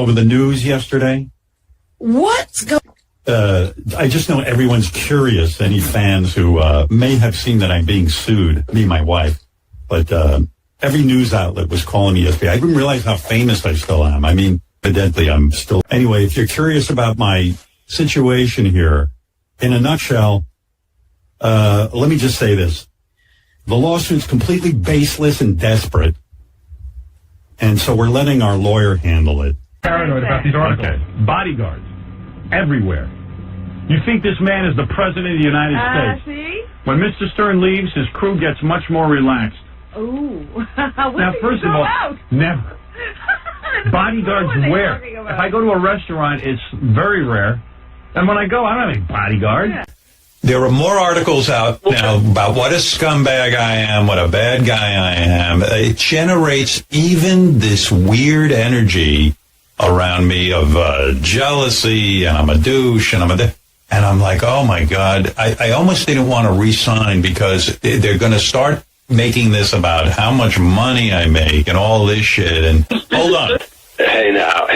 over the news yesterday? What's going I just know everyone's curious, any fans who may have seen that I'm being sued, me and my wife. But every news outlet was calling me yesterday. I didn't realize how famous I still am. I mean, evidently I'm still... Anyway, if you're curious about my situation here, in a nutshell, let me just say this. The lawsuit's completely baseless and desperate. And so we're letting our lawyer handle it. Paranoid about these articles. Okay. Bodyguards. Everywhere. You think this man is the president of the United States. See? When Mr. Stern leaves, his crew gets much more relaxed. Ooh. Now, first of all, never. Bodyguards where? If I go to a restaurant, it's very rare. And when I go, I don't have any bodyguard. Yeah. There are more articles out now about what a scumbag I am, what a bad guy I am. It generates even this weird energy around me of jealousy, and I'm a douche, and and I'm like, oh my God, I almost didn't want to re-sign because they're going to start making this about how much money I make and all this shit. And hold on. Hey, now,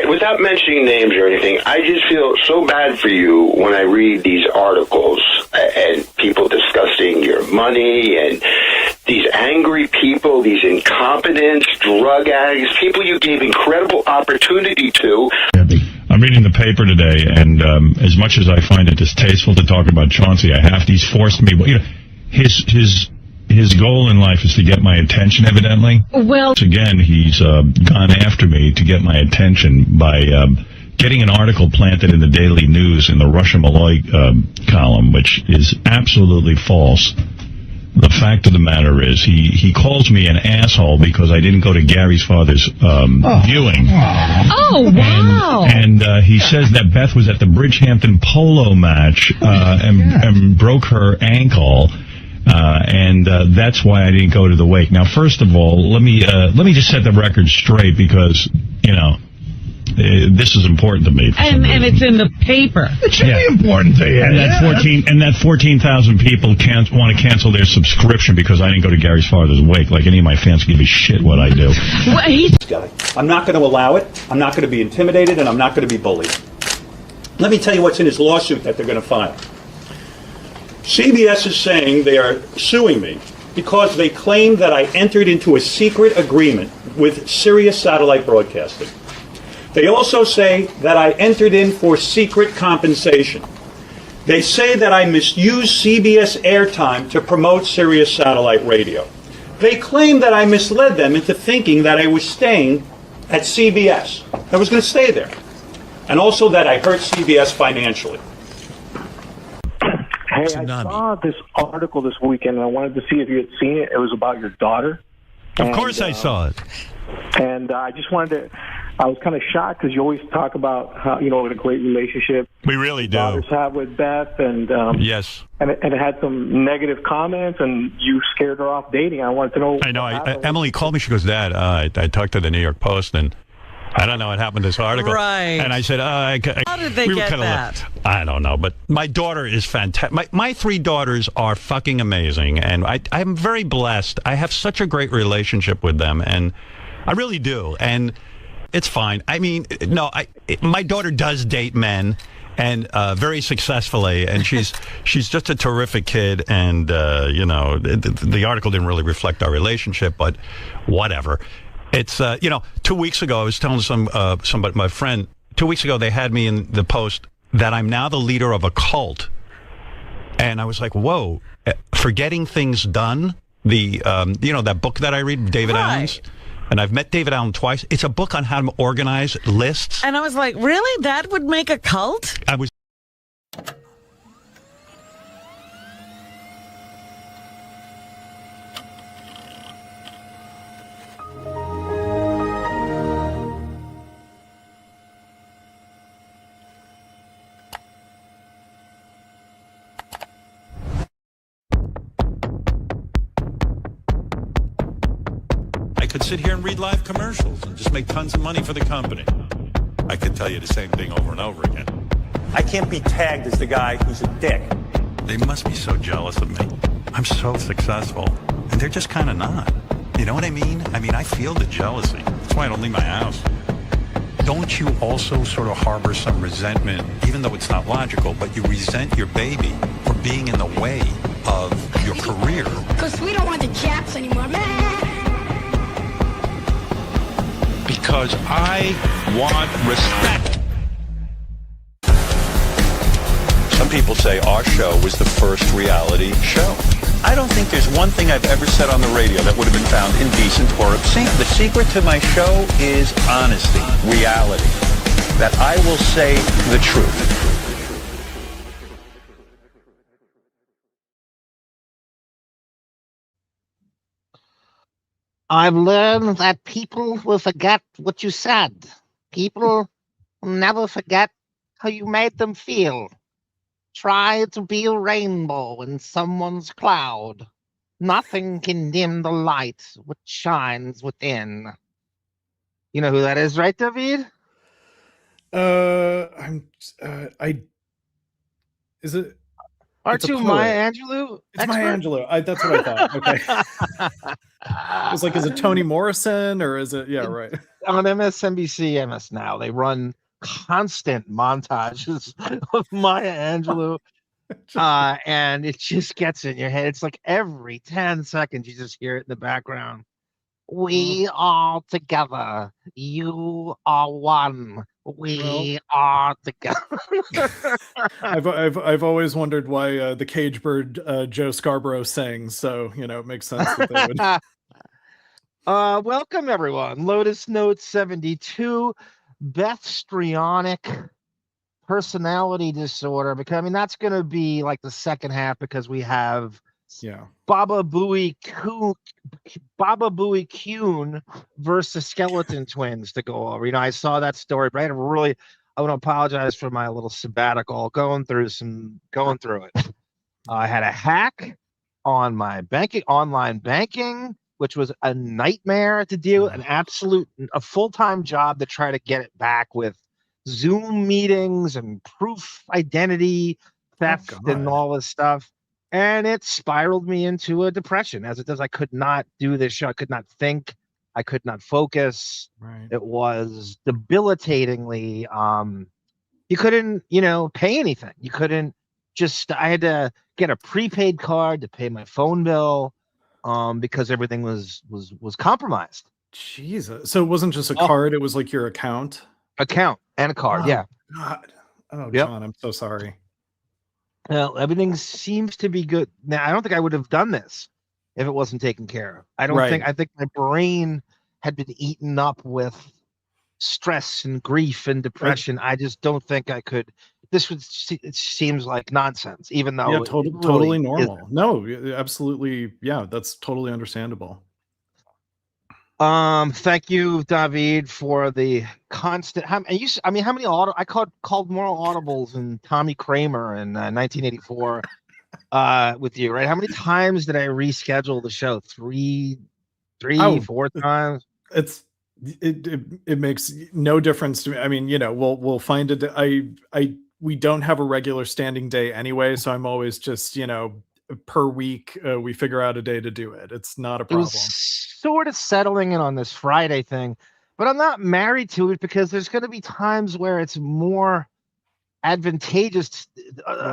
without mentioning names or anything, I just feel so bad for you when I read these articles and people discussing your money and these angry people, these incompetents, drug addicts, people you gave incredible opportunity to. I'm reading the paper today, and as much as I find it distasteful to talk about Chauncey, he's forced me. You know, his goal in life is to get my attention, evidently. Well, Again, he's gone after me to get my attention by getting an article planted in the Daily News in the Russia Malloy column, which is absolutely false. The fact of the matter is he calls me an asshole because I didn't go to Gary's father's viewing. oh, wow. And he says that Beth was at the Bridgehampton polo match and broke her ankle. And that's why I didn't go to the wake. Now, first of all, let me just set the record straight because, you know, this is important to me. And it's in the paper. It should be important to you. And that 14,000 people want to cancel their subscription because I didn't go to Gary's father's wake. Like any of my fans give a shit what I do. I'm not going to allow it. I'm not going to be intimidated, and I'm not going to be bullied. Let me tell you what's in his lawsuit that they're going to file. CBS is saying they are suing me because they claim that I entered into a secret agreement with Sirius Satellite Broadcasting. They also say that I entered in for secret compensation. They say that I misused CBS airtime to promote Sirius Satellite Radio. They claim that I misled them into thinking that I was staying at CBS. I was going to stay there. And also that I hurt CBS financially. Hey, I saw this article this weekend, and I wanted to see if you had seen it. It was about your daughter. Of course I saw it. And I just wanted to... I was kind of shocked because you always talk about how, you know, what a great relationship We really do. daughters have with Beth, and Yes. and it had some negative comments, and you scared her off dating. I wanted to know. I know. Emily called me. She goes, Dad, I talked to the New York Post, and I don't know what happened to this article. Right. And I said, how did they get that? I don't know, but my daughter is fantastic. My three daughters are fucking amazing, and I'm very blessed. I have such a great relationship with them, and I really do. And it's fine. I mean, no, my daughter does date men, and very successfully, and she's just a terrific kid. And you know, the article didn't really reflect our relationship, but whatever. It's 2 weeks ago I was telling somebody, my friend, 2 weeks ago they had me in the Post that I'm now the leader of a cult, and I was like, whoa, for Getting Things Done, the that book that I read, David Allen's. And I've met David Allen twice. It's a book on how to organize lists. And I was like, really? That would make a cult? I was. Could sit here and read live commercials and just make tons of money for the company. I could tell you the same thing over and over again. I can't be tagged as the guy who's a dick. They must be so jealous of me. I'm so successful, and they're just kind of not. You know what I mean? I feel the jealousy. That's why I don't leave my house. don't you also sort of harbor some resentment, even though it's not logical, but you resent your baby for being in the way of your career? Because we don't want the Japs anymore. Because I want respect. Some people say our show was the first reality show. I don't think there's one thing I've ever said on the radio that would have been found indecent or obscene. The secret to my show is honesty, reality, that I will say the truth. I've learned that people will forget what you said. People will never forget how you made them feel. Try to be a rainbow in someone's cloud. Nothing can dim the light which shines within. You know who that is, right, David? Is it? Aren't you Maya Angelou? It's Maya Angelou. That's what I thought. Okay. It's like, is it Toni Morrison or is it? Yeah, right. On MSNBC, MS Now, they run constant montages of Maya Angelou, and it just gets in your head. It's like every 10 seconds you just hear it in the background. We are together. You are one. We are together. I've always wondered why the cage bird Joe Scarborough sings. So it makes sense that they would. Welcome everyone. Lotus Note 72. Bethstrionic personality disorder, because that's going to be like the second half, because we have Baba Booey Kuhn versus Skeleton Twins to go over. I saw that story, but I want to apologize for my little sabbatical going through it. I had a hack on my online banking, which was a nightmare to deal with, a full-time job to try to get it back with Zoom meetings and proof identity theft and all this stuff. And it spiraled me into a depression, as it does. I could not do this show. I could not think. I could not focus. Right. It was debilitatingly, you couldn't, pay anything. You couldn't I had to get a prepaid card to pay my phone bill. Because everything was compromised. Jesus. So it wasn't just a card, it was like your account and a card. Yeah. God. Oh, John, I'm so sorry. Well, everything seems to be good. Now, I don't think I would have done this if it wasn't taken care of. I think my brain had been eaten up with stress and grief and depression. I just don't think I could. It seems like nonsense, even though totally normal. No, absolutely. Yeah, that's totally understandable. Thank you, David, for the constant. How many I called more audibles than Tommy Kramer in 1984 with you, right? How many times did I reschedule the show? Three, 4 times. It makes no difference to me. We'll find it. We don't have a regular standing day anyway, so I'm always just, per week, we figure out a day to do it. It's not a problem. It was sort of settling in on this Friday thing, but I'm not married to it, because there's going to be times where it's more advantageous.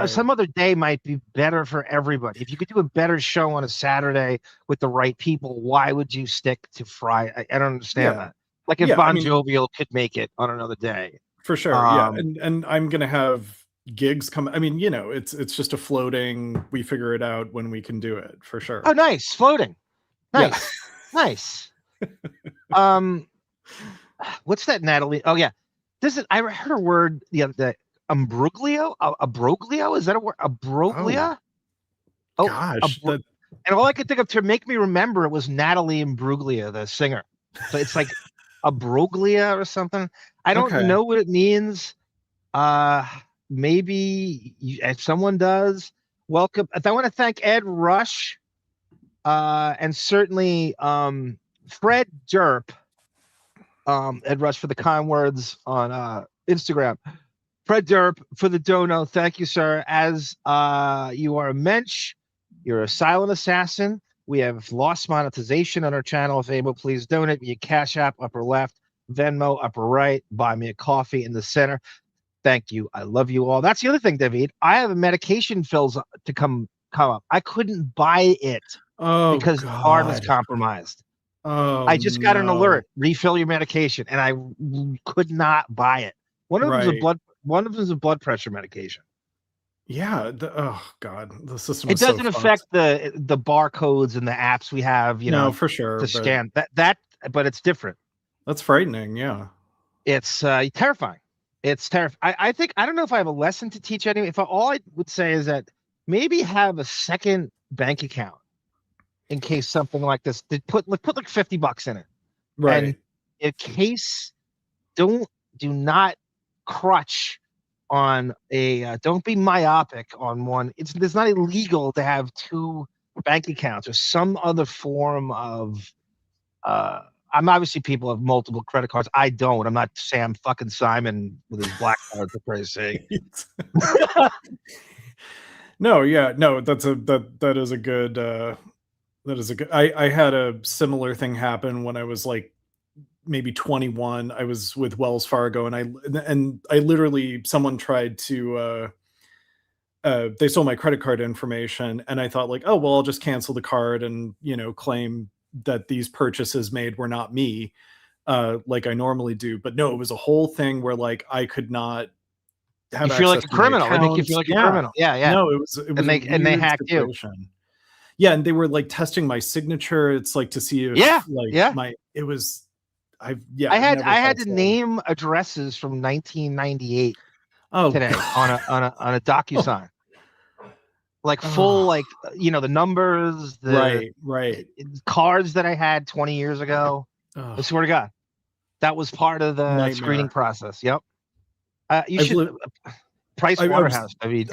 Some other day might be better for everybody. If you could do a better show on a Saturday with the right people, why would you stick to Friday? I don't understand that. Like if Bon Jovial could make it on another day. For sure, and I'm gonna have gigs come. It's just a floating. We figure it out when we can do it. For sure. Oh, nice floating. Nice, nice. What's that, Natalie? Oh yeah, I heard a word the other day. Ambroglio. Abroglio. Is that a word? Abroglia. Oh gosh. And all I could think of to make me remember it was Natalie Imbruglia, the singer. So it's like Abroglia or something. I don't know what it means. Maybe if someone does, welcome. I want to thank Ed Rush, and certainly Fred Derp. Ed Rush for the kind words on Instagram. Fred Derp for the dono. Thank you, sir. As you are a mensch, you're a silent assassin. We have lost monetization on our channel. If able, please donate via Cash App, upper left. Venmo, upper right. Buy me a coffee in the center. Thank you. I love you all. That's the other thing, David. I have a medication fills to come up. I couldn't buy it because the card was compromised. Oh, I just got an alert. Refill your medication, and I could not buy it. One of them is a blood pressure medication. Yeah. Oh God, the system. It doesn't affect the barcodes and the apps we have. No, for sure. To scan that, but it's different. That's frightening. Yeah. It's terrifying. It's terrifying. I think I don't know if I have a lesson to teach anyway. All I would say is that maybe have a second bank account in case something like this. Put like $50 in it, right? And in case, do not crutch on a. Don't be myopic on one. It's not illegal to have two bank accounts or some other form of. I'm obviously people have multiple credit cards. I don't. I'm not Sam fucking Simon with his black card, for Christ's sake. No, yeah, no. That is a good. I had a similar thing happen when I was like maybe 21. I was with Wells Fargo, and I literally someone tried to. They stole my credit card information, and I thought like, oh well, I'll just cancel the card and claim that these purchases made were not me, like I normally do. But no, it was a whole thing where like I could not have. You feel like a criminal. They make you feel like a criminal. Yeah. No, it was and they hacked situation. You. Yeah, and they were like testing my signature. It's like to see if it was. I had to name addresses from 1998 today on a DocuSign. Like full, like the numbers, the right cards that I had 20 years ago. I swear to God, that was part of the screening process. Yep. You should Price Waterhouse. Tell me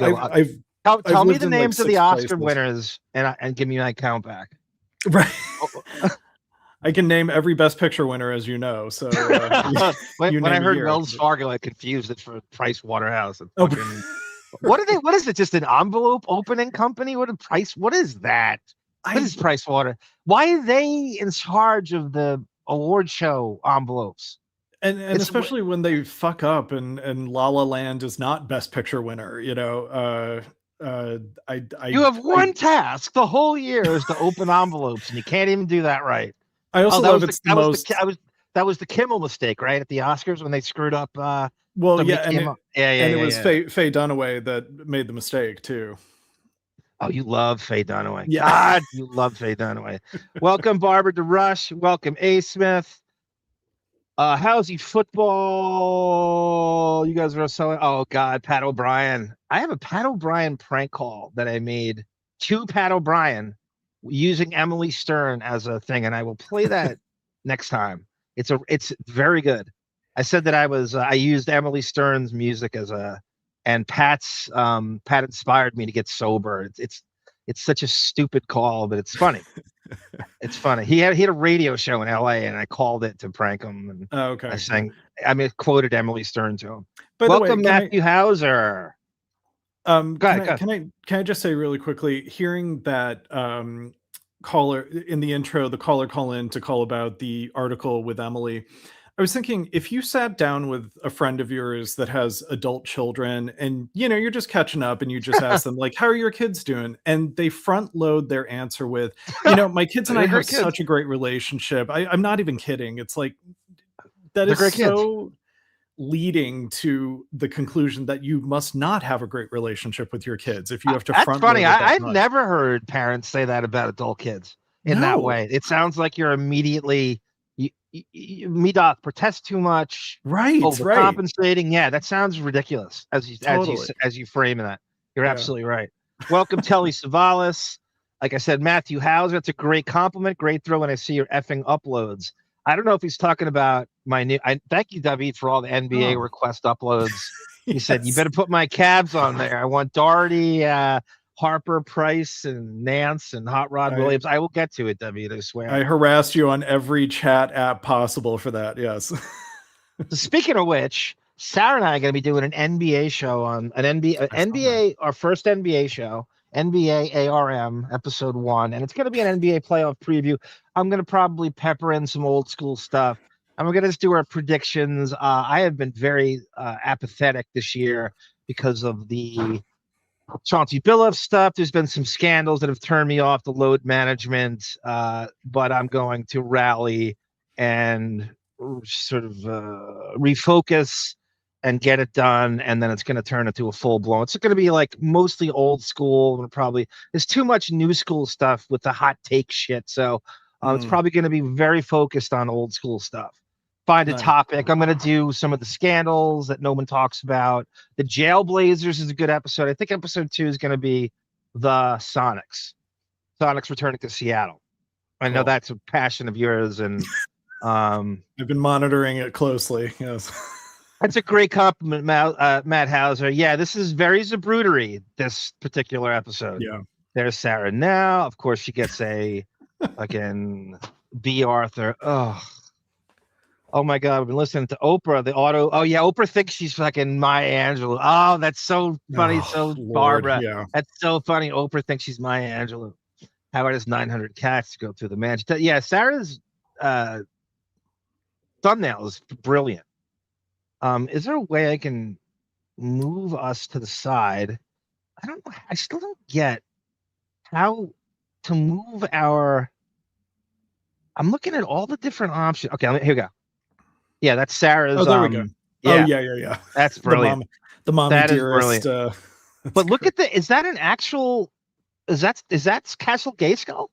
the names of the Oscar winners and give me my account back. Right. I can name every Best Picture winner, as you know. So when I heard Wells Fargo, I confused it for Price Waterhouse. What is it? Just an envelope opening company? What is that? What is Price Water? Why are they in charge of the award show envelopes? And especially when they fuck up and La La Land is not Best Picture winner, you have one task the whole year is to open envelopes, and you can't even do that right. I also love that was the Kimmel mistake, right? At the Oscars when they screwed up. And it was Faye Dunaway that made the mistake too. Oh, you love Faye Dunaway. Yeah. God, you love Faye Dunaway. Welcome, Barbara DeRush. Welcome, A. Smith. How's he football? You guys are selling. Oh God, Pat O'Brien. I have a Pat O'Brien prank call that I made to Pat O'Brien using Emily Stern as a thing, and I will play that next time. It's very good. I said that I used Emily Stern's music and Pat inspired me to get sober. It's such a stupid call, but it's funny. It's funny. He had a radio show in LA, and I called it to prank him. And I quoted Emily Stern to him. Welcome, Matthew Hauser. Go ahead. Can I just say really quickly, hearing that caller in the intro, the caller call in to call about the article with Emily, I was thinking, if you sat down with a friend of yours that has adult children and, you're just catching up and you just ask them, like, how are your kids doing? And they front load their answer with, my kids and I have such a great relationship. I'm not even kidding. It's like, that is so leading to the conclusion that you must not have a great relationship with your kids if you have to front load. That's funny. I've never heard parents say that about adult kids in that way. It sounds like you're immediately... me doc protest too much, overcompensating. Yeah, that sounds ridiculous as you frame that. You're absolutely right. Welcome, Telly Savalas. Like I said, Matthew Hauser. That's a great compliment. Great throw when I see your effing uploads. I don't know if he's talking about my new. Thank you, David, for all the NBA request uploads. He said you better put my cabs on there. I want Doherty, Harper, Price, and Nance, and Hot Rod Williams. I will get to it, David. I swear. I harassed you on every chat app possible for that. Yes. So speaking of which, Sarah and I are going to be doing an NBA show on our first NBA show, NBA ARM episode 1, and it's going to be an NBA playoff preview. I'm going to probably pepper in some old school stuff. I'm going to just do our predictions. I have been very apathetic this year because of the Chauncey Billups stuff. There's been some scandals that have turned me off the load management, but I'm going to rally and sort of refocus and get it done, and then it's going to turn into a full-blown. It's going to be like mostly old school, and probably there's too much new school stuff with the hot take shit, so it's probably going to be very focused on old school stuff. Find a topic. I'm going to do some of the scandals that no one talks about. The Jailblazers is a good episode. I think episode 2 is going to be the Sonics. Sonics returning to Seattle. I know that's a passion of yours, and I've been monitoring it closely. Yes. That's a great compliment, Matt Hauser. Yeah, this is very Zabrudery, this particular episode. Yeah. There's Sarah now. Of course, she gets a fucking B. Arthur. Oh my God, I've been listening to Oprah, the auto. Oh yeah, Oprah thinks she's fucking Maya Angelou. Oh, that's so funny. Barbara. Yeah. That's so funny. Oprah thinks she's Maya Angelou. Howard has 900 cats to go through the mansion. Yeah, Sarah's thumbnail is brilliant. Is there a way I can move us to the side? I don't know. I still don't get how to move our. I'm looking at all the different options. Okay, here we go. Yeah, that's Sarah's. Oh, there we go. Yeah. Oh, yeah. That's brilliant. The mommy that dearest. But look at is that an actual? Is that Castle Gayskull?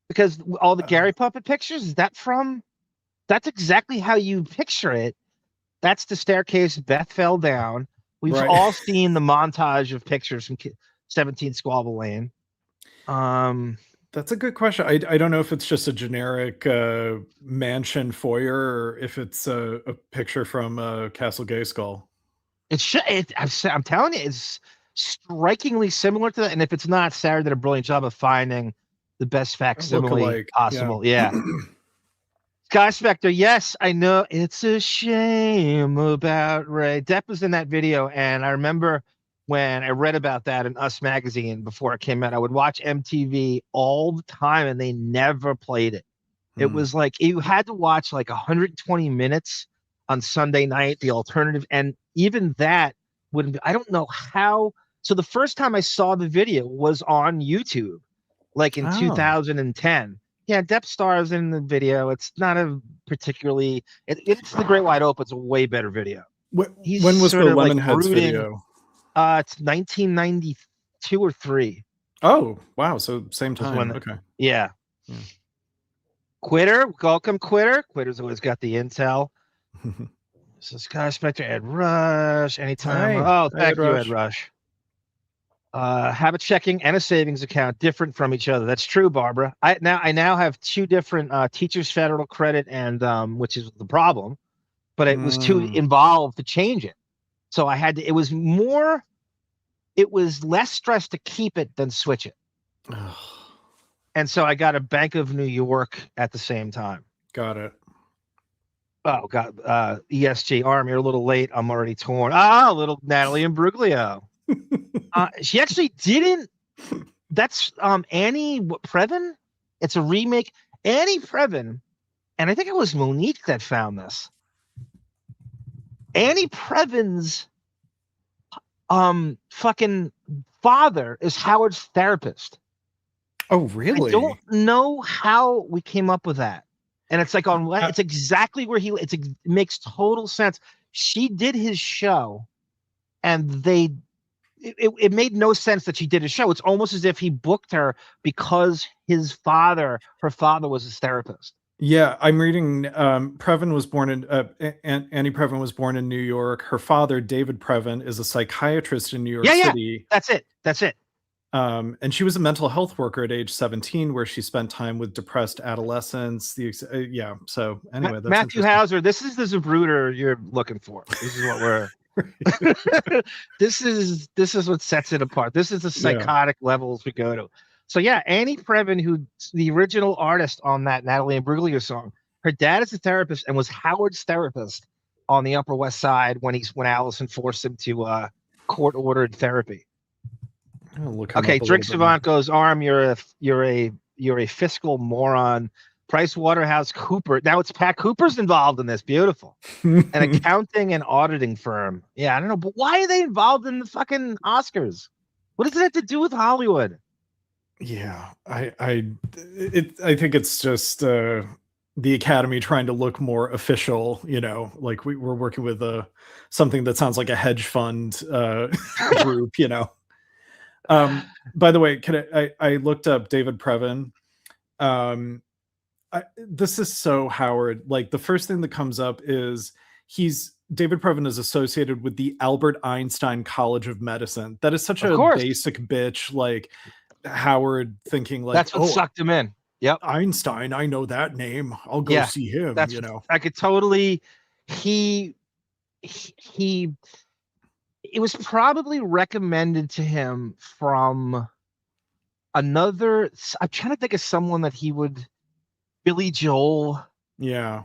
Because all the Gary puppet pictures, is that from? That's exactly how you picture it. That's the staircase Beth fell down. We've all seen the montage of pictures from 17 Squabble Lane. That's a good question. I don't know if it's just a generic mansion foyer or if it's a picture from Castle Gayskull. I'm telling you, it's strikingly similar to that. And if it's not, Sarah did a brilliant job of finding the best facsimile possible. Yeah. Sky Spectre, yes, I know it's a shame about Ray. Depp was in that video, and I remember when I read about that in Us Magazine before it came out. I would watch MTV all the time, and they never played it. It was like you had to watch like 120 minutes on Sunday night, the alternative, and even that wouldn't be, I don't know how. So the first time I saw the video was on YouTube, like in 2010. Yeah, Depp stars in the video. It's not a particularly. It's The Great Wide Open. It's a way better video. When was the Lemonheads video? It's 1992 or 3. Oh wow! So same time. Okay. Yeah. Quitter, welcome, Quitter. Quitter's always got the intel. So Sky Spectre, Ed Rush, anytime. Hi, Thank you, Ed Rush. Habit checking and a savings account different from each other. That's true, Barbara. I now have 2 different teachers federal credit and which is the problem, but it was too involved to change it. So I had to. It was less stress to keep it than switch it. And so I got a Bank of New York at the same time. Got it. Oh God, ESG Arm, you're a little late. I'm already torn. Little Natalie Imbruglia. She actually didn't. That's Annie Previn. It's a remake. Annie Previn, and I think it was Monique that found this. Annie Previn's fucking father is Howard's therapist. Oh, really? I don't know how we came up with that. And it's like it's exactly where it makes total sense. She did his show, and it made no sense that she did a show. It's almost as if he booked her because her father was his therapist. Yeah, I'm reading. Previn was born in Annie Previn was born in New York. Her father, David Previn, is a psychiatrist in New York City. That's it. And she was a mental health worker at age 17, where she spent time with depressed adolescents. So anyway, that's Matthew Hauser. This is the Zabruder you're looking for. This is what we're. This is what sets it apart. This is the psychotic levels we go to. So yeah, Annie Previn, who's the original artist on that Natalie Imbruglia song, her dad is a therapist and was Howard's therapist on the Upper West Side when Allison forced him to court-ordered therapy. Okay, Drink Savant goes, Arm, you're a fiscal moron. Price Waterhouse Cooper. Now it's Pat Cooper's involved in this. Beautiful. An accounting and auditing firm. Yeah, I don't know, but why are they involved in the fucking Oscars? What does it have to do with Hollywood? Yeah, I think it's just the Academy trying to look more official. You know, like we're working with something that sounds like a hedge fund group. You know. By the way, I looked up David Previn. This is so Howard. Like the first thing that comes up is David Previn is associated with the Albert Einstein College of Medicine. That is such a basic bitch. Like Howard thinking like that's what sucked him in. Yep, Einstein. I know that name. I'll go see him. You know, I could totally. It was probably recommended to him from another. I'm trying to think of someone that he would. Billy Joel. Yeah.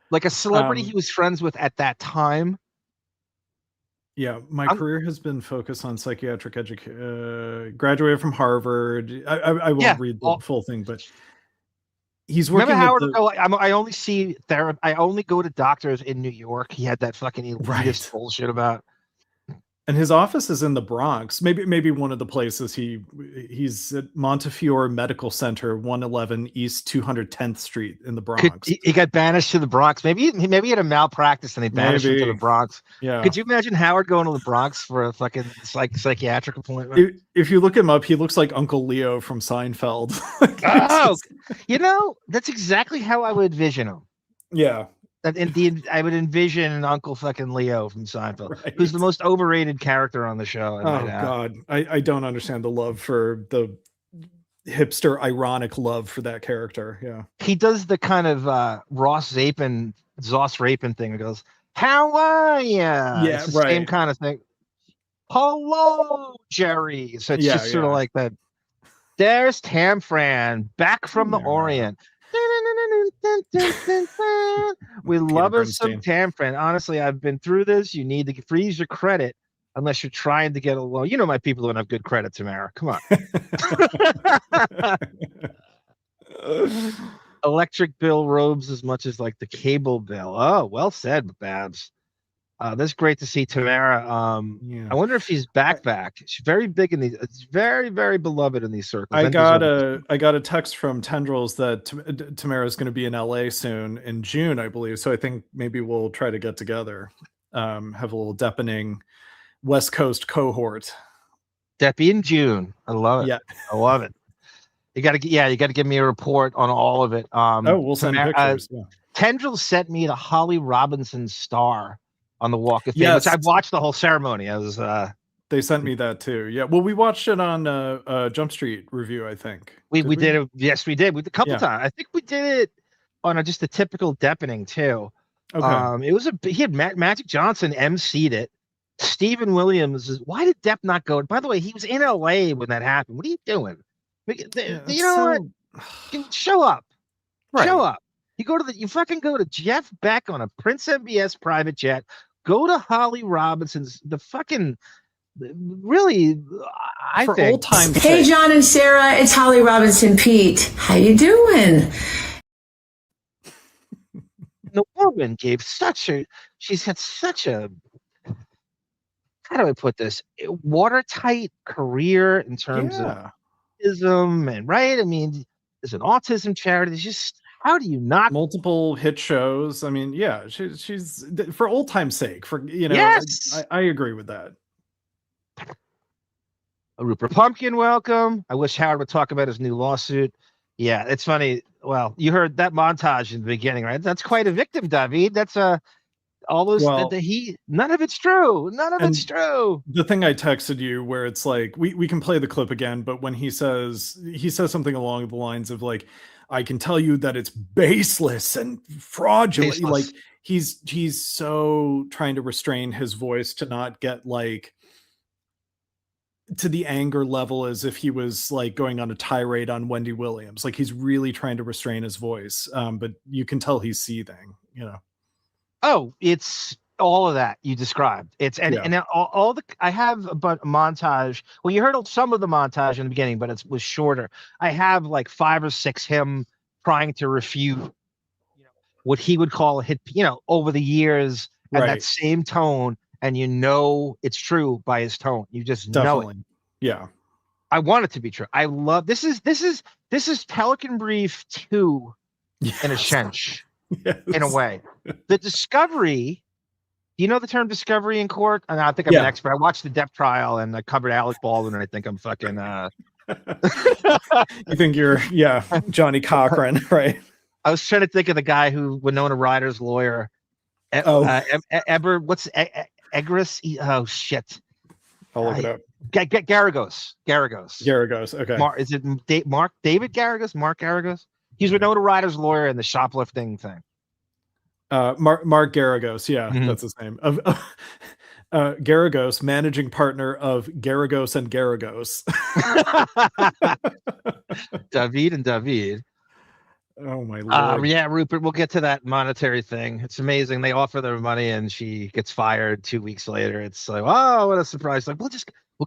Like a celebrity he was friends with at that time. Yeah, my career has been focused on psychiatric education. Graduated from Harvard. I won't read the full thing, but he's working. Remember Howard? I only see therapy. I only go to doctors in New York. He had that fucking elitist bullshit about. And his office is in the Bronx. Maybe one of the places he's at Montefiore Medical Center, 111 East 210th Street in the Bronx. He got banished to the Bronx. Maybe he had a malpractice and they banished him to the Bronx. Yeah. Could you imagine Howard going to the Bronx for a fucking psychiatric appointment? If you look him up, he looks like Uncle Leo from Seinfeld. You know, that's exactly how I would envision him. Yeah. I would envision an Uncle fucking Leo from Seinfeld, who's the most overrated character on the show. Oh God, I don't understand the love for the hipster, ironic love for that character. Yeah, he does the kind of Zoss Rapin thing. It goes, "How are you?" Yeah, it's the same kind of thing. Hello, Jerry. So it's just sort of like that. There's Tamfran back from the Orient. We love us some Tamfran. Honestly, I've been through this. You need to freeze your credit unless you're trying to get a loan. You know my people don't have good credit, Tamara. Come on. Electric bill robes as much as like the cable bill. Oh, well said, Babs. That's great to see Tamara. I wonder if she's back. She's very big in these. It's very, very beloved in these circles. I got a text from Tendrils that Tamara is going to be in LA soon in June, I believe. So I think maybe we'll try to get together, have a little depping West Coast cohort. Deppy in June. I love it. Yeah, I love it. You got to give me a report on all of it. We'll send pictures. Tendrils sent me the Holly Robinson star on the Walk of Fame, which I watched the whole ceremony. They sent me that too. Yeah. Well, we watched it on Jump Street Review, I think. We did it. Yes, we did. We did a couple times. I think we did it on just a typical Depping too. Okay. He had Magic Johnson emceed it. Stephen Williams why did Depp not go? By the way, he was in LA when that happened. What are you doing? You know what? Show up. Right. Show up. You fucking go to Jeff Beck on a Prince MBS private jet. Go to Holly Robinson's. Really, I for think. Old time. Hey, John and Sarah, it's Holly Robinson Pete. How you doing? The woman gave she's had such a, how do I put this, watertight career in terms of autism and right. I mean, there's an autism charity. It's just, how do you not multiple hit shows? I mean, yeah, she's for old time's sake. Yes, I agree with that. Rupert Pumpkin, welcome. I wish Howard would talk about his new lawsuit. Yeah, it's funny. Well, you heard that montage in the beginning, right? That's quite a victim, David. That's all those. None of it's true. None of it's true. The thing I texted you, where it's like, we can play the clip again, but when he says something along the lines of like, I can tell you that it's baseless and fraudulent. Baseless. Like he's so trying to restrain his voice to not get like to the anger level as if he was like going on a tirade on Wendy Williams. Like he's really trying to restrain his voice. But you can tell he's seething, Oh, it's all of that you described. It's and all the I have a montage. Well, you heard some of the montage in the beginning, but it was shorter. I have like 5 or 6 him trying to refute, what he would call a hit, over the years, and that same tone, and it's true by his tone. You just know it. Yeah. I want it to be true. I love this is Pelican Brief 2 in a sense, in a way. The discovery, you know the term discovery in court? And I think I'm an expert. I watched the Depp trial and I covered Alec Baldwin, and I think I'm fucking You think you're Johnny Cochran, right? I was trying to think of the guy who Winona Ryder's lawyer. What's Egris? Oh shit! I'll look it up. Garagos. Okay. Is it David Garagos? Mark Garagos? He's Winona Ryder's lawyer in the shoplifting thing. Mark Garagos. Yeah, that's his name. Garagos, managing partner of Garagos and Garagos. David and David. Oh my lord. Yeah, Rupert, we'll get to that monetary thing. It's amazing. They offer their money and she gets fired 2 weeks later. It's like, oh, what a surprise. Like, we'll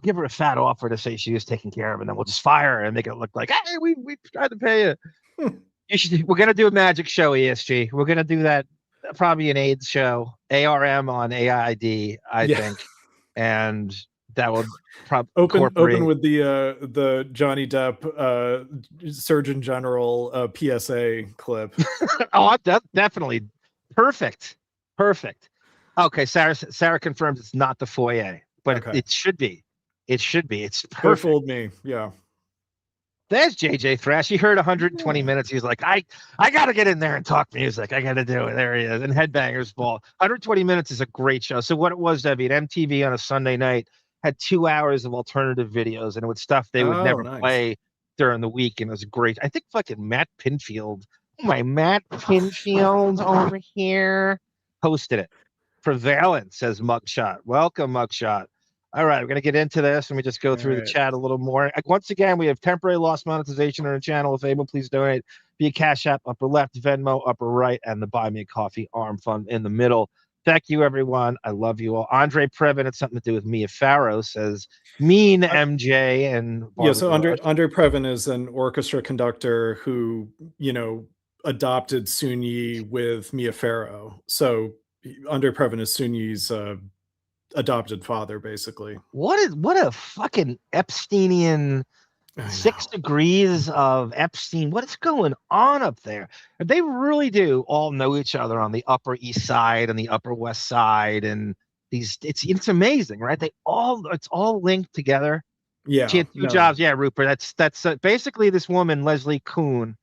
give her a fat offer to say she was taken care of, and then we'll just fire her and make it look like, hey, we tried to pay you. We're gonna do a magic show, ESG. We're gonna do that, probably an AIDS show, ARM on AID, I think. And that will probably open with the Johnny Depp Surgeon General PSA clip. Oh, definitely perfect. Okay, Sarah confirms it's not the foyer, but it should be. It's perfect. Fooled me. Yeah. There's JJ Thrash. He heard 120 minutes. He was like, I got to get in there and talk music. I got to do it. There he is. And Headbangers Ball. 120 minutes is a great show. So what it was, Debbie, at MTV on a Sunday night had 2 hours of alternative videos, and it was stuff they would never play during the week. And it was great. I think fucking Matt Pinfield, Matt Pinfield over here, hosted it. Prevalent, says Mugshot. Welcome, Mugshot. All right, we're going to get into this. Let me just go through the chat a little more. Once again, we have temporary lost monetization on our channel. If able, please donate via Cash App, upper left, Venmo, upper right, and the Buy Me a Coffee arm fund in the middle. Thank you, everyone. I love you all. Andre Previn, it's something to do with Mia Farrow, says mean MJ. And so Andre Previn is an orchestra conductor who, adopted Sunyi with Mia Farrow. So Andre Previn is Sunyi's adopted father, basically. What a fucking Epsteinian 6 degrees of Epstein. What is going on up there? They really do all know each other on the Upper East Side and the Upper West Side, and it's amazing, right? It's all linked together. Yeah, she had 2 jobs. Yeah, Rupert. That's basically this woman, Leslie Kuhn.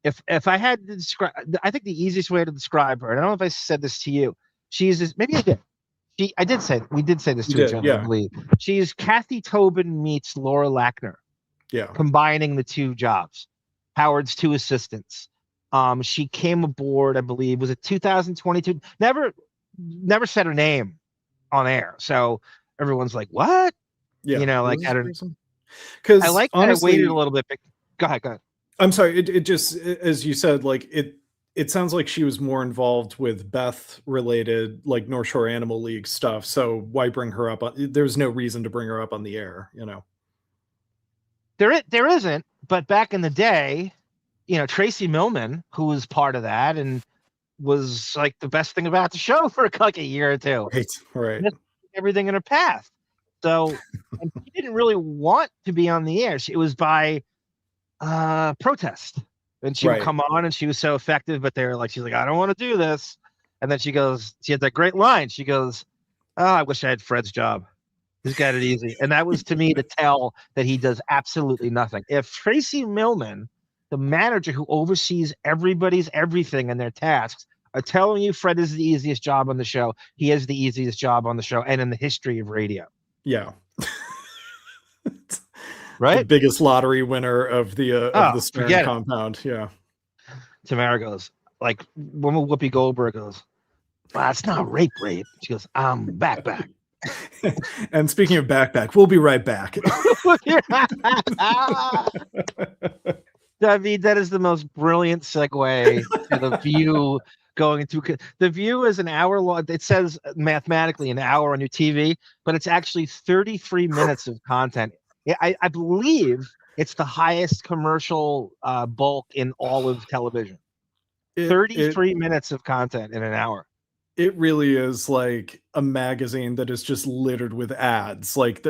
If I had to describe, I think the easiest way to describe her, and I don't know if I said this to you. Maybe I did. We did say this to each other, I believe. She's Kathy Tobin meets Laura Lackner. Yeah. Combining the 2 jobs. Howard's 2 assistants. She came aboard, I believe, was it 2022? Never said her name on air. So everyone's like, what? Yeah. I don't know. Because I like that I waited a little bit. But go ahead. I'm sorry. It just, as you said, it sounds like she was more involved with Beth related, like North Shore Animal League stuff. So why bring her up? There's no reason to bring her up on the air, There isn't, but back in the day, Tracy Millman, who was part of that and was like the best thing about the show for like a year or 2. Right. Everything in her path. So and she didn't really want to be on the air. It was by protest. And she would come on and she was so effective, but she's like, I don't want to do this. And then she had that great line. She goes, oh, I wish I had Fred's job. He's got it easy. And that was to me to tell that he does absolutely nothing. If Tracy Millman, the manager who oversees everybody's everything and their tasks, are telling you Fred is the easiest job on the show, he is the easiest job on the show and in the history of radio. Yeah. Right? The biggest lottery winner of the Stern compound. Yeah. Tamara goes, like, when Whoopi Goldberg goes, well, it's not rape. She goes, I'm back. And speaking of back, we'll be right back. David, that is the most brilliant segue to The View going through. The View is an hour long. It says mathematically an hour on your TV, but it's actually 33 minutes of content. I believe It's the highest commercial bulk in all of television. 33 minutes of content in an hour. It really is like a magazine that is just littered with ads. Like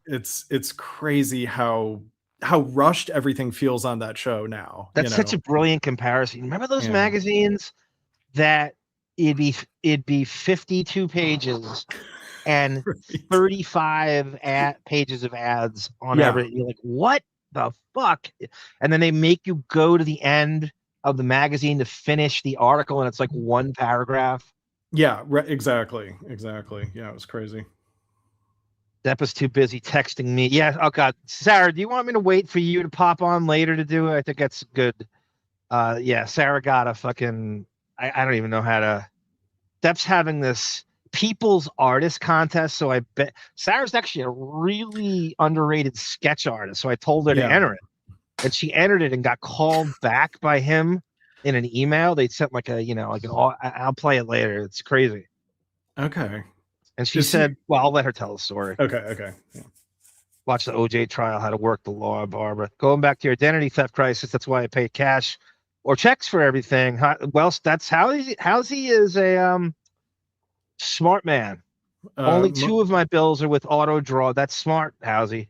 it's crazy how rushed everything feels on that show now. That's such a brilliant comparison. Remember those magazines that it'd be 52 pages and 35 pages of ads on every. You're like, what the fuck? And then they make you go to the end of the magazine to finish the article, and it's like one paragraph. Yeah, exactly. Yeah, it was crazy. Depp was too busy texting me. Yeah. Oh God, Sarah, do you want me to wait for you to pop on later to do it? I think that's good. Yeah, Sarah got a fucking. I don't even know how to. Depp's having this People's Artist contest, so I bet Sarah's actually a really underrated sketch artist. So I told her to enter it. And she entered it and got called back by him in an email. They sent like I'll play it later. It's crazy. Okay. And she said, well, I'll let her tell the story. Okay. Yeah. Watch the OJ trial, how to work the law, Barbara. Going back to your identity theft crisis, that's why I pay cash or checks for everything. Well, that's how he is a smart man. Only 2 of my bills are with auto draw. That's smart, Housey.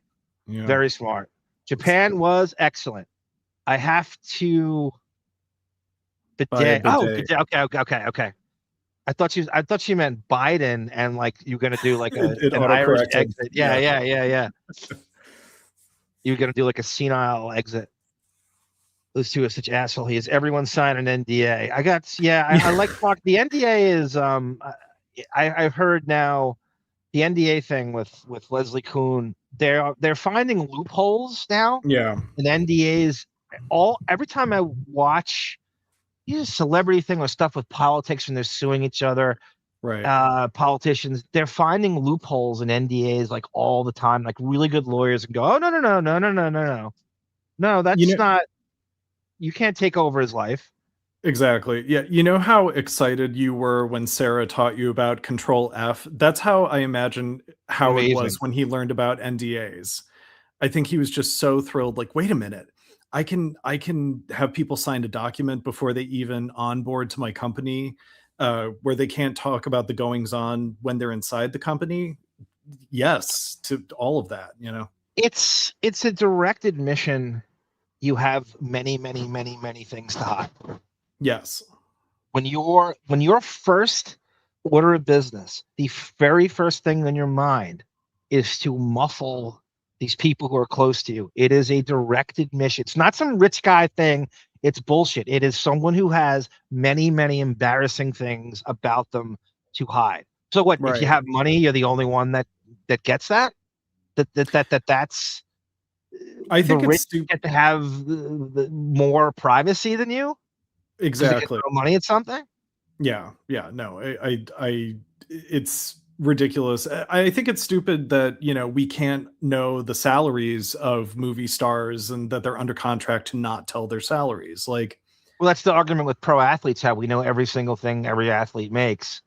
Yeah. Very smart. Japan was excellent. I have to bidet. Oh, bidet. Okay. I thought she meant Biden, and like you're gonna do like an Irish exit. Yeah. You're gonna do like a senile exit. Those 2 are such asshole. He is. Everyone sign an NDA. I like Mark. The NDA is I've heard now the NDA thing with Leslie Kuhn. They're finding loopholes now. Yeah. And NDAs every time I watch a celebrity thing or stuff with politics and they're suing each other. Right. Politicians, they're finding loopholes in NDAs like all the time. Like really good lawyers and go, oh no. No, that's not. You can't take over his life. Exactly. Yeah. You know how excited you were when Sarah taught you about Control F? That's how I imagine Howard was when he learned about NDAs. I think he was just so thrilled. Like, wait a minute. I can have people sign a document before they even onboard to my company, where they can't talk about the goings on when they're inside the company. Yes, to all of that, It's a direct admission. You have many things to hide. Yes. When your first order of business, the very first thing on your mind is to muffle these people who are close to you. It is a directed mission. It's not some rich guy thing. It's bullshit. It is someone who has many embarrassing things about them to hide. So what? Right. If you have money, you're the only one that gets that. That's. I think the rich get to have the more privacy than you. Exactly. Money at something. Yeah. No, I it's ridiculous. I think it's stupid that we can't know the salaries of movie stars and that they're under contract to not tell their salaries. Like, well, that's the argument with pro athletes, how we know every single thing every athlete makes,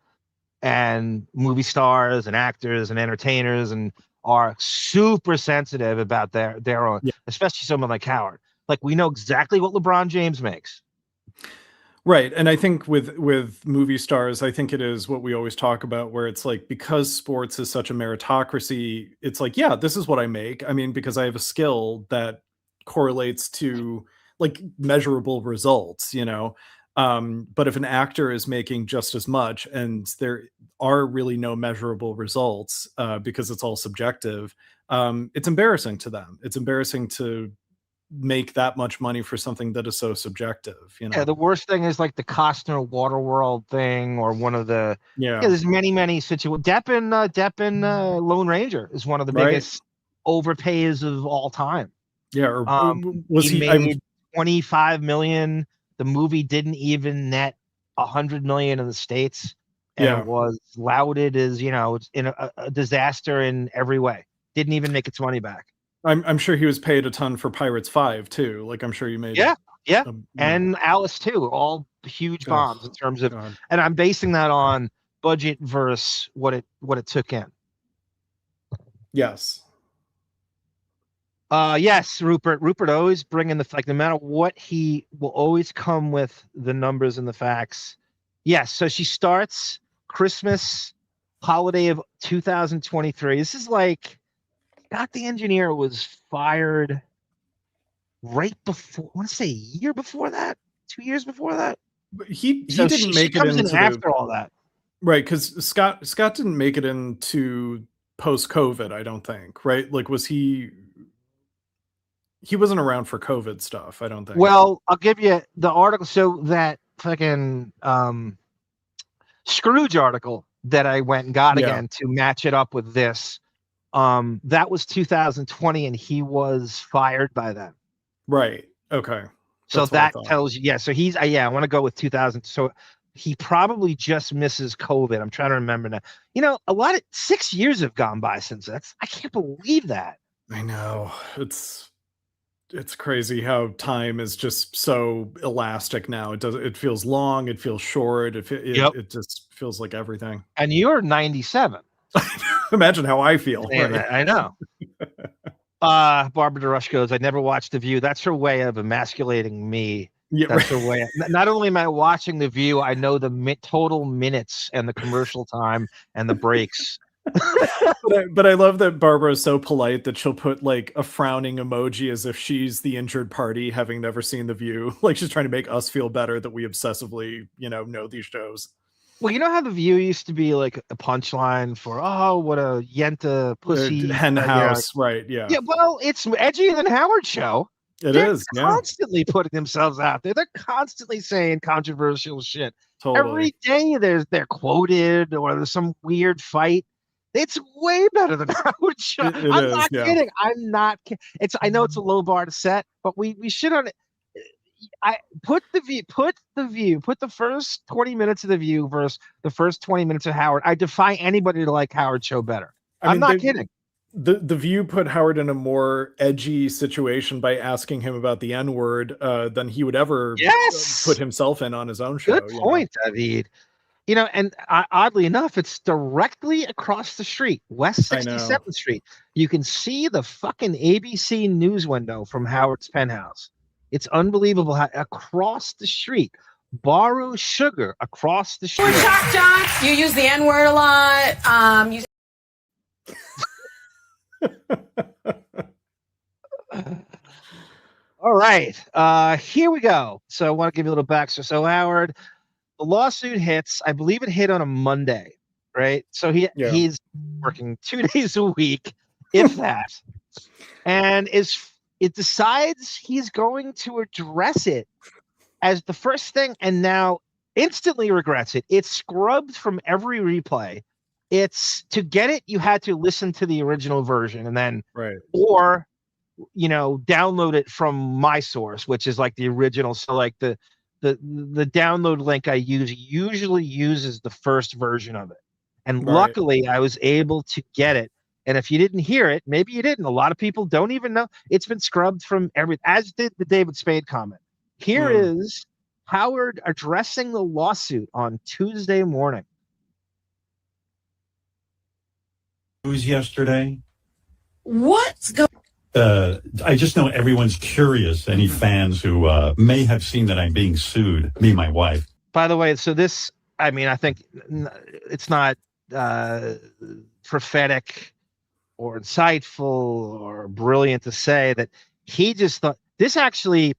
and movie stars and actors and entertainers and are super sensitive about their own, especially someone like Howard. Like, we know exactly what LeBron James makes. Right. And I think with movie stars, I think it is what we always talk about, where it's like, because sports is such a meritocracy, it's like, yeah, this is what I make. I mean, because I have a skill that correlates to like measurable results, but if an actor is making just as much and there are really no measurable results because it's all subjective, it's embarrassing to them. It's embarrassing to make that much money for something that is so subjective. Yeah, the worst thing is like the Costner Waterworld thing, or one of the there's many situations. Depp in Lone Ranger is one of the biggest overpays of all time. Yeah, or was he made $25 million. The movie didn't even net $100 million in the States, and it was lauded as it's in a disaster in every way. Didn't even make its money back. I'm sure he was paid a ton for Pirates 5 too. Like, I'm sure you made and Alice too. All huge bombs in terms of, and I'm basing that on budget versus what it took in. Yes. Yes, Rupert. Rupert always bringing no matter what, he will always come with the numbers and the facts. Yes, so she starts Christmas holiday of 2023. This is like, Scott the engineer was fired right before, I want to say a year before that, 2 years before that. But he So didn't she make it comes into in after all that. Right, because Scott didn't make it into post-COVID, I don't think, right? Like, was he wasn't around for COVID stuff, I don't think. Well, I'll give you the article. So that fucking Scrooge article that I went and got again to match it up with this, that was 2020, and he was fired by then. Right. Okay. So that tells you, so he's, I want to go with 2000. So he probably just misses COVID. I'm trying to remember now. 6 years have gone by since that's, I can't believe that. I know. It's crazy how time is just so elastic now. It feels long, it feels short, it just feels like everything. And you're 97. Imagine how I feel. Right? I know. Barbara DeRush goes, I never watched The View. That's her way of emasculating me. Yeah, that's her way. Not only am I watching The View, I know the total minutes and the commercial time and the breaks. but I love that Barbara is so polite that she'll put like a frowning emoji as if she's the injured party, having never seen The View. Like she's trying to make us feel better that we obsessively, know these shows. Well, you know how The View used to be like a punchline for, oh, what a yenta pussy hen house, right? Yeah. Yeah. Well, it's edgier than Howard Show. They're constantly putting themselves out there. They're constantly saying controversial shit. Totally. Every day they're quoted or there's some weird fight. It's way better than Howard Show. I'm not kidding. I'm not kidding. I know it's a low bar to set, but we should on it. Put the first 20 minutes of The View versus the first 20 minutes of Howard. I defy anybody to like Howard Show better. I'm not kidding. The View put Howard in a more edgy situation by asking him about the N-word than he would ever put himself in on his own show. Good point, David. And oddly enough, it's directly across the street, West 67th Street. You can see the fucking ABC news window from Howard's penthouse. It's unbelievable how across the street, Borrow Sugar across the street. Talk jocks. You use the N-word a lot. All right, here we go. So I want to give you a little backstory. So Howard, the lawsuit hits. I believe it hit on a Monday, right? So he's working 2 days a week, if that, and it decides he's going to address it as the first thing, and now instantly regrets it. It's scrubbed from every replay. It's to get it, you had to listen to the original version and then, or, download it from my source, which is like the original. So like the download link I use usually uses the first version of it. And luckily I was able to get it. And if you didn't hear it, maybe you didn't. A lot of people don't even know. It's been scrubbed from as did the David Spade comment. Here is Howard addressing the lawsuit on Tuesday morning. News yesterday. What's going? I just know everyone's curious. Any fans who may have seen that I'm being sued, me and my wife. By the way, so this, I think it's not prophetic or insightful or brilliant to say that he just thought this actually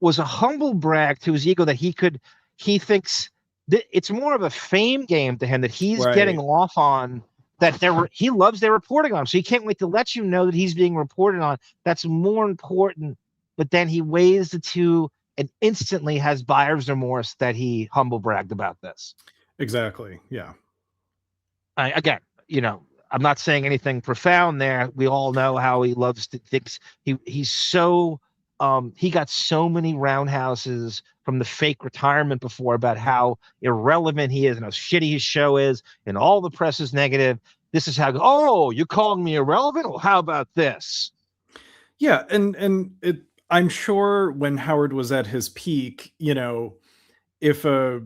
was a humble brag to his ego that he thinks that it's more of a fame game to him that he's getting off on, that he loves their reporting on him. So he can't wait to let you know that he's being reported on. That's more important. But then he weighs the two and instantly has buyer's remorse that he humble bragged about this. Exactly. Yeah. Again, I'm not saying anything profound there. We all know how he loves to think. He's so he got so many roundhouses from the fake retirement before about how irrelevant he is and how shitty his show is, and all the press is negative. This is how, oh, you're calling me irrelevant? Well, how about this? Yeah, and I'm sure when Howard was at his peak, if a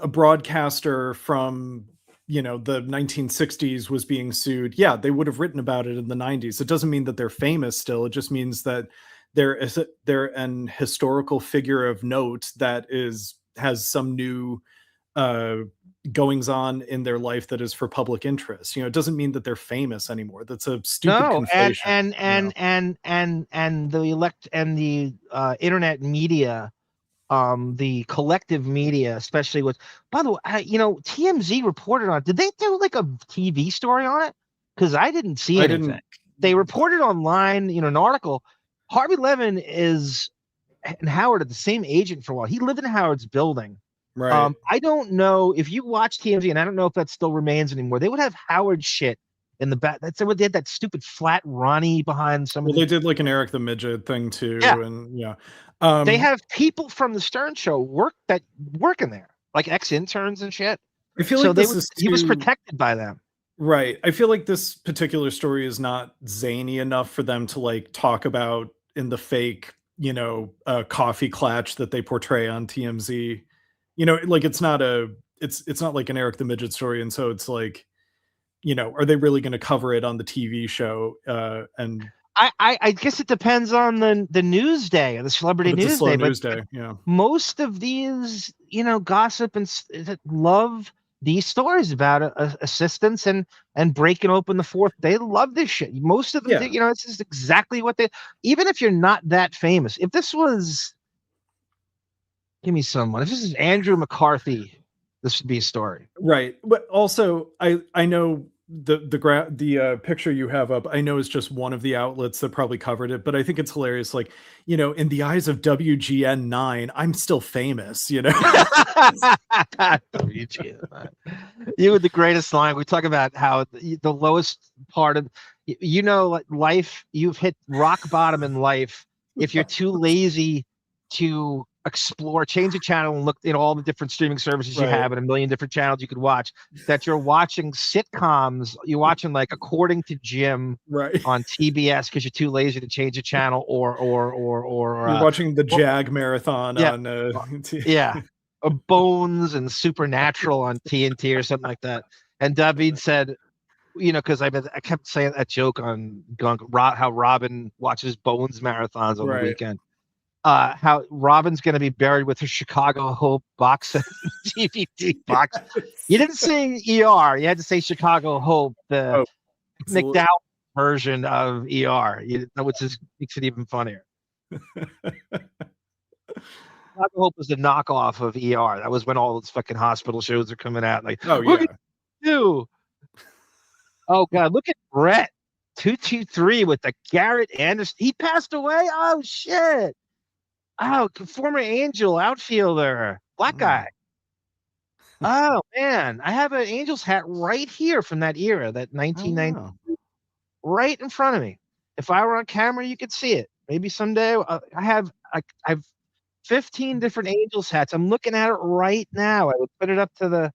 broadcaster from the 1960s was being sued, yeah, they would have written about it in the 90s. It doesn't mean that they're famous still. It just means that they're an historical figure of note that has some new goings on in their life that is for public interest. It doesn't mean that they're famous anymore. That's a stupid conflation. And the internet media, the collective media, especially with, by the way, TMZ reported on it. Did they do like a TV story on it? Because I didn't see anything. They reported online, an article. Harvey Levin and Howard are the same agent for a while. He lived in Howard's building. Right. I don't know if you watch TMZ, and I don't know if that still remains anymore. They would have Howard shit in the back. That's what they had, that stupid flat Ronnie behind some. Well, they did like an Eric the Midget thing too, and they have people from the Stern Show working there, like ex-interns and shit. I feel like he was protected by them. Right. I feel like this particular story is not zany enough for them to like talk about in the fake, coffee clatch that they portray on TMZ. Like it's not like an Eric the Midget story, and so it's like, are they really going to cover it on the TV show? And I guess it depends on the news day or the celebrity news day. Day, yeah. Most of these, gossip and that love these stories about assistants and breaking open the fourth. They love this shit. Most of them, it's just exactly what even if you're not that famous. If this was, give me someone. If this is Andrew McCarthy, this would be a story. Right. But also, I know the picture you have up, I know is just one of the outlets that probably covered it, but I think it's hilarious. Like, in the eyes of WGN9, I'm still famous, WGN9. You were the greatest line. We talk about how the lowest part of, life, you've hit rock bottom in life. If you're too lazy to explore, change the channel and look in all the different streaming services you have and a million different channels you could watch, that you're watching sitcoms, you're watching like According to Jim on TBS because you're too lazy to change the channel, or you're watching the Jag marathon on or Bones and Supernatural on TNT or something like that. And David said, because I kept saying that joke on how Robin watches Bones marathons on the weekend. How Robin's going to be buried with her Chicago Hope box set DVD box. You didn't say ER. You had to say Chicago Hope, the McDowell version of ER, which makes it even funnier. Chicago Hope was the knockoff of ER. That was when all those fucking hospital shows are coming out. Like, what do? Oh, God, look at Brett 223 with the Garrett Anderson. He passed away? Oh, shit. Oh, former Angel outfielder, black guy. Oh, man. I have an Angels hat right here from that era, that 1990, right in front of me. If I were on camera, you could see it. Maybe someday. I have 15 different Angels hats. I'm looking at it right now. I would put it up to the,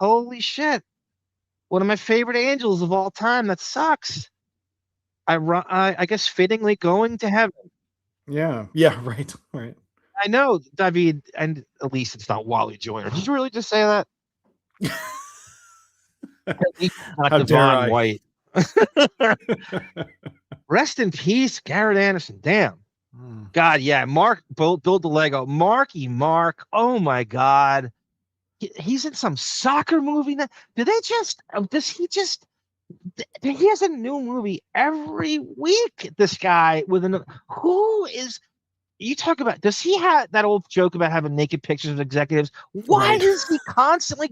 holy shit. One of my favorite Angels of all time. That sucks. I guess fittingly going to heaven. Yeah, right. I know, David, and at least it's not Wally Joyner. Did you really just say that? At least not Devon White. Rest in peace, Garrett Anderson. Damn. God, yeah. Mark, build the Lego. Marky Mark. Oh my God. He's in some soccer movie now. He has a new movie every week. This guy you talk about, does he have that old joke about having naked pictures of executives? Why is he constantly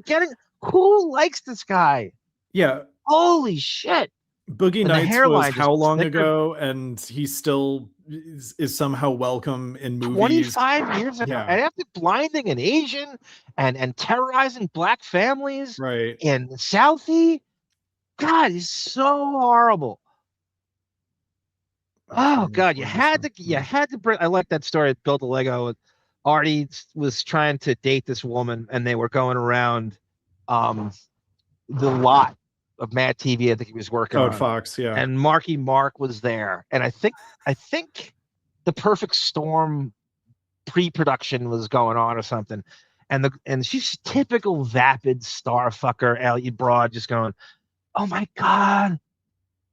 who likes this guy? Yeah. Holy shit. Boogie Nights was how long ago, and he still is somehow welcome in movies. 25 years ago. Yeah. And after blinding an Asian and terrorizing black families in Southie. God, he's so horrible. Oh God, you had to bring. I like that story. Build a Lego. Artie was trying to date this woman, and they were going around the lot of Mad TV. I think he was working on Fox, yeah. And Marky Mark was there, and I think the Perfect Storm pre-production was going on or something. and she's typical vapid starfucker Elliot Broad, just going, "Oh my God,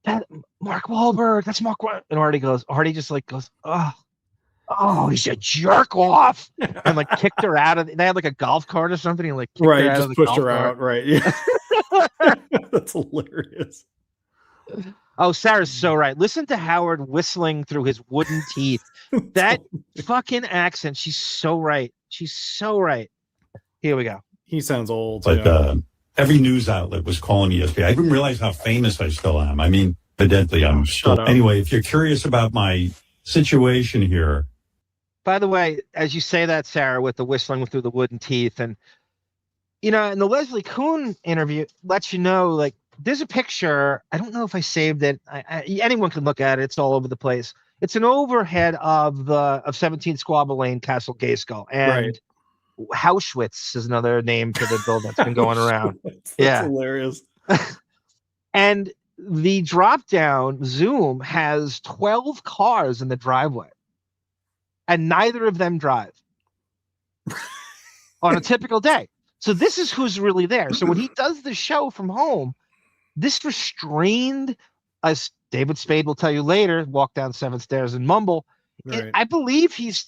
that Mark Wahlberg, that's Mark Wahlberg." And Hardy just like goes, "Oh, he's a jerk off," and like kicked her out of. They had like a golf cart or something, and like kicked her out just of the pushed golf her cart. out, right? Yeah, that's hilarious. Oh, Sarah's so right. Listen to Howard whistling through his wooden teeth. That fucking accent. She's so right. She's so right. Here we go. He sounds old. But every news outlet was calling me yesterday. I didn't realize how famous I still am. I mean, evidently I'm still. Anyway, if you're curious about my situation here. By the way, as you say that, Sarah, with the whistling through the wooden teeth, and in the Leslie Kuhn interview, lets you know, like, there's a picture. I don't know if I saved it. Anyone can look at it. It's all over the place. It's an overhead of 17 Squabble Lane, Castle Gayskull, and Auschwitz is another name for the building that's been going around. That's hilarious. And the drop down Zoom has 12 cars in the driveway, and neither of them drive on a typical day. So this is who's really there. So when he does the show from home, this restrained, as David Spade will tell you later, walk down 7 stairs and mumble. Right. I believe he's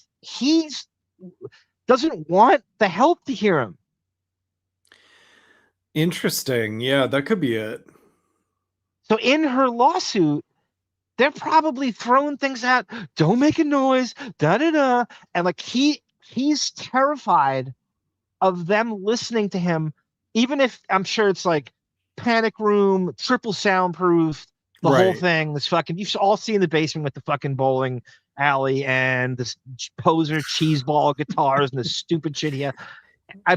doesn't want the help to hear him. Interesting. Yeah, that could be it. So in her lawsuit, they're probably throwing things out. Don't make a noise. Da da da. And like he's terrified of them listening to him, even if I'm sure it's like panic room, triple soundproof, the whole thing. This fucking, you've all seen the basement with the fucking bowling alley and this poser cheese ball guitars and this stupid shit here. I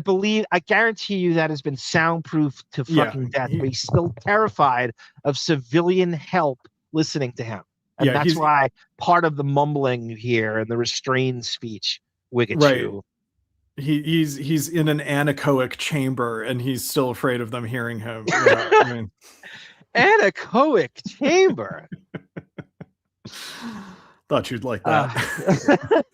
guarantee you that has been soundproof to fucking death, but he's still terrified of civilian help listening to him. And that's why part of the mumbling you hear and the restrained speech, Wigachu. He's in an anechoic chamber and he's still afraid of them hearing him. Yeah, I mean. Anechoic chamber. Thought you'd like that.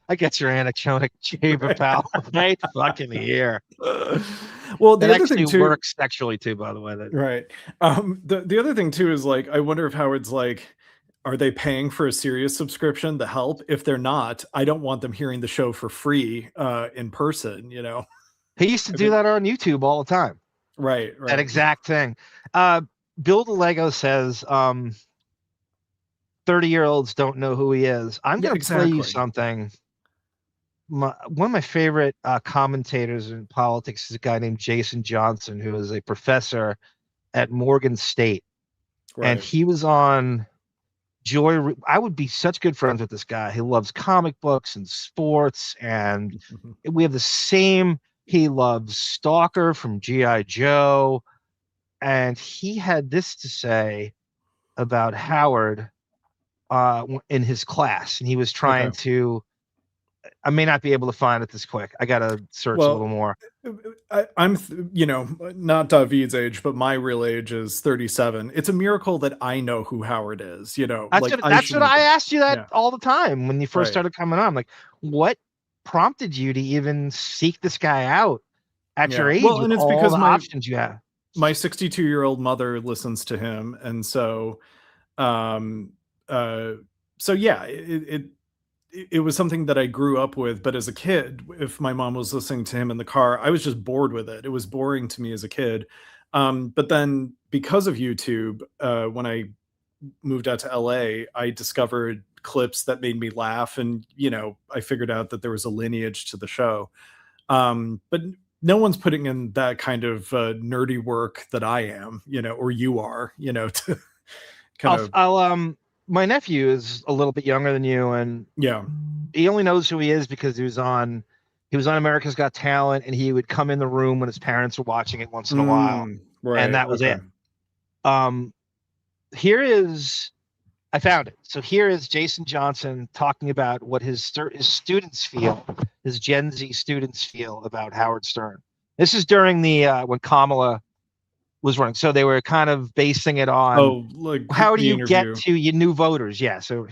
I get your anechoic chamber, pal. Right fucking here. Well, the that other thing too works sexually too, by the way. Right. The other thing too is like, I wonder if Howard's like, are they paying for a Sirius subscription to help? If they're not, I don't want them hearing the show for free in person, He used to do that on YouTube all the time. Right. That exact thing. Bill DeLego says 30-year-olds don't know who he is. I'm going to play you something. One of my favorite commentators in politics is a guy named Jason Johnson, who is a professor at Morgan State. Right. And he was on I would be such good friends with this guy. He loves comic books and sports, and we have the same. He loves Stalker from G.I. Joe, and he had this to say about Howard in his class, and he was trying to. I may not be able to find it this quick. I gotta search a little more. I'm, not David's age, but my real age is 37. It's a miracle that I know who Howard is. That's what I asked you all the time when you first started coming on. Like, what prompted you to even seek this guy out at your age? Well, and it's because the options you have. My 62-year-old mother listens to him, and so, it was something that I grew up with. But as a kid, if my mom was listening to him in the car, I was just bored with it. It was boring to me as a kid. But then because of YouTube, when I moved out to LA, I discovered clips that made me laugh. And, I figured out that there was a lineage to the show. But no one's putting in that kind of nerdy work that I am, or you are, to kind of. My nephew is a little bit younger than you, and he only knows who he is because he was on America's Got Talent, and he would come in the room when his parents were watching it once in a while, and that was it. I found it. So here is Jason Johnson talking about what his students feel, his Gen Z students feel about Howard Stern. This is during the when Kamala was running, so they were kind of basing it on how do you get to your new voters? Yeah, so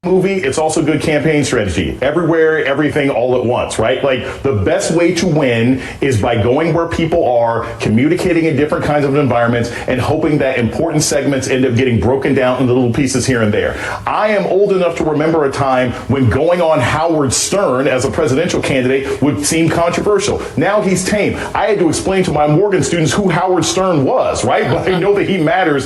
movie, it's also good campaign strategy. Everywhere, everything, all at once, right? Like, the best way to win is by going where people are, communicating in different kinds of environments, and hoping that important segments end up getting broken down into little pieces here and there. I am old enough to remember a time when going on Howard Stern as a presidential candidate would seem controversial. Now he's tame. I had to explain to my Morgan students who Howard Stern was, right? But I know that he matters.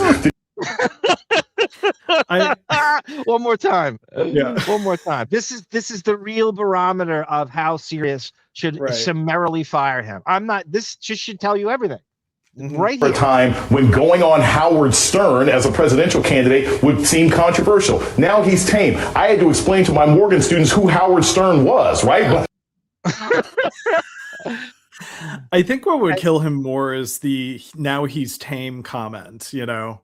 One more time. Yeah. One more time. This is the real barometer of how Sirius should summarily fire him. This just should tell you everything. Right here. A time when going on Howard Stern as a presidential candidate would seem controversial. Now he's tame. I had to explain to my Morgan students who Howard Stern was, right? I think what would kill him more is the "now he's tame" comment, you know.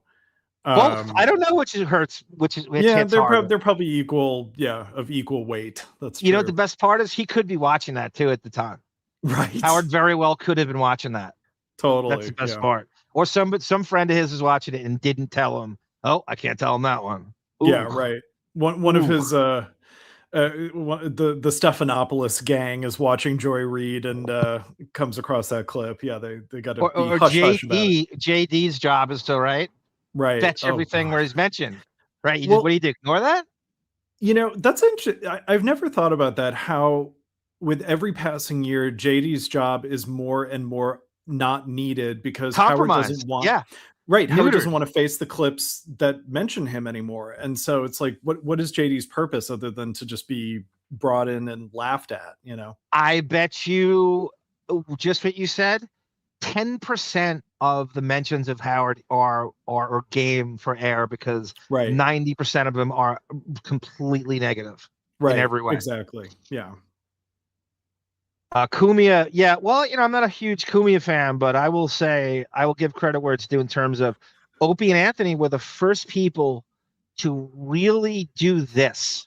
Well, I don't know which hurts. Which they're probably equal. Yeah, of equal weight. That's true. You know what the best part is? He could be watching that too at the time. Right. Howard very well could have been watching that. Totally. That's the best part. Or some friend of his is watching it and didn't tell him. Oh, I can't tell him that one. Ooh. Yeah, right. One of his the Stephanopoulos gang is watching Joy Reid and comes across that clip. Yeah, they got to be hush about it. JD's job is to fetch everything where he's mentioned. Right. What do you do? Ignore that? You know, that's interesting. I've never thought about that. How with every passing year, JD's job is more and more not needed because Howard doesn't want. Yeah. Right. Howard doesn't want to face the clips that mention him anymore. And so it's like, what is JD's purpose other than to just be brought in and laughed at, you know? I bet you just what you said, 10% of the mentions of Howard are game for air because 90% of them are completely negative in every way. Exactly. Yeah. Cumia, yeah. Well, you know, I'm not a huge Cumia fan, but I will say I will give credit where it's due in terms of Opie and Anthony were the first people to really do this.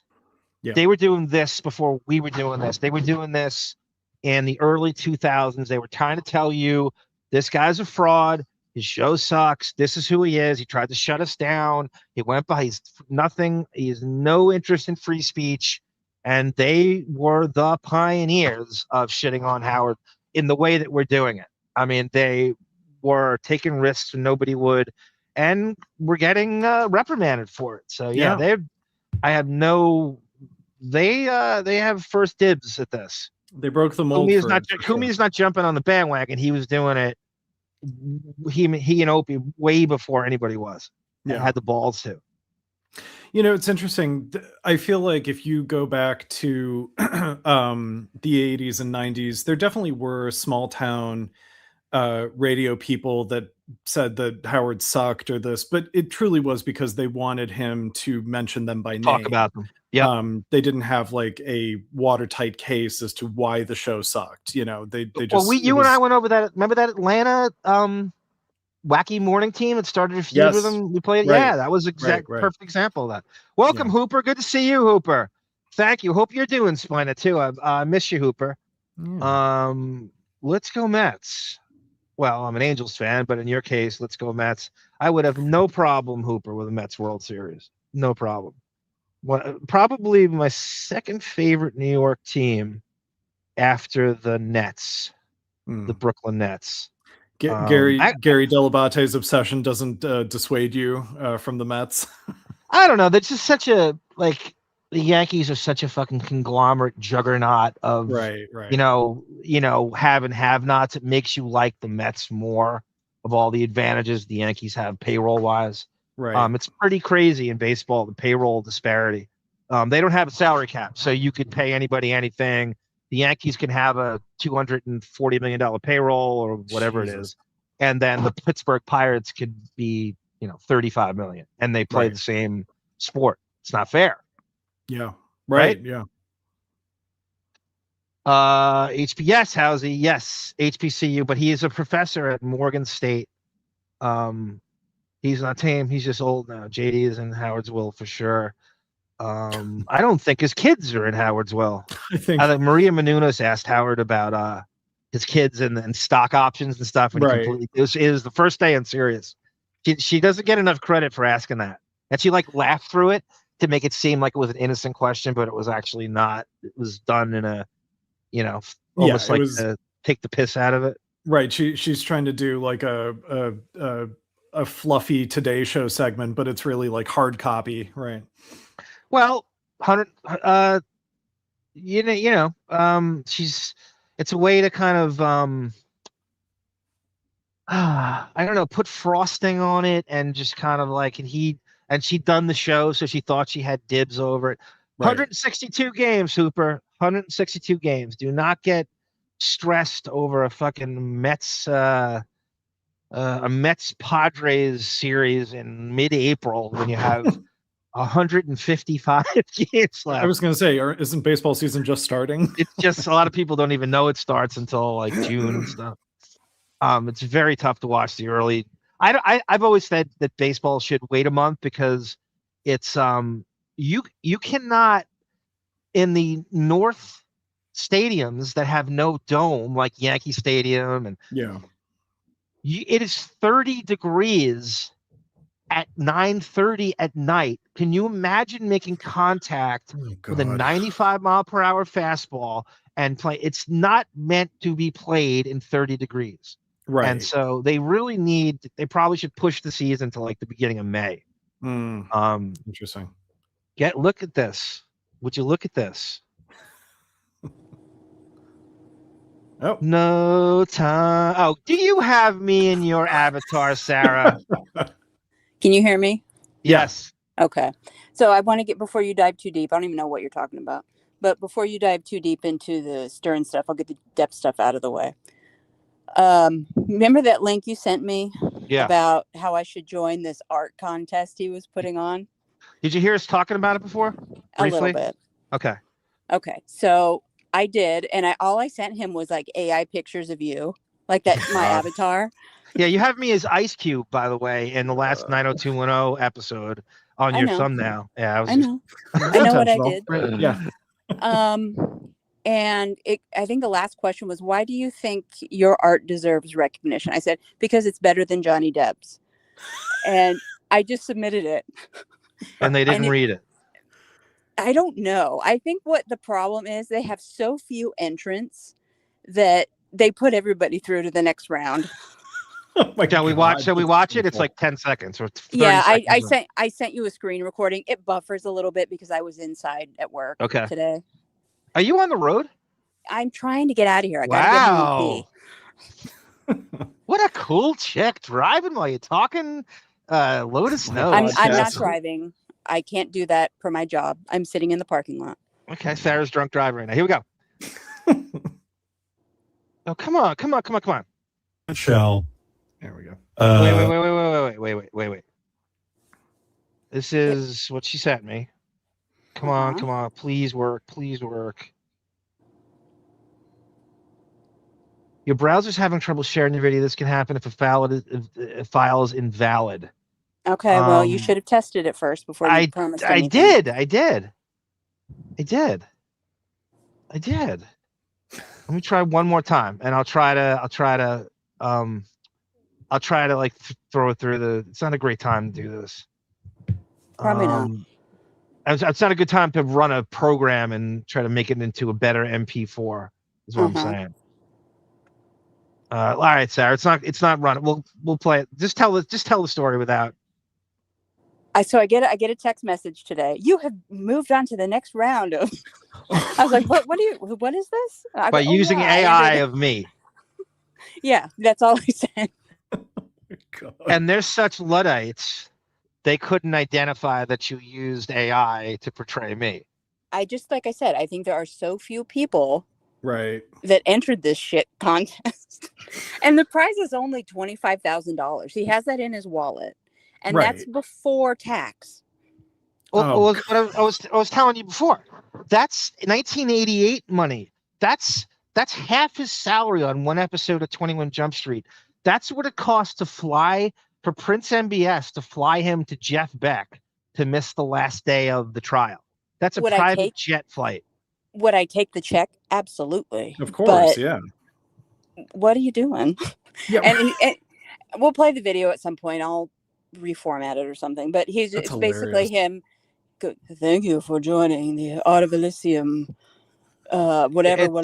Yeah. They were doing this before we were doing this. They were doing this in the early 2000s. They were trying to tell you this guy's a fraud. His show sucks. This is who he is. He tried to shut us down. He went by. He's nothing. He has no interest in free speech. And they were the pioneers of shitting on Howard in the way that we're doing it. I mean, they were taking risks when nobody would, and we're getting reprimanded for it. So yeah, they have first dibs at this. They broke the mold. Kumi's not jumping on the bandwagon. He was doing it. He and Opie way before anybody was. Yeah, had the balls to. You know, it's interesting. I feel like if you go back to the 80s and 90s, there definitely were small town radio people that said that Howard sucked or this, but it truly was because they wanted him to mention them by name. Talk about them. Yeah. They didn't have like a watertight case as to why the show sucked. You know, they just. Well, and I went over that. Remember that Atlanta wacky morning team that started a feud with them? We played. Right. Yeah, that was perfect example of that. Welcome, Hooper. Good to see you, Hooper. Thank you. Hope you're doing splendid too. I miss you, Hooper. Let's go Mets. Well, I'm an Angels fan, but in your case, let's go Mets. I would have no problem, Hooper, with a Mets World Series. No problem. Probably my second favorite New York team after the Nets, the Brooklyn Nets. Gary Delabate's obsession doesn't dissuade you from the Mets. I don't know. That's just such a the Yankees are such a fucking conglomerate juggernaut of you know have and have nots. It makes you like the Mets more of all the advantages the Yankees have payroll wise. Right. It's pretty crazy in baseball, the payroll disparity. They don't have a salary cap, so you could pay anybody anything. The Yankees can have a $240 million payroll or whatever it is. And then the Pittsburgh Pirates could be, $35 million, and they play the same sport. It's not fair. Yeah. Right. Yeah. HPS, Housey. Yes. HBCU, but he is a professor at Morgan State. He's not tame. He's just old now. JD is in Howard's will for sure. I don't think his kids are in Howard's will. I think Maria Menounos asked Howard about his kids and stock options and stuff. And it was the first day on Sirius. She doesn't get enough credit for asking that. And she laughed through it. to make it seem like it was an innocent question, but it was actually not. It was done in a, almost like to take the piss out of it. Right. She's trying to do like a fluffy Today Show segment, but it's really like hard copy, right? Well, it's a way to kind of I don't know, put frosting on it and just kind of like, and she'd done the show, so she thought she had dibs over it. Right. 162 games, Hooper. 162 games. Do not get stressed over a fucking Mets a Mets Padres series in mid-April when you have 155 games left. I was going to say, isn't baseball season just starting? It's just a lot of people don't even know it starts until like June and stuff. It's very tough to watch the early. I've always said that baseball should wait a month because it's you cannot in the North stadiums that have no dome like Yankee Stadium and it is 30 degrees at 9:30 at night. Can you imagine making contact with a 95-mile-per-hour fastball and play? It's not meant to be played in 30 degrees. Right. And so they probably should push the season to like the beginning of May. Interesting. Look at this. Would you look at this? Oh. No time. Oh, do you have me in your avatar, Sarah? Can you hear me? Yes. Okay. So I want to get, before you dive too deep, I don't even know what you're talking about, but before you dive too deep into the Stern stuff, I'll get the depth stuff out of the way. Remember that link you sent me about how I should join this art contest he was putting on? Did you hear us talking about it before? Briefly? A little bit. Okay. So I did. And all I sent him was like AI pictures of you, like that, my avatar. Yeah. You have me as Ice Cube, by the way, in the last 90210 episode on your thumbnail. Yeah. I know what I did. Yeah. And I think the last question was, why do you think your art deserves recognition? I said, because it's better than Johnny Depp's. And I just submitted it. And they didn't read it. I don't know. I think what the problem is, they have so few entrants that they put everybody through to the next round. Shall we watch it? It's like 10 seconds or 30 seconds. I sent you a screen recording. It buffers a little bit because I was inside at work today. Are you on the road? I'm trying to get out of here. I gotta get home and pee. What a cool chick driving while you're talking. Lotus knows. I'm not driving. I can't do that for my job. I'm sitting in the parking lot. Okay, Sarah's drunk driving right now. Here we go. Oh, come on. Michelle. There we go. Wait. This is what she sent me. Come on. Please work. Your browser's having trouble sharing your video. This can happen if a file is invalid. Okay, well, you should have tested it first before you promised anything. I did. Let me try one more time, and I'll try to like throw it through the. It's not a great time to do this. Probably not. It's not a good time to run a program and try to make it into a better MP4. Is what I'm saying. All right, Sarah. It's not running. We'll play it. Just tell the story without. So I get a text message today. You have moved on to the next round of. I was like, what is this? By using AI of me. Yeah, that's all I said. And they're such Luddites, they couldn't identify that you used AI to portray me. Like I said, I think there are so few people that entered this shit contest. And the prize is only $25,000. He has that in his wallet. And that's before tax. Well, I was telling you before. That's 1988 money. That's half his salary on one episode of 21 Jump Street. That's what it costs to fly for Prince MBS to fly him to Jeff Beck to miss the last day of the trial. That's a private jet flight. Would I take the check? Absolutely. Of course, yeah. What are you doing? Yeah. And we'll play the video at some point. I'll reformat it or something. But it's basically him Thank you for joining the Art of Elysium. Whatever.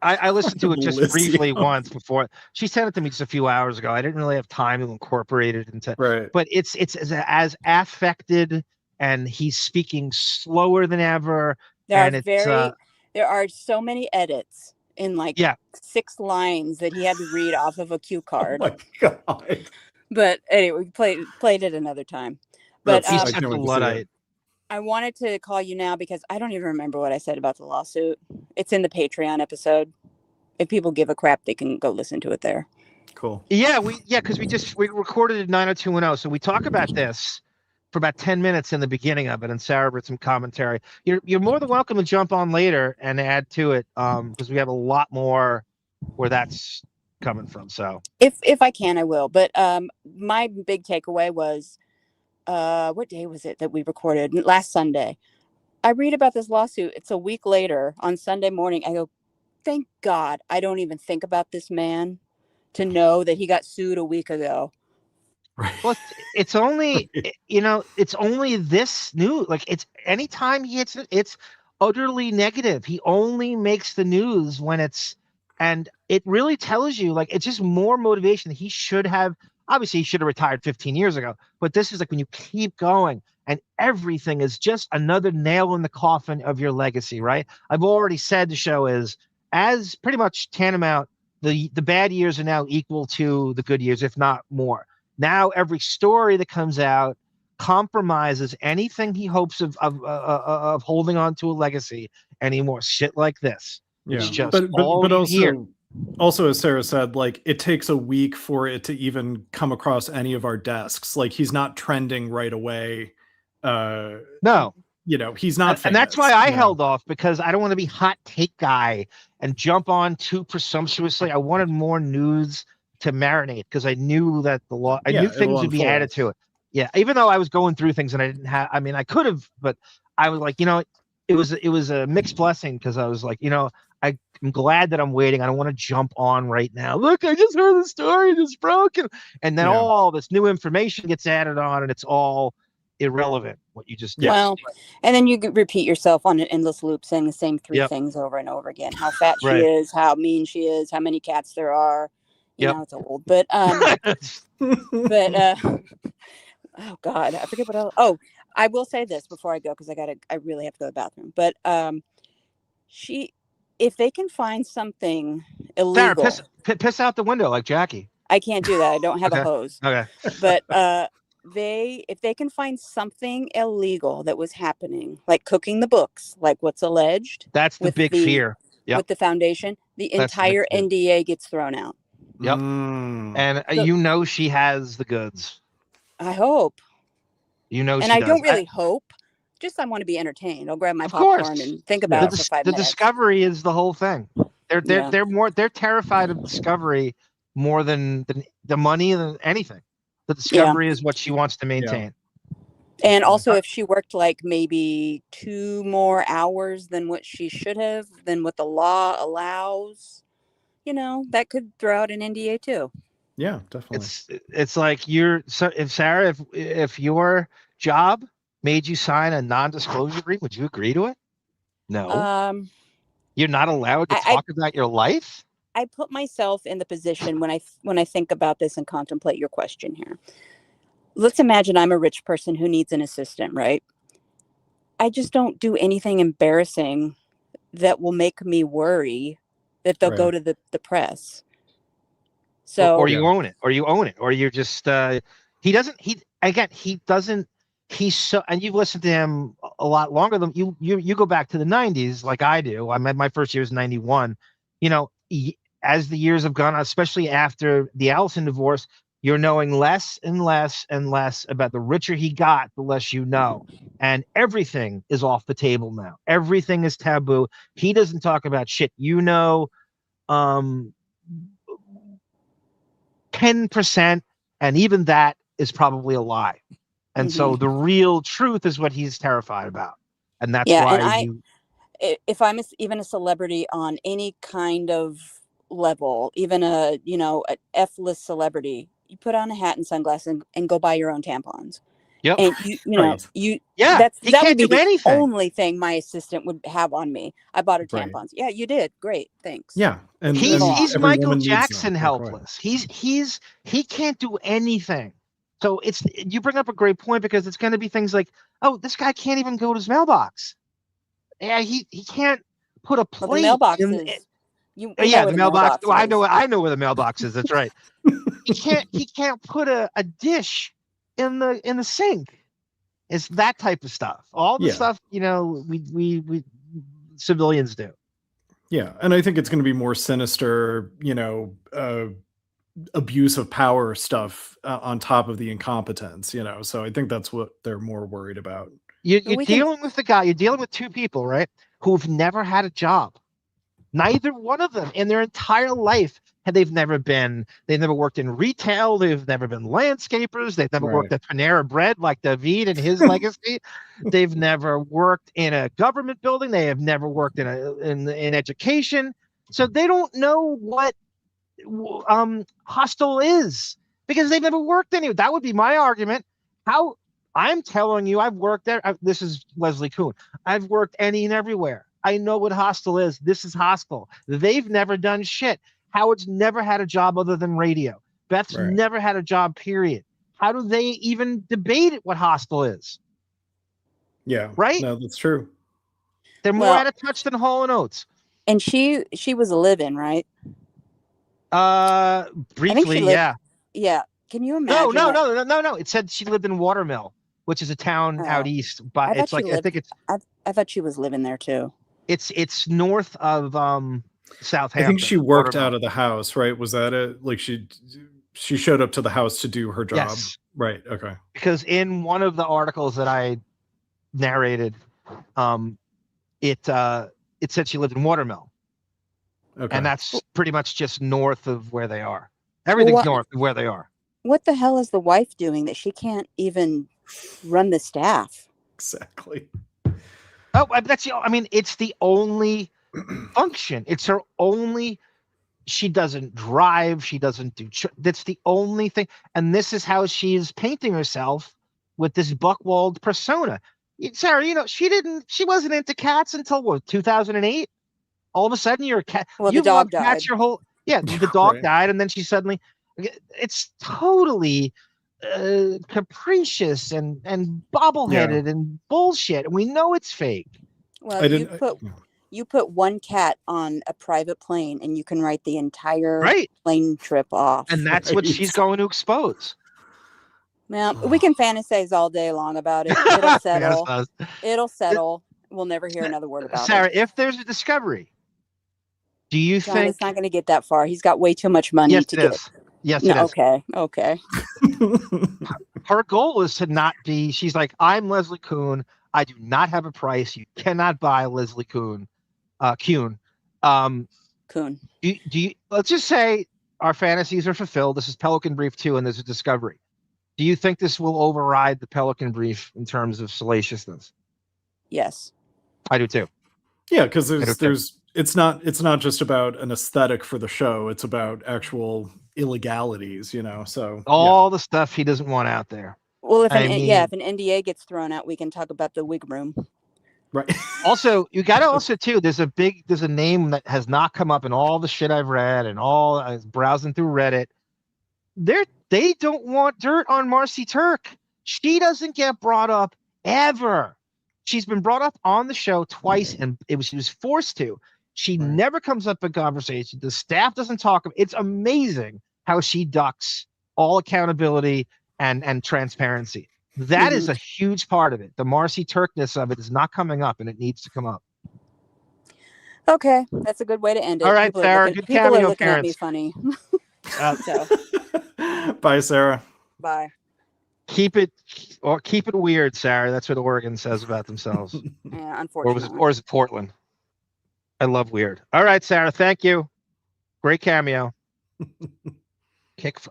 I listened to it just Elysium. briefly once before. She sent it to me just a few hours ago. I didn't really have time to incorporate it into. Right. But it's as affected, and he's speaking slower than ever. There are so many edits in like 6 lines that he had to read off of a cue card. Oh my God. But anyway, we played it another time. But he's such a Luddite. I wanted to call you now because I don't even remember what I said about the lawsuit. It's in the Patreon episode. If people give a crap, they can go listen to it there. Cool. Yeah, because we recorded it 90210. So we talk about this for about 10 minutes in the beginning of it, and Sarah wrote some commentary. You're more than welcome to jump on later and add to it, because we have a lot more where that's coming from. So if I can, I will. But my big takeaway was, what day was it that we recorded? Last Sunday. I read about this lawsuit. It's a week later on Sunday morning. I go, thank God I don't even think about this man to know that he got sued a week ago. Right. Well, it's only, it's only this new, like it's anytime he hits it, it's utterly negative. He only makes the news when and it really tells you, like, it's just more motivation. He should have retired 15 years ago, but this is like when you keep going and everything is just another nail in the coffin of your legacy, right? I've already said the show is as pretty much tantamount. The bad years are now equal to the good years, if not more. Now every story that comes out compromises anything he hopes of holding on to a legacy anymore. Shit like this. Yeah. It's just but also, as Sarah said, like it takes a week for it to even come across any of our desks. Like he's not trending right away. No. He's not famous, and that's why I held off, because I don't want to be hot take guy and jump on too presumptuously. I wanted more news to marinate, because I knew that I knew things would be added to it. Yeah, even though I was going through things and I didn't have, I mean, I could have, but I was like, it was a mixed blessing, because I was like, I'm glad that I'm waiting. I don't want to jump on right now. Look, I just heard the story that's broken, and then all this new information gets added on, and it's all irrelevant. What you just did. Well, and then you repeat yourself on an endless loop, saying the same 3 things over and over again. How fat she is, how mean she is, how many cats there are. You know, it's old, but oh God, I forget what else. Oh, I will say this before I go, because I really have to go to the bathroom. But if they can find something illegal, Sarah, piss out the window like Jackie. I can't do that. I don't have a hose. Okay. But if they can find something illegal that was happening, like cooking the books, like what's alleged, that's the big fear. With the foundation, the entire NDA gets thrown out. Yep. And she has the goods. I hope. And I don't really hope. Just I want to be entertained. I'll grab my popcorn and think about it for 5 minutes. The discovery is the whole thing. They're terrified of discovery more than the money than anything. The discovery is what she wants to maintain. And also, if she worked like maybe 2 more hours than what she should have, than what the law allows, that could throw out an NDA too. Yeah, definitely. It's like if your job made you sign a non-disclosure agreement, would you agree to it? No. You're not allowed to talk about your life? I put myself in the position when I think about this and contemplate your question here. Let's imagine I'm a rich person who needs an assistant, right? I just don't do anything embarrassing that will make me worry that they'll go to the press. So, or you own it, or you're just, he's so, and you've listened to him a lot longer than you go back to the 90s like I do. I met my first year was 91. As the years have gone on, especially after the Allison divorce, you're knowing less and less and less about the richer he got, the less you know. And everything is off the table now. Everything is taboo. He doesn't talk about shit. 10%, and even that is probably a lie. And so the real truth is what he's terrified about. And that's why if I'm even a celebrity on any kind of level, even an F-list celebrity, you put on a hat and sunglasses and go buy your own tampons. Yep. And that would be the anything. only thing my assistant would have on me. I bought her tampons. Yeah, you did. Great. Thanks. Yeah. And he's every Michael woman needs Jackson them. helpless. He can't do anything. So you bring up a great point, because it's going to be things like, oh, this guy can't even go to his mailbox. Yeah, he can't put a plate. Well, the mailbox in, is. The mailbox. Well, I know where the mailbox is. That's right. He can't put a dish in the sink. It's that type of stuff. All the stuff we civilians do. Yeah, and I think it's going to be more sinister, abuse of power stuff on top of the incompetence, So I think that's what they're more worried about. You're dealing with the guy. You're dealing with two people, right, who've never had a job. Neither one of them in their entire life they've never worked in retail. They've never been landscapers. They've never worked at Panera Bread like David and his legacy. They've never worked in a government building. They have never worked in education. So they don't know what hostile is, because they've never worked anywhere. That would be my argument. How I'm telling you, I've worked there. This is Leslie Kuhn. I've worked any and everywhere. I know what hostile is. This is hostile. They've never done shit. Howard's never had a job other than radio. Beth's never had a job, period. How do they even debate it, what hostile is? Yeah. Right? No, that's true. They're more out of touch than Hall & Oates. And she was a live-in, right? Briefly, yeah. Yeah. Can you imagine? No. It said she lived in Watermill, which is a town out east. But it's like, I thought she was living there too. It's north of Southampton. I think she worked out of the house, right? Was that it? Like she showed up to the house to do her job. Yes. Right. Okay. Because in one of the articles that I narrated, it said she lived in Watermill. Okay. And that's pretty much just north of where they are. Everything's north of where they are. What the hell is the wife doing that she can't even run the staff? Exactly. Oh, it's the only function. It's her only. She doesn't drive. She doesn't do. That's the only thing. And this is how she's painting herself with this Buchwald persona. Sarah, she wasn't into cats until 2008. All of a sudden, you're a cat. Well, the dog died. Cats your whole. Yeah, the dog died, and then she suddenly. It's totally capricious and bobbleheaded and bullshit, and we know it's fake. Well, you put one cat on a private plane, and you can write the entire plane trip off. And that's what she's going to expose. Well, we can fantasize all day long about it. It'll settle. It'll settle. We'll never hear another word about Sarah, it. if there's a discovery, do you think it's not going to get that far? He's got way too much money to get. Yes, it is. Okay. Her goal is to not be. She's like, I'm Leslie Kuhn. I do not have a price. You cannot buy Leslie Kuhn. Kuhn. Kuhn. Do you? Let's just say our fantasies are fulfilled. This is Pelican Brief 2, and there's a discovery. Do you think this will override the Pelican Brief in terms of salaciousness? Yes, I do too. Yeah, because there's it's not just about an aesthetic for the show. It's about actual illegalities, So all the stuff he doesn't want out there. Well, if an NDA gets thrown out, we can talk about the wig room. Right. Also, you got to also too. There's a name that has not come up in all the shit I've read and all I was browsing through Reddit. They don't want dirt on Marcy Turk. She doesn't get brought up ever. She's been brought up on the show twice, and she was forced to. She never comes up in conversation. The staff doesn't talk. It's amazing how she ducks all accountability and transparency. That is a huge part of it. The Marcy Turkness of it is not coming up, and it needs to come up. Okay, that's a good way to end it. All right, Sarah. Good people cameo are looking at me appearance. funny. Bye, Sarah. Bye. Keep it weird, Sarah. That's what Oregon says about themselves. Yeah, unfortunately. Or is it Portland? I love weird. All right, Sarah. Thank you. Great cameo.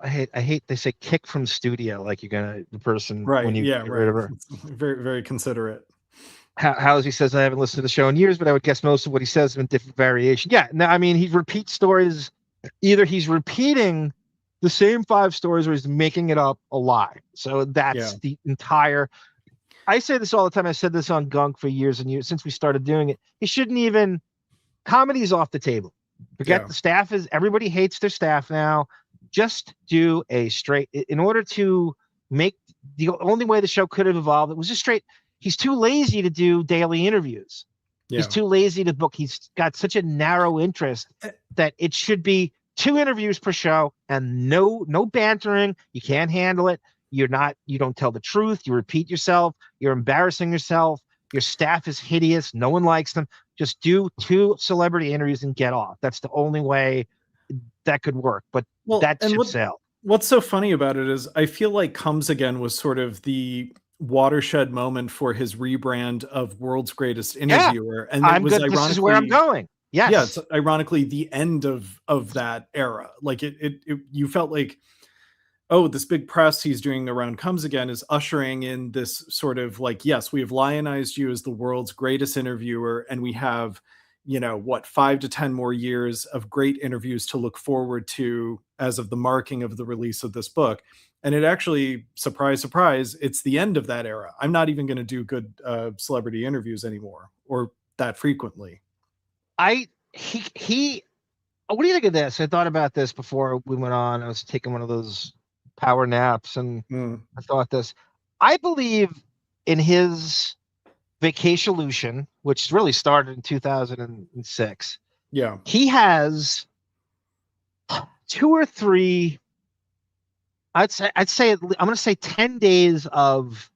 I hate they say kick from studio, like you're gonna the person when you get rid of her. Very, very considerate. Howsey says, I haven't listened to the show in years, but I would guess most of what he says in different variation. Yeah, no, I mean he repeats stories. Either he's repeating the same 5 stories where he's making it up a lie. So that's the entire. I say this all the time. I said this on Gunk for years and years since we started doing it. He shouldn't even. Comedy is off the table. Forget the staff is. Everybody hates their staff now. Just do a straight. In order to make the only way the show could have evolved, it was just straight. He's too lazy to do daily interviews. Yeah. He's too lazy to book. He's got such a narrow interest that it should be 2 interviews per show and no bantering. You can't handle it. You don't tell the truth. You repeat yourself. You're embarrassing yourself. Your staff is hideous. No one likes them. Just do 2 celebrity interviews and get off. That's the only way that could work. But that should sell. What's so funny about it is I feel like Comes Again was sort of the watershed moment for his rebrand of World's Greatest Interviewer. And it was ironically, this is where I'm going. Yes. Yeah, it's ironically the end of that era. Like it you felt like, oh, this big press he's doing around Comes Again is ushering in this sort of like, yes, we have lionized you as the world's greatest interviewer, and we have, 5 to 10 more years of great interviews to look forward to as of the marking of the release of this book. And it actually, surprise, surprise, it's the end of that era. I'm not even going to do good celebrity interviews anymore, or that frequently. What do you think of this? I thought about this before we went on. I was taking one of those power naps, and I thought this. I believe in his Vacation-lution, which really started in 2006. Yeah. He has 2 or 3, I'd say I'm going to say 10 days of,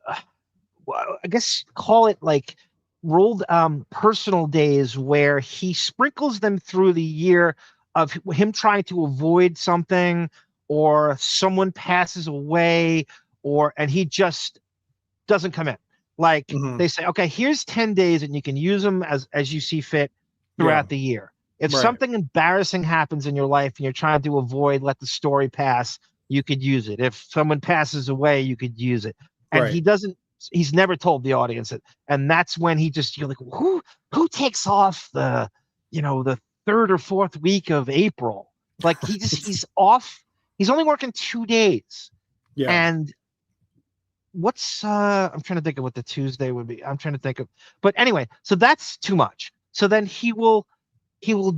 I guess call it like rolled personal days where he sprinkles them through the year of him trying to avoid something, or someone passes away, and he just doesn't come in. Like they say, okay, here's 10 days and you can use them as you see fit throughout the year. If something embarrassing happens in your life and you're trying to avoid, let the story pass, you could use it. If someone passes away, you could use it. And he's never told the audience it. And that's when you're like, who takes off the 3rd or 4th week of April? Like he's off. He's only working 2 days. Yeah. And what's I'm trying to think of what the Tuesday would be. I'm trying to think of, but anyway, so that's too much. So then he will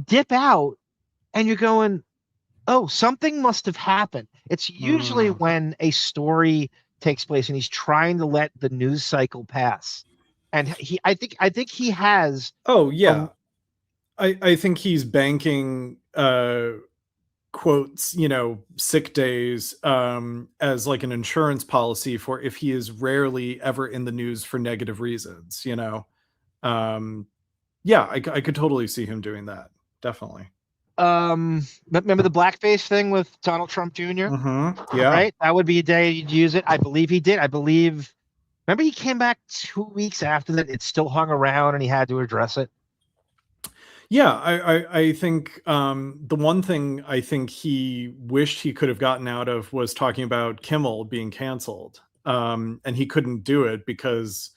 dip out, and you're going, oh, something must have happened. It's usually when a story takes place and he's trying to let the news cycle pass. And I think he has. Oh yeah. I think he's banking quotes, sick days as like an insurance policy for if he is rarely ever in the news for negative reasons, yeah, I could totally see him doing that. Definitely. Remember the blackface thing with Donald Trump Jr.? Yeah. Right? That would be a day you'd use it. I believe he did. Remember he came back 2 weeks after that. It still hung around and he had to address it. Yeah, I think the one thing I think he wished he could have gotten out of was talking about Kimmel being canceled. And he couldn't do it because,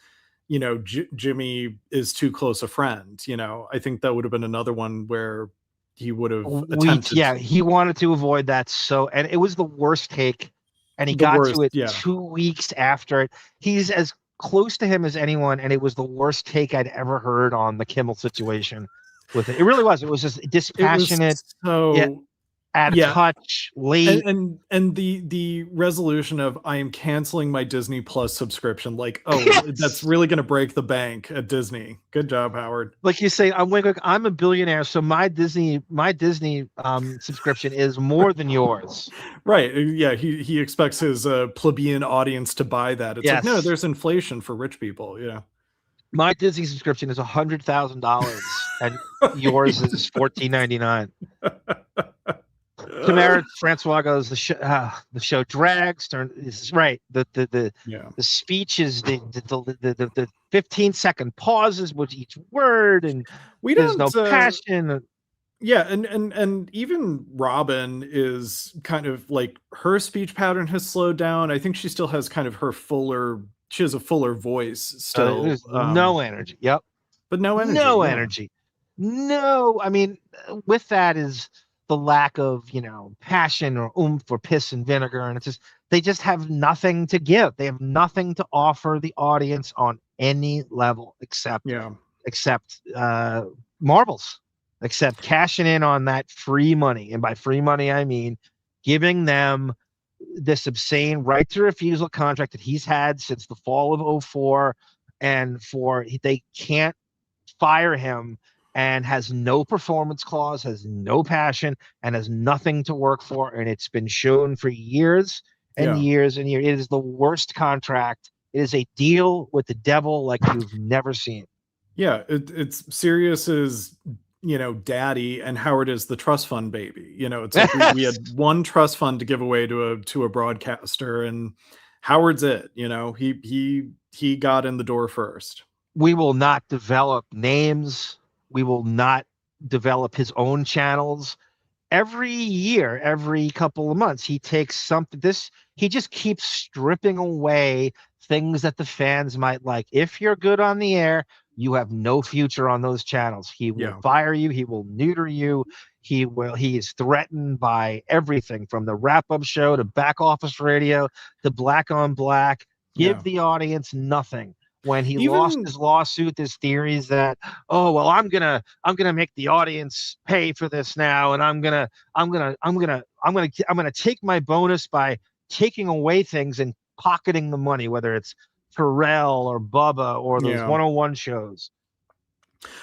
Jimmy is too close a friend. I think that would have been another one where he would have attempted. Yeah, he wanted to avoid that. And it was the worst take. And he got to it 2 weeks after it. He's as close to him as anyone. And it was the worst take I'd ever heard on the Kimmel situation. With it really was. It was just dispassionate, touch, late, and the resolution of I am canceling my Disney Plus subscription. Like, oh, that's really going to break the bank at Disney. Good job, Howard. Like you say, I'm a billionaire, so my Disney subscription is more than yours. Right? Yeah. He expects his plebeian audience to buy that. It's like, no, there's inflation for rich people. Yeah. My Disney subscription is $100,000, and yours is $14.99. Tamara Francois goes, the show drags. Stern is right. The speech is the 15-second pauses with each word, and there's no passion. Yeah, and even Robin is kind of like her speech pattern has slowed down. I think she still has kind of her she has a fuller voice still. There's no energy. Yep. But no energy. No energy. No, I mean, with that is the lack of, passion or oomph or piss and vinegar. And they just have nothing to give. They have nothing to offer the audience on any level except marbles, except cashing in on that free money. And by free money, I mean giving them this obscene right to refusal contract that he's had since the fall of 2004, and they can't fire him, and has no performance clause, has no passion, and has nothing to work for. And it's been shown for years and years and years. It is the worst contract. It is a deal with the devil like you've never seen. Yeah, it's Sirius's, daddy, and Howard is the trust fund baby. It's like we had one trust fund to give away to a broadcaster, and Howard's it. He got in the door first. We will not develop names. We will not develop his own channels. Every year, every couple of months, he takes something. He just keeps stripping away things that the fans might like. If you're good on the air, you have no future on those channels. He will fire you. He will neuter you. He is threatened by everything from the wrap-up show to back office radio to black on black. Give the audience nothing. When he lost his lawsuit, there's theories that, I'm gonna make the audience pay for this now, and I'm gonna take my bonus by taking away things and pocketing the money, whether it's Terrell or Bubba or those 101 shows.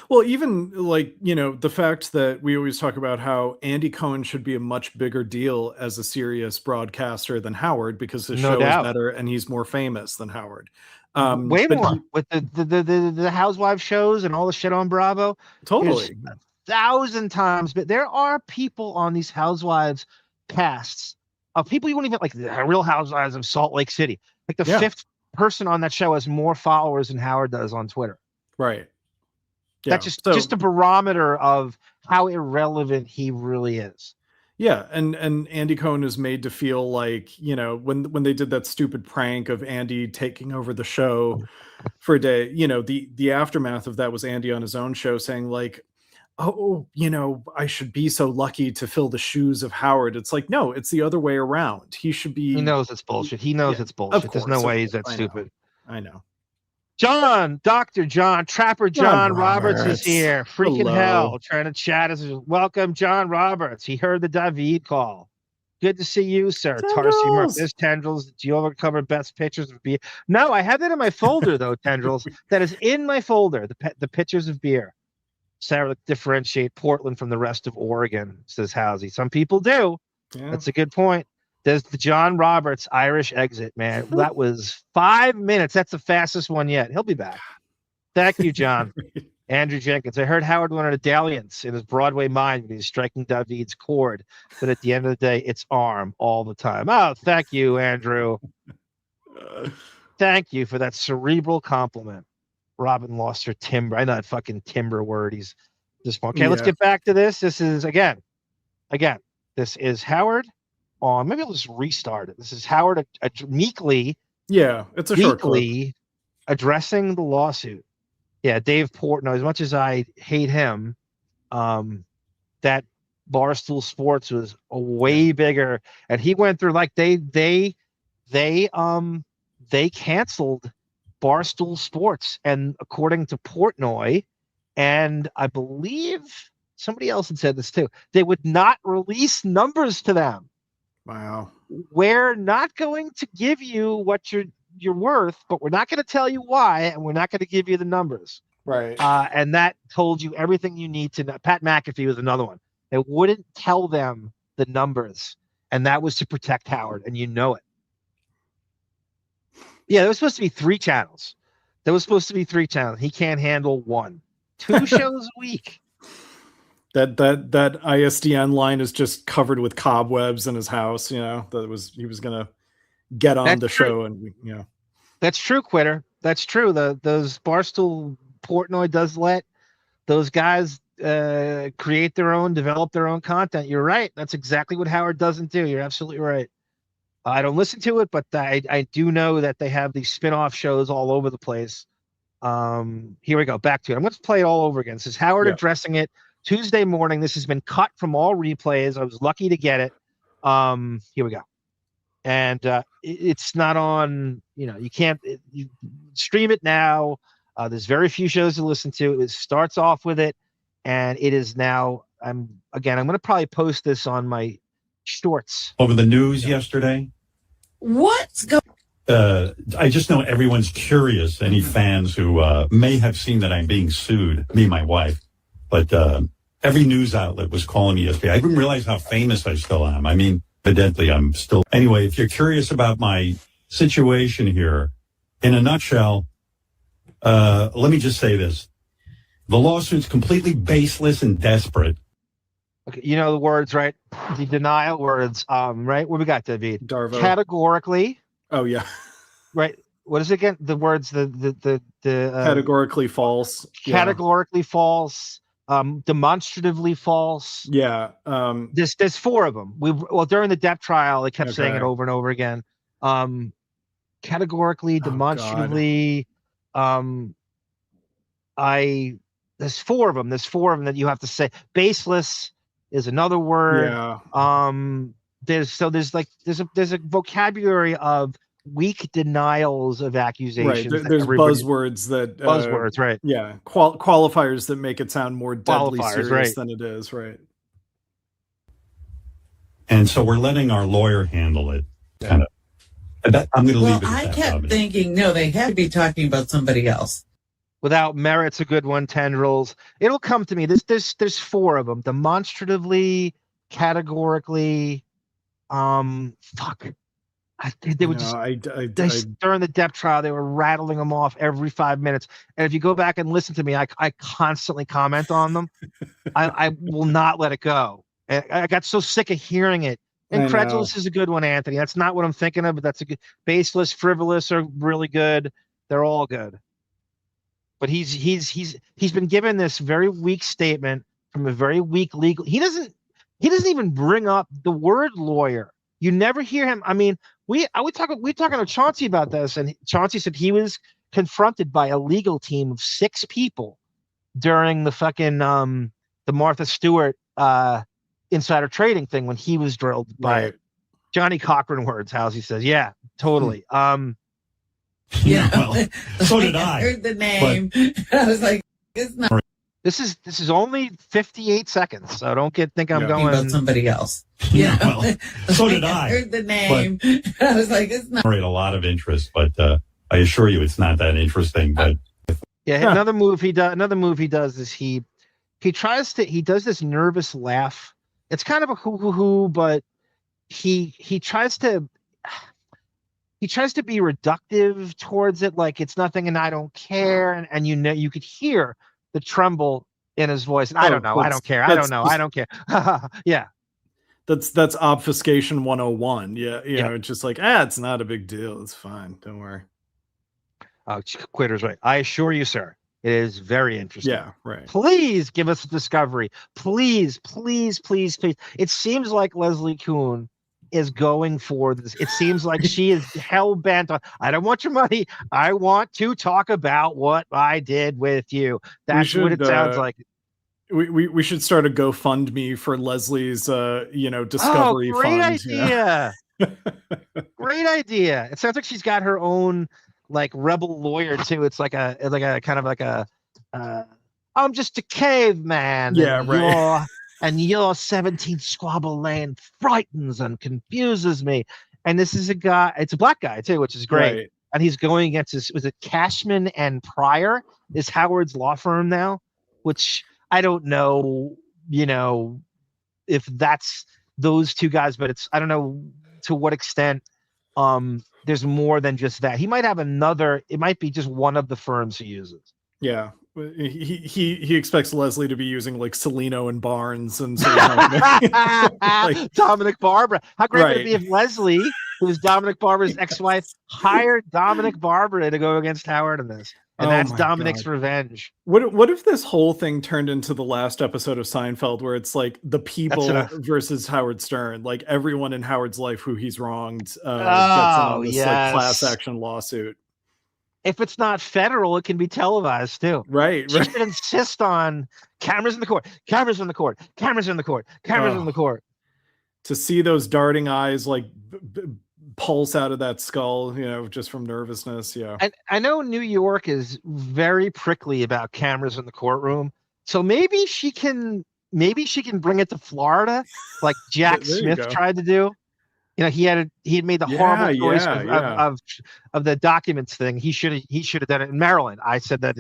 Well, even the fact that we always talk about how Andy Cohen should be a much bigger deal as a Sirius broadcaster than Howard, because his show is better and he's more famous than Howard. Way more with the housewives shows and all the shit on Bravo. Totally. 1,000 times. But there are people on these housewives casts of people you wouldn't even like, the Real Housewives of Salt Lake City. Like the fifth person on that show has more followers than Howard does on Twitter. Right. Yeah. That's just a barometer of how irrelevant he really is. Yeah, and Andy Cohen is made to feel like, when they did that stupid prank of Andy taking over the show for a day, the aftermath of that was Andy on his own show saying like, I should be so lucky to fill the shoes of Howard. It's like, no, it's the other way around. He should be. He knows it's bullshit. He knows it's bullshit. There's no way he's that stupid. I know. Dr. John, Trapper John Roberts is here. Freaking hell, trying to chat us. Welcome, John Roberts. He heard the David call. Good to see you, sir. Tarsi Merck. There's Tendrils. Do you ever cover best pictures of beer? No, I have that in my folder, though, Tendrils. That is in my folder, the pictures of beer. Sarah, differentiate Portland from the rest of Oregon, says Housey. Some people do. Yeah. That's a good point. There's the John Roberts Irish exit, man. That was 5 minutes. That's the fastest one yet. He'll be back. Thank you, John. Andrew Jenkins. I heard Howard wanted a dalliance in his Broadway mind when he's striking David's chord, but at the end of the day, it's arm all the time. Oh, thank you, Andrew. Thank you for that cerebral compliment. Robin lost her timber. I know that fucking timber word. He's just okay. Let's get back to this. This is again. This is Howard. Maybe I'll just restart it. This is Howard meekly. Yeah, it's a short clip. Addressing the lawsuit. Yeah, Dave Portnoy. As much as I hate him, that Barstool Sports was a way bigger, and he went through like they canceled Barstool Sports, and according to Portnoy, and I believe somebody else had said this too, they would not release numbers to them. Wow. We're not going to give you what you're worth, but we're not going to tell you why, and we're not going to give you the numbers. Right. And that told you everything you need to know. Pat McAfee was another one. They wouldn't tell them the numbers, and that was to protect Howard, and you know it. Yeah, there was supposed to be 3 channels. He can't handle 1. 2 shows a week. That ISDN line is just covered with cobwebs in his house. He was gonna get on the show, and that's true, Quitter. That's true. Those Barstool Portnoy does let those guys create their own, develop their own content. You're right. That's exactly what Howard doesn't do. You're absolutely right. I don't listen to it, but I do know that they have these spin-off shows all over the place. Here we go. Back to it. I'm going to play it all over again. This is Howard addressing it. Tuesday morning. This has been cut from all replays. I was lucky to get it. Here we go. And it's not on, you can't you stream it now. There's very few shows to listen to. It starts off with it, and it is now, I'm going to probably post this on my shorts. Over the news yesterday. What's going I just know everyone's curious, any fans who may have seen that I'm being sued, me and my wife. But every news outlet was calling me yesterday. I didn't realize how famous I still am. I mean, evidently, I'm still... Anyway, if you're curious about my situation here, in a nutshell, let me just say this. The lawsuit's completely baseless and desperate. Okay, you know the words, right? The denial words, right? What we got, David? Darvo. Categorically. Oh, yeah. Right. What is it again? The words, the categorically false. Categorically false. Demonstratively false. Yeah. There's four of them. During the Depp trial, they kept saying it over and over again. Categorically, demonstratively. There's four of them. There's four of them that you have to say. Baseless is another word. Yeah. There's a vocabulary of weak denials of accusations. Right. There's buzzwords that buzzwords, right? Yeah. Qualifiers that make it sound more deadly serious right. than it is, right? And so we're letting our lawyer handle it. Kind of. I'm going to leave it. I kept thinking, no, they had to be talking about somebody else. Without merit's a good one. Tendrils. It'll come to me. There's four of them. Demonstratively, categorically. Fuck. During the Depp trial, they were rattling them off every 5 minutes. And if you go back and listen to me, I constantly comment on them. I will not let it go. I got so sick of hearing it. Incredulous is a good one, Anthony. That's not what I'm thinking of, but that's a good. Baseless, frivolous are really good. They're all good. But he's been given this very weak statement from a very weak legal. He doesn't even bring up the word lawyer. You never hear him. I mean, we talking to Chauncey about this, and Chauncey said he was confronted by a legal team of 6 people during the fucking the Martha Stewart insider trading thing when he was drilled by it. Johnny Cochran words, how's he says, yeah, totally. Yeah, so did I. Heard the name. I was like, it's not. This is only 58 seconds, so don't think I'm going about somebody else. Yeah, so did I. Heard the name. I was like, it's not. A lot of interest, but I assure you, it's not that interesting. But another move he does is he does this nervous laugh. It's kind of a hoo, but he tries to be reductive towards it, like it's nothing and I don't care, and you could hear the tremble in his voice. And I don't know. I don't care. I don't know. I don't care. Yeah. That's obfuscation 101. Yeah. It's just like, it's not a big deal. It's fine. Don't worry. Quitter's right. I assure you, sir, it is very interesting. Yeah, right. Please give us a discovery. Please, please, please, please. It seems like Leslie Kuhn is going for this. It seems like she is hell bent on, I don't want your money. I want to talk about what I did with you. That's what it sounds like. We should start a GoFundMe for Leslie's discovery great fund. Idea. Great idea. It sounds like she's got her own like rebel lawyer too. It's like a kind of like a I'm just a caveman. Yeah, right. And your 17th squabble lane frightens and confuses me. And this is a guy, it's a black guy too, which is great. Right. And he's going against was it Cashman and Pryor is Howard's law firm now, which I don't know, if that's those two guys, but I don't know to what extent there's more than just that. He might have it might be just one of the firms he uses. Yeah. He expects Leslie to be using like Celino and Barnes and sort of like Dominic Barbara. How great would it be if Leslie, who is Dominic Barbara's ex-wife, hired Dominic Barbara to go against Howard in this? And that's Dominic's revenge. What if this whole thing turned into the last episode of Seinfeld, where it's like the people versus Howard Stern, like everyone in Howard's life who he's wronged gets on this like class action lawsuit. if it's not federal, it can be televised too. Right. She should insist on cameras in the court, cameras in the court, cameras in the court, cameras in the court. To see those darting eyes like pulse out of that skull, just from nervousness. Yeah. And I know New York is very prickly about cameras in the courtroom. So maybe she can bring it to Florida, like Jack Smith tried to do. He had made the horrible choice of the documents thing. He should have done it in Maryland. I said that,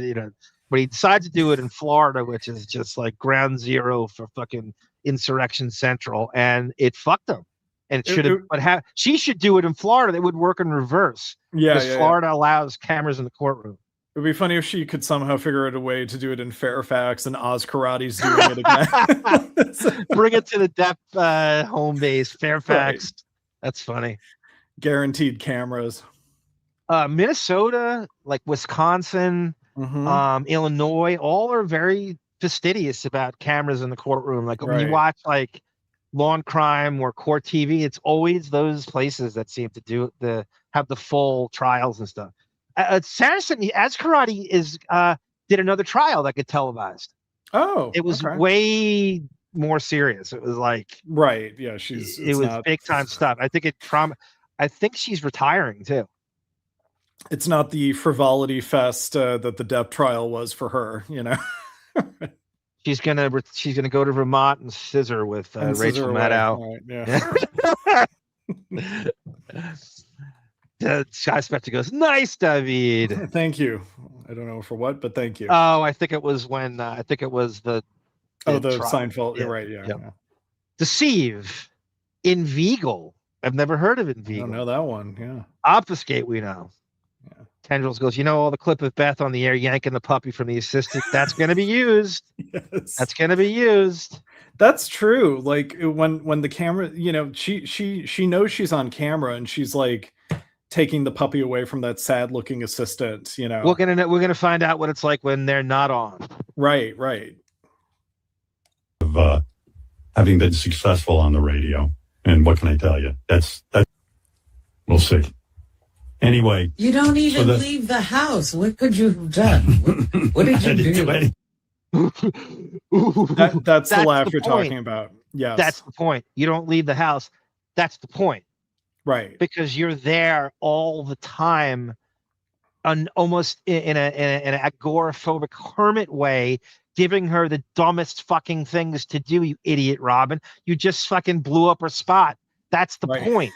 but he decided to do it in Florida, which is just like ground zero for fucking Insurrection Central, and it fucked him. And it should have, but she should do it in Florida. It would work in reverse. Because Florida allows cameras in the courtroom. It would be funny if she could somehow figure out a way to do it in Fairfax and Oz Karate's doing it again. Bring it to the Depp home base, Fairfax. Right. That's funny. Guaranteed cameras. Minnesota, like Wisconsin, Illinois, all are very fastidious about cameras in the courtroom. Like when you watch like Law and Crime or Court TV, it's always those places that seem to have the full trials and stuff. Sanderson, as Karate did another trial that got televised. Oh, it was way more serious. It was like yeah, it was big time stuff. I think she's retiring too. It's not the frivolity fest that the Depp trial was for her, She's gonna go to Vermont and scissor with Rachel Maddow. Right, yeah. Sky Spectre goes, nice, David. Thank you. I don't know for what, but thank you. Oh, I think it was when the Seinfeld. You're right. Yeah. Deceive, Inveigle. I've never heard of Inveigle. I don't know that one. Yeah. Obfuscate, we know. Yeah. Tendrils goes, all the clip of Beth on the air yanking the puppy from the assistant. That's going to be used. Yes. That's going to be used. That's true. Like when the camera, she knows she's on camera and she's like taking the puppy away from that sad looking assistant, We're gonna find out what it's like when they're not on. Right. Of having been successful on the radio, and what can I tell you? That's we'll see. Anyway, you don't even leave the house. What could you have done? What did you do? That's the laugh you're talking about. Yes, that's the point. You don't leave the house. That's the point. Right. Because you're there all the time, almost in an agoraphobic hermit way, giving her the dumbest fucking things to do, you idiot, Robin. You just fucking blew up her spot. That's the point.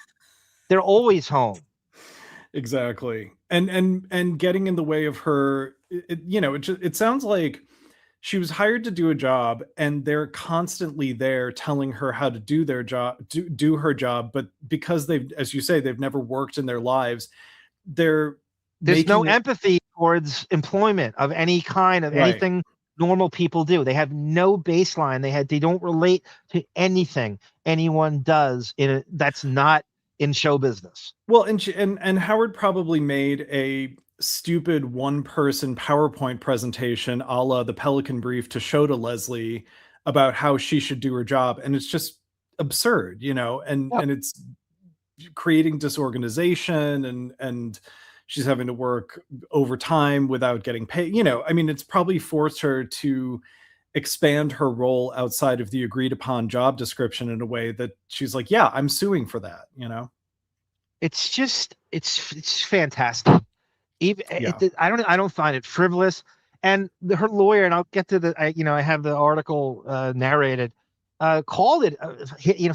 They're always home. Exactly. And getting in the way of her, it sounds like she was hired to do a job and they're constantly there telling her how to do their job, do her job. But because as you say, they've never worked in their lives, there's no empathy towards employment of any kind, of anything normal people do. They have no baseline. They don't relate to anything anyone does that's not in show business. Well, and Howard probably made a stupid one-person PowerPoint presentation a la the Pelican Brief to show to Leslie about how she should do her job, and it's just absurd, and it's creating disorganization, and she's having to work overtime without getting paid. It's probably forced her to expand her role outside of the agreed upon job description in a way that she's like, yeah, I'm suing for that. It's just it's fantastic. I don't find it frivolous, and her lawyer, and I'll get to I have the article narrated, called it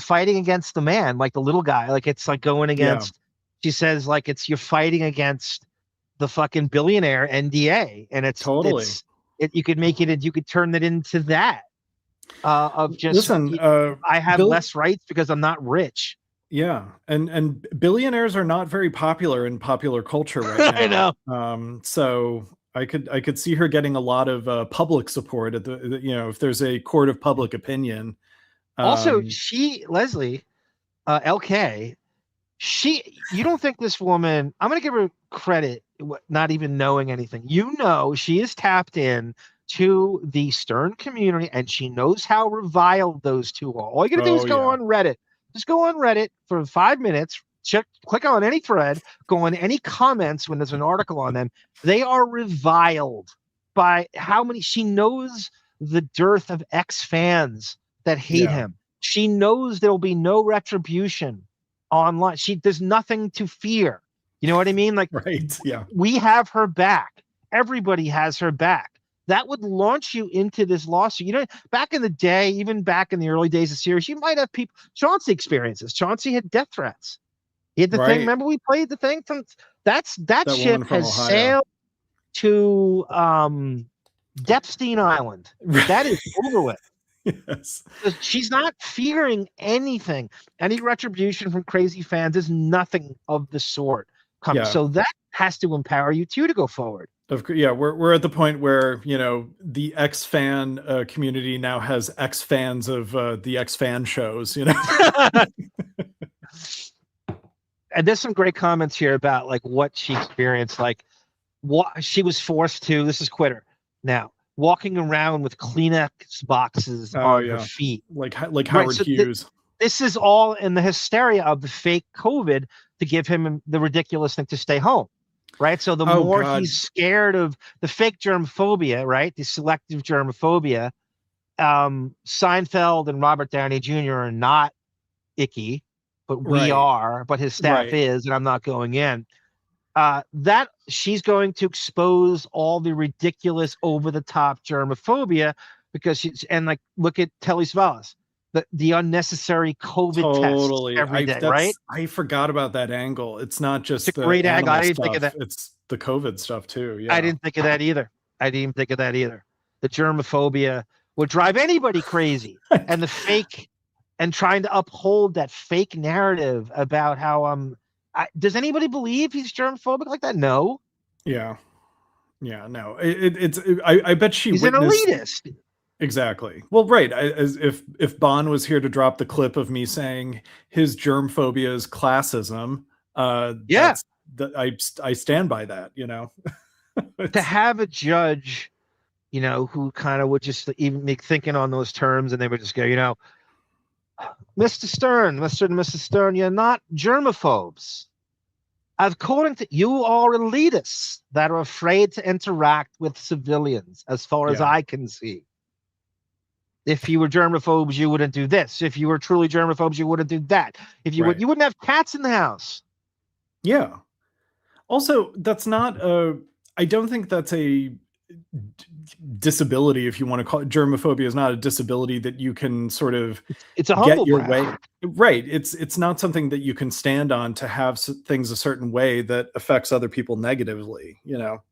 fighting against the man, like the little guy, like it's like going against. She says like you're fighting against the fucking billionaire NDA, and it's totally you could turn it into that of just I have less rights because I'm not rich. Yeah, and billionaires are not very popular in popular culture right now. I know. So I could see her getting a lot of public support at if there's a court of public opinion. Also, Leslie, LK, you don't think this woman? I'm going to give her credit, not even knowing anything. She is tapped in to the Stern community, and she knows how reviled those two are. All you got to do is go on Reddit. Just go on Reddit for 5 minutes, click on any thread, go on any comments when there's an article on them. They are reviled by how many. She knows the dearth of ex-fans that hate him. She knows there will be no retribution online. There's nothing to fear. You know what I mean? Like, right. Yeah. We have her back. Everybody has her back. That would launch you into this lawsuit. You know, back in the day, even back in the early days of Sirius, you might have people. Chauncey experiences. Chauncey had death threats. He had the thing. Remember, we played the thing from that ship has sailed to Bethstrionic Island. That is over with. Yes. She's not fearing anything. Any retribution from crazy fans is nothing of the sort. So that has to empower you too to go forward. We're at the point where, you know, the X-fan community now has X-fans of the X-fan shows, you know. And there's some great comments here about like what she experienced, like what she was forced to. This is Quitter now, walking around with Kleenex boxes on her feet, like Howard Hughes. This is all in the hysteria of the fake COVID to give him the ridiculous thing to stay home, right? So the more he's scared of the fake germophobia, right, the selective germophobia, Seinfeld and Robert Downey Jr. are not icky, but we are, but his staff is, and I'm not going in. That she's going to expose all the ridiculous, over-the-top germophobia because she's, and like, look at Telly Savalas. The unnecessary COVID tests every day, right? I forgot about that angle. It's not just the great angle. I didn't think of that. It's the COVID stuff too. Yeah, I didn't think of that either. The germophobia would drive anybody crazy, and the fake, and trying to uphold that fake narrative about how does anybody believe he's germophobic like that? No. Yeah. No. I bet he's an elitist. Exactly. Well, right. As if Bon was here to drop the clip of me saying his germ phobia is classism, I stand by that. You know, to have a judge, you know, who kind of would just even make thinking on those terms, and they would just go, you know, Mr. Stern, Mr. and Mrs. Stern, you're not germaphobes. According to you, are elitists that are afraid to interact with civilians, as far as I can see. If you were germaphobes, you wouldn't do this. If you were truly germaphobes, you wouldn't do that. If you you wouldn't have cats in the house. Yeah. Also, that's not I don't think that's a disability, if you want to call it. Germophobia is not a disability that you can sort of it's a humble get your way. Right. It's not something that you can stand on to have things a certain way that affects other people negatively, you know.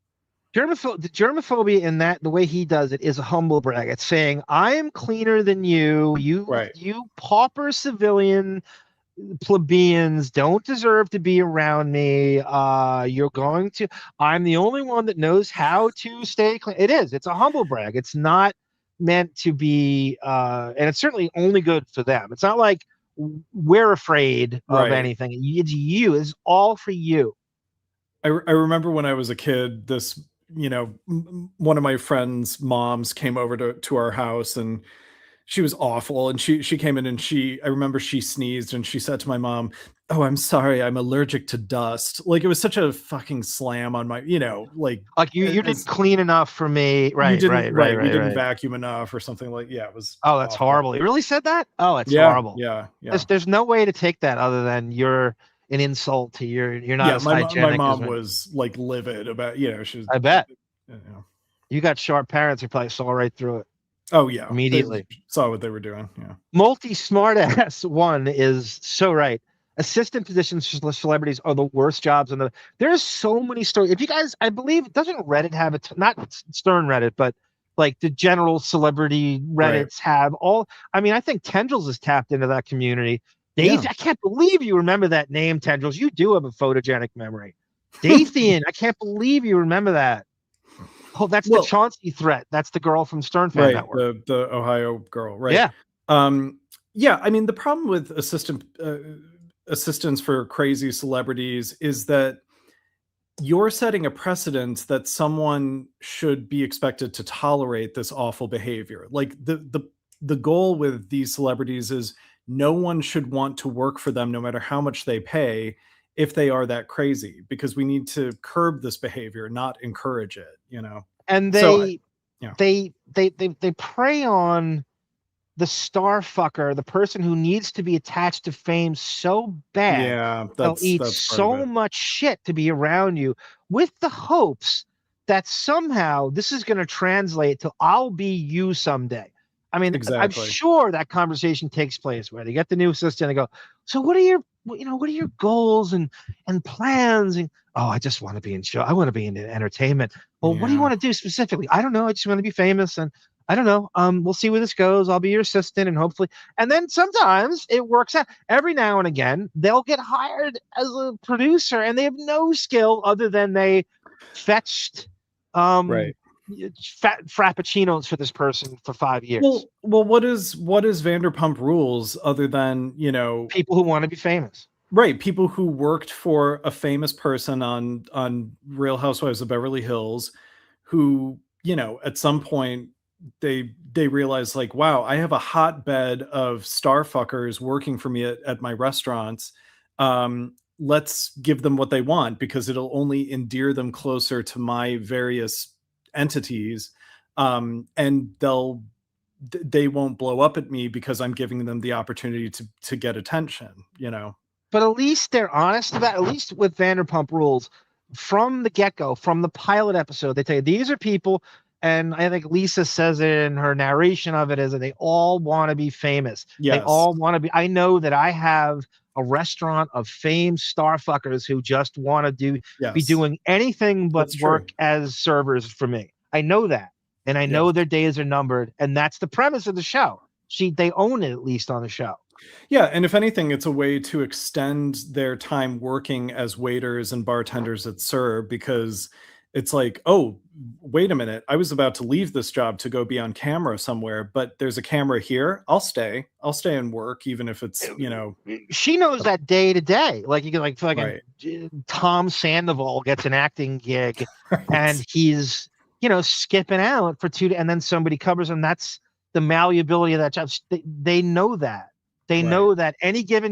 The germophobia in that, the way he does it, is a humble brag. It's saying, I am cleaner than you. You pauper civilian plebeians don't deserve to be around me. I'm the only one that knows how to stay clean. It's a humble brag. It's not meant to be, and it's certainly only good for them. It's not like we're afraid of anything. It's you. It's all for you. I remember when I was a kid, one of my friend's moms came over to our house, and she was awful. And she came in, and I remember she sneezed, and she said to my mom, "Oh, I'm sorry, I'm allergic to dust." Like, it was such a fucking slam on my, like you didn't clean enough for me. Right. You didn't vacuum enough or something like, it was. Oh, that's awful. Horrible. You really said that? Oh, it's horrible. Yeah. There's no way to take that other than you're an insult to you're not as hygienic. My mom was like livid about, she was. I bet. You got sharp parents who probably saw right through it. Oh yeah, immediately they saw what they were doing. Yeah. Multi-smartass one is so right. Assistant positions for celebrities are the worst jobs there's so many stories. If you guys, I believe, doesn't Reddit have not Stern Reddit, but like the general celebrity Reddits have all. I mean, I think Tendrils is tapped into that community. Dave, I can't believe you remember that name, Tendrils. You do have a photogenic memory. Dathian, I can't believe you remember that. Oh, that's the Chauncey threat. That's the girl from Stern Fan Network. The Ohio girl, right? Yeah. I mean, the problem with assistants for crazy celebrities is that you're setting a precedent that someone should be expected to tolerate this awful behavior. Like the goal with these celebrities is no one should want to work for them no matter how much they pay if they are that crazy, because we need to curb this behavior, not encourage it, you know. And they prey on the star fucker, the person who needs to be attached to fame so bad. Yeah, they'll eat so much shit to be around you, with the hopes that somehow this is going to translate to I'll be you someday. I mean, exactly. I'm sure that conversation takes place where they get the new assistant and go, so what are your goals and plans? And oh, I just want to be in show. I want to be in entertainment. Well, what do you want to do specifically? I don't know. I just want to be famous, and I don't know. We'll see where this goes. I'll be your assistant, and hopefully. And then sometimes it works out. Every now and again, they'll get hired as a producer, and they have no skill other than they fetched frappuccinos for this person for 5 years. Well, what is Vanderpump Rules other than, you know, people who want to be famous? Right, people who worked for a famous person on Real Housewives of Beverly Hills, who, you know, at some point they realize, like, wow, I have a hotbed of star fuckers working for me at my restaurants. Let's give them what they want, because it'll only endear them closer to my various entities, and they won't blow up at me because I'm giving them the opportunity to get attention, you know. But at least they're honest about, at least with Vanderpump Rules, from the get-go, from the pilot episode, they tell you these are people, and I think Lisa says it in her narration of it, is that they all want to be famous. Yes. They all want to be. I know that I have a restaurant of famed star fuckers who just want to be doing anything but work as servers for me. I know that, and I know their days are numbered, and that's the premise of the show. They own it, at least on the show. Yeah, and if anything, it's a way to extend their time working as waiters and bartenders at SIR, because it's like, oh, wait a minute, I was about to leave this job to go be on camera somewhere, but there's a camera here. I'll stay and work, even if it's, you know. She knows that day to day. Like, you get like fucking Tom Sandoval gets an acting gig, and he's, you know, skipping out for 2 days, and then somebody covers him. That's the malleability of that job. They know that. They know that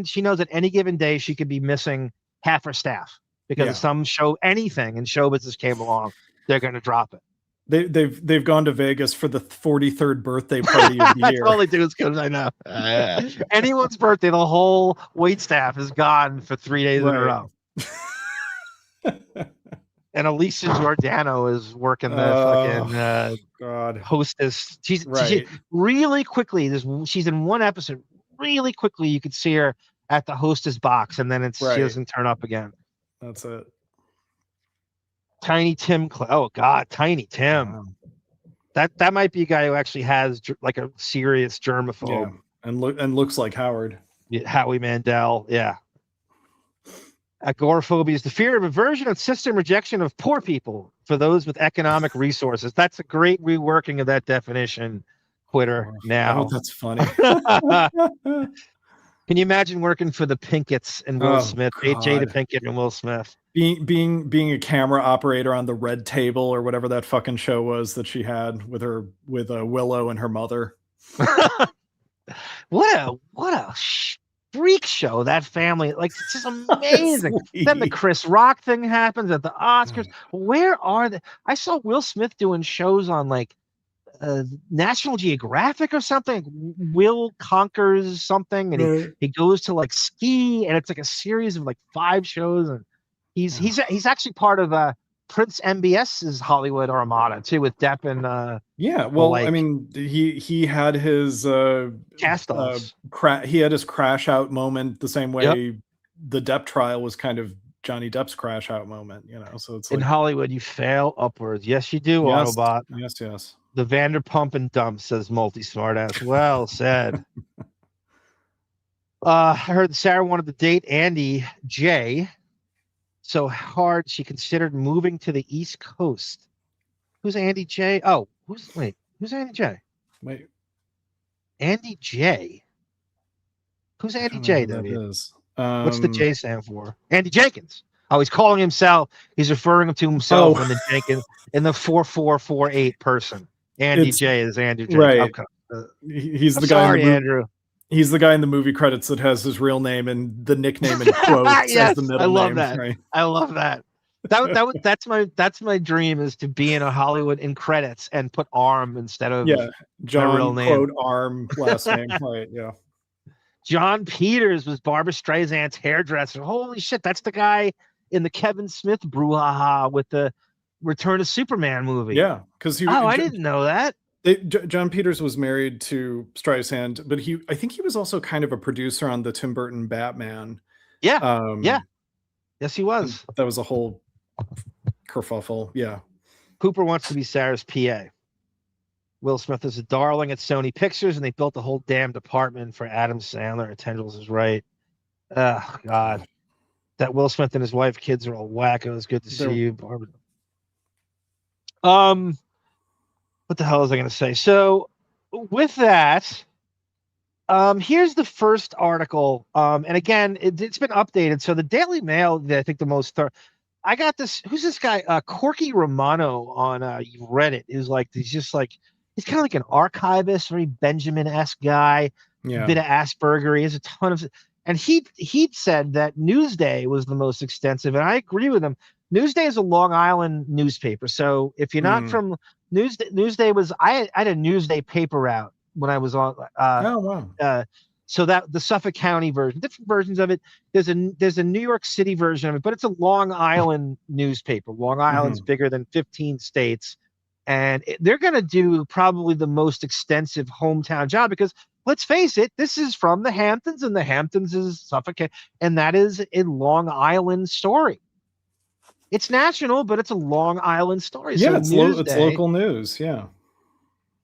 she knows that any given day she could be missing half her staff because of some show, anything, and show business came along, they're going to drop it. They've gone to Vegas for the 43rd birthday party of the year. That's all they do is because I know. Anyone's birthday, the whole wait staff is gone for 3 days in a row. And Alicia Giordano is working the fucking hostess. She's really quickly. She's in one episode. Really quickly, you could see her at the hostess box, and then she doesn't turn up again. That's it. Tiny Tim. Oh God, Tiny Tim. Wow. That might be a guy who actually has like a serious germaphobe, and looks like Howard. Howie Mandel. Yeah. Agoraphobia is the fear of aversion and system rejection of poor people for those with economic resources. That's a great reworking of that definition. Quitter now. Oh, that's funny. Can you imagine working for the Pinkett's and Will Smith, Jada Pinkett and Will Smith? Being a camera operator on the Red Table or whatever that fucking show was that she had with Willow and her mother. What a freak show, that family. Like, it's just amazing. Then the Chris Rock thing happens at the Oscars. Where are they? I saw Will Smith doing shows on like National Geographic or something. Will conquers something, and he goes to like ski, and it's like a series of like 5 shows, and he's actually part of Prince MBS's Hollywood Armada too, with Depp and I mean, he had his cast-offs. He had his crash out moment the same way the Depp trial was kind of Johnny Depp's crash out moment, you know. So it's like, in Hollywood, you fail upwards. Yes, you do, Autobot. Yes. The Vanderpump and Dump, says multi smartass. Well said. I heard Sarah wanted to date Andy J so hard she considered moving to the East Coast. Who's Andy J? Oh, who's Andy J? Wait. Andy J. Who's Andy J, W? What's the J stand for? Andy Jenkins. Oh, he's calling himself. He's referring to himself in the Jenkins in the 4448 person. Andy J is Andrew J. Right. Okay. He's the guy. Sorry, Andrew. He's the guy in the movie credits that has his real name and the nickname in quotes Yes, as the middle I love name. that. Right? I love that. That's my dream, is to be in a Hollywood in credits and put Arm instead of Yeah, my real John name. quote Arm last name. Right? Yeah. John Peters was Barbara Streisand's hairdresser. Holy shit, that's the guy in the Kevin Smith brouhaha with the Return of Superman movie. Yeah, because I didn't know that. John Peters was married to Streisand, but I think he was also kind of a producer on the Tim Burton Batman. Yeah, yeah, yes, he was. That was a whole kerfuffle. Yeah. Cooper wants to be Sarah's PA. Will Smith is a darling at Sony Pictures, and they built a whole damn department for Adam Sandler. Tendrils is right. Oh, God. That Will Smith and his wife, kids are all wackos. Good to see you, Barbara. What the hell was I going to say? So, with that, here's the first article. And again, it's been updated. So, the Daily Mail, I think the most thorough. I got this. Who's this guy? Corky Romano on Reddit. He's kind of like an archivist, very Benjamin-esque guy. Yeah. Bit of Asperger. He has a ton of, and he'd said that Newsday was the most extensive, and I agree with him. Newsday is a Long Island newspaper, so if you're not from Newsday was I had a Newsday paper route when I was on. Oh wow. So that the Suffolk County version, different versions of it. There's a New York City version of it, but it's a Long Island newspaper. Long Island's bigger than 15 states. And they're going to do probably the most extensive hometown job because, let's face it, this is from the Hamptons, and the Hamptons is Suffolk, and that is a Long Island story. It's national, but it's a Long Island story. Yeah, so it's local news. Yeah.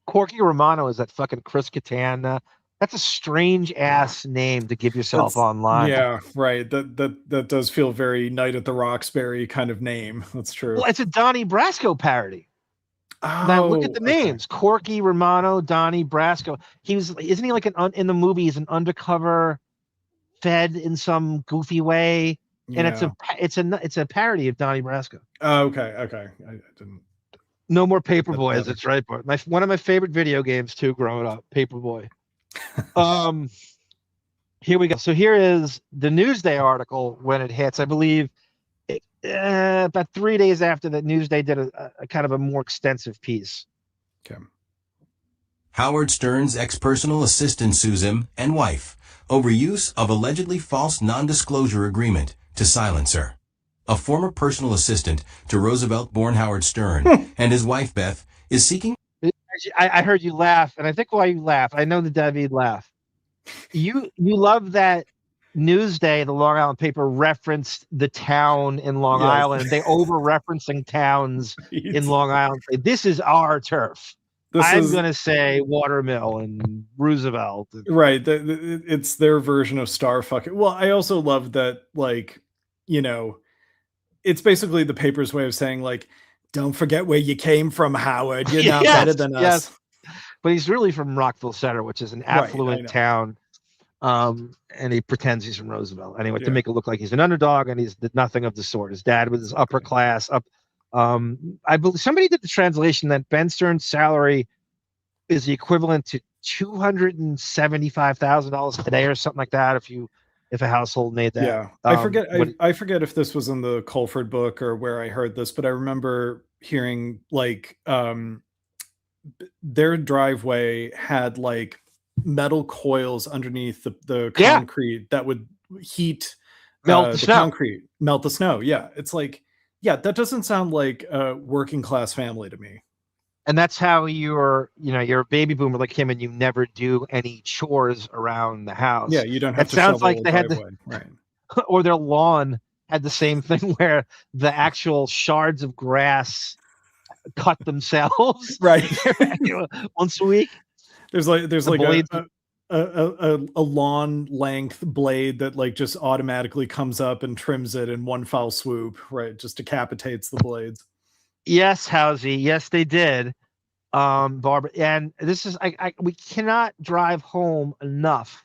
Corky Romano is that fucking Chris Kattan. That's a strange ass name to give yourself online. Yeah, right. That does feel very Night at the Roxbury kind of name. That's true. Well, it's a Donnie Brasco parody. Now look at the names: Corky Romano, Donnie Brasco. Isn't he like in the movie? He's an undercover Fed in some goofy way, and it's a parody of Donnie Brasco. Oh, okay. I didn't. No more Paperboy, that's right. One of my favorite video games too, growing up, Paperboy. Here we go. So here is the Newsday article when it hits. I believe. About 3 days after that, Newsday did a kind of a more extensive piece. Okay. Howard Stern's ex-personal assistant sues him and wife over use of allegedly false non-disclosure agreement to silence her. A former personal assistant to Roosevelt-born Howard Stern and his wife Beth is seeking. I heard you laugh, and I think why you laugh. I know the David laugh. You love that. Newsday, the Long Island paper, referenced the town in Long Island. They over-referencing towns in Long Island. This is our turf. I'm going to say Watermill and Roosevelt. Right. It's their version of Star fucking. Well, I also love that, like, it's basically the paper's way of saying, like, don't forget where you came from, Howard. You're not better than us. Yes. But he's really from Rockville Center, which is an affluent town. And he pretends he's from Roosevelt anyway to make it look like he's an underdog, and he's nothing of the sort. His dad was upper class. I believe somebody did the translation that Ben Stern's salary is the equivalent to $275,000 today or something like that. If a household made that. Yeah, I forget. I forget if this was in the Colford book or where I heard this, but I remember hearing like their driveway had like metal coils underneath the concrete that would heat melt the snow. Concrete, melt the snow. Yeah, it's like, that doesn't sound like a working class family to me. And that's how you're a baby boomer like him, and you never do any chores around the house. Yeah, you don't have to. It sounds like they had right. Or their lawn had the same thing where the actual shards of grass cut themselves right once a week. There's like a lawn length blade that like just automatically comes up and trims it in one foul swoop, right? Just decapitates the blades. Yes, Housey. Yes, they did. Barbara. And this is we cannot drive home enough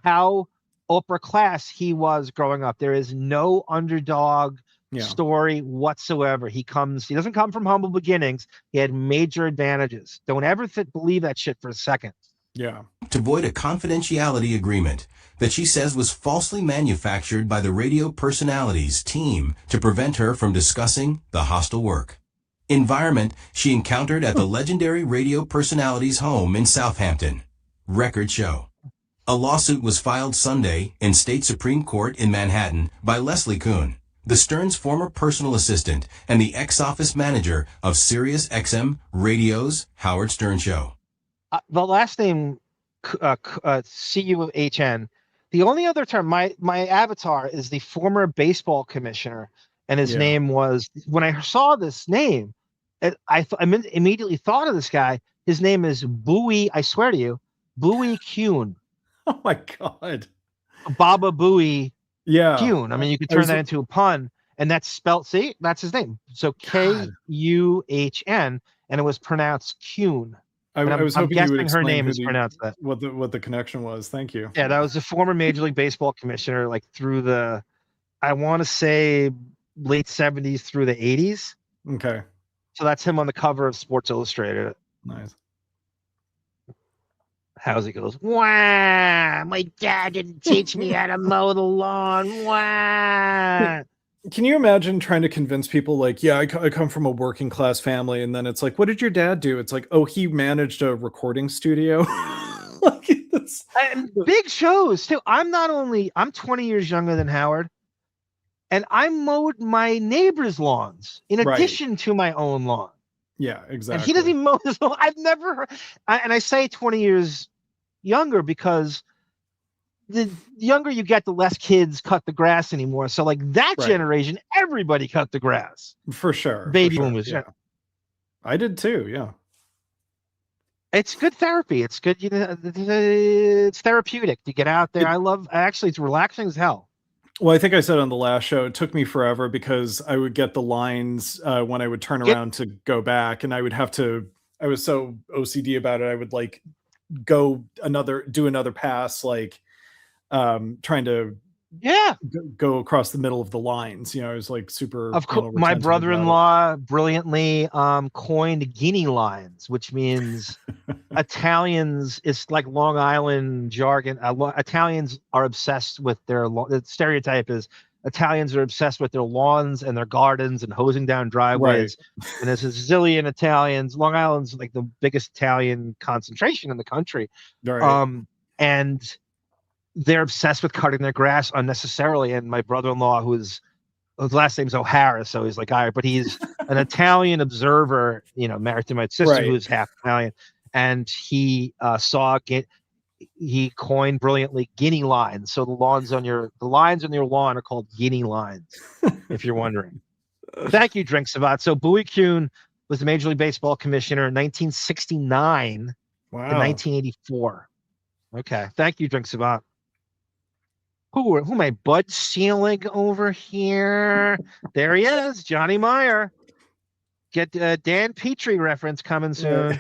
how upper class he was growing up. There is no underdog story whatsoever. He doesn't come from humble beginnings. He had major advantages. Don't ever believe that shit for a second. Yeah. To void a confidentiality agreement that she says was falsely manufactured by the radio personalities team to prevent her from discussing the hostile work environment she encountered at the legendary radio personalities' home in Southampton. Record show. A lawsuit was filed Sunday in State Supreme Court in Manhattan by Leslie Kuhn, the Stern's former personal assistant and the ex-office manager of SiriusXM Radio's Howard Stern Show. The last name, C-U-H-N. The only other term, my avatar is the former baseball commissioner, and his name was, when I saw this name, I immediately thought of this guy. His name is Bowie, I swear to you, Bowie Kuhn. Oh my God. Baba Booey Kuhn. I mean, you could turn that into a pun, and that's spelled, see, that's his name. So Kuhn, and it was pronounced Kuhn. I was hoping you would explain her name is pronounced that. What the connection was. Thank you. Yeah, that was the former Major League Baseball commissioner, like through the, I want to say late 70s through the 80s. Okay. So that's him on the cover of Sports Illustrated. Nice. How's he goes, wah, my dad didn't teach me how to mow the lawn. Wah. Can you imagine trying to convince people like, yeah, I come from a working class family, and then it's like, what did your dad do? It's like, oh, he managed a recording studio. And big shows too. I'm 20 years younger than Howard, and I mowed my neighbor's lawns in addition to my own lawn. Yeah, exactly. And he doesn't even mow his lawn. I've never heard, and I say 20 years younger because the younger you get, the less kids cut the grass anymore. So like that generation, everybody cut the grass. For sure. Baby boomers. Yeah. I did too. Yeah. It's good therapy. It's good. You know, it's therapeutic to get out there. Actually, it's relaxing as hell. Well, I think I said on the last show, it took me forever because I would get the lines when I would turn around to go back, and I would have to, I was so OCD about it. I would like do another pass, like trying to go across the middle of the lines. You know, I was like super. Of course, my brother-in-law brilliantly coined guinea lines, which means Italians. It's like Long Island jargon. Italians are obsessed with the stereotype is Italians are obsessed with their lawns and their gardens and hosing down driveways. And there's a zillion Italians. Long Island's like the biggest Italian concentration in the country. And they're obsessed with cutting their grass unnecessarily. And my brother-in-law, his last name's O'Hara, so he's like, all right, but he's an Italian observer, you know, married to my sister who's half Italian. And he he coined brilliantly guinea lines. So the lines on your lawn are called guinea lines, if you're wondering. Thank you, Drink Savant. So Bowie Kuhn was the Major League Baseball commissioner in 1969 to 1984. Okay. Thank you, Drink Savant. Who am I butt sealing over here? There he is, Johnny Meyer. Get Dan Petrie reference coming soon.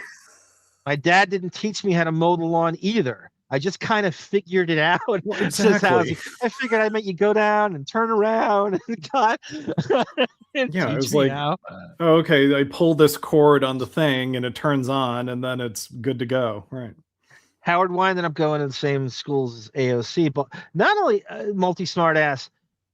My dad didn't teach me how to mow the lawn either. I just kind of figured it out. Well, exactly. I figured I'd make you go down and turn around and cut. Yeah, it was like, okay, I pull this cord on the thing and it turns on and then it's good to go. Right. Howard winded up going to the same schools as AOC, but not only multi-smart ass,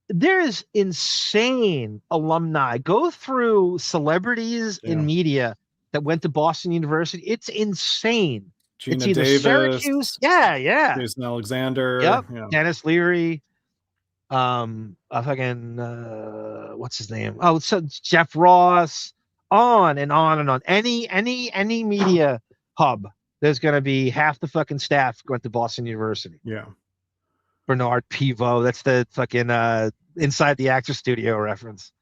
there is insane alumni. Go through celebrities in media that went to Boston University. It's insane. Gina it's either Davis, Syracuse, Jason Alexander, Dennis Leary, fucking what's his name? Oh, so Jeff Ross, on and on and on. Any media hub, there's gonna be half the fucking staff went to Boston University. Yeah. Bernard Pivot, that's the fucking Inside the Actor Studio reference.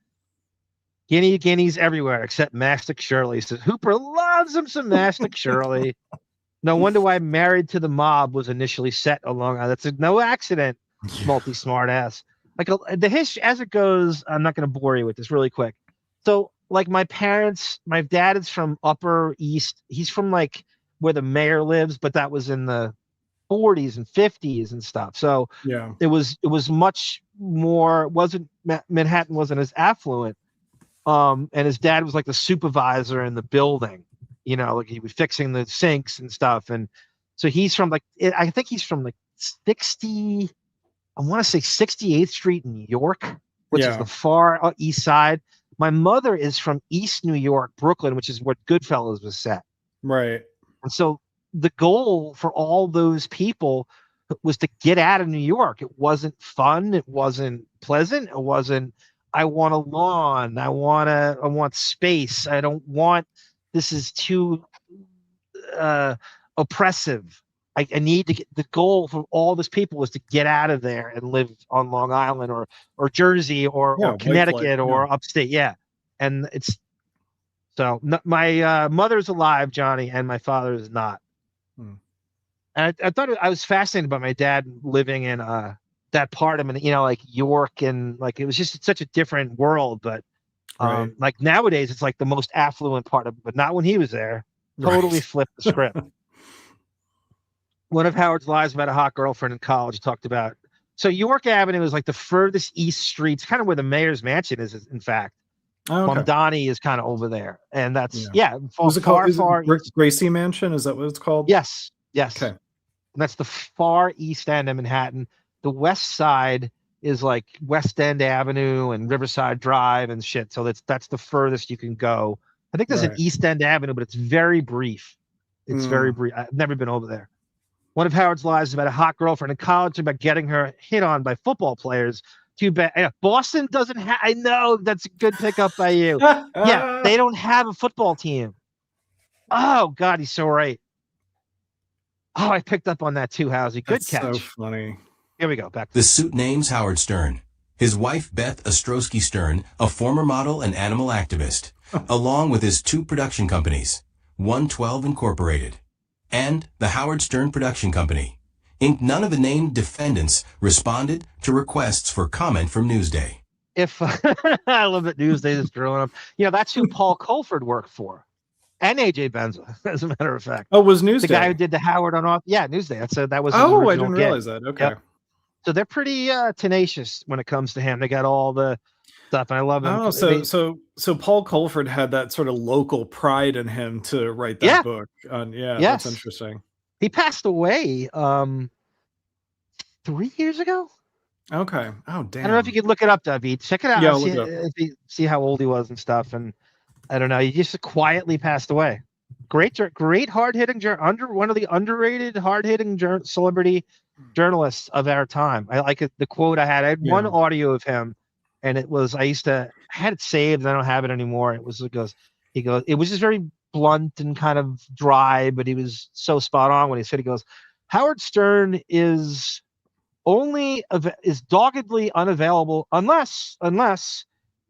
Guineas everywhere except Mastic Shirley. Says Hooper loves him some Mastic Shirley. No wonder why Married to the Mob was initially set along. That's no accident. Multi-smart ass. Like the history as it goes. I'm not going to bore you with this really quick. So, like my parents, my dad is from Upper East. He's from like where the mayor lives, but that was in the 40s and 50s and stuff. So it was much more. Manhattan wasn't as affluent. And his dad was like the supervisor in the building, you know, like he was fixing the sinks and stuff. And So he's from I think he's from 60. I want to say 68th Street in New York, which is the far east side. My mother is from East New York, Brooklyn, which is where Goodfellas was set. Right. And so the goal for all those people was to get out of New York. It wasn't fun. It wasn't pleasant. It wasn't, I want a lawn. I want space. I don't want, this is too oppressive. I need to get, the goal for all these people was to get out of there and live on Long Island or Jersey or Connecticut or upstate. Yeah. And it's, so my mother's alive, Johnny, and my father is not. And I thought I was fascinated by my dad living in that part of it, like York, and like it was just such a different world. But like nowadays, it's like the most affluent part of it, but not when he was there. Totally flipped the script. One of Howard's lies about a hot girlfriend in college talked about. So York Avenue is like the furthest east streets, kind of where the mayor's mansion is, in fact. Mamdani is kind of over there, and that's Was it called far Gracie Mansion? Is that what it's called? Yes. Okay. And that's the far east end of Manhattan. The west side is like West End Avenue and Riverside Drive and shit. So that's the furthest you can go. I think there's an East End Avenue, but it's very brief. It's very brief. I've never been over there. One of Howard's lies is about a hot girlfriend in college, about getting her hit on by football players. Too bad. Boston doesn't have. I know, that's a good pickup by you. Yeah, they don't have a football team. Oh God, he's so right. Oh, I picked up on that too, Housey. Good catch. So funny. Here we go. Back. The suit name's Howard Stern. His wife, Beth Ostrowski Stern, a former model and animal activist, along with his 2 production companies, 112 Incorporated, and the Howard Stern Production Company. None of the named defendants responded to requests for comment from Newsday. If I love that Newsday is growing up. That's who Paul Colford worked for. And AJ Benza, as a matter of fact. Oh, was Newsday? The guy who did the Howard on off. Yeah, Newsday. That was. Oh, I didn't realize that. Okay. Yep. So they're pretty tenacious when it comes to him. They got all the stuff, and I love them. Oh, so Paul Colford had that sort of local pride in him to write that book. That's interesting. He passed away 3 years ago. Okay. Oh, damn. I don't know if you could look it up, David. Check it out. Yeah, look it up. See how old he was and stuff. And I don't know. He just quietly passed away. Great hard-hitting one of the underrated hard-hitting celebrity journalists of our time. I like it. The quote I had one audio of him, and it was, I had it saved, and I don't have it anymore. It was, it goes, it was just very blunt and kind of dry, but he was so spot on when he said, he goes, Howard Stern is doggedly unavailable unless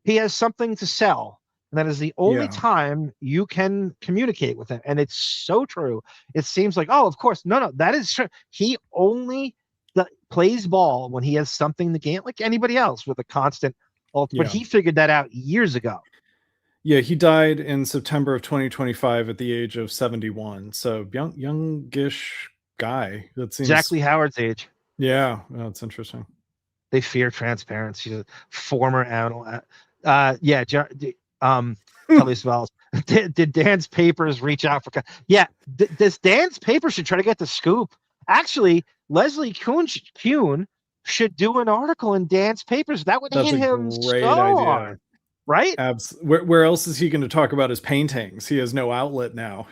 he has something to sell. And that is the only time you can communicate with him. And it's so true. It seems like, oh, of course. No, that is true. He only plays ball when he has something to gain, like anybody else, with a constant. But he figured that out years ago. Yeah, he died in September of 2025 at the age of 71. So youngish guy. That seems exactly Howard's age. Yeah, that's interesting. They fear transparency. He's a former animal. Kelly Svells. Did Dan's Papers reach out for? Yeah, this Dan's Papers should try to get the scoop. Actually, Leslie Kuhn should do an article in Dan's Papers. That would hit him great so idea. hard, right? Where else is he going to talk about his paintings? He has no outlet now,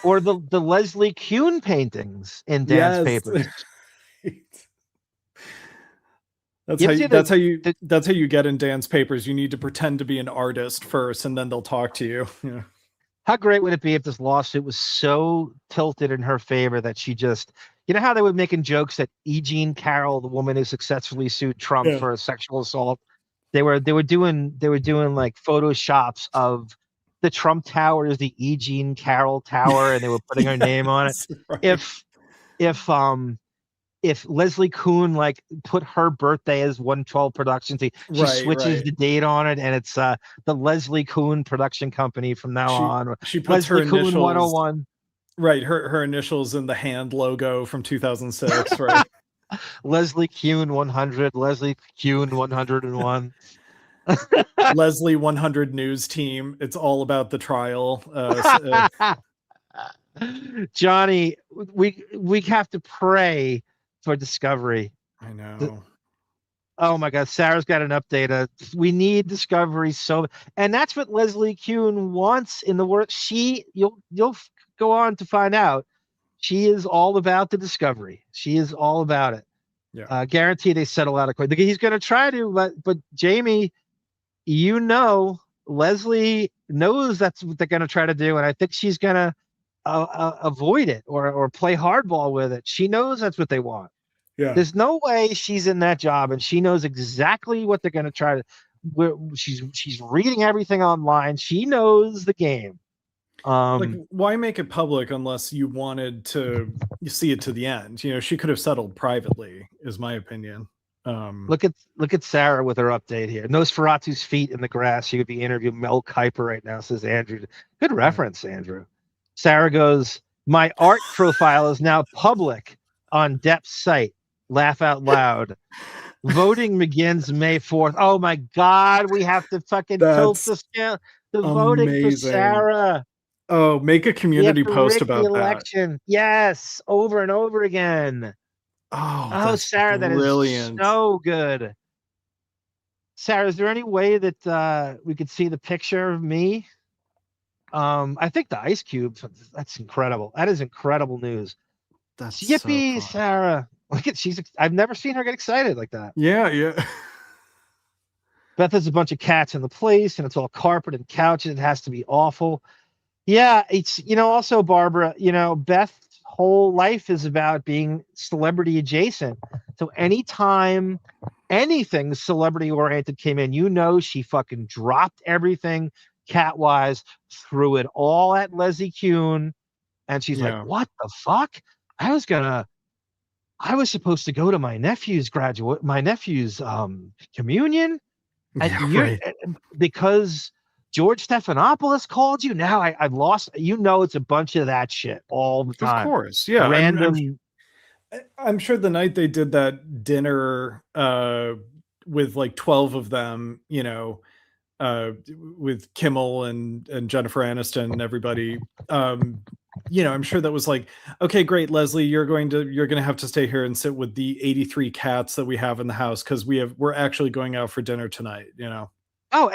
Or the Leslie Kuhn paintings in Dan's Papers. That's how you get in Dan's Papers. You need to pretend to be an artist first, and then they'll talk to you. Yeah. How great would it be if this lawsuit was so tilted in her favor that she just, how they were making jokes that E. Jean Carroll, the woman who successfully sued Trump for a sexual assault, they were doing like photoshops of the Trump Tower is the E. Jean Carroll Tower, and they were putting her name on it. Right. If Leslie Kuhn put her birthday as 112 Productions, she switches the date on it, and it's the Leslie Kuhn Production Company from now on. She puts Leslie her Kuhn initials, 101. Right, her initials in the hand logo from 2006. Right. Leslie Kuhn 100, Leslie Kuhn 101. Leslie 100 News Team. It's all about the trial. Johnny, we have to pray for Discovery. I know. Oh my God, Sarah's got an update. We need Discovery and that's what Leslie Kuhn wants in the world. You'll go on to find out. She is all about the Discovery. She is all about it. Yeah. Guarantee they settle out of court. He's going to try to, but Jamie, Leslie knows that's what they're going to try to do, and I think she's going to avoid it or play hardball with it. She knows that's what they want. Yeah. There's no way she's in that job, and she knows exactly what they're going to try to. She's reading everything online. She knows the game. Why make it public unless you wanted to see it to the end? She could have settled privately, is my opinion. Look at Sarah with her update here. Nosferatu's feet in the grass. She would be interviewing Mel Kiper right now, says Andrew. Good reference, Andrew. Sarah goes, my art profile is now public on Depp's site. Laugh out loud. Voting begins May 4th. Oh my God, we have to fucking tilt the scale. The voting for Sarah. Oh, make a community post about the election. That. Yes, over and over again. Oh, Sarah, brilliant. That is so good. Sarah, is there any way that we could see the picture of me? I think the ice cube. That's incredible. That is incredible news. That's yippee, so fun. Sarah. Look at I've never seen her get excited like that. Yeah. Beth has a bunch of cats in the place, and it's all carpet and couches. It has to be awful. Yeah, it's also Barbara. Beth's whole life is about being celebrity adjacent. So anytime anything celebrity oriented came in, she fucking dropped everything cat-wise, threw it all at Leslie Kuhn, and she's like, "What the fuck? I was supposed to go to my nephew's communion, and because George Stephanopoulos called you. Now I've lost. It's a bunch of that shit all the time. Of course, yeah. Random. I'm sure the night they did that dinner with like 12 of them, with Kimmel and Jennifer Aniston and everybody. I'm sure that was like, okay, great, Leslie, you're going to have to stay here and sit with the 83 cats that we have in the house because we're actually going out for dinner tonight. Oh,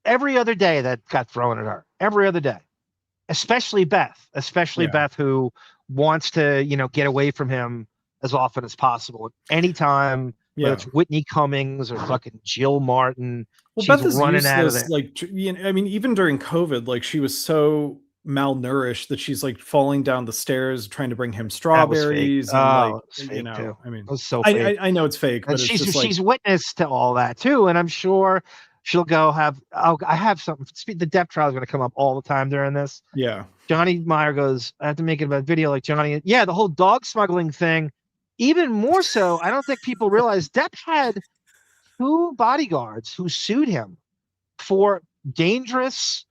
every other day that got thrown at her. Every other day, especially Beth. Beth, who wants to get away from him as often as possible. Anytime, whether it's Whitney Cummings or fucking Jill Martin, well, she's Beth is running out of there. Like, even during COVID, like she was so malnourished that she's like falling down the stairs trying to bring him strawberries. And fake too. It was so fake. I know it's fake, but she's witness to all that too, and I'm sure she'll go have. Oh, I have something. The Depp trial is going to come up all the time during this. Yeah. Johnny Meyer goes, I have to make it about video like Johnny. Yeah, the whole dog smuggling thing. Even more so, I don't think people realize Depp had 2 bodyguards who sued him for dangerous.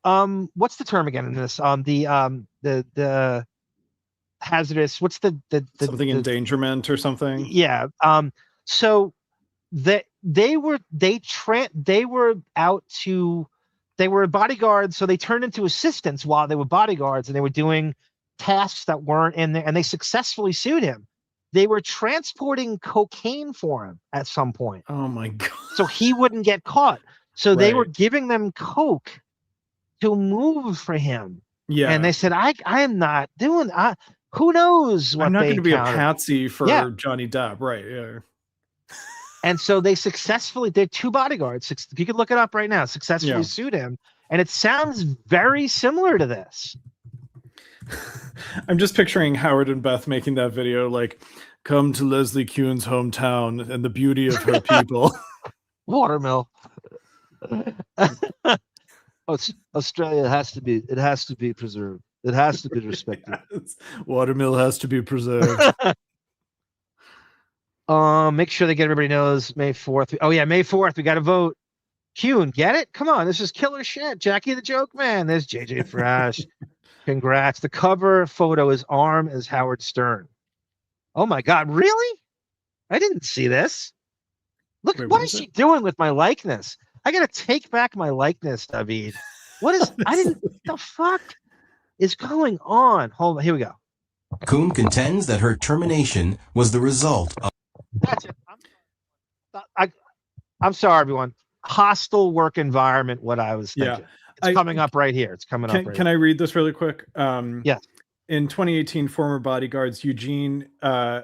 What's the term again in this? The hazardous. What's the something endangerment or something? Yeah. So they were bodyguards, so they turned into assistants while they were bodyguards, and they were doing tasks that weren't in there, and they successfully sued him. They were transporting cocaine for him at some point. Oh my God. So he wouldn't get caught. So they were giving them coke to move for him. Yeah. And they said, I am not doing who knows what I'm not going to be a encountered. patsy for Johnny Depp. Right. Yeah. And so they're 2 bodyguards. You can look it up right now, successfully sued him. And it sounds very similar to this. I'm just picturing Howard and Beth making that video, like, come to Leslie Kuhn's hometown and the beauty of her people. Watermill. Australia has to be preserved. It has to be respected. Yes. Watermill has to be preserved. Make sure that everybody knows May 4th. Oh yeah, May 4th. We got to vote. Kuhn, get it? Come on, this is killer shit. Jackie the Joke Man. There's JJ Fresh. Congrats. The cover photo is arm as Howard Stern. Oh my God, really? I didn't see this. Look, what is she doing with my likeness? I gotta take back my likeness, David. What is? I didn't. The fuck? is going on? Hold on, here we go. Kuhn contends that her termination was the result of... That's it. I'm sorry, everyone. Hostile work environment, what I was thinking. It's coming up right here. It's coming up right Can I read this really quick? Yes. In 2018, former bodyguards Eugene, I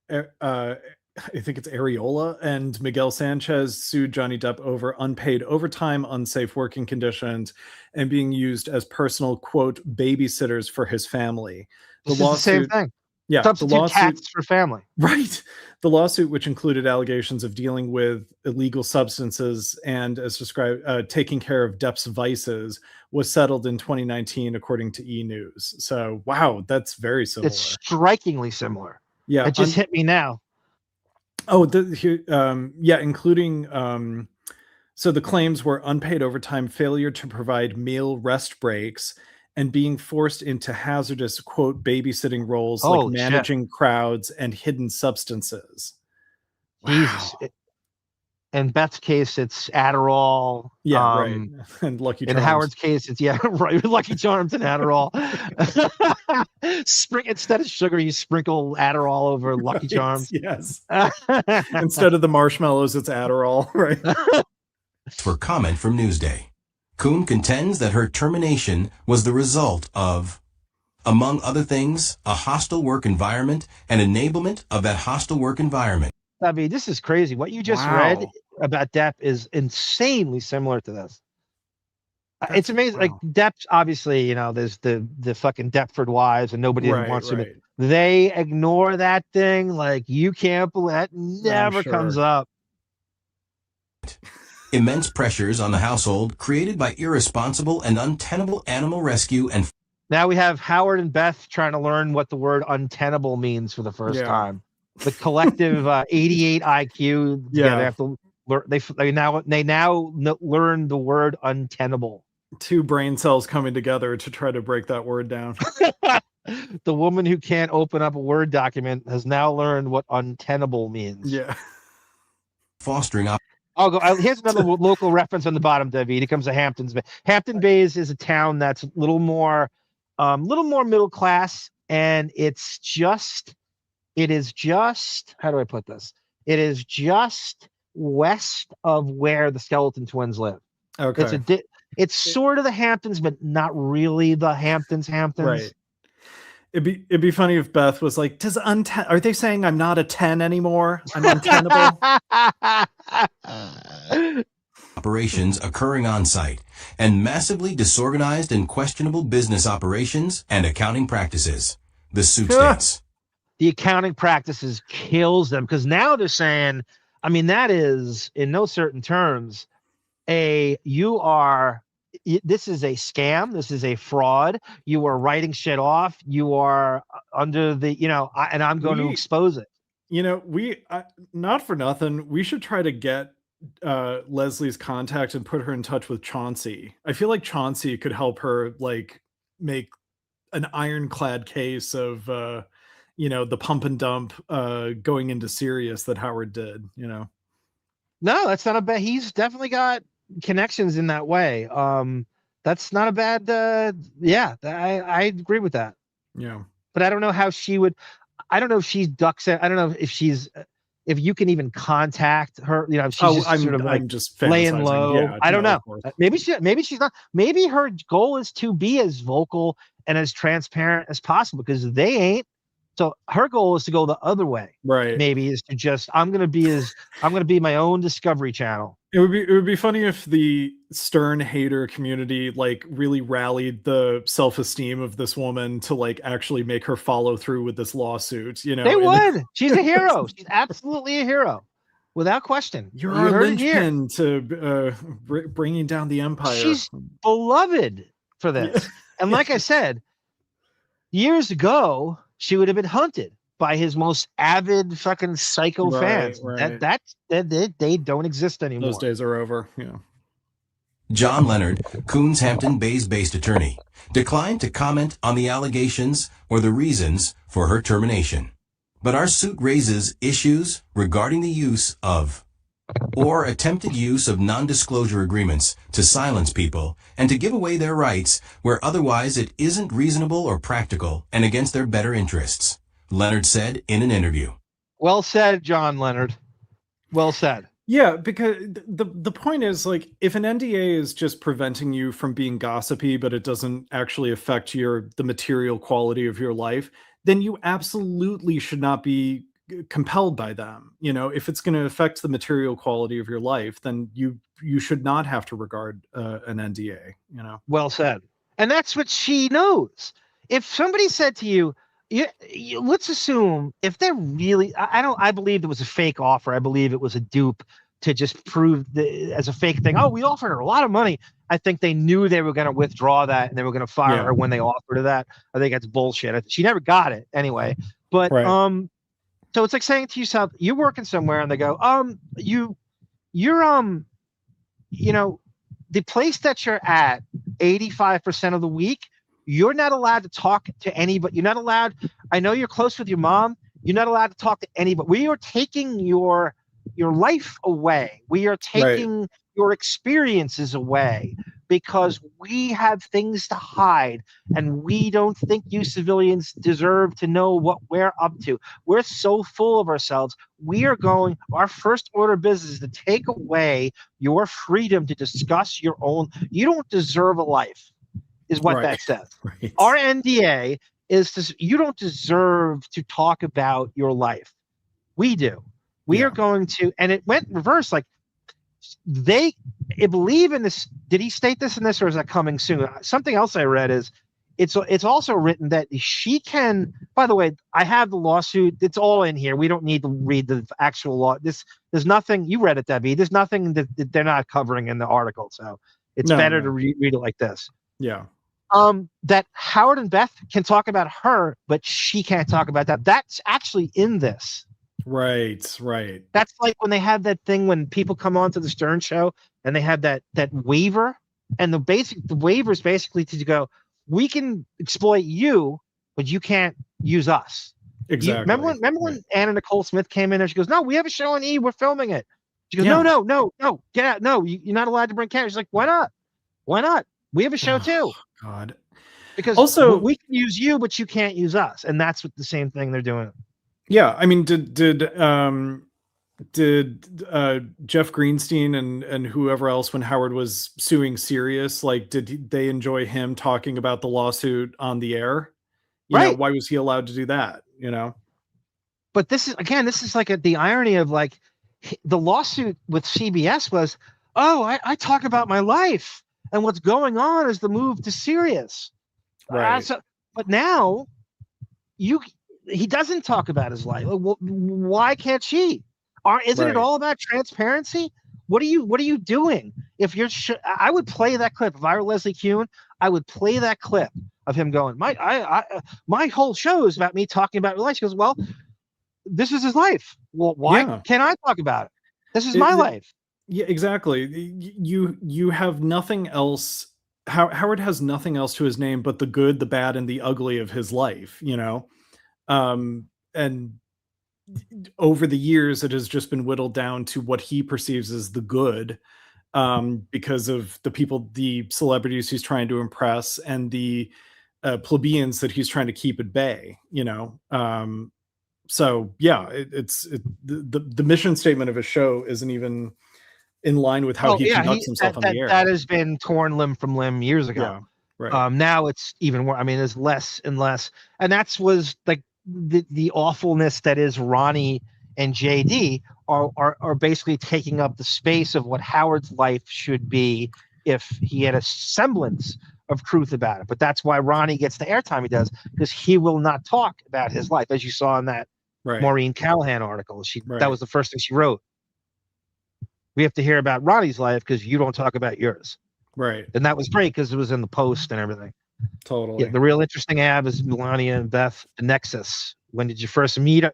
think it's Areola, and Miguel Sanchez sued Johnny Depp over unpaid overtime, unsafe working conditions, and being used as personal, quote, babysitters for his family. This is the same thing. Yeah, substitute cats for family. Right. The lawsuit, which included allegations of dealing with illegal substances and, as described, taking care of Depp's vices, was settled in 2019, according to E! News. So, wow, that's very similar. It's strikingly similar. Yeah, it just hit me now. Oh, including so the claims were unpaid overtime, failure to provide meal rest breaks, and being forced into hazardous, quote, babysitting roles like managing crowds and hidden substances. Jesus. Wow. In Beth's case, it's Adderall. Yeah, right. And Lucky Charms. In Howard's case, it's right. Lucky Charms and Adderall. Instead of sugar, you sprinkle Adderall over Lucky Charms. Yes. Instead of the marshmallows, it's Adderall. Right. For comment from Newsday. Kuhn contends that her termination was the result of, among other things, a hostile work environment and enablement of that hostile work environment. I mean, this is crazy. What you just read about Depp is insanely similar to this. It's amazing. Like Depp's obviously, there's the fucking Deptford wives and nobody wants to. They ignore that thing like you can't believe that never comes up. Immense pressures on the household created by irresponsible and untenable animal rescue and... Now we have Howard and Beth trying to learn what the word untenable means for the first time. The collective 88 IQ. Yeah. They have to learn. They now learn the word untenable. Two brain cells coming together to try to break that word down. The woman who can't open up a Word document has now learned what untenable means. Yeah. Fostering up. I'll go. Here's another local reference on the bottom, David. It comes to Hamptons Bay. Hampton Bays is a town that's a little more middle class, and it is just, how do I put this? It is just west of where the Skeleton Twins live. Okay. It's sort of the Hamptons, but not really the Hamptons. Right. It'd be funny if Beth was like, are they saying I'm not a 10 anymore? I'm untenable. Operations occurring on site and massively disorganized and questionable business operations and accounting practices. The suit states. The accounting practices kills them because now they're saying, I mean, that is in no certain terms this is a scam. This is a fraud. You are writing shit off. You are under the, and I'm going to expose it. Not for nothing, we should try to get Leslie's contact and put her in touch with Chauncey. I feel like Chauncey could help her make an ironclad case of, the pump and dump going into Sirius that Howard did, No, that's not a bad, he's definitely got connections in that way. That's not a bad I agree with that. Yeah, but I don't know how she would. I don't know if she's ducks. I don't know if you can even contact her. She's I'm just laying low. Yeah, I don't know. Maybe she's not. Maybe her goal is to be as vocal and as transparent as possible because they ain't. So her goal is to go the other way. Right. Maybe is to just I'm gonna be my own Discovery Channel. It would be funny if the Stern hater community really rallied the self-esteem of this woman to actually make her follow through with this lawsuit. They would. She's a hero. She's absolutely a hero, without question. You're our linchpin to bringing down the empire. She's beloved for this. And like I said, years ago, she would have been hunted by his most avid fucking psycho fans. Right. They don't exist anymore. Those days are over. Yeah. John Leonard, Kuhn's Hampton Bays-based attorney, declined to comment on the allegations or the reasons for her termination. But our suit raises issues regarding the use of or attempted use of non-disclosure agreements to silence people and to give away their rights where otherwise it isn't reasonable or practical and against their better interests, Leonard said in an interview. Well said, John Leonard. Well said. Yeah, because the point is, like, if an NDA is just preventing you from being gossipy, but it doesn't actually affect the material quality of your life, then you absolutely should not be compelled by them. You know, if it's going to affect the material quality of your life, then you should not have to regard an NDA. You know. Well said. And that's what she knows. If somebody said to you, let's assume if they're really, I believe it was a fake offer. I believe it was a dupe to just prove as a fake thing. Oh, we offered her a lot of money. I think they knew they were going to withdraw that and they were going to fire her when they offered her that. I think that's bullshit. She never got it anyway. But so it's like saying to yourself, you're working somewhere and they go, you're you know, the place that you're at 85% of the week, you're not allowed to talk to anybody. You're not allowed. I know you're close with your mom. You're not allowed to talk to anybody. We are taking your life away. We are taking your experiences away because we have things to hide, and we don't think you civilians deserve to know what we're up to. We're so full of ourselves. Our first order of business is to take away your freedom to discuss your own. You don't deserve a life. Is what that says. Our NDA is you don't deserve to talk about your life. We do. We are going to, and it went reverse. Like they believe in this. Did he state this in this, or is that coming soon? Something else I read is it's also written that she can. By the way, I have the lawsuit. It's all in here. We don't need to read the actual law. There's nothing. You read it, Debbie. There's nothing that they're not covering in the article. So it's better to read it like this. Yeah. That Howard and Beth can talk about her, but she can't talk about that. That's actually in this. Right. That's like when they have that thing when people come on to the Stern show and they have that waiver, and the waiver is basically to go, we can exploit you, but you can't use us. Exactly. Remember when Anna Nicole Smith came in there? She goes, "No, we have a show on E. We're filming it." She goes, "No, get out! No, you're not allowed to bring cameras." She's like, "Why not? Why not? We have a show too." God. Because also we can use you, but you can't use us, and that's what the same thing they're doing. Yeah, I mean, did Jeff Greenstein and whoever else, when Howard was suing Sirius, like, did they enjoy him talking about the lawsuit on the air? You know, why was he allowed to do that? You know, but this is like the irony of like the lawsuit with CBS was, I talk about my life. And what's going on is the move to Sirius. Right. But now he doesn't talk about his life. Why can't she? Isn't it all about transparency? What are you doing? If you're, I would play that clip. If I were Leslie Kuhn, I would play that clip of him going, my whole show is about me talking about life. She goes, well, this is his life. Well, why can't I talk about it? This is my life. Yeah, exactly. You have nothing else. Howard has nothing else to his name but the good, the bad, and the ugly of his life, you know? And over the years, it has just been whittled down to what he perceives as the good, because of the celebrities he's trying to impress, and the plebeians that he's trying to keep at bay, you know? So yeah, the mission statement of his show isn't even in line with how he conducts himself on the air. That has been torn limb from limb years ago. Yeah, right. Now it's even more. I mean, there's less and less, and was like the awfulness that is Ronnie and JD are basically taking up the space of what Howard's life should be if he had a semblance of truth about it. But that's why Ronnie gets the airtime he does, because he will not talk about his life, as you saw in that Maureen Callahan article. That was the first thing she wrote. We have to hear about Ronnie's life because you don't talk about yours. Right. And that was great because it was in the Post and everything. Totally. Yeah, the real interesting ab is Melania and Beth, the Nexus. When did you first meet?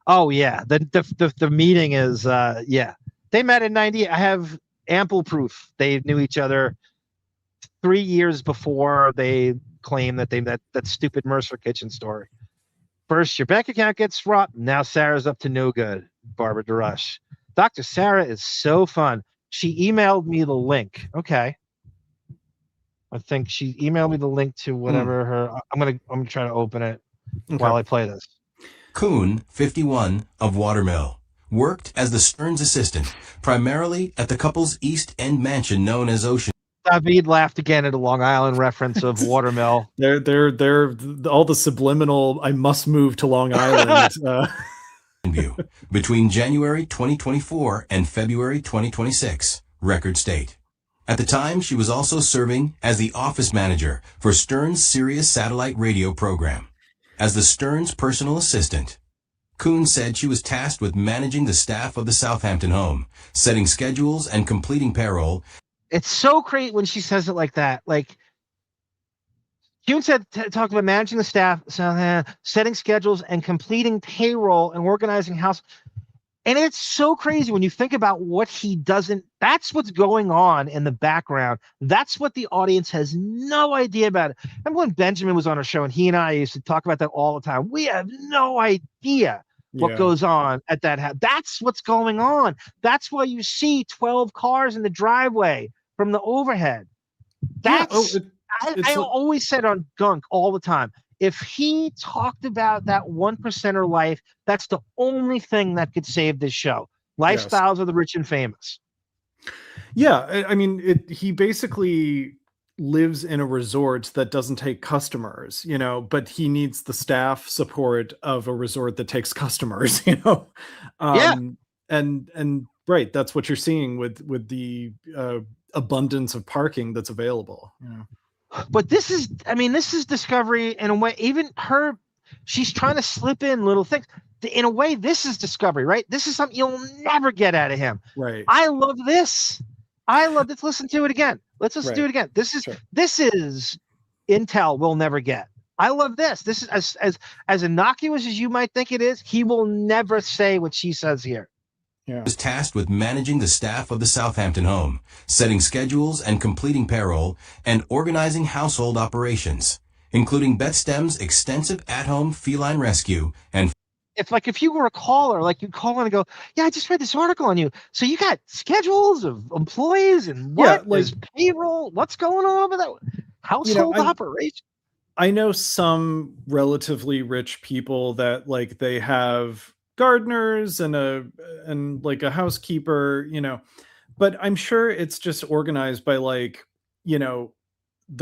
Oh, yeah. The meeting is, They met in 90. I have ample proof. They knew each other 3 years before they claimed that that stupid Mercer Kitchen story. First, your bank account gets robbed. Now Sarah's up to no good. Barbara DeRush. Dr. Sarah is so fun. She emailed me the link. Okay. I think she emailed me the link to whatever her. I'm gonna try to open it while I play this. Kuhn, 51, of Watermill, worked as the Stern's assistant, primarily at the couple's East End mansion known as Ocean. David laughed again at a Long Island reference of Watermill. They're all the subliminal. I must move to Long Island. View between January 2024 and February 2026. Record state. At the time, she was also serving as the office manager for Stern's Sirius satellite radio program. As the Stern's personal assistant, Kuhn said she was tasked with managing the staff of the Southampton home, setting schedules and completing payroll. It's so great when she says it like that. Like, Kuhn said, talked about managing the staff, setting schedules and completing payroll and organizing house. And it's so crazy when you think about what he doesn't. That's what's going on in the background. That's what the audience has no idea about it. Remember when Benjamin was on our show and he and I used to talk about that all the time? We have no idea what goes on at that house. That's what's going on. That's why you see 12 cars in the driveway from the overhead. That's I always said on Gunk all the time, if he talked about that 1%er life, that's the only thing that could save this show. Lifestyles of the rich and famous. Yeah, I mean, he basically lives in a resort that doesn't take customers, but he needs the staff support of a resort that takes customers, and right, that's what you're seeing with the abundance of parking that's available. But this is Discovery in a way. Even her, she's trying to slip in little things. In a way, this is Discovery, right? This is something you'll never get out of him. Right. I love this. Let's listen to it again. Let's listen to it again. This is intel we'll never get. I love this. This is as innocuous as you might think it is. He will never say what she says here. Was tasked with managing the staff of the Southampton home, setting schedules and completing payroll, and organizing household operations, including Beth Stem's extensive at-home feline rescue and. If you were a caller, like you'd call in and go, yeah, I just read this article on you. So you got schedules of employees and is payroll? What's going on over that household operation? I know some relatively rich people that they have gardeners and a housekeeper, but I'm sure it's just organized by the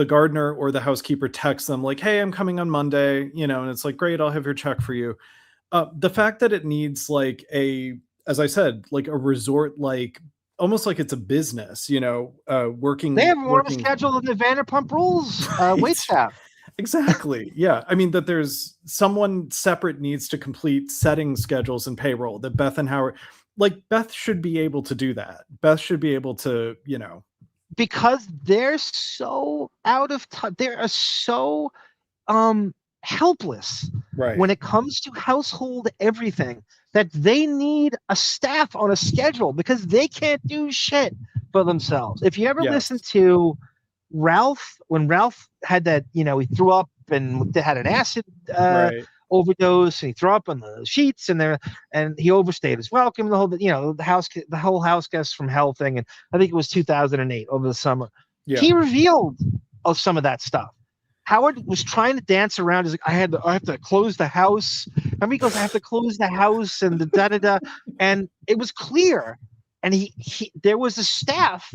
gardener or the housekeeper texts them like, hey, I'm coming on Monday, and it's like, great, I'll have your check for you. The fact that it needs as I said, a resort, almost like it's a business, working. They have more of a schedule than the Vanderpump Rules wait staff. Exactly. Yeah. I mean, that there's someone separate needs to complete setting schedules and payroll that Beth and Howard, Beth should be able to do that. Beth should be able to, because they're so out of touch. They are so helpless when it comes to household everything that they need a staff on a schedule because they can't do shit for themselves. If you ever listen to Ralph, when Ralph had that, he threw up and they had an acid overdose and he threw up on the sheets and he overstayed his welcome. The whole house guest from hell thing. And I think it was 2008 over the summer. Yeah. He revealed some of that stuff. Howard was trying to dance around. He's like, I have to close the house. And he goes, I have to close the house and the da-da-da. And it was clear. And there was a staff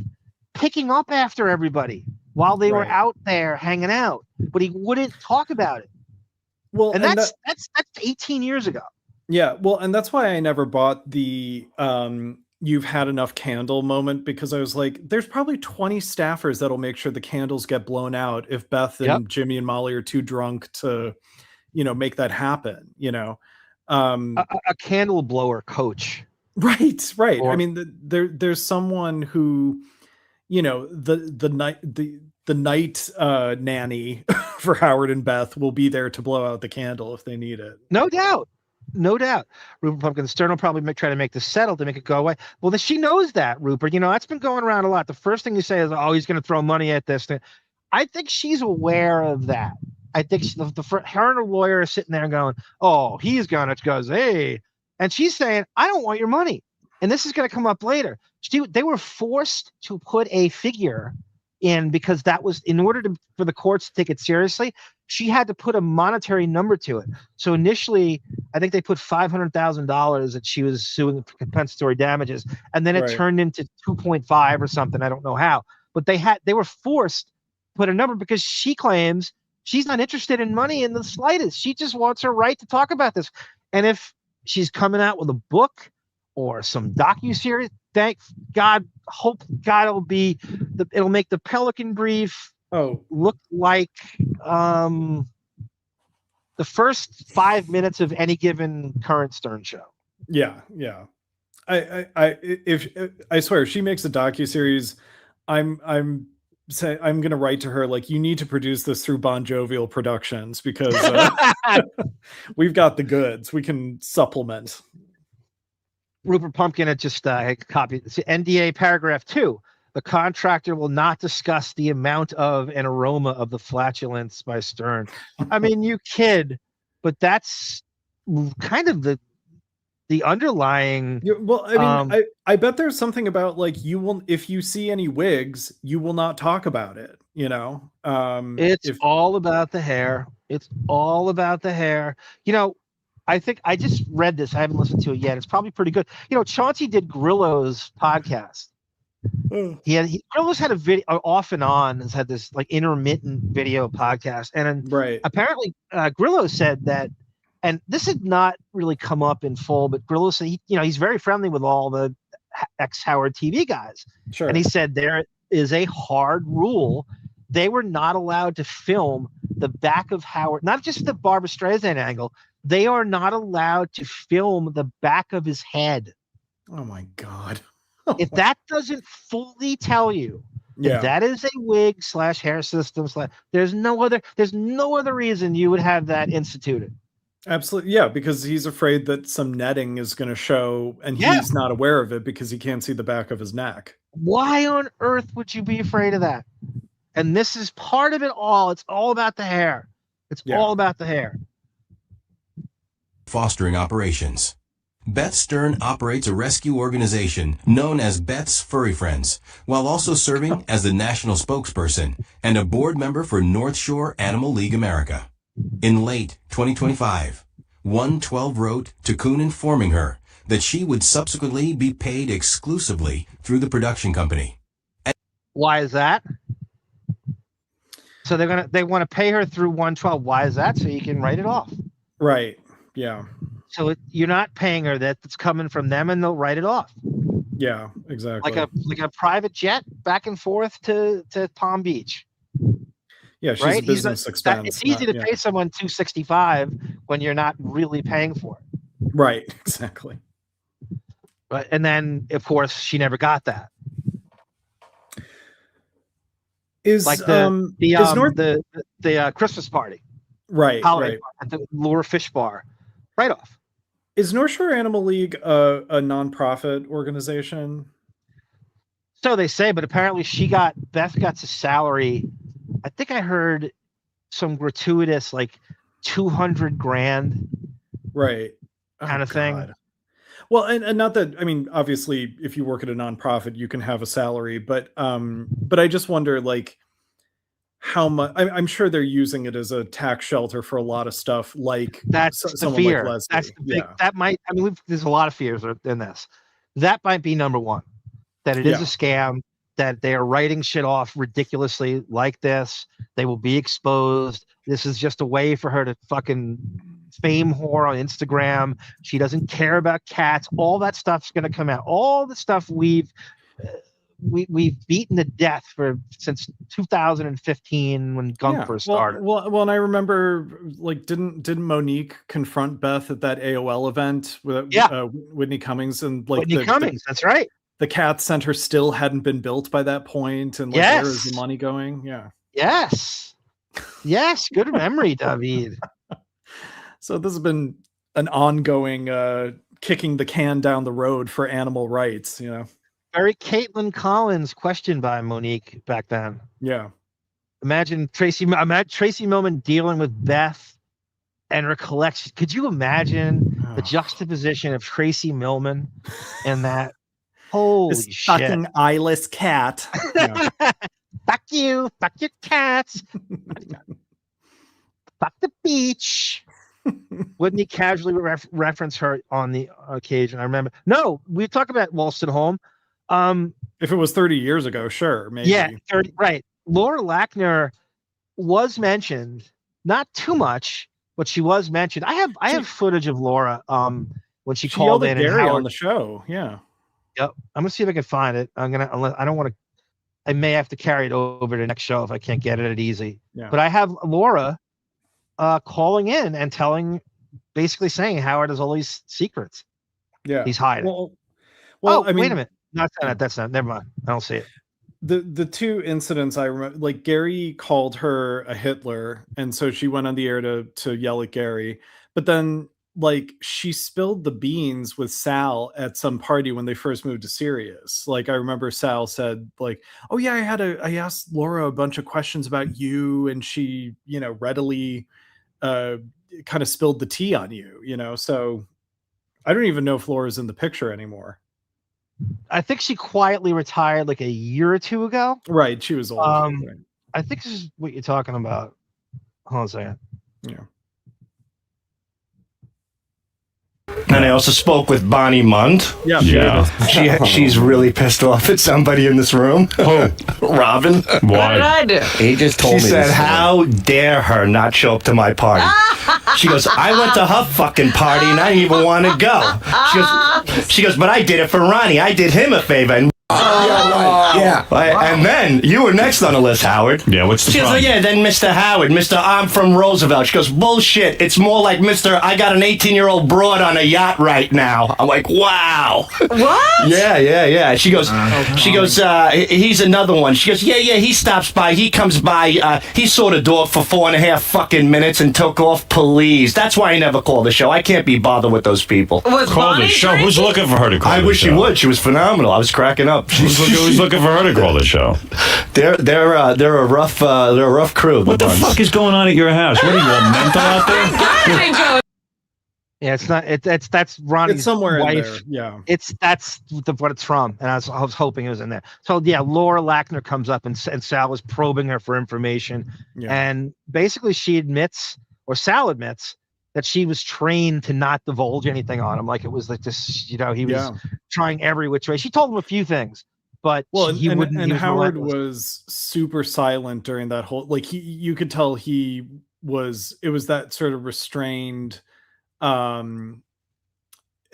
picking up after everybody while they were out there hanging out, but he wouldn't talk about it. Well, and that's 18 years ago. Yeah. Well, and that's why I never bought the, you've had enough candle moment, because I was like, there's probably 20 staffers that'll make sure the candles get blown out if Beth and Jimmy and Molly are too drunk to, make that happen, a candle blower coach. Right. I mean, there's someone who, the night nanny for Howard and Beth will be there to blow out the candle if they need it. No doubt. Rupert Pumpkin Stern will probably try to make this settle to make it go away. Well, she knows that, Rupert. That's been going around a lot. The first thing you say is, oh, he's going to throw money at this thing. I think she's aware of that. I think her and her lawyer are sitting there and going, oh, he's going to go, hey. And she's saying, I don't want your money. and this is going to come up later. They were forced to put a figure in because that was in order for the courts to take it seriously. She had to put a monetary number to it. So initially, I think they put $500,000 that she was suing for compensatory damages, and then it turned into 2.5 or something. I don't know how, but they were forced to put a number because she claims she's not interested in money in the slightest. She just wants her right to talk about this. And if she's coming out with a book or some docuseries, thank God, hope God it'll make the Pelican Brief look like the first 5 minutes of any given current Stern show. Yeah. I swear, if she makes a docuseries, I'm going to write to her like, you need to produce this through Bon Jovial Productions because we've got the goods. We can supplement. Rupert Pumpkin had just copied NDA paragraph 2. The contractor will not discuss the amount of and aroma of the flatulence by Stern. I mean, you kid, but that's kind of the underlying. Well, I mean, I bet there's something about like if you see any wigs, you will not talk about it. You know, it's all about the hair. It's all about the hair. You know, I think I just read this. I haven't listened to it yet. It's probably pretty good. You know, Chauncey did Grillo's podcast. Grillo's had a video off and on, has had this like intermittent video podcast, and apparently Grillo said that, and this had not really come up in full, but Grillo said he's very friendly with all the ex-Howard TV guys, and he said there is a hard rule. They were not allowed to film the back of Howard, not just the Barbra Streisand angle. They are not allowed to film the back of his head. Oh my God. If that doesn't fully tell you that that is a wig / hair system / there's no other reason you would have that instituted. Absolutely. Yeah, because he's afraid that some netting is going to show and he's not aware of it because he can't see the back of his neck. Why on earth would you be afraid of that? And this is part of it all. It's all about the hair. It's all about the hair. Fostering operations. Beth Stern operates a rescue organization known as Beth's Furry Friends, while also serving as the national spokesperson and a board member for North Shore Animal League America. In late 2025, 112 wrote to Kuhn informing her that she would subsequently be paid exclusively through the production company. Why is that? So they want to pay her through 112. Why is that? So you can write it off. Right. Yeah. So you're not paying her that's coming from them, and they'll write it off. Yeah, exactly. Like a private jet back and forth to Palm Beach. Yeah, she's a business expense. It's easy to pay someone $265 when you're not really paying for it. Right. Exactly. But and then of course she never got that. Is like the Christmas party, right? Holiday at the Lure Fish Bar, right off. Is North Shore Animal League a nonprofit organization? So they say, but apparently Beth got a salary. I think I heard some gratuitous like $200,000, right? Kind of thing. Well, and not that, I mean, obviously, if you work at a nonprofit, you can have a salary, but I just wonder, like, how much. I'm sure they're using it as a tax shelter for a lot of stuff. Like that's the fear. Like Leslie. That's the big, that might. I mean, there's a lot of fears in this. That might be number one. That it is a scam. That they are writing shit off ridiculously like this. They will be exposed. This is just a way for her to fucking fame whore on Instagram. She doesn't care about cats. All that stuff's going to come out. All the stuff we've beaten to death since 2015 when Gunk first started. Well, and I remember, like, didn't Monique confront Beth at that AOL event with Whitney Cummings and like Whitney Cummings? That's right. The Cat Center still hadn't been built by that point, and like, where is the money going? Yeah. Yes. Good memory, David. So this has been an ongoing kicking the can down the road for animal rights, you know. Very Caitlin Collins question by Monique back then. Yeah. Imagine Tracy Millman dealing with Beth and her collection. Could you imagine the juxtaposition of Tracy Millman and that Holy this shit. fucking eyeless cat. Yeah. Fuck you. Fuck your cats. Fuck the beach. Wouldn't he casually reference her on the occasion? I remember. No, we talk about Wollstone Home. If it was 30 years ago, sure, maybe. Yeah, 30, right. Laura Lackner was mentioned, not too much, but she was mentioned. I have footage of Laura when she called in yelled at Gary Howard, on the show. Yeah. Yep. I'm gonna see if I can find it. I don't want to. I may have to carry it over to the next show if I can't get it at easy. Yeah. But I have Laura calling in and basically saying Howard has all these secrets. Yeah. He's hiding. Well, I mean, wait a minute. That's not. Never mind. I don't see it. The two incidents I remember, like Gary called her a Hitler, and so she went on the air to yell at Gary. But then, like, she spilled the beans with Sal at some party when they first moved to Sirius. Like, I remember Sal said, like, "Oh yeah, I asked Laura a bunch of questions about you, and she, readily kind of spilled the tea on you, So I don't even know if Laura's in the picture anymore. I think she quietly retired like a year or two ago. Right, she was old. Right. I think this is what you're talking about. Hold on a second. Yeah. And I also spoke with Bonnie Mund. Yeah. She's really pissed off at somebody in this room. Who? Robin. What did I do? He just told me. She said, "How dare her not show up to my party?" She goes, "I went to her fucking party and I didn't even want to go." She goes, "But I did it for Ronnie. I did him a favor." And yeah. And then you were next on the list, Howard. Yeah, what's the She goes, problem? "Oh, yeah, then Mr. Howard, Mr. I'm from Roosevelt." She goes, "Bullshit. It's more like Mr. I got an 18-year-old broad on a yacht right now." I'm like, wow. What? Yeah. She goes, he's another one. She goes, yeah, he stops by. He comes by. He saw the dog for 4.5 fucking minutes and took off. Please. That's why I never called the show. I can't be bothered with those people. Call the show. Who's looking for her to call I the wish show? she would. She was phenomenal. I was cracking up. Who's looking for her to call the show? They're a rough crew. What the fuck is going on at your house? What are you, all mental out there? Yeah, it's not. That's Ronnie's It's somewhere wife. in there. Yeah. That's what it's from, and I was hoping it was in there. So yeah, Laura Lackner comes up and Sal is probing her for information, and basically Sal admits that she was trained to not divulge anything on him. Like it was like this, he was trying every which way. She told him a few things, but he wouldn't. And he was Howard relentless. was super silent during that whole. Like you could tell it was that sort of restrained,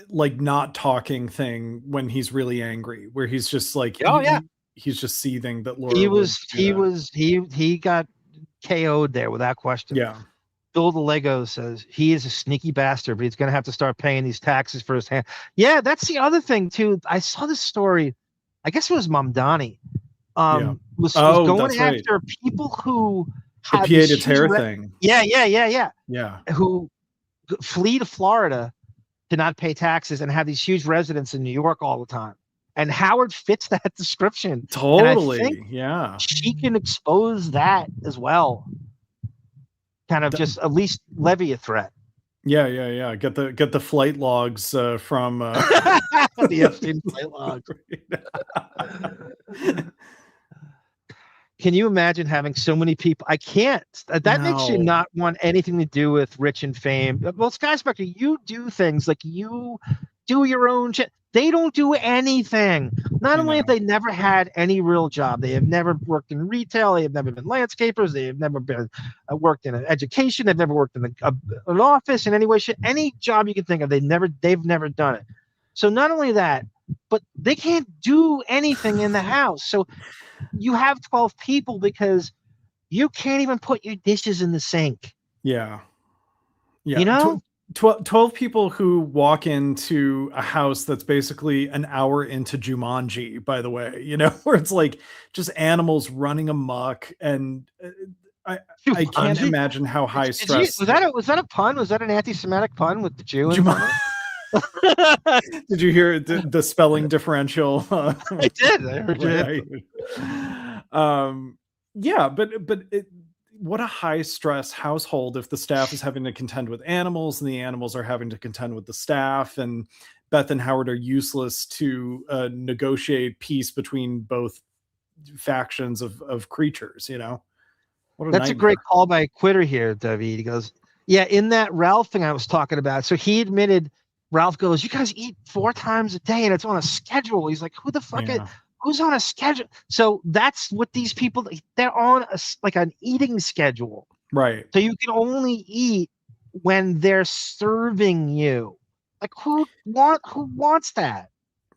like not talking thing when he's really angry, where he's just like, he's just seething that Laura. He got KO'd there without question. Yeah. Bill the Lego says he is a sneaky bastard, but he's going to have to start paying these taxes for his hand. Yeah, that's the other thing too. I saw this story. I guess it was Mamdani. Was going after people who the have pied a terre thing. Yeah. Who flee to Florida to not pay taxes and have these huge residences in New York all the time. And Howard fits that description. Totally. And I think yeah. She can expose that as well. Kind of just at least levy a threat. Yeah. Get the flight logs from the Epstein flight logs. Can you imagine having so many people? I can't. That makes you not want anything to do with rich and fame. Well, Sky Spectre, you do things like you do your own shit. They don't do anything. Not only have they never had any real job, they have never worked in retail, they have never been landscapers, they have never been worked in education, they've never worked in an office in any way, any job you can think of. They've never done it. So not only that, but they can't do anything in the house. So you have 12 people because you can't even put your dishes in the sink. Yeah. You know? 12 people who walk into a house that's basically an hour into Jumanji, by the way, where it's like just animals running amok. And I can't imagine how high stress. Was that a pun? Was that an anti-Semitic pun with the Jew? Did you hear the spelling differential? I did. I heard it. Yeah, but what a high stress household if the staff is having to contend with animals and the animals are having to contend with the staff, and Beth and Howard are useless to negotiate peace between both factions of creatures. What That's a great call by Quitter here, David. He goes, yeah, in that Ralph thing I was talking about. So he admitted, Ralph goes, you guys eat 4 times a day and it's on a schedule. He's like, who the fuck who's on a schedule? So that's what these people, they're on an eating schedule. Right. So you can only eat when they're serving you. Like who wants that?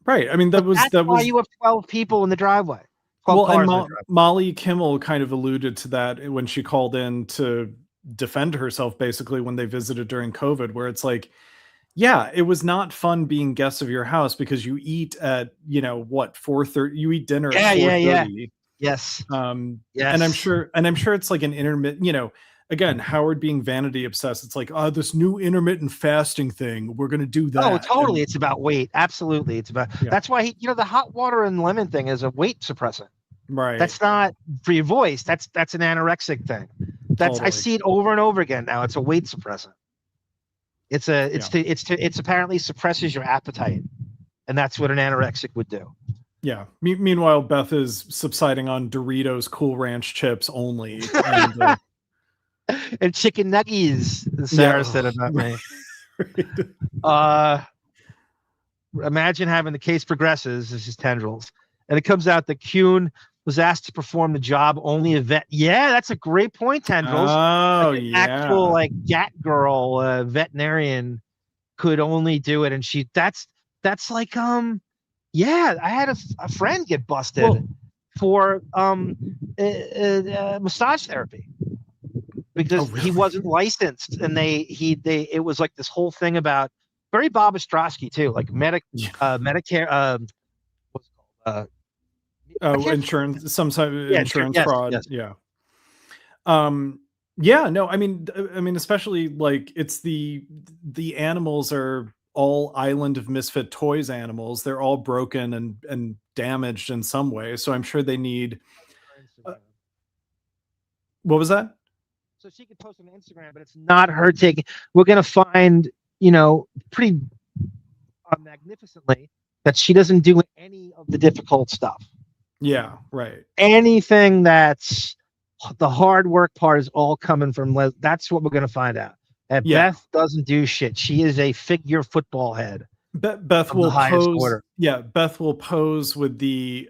Right. I mean, that's why you have 12 people in the driveway. Well, and Molly Kimmel kind of alluded to that when she called in to defend herself, basically, when they visited during COVID, where it's like, yeah, it was not fun being guests of your house because you eat at, 4:30, you eat dinner at 4:30. Yeah. Yes. Yes. And I'm sure it's like an intermittent, again, Howard being vanity obsessed. It's like, this new intermittent fasting thing. We're going to do that. Oh, totally. It's about weight. Absolutely. It's about, that's why the hot water and lemon thing is a weight suppressant. Right. That's not for your voice. That's an anorexic thing. I see it over and over again now. It's a weight suppressant. It's apparently suppresses your appetite. And that's what an anorexic would do. Yeah. Meanwhile, Beth is subsiding on Doritos Cool Ranch chips only. And, and chicken nuggies, Sarah said about me. Imagine having the case progresses. This is tendrils. And it comes out that Kuhn was asked to perform the job only a vet. Yeah, that's a great point, tendrils. Oh, like actual gat girl, veterinarian could only do it. And that's like, I had a friend get busted for massage therapy. Because he wasn't licensed, and it was like this whole thing about very Bob Ostrowski too, like Medicare, what's it called? Insurance, some type of insurance fraud. Yes. Yeah. No, I mean, especially like it's the animals are all Island of Misfit Toys animals. They're all broken and damaged in some way. So I'm sure they need. What was that? So she could post on Instagram, but it's not her taking. We're going to find, pretty magnificently that she doesn't do any of the difficult stuff. Yeah, right. Anything that's the hard work part is all coming from that's what we're going to find out. And Beth doesn't do shit. She is a figure football head. Beth will pose. Yeah, Beth will pose with the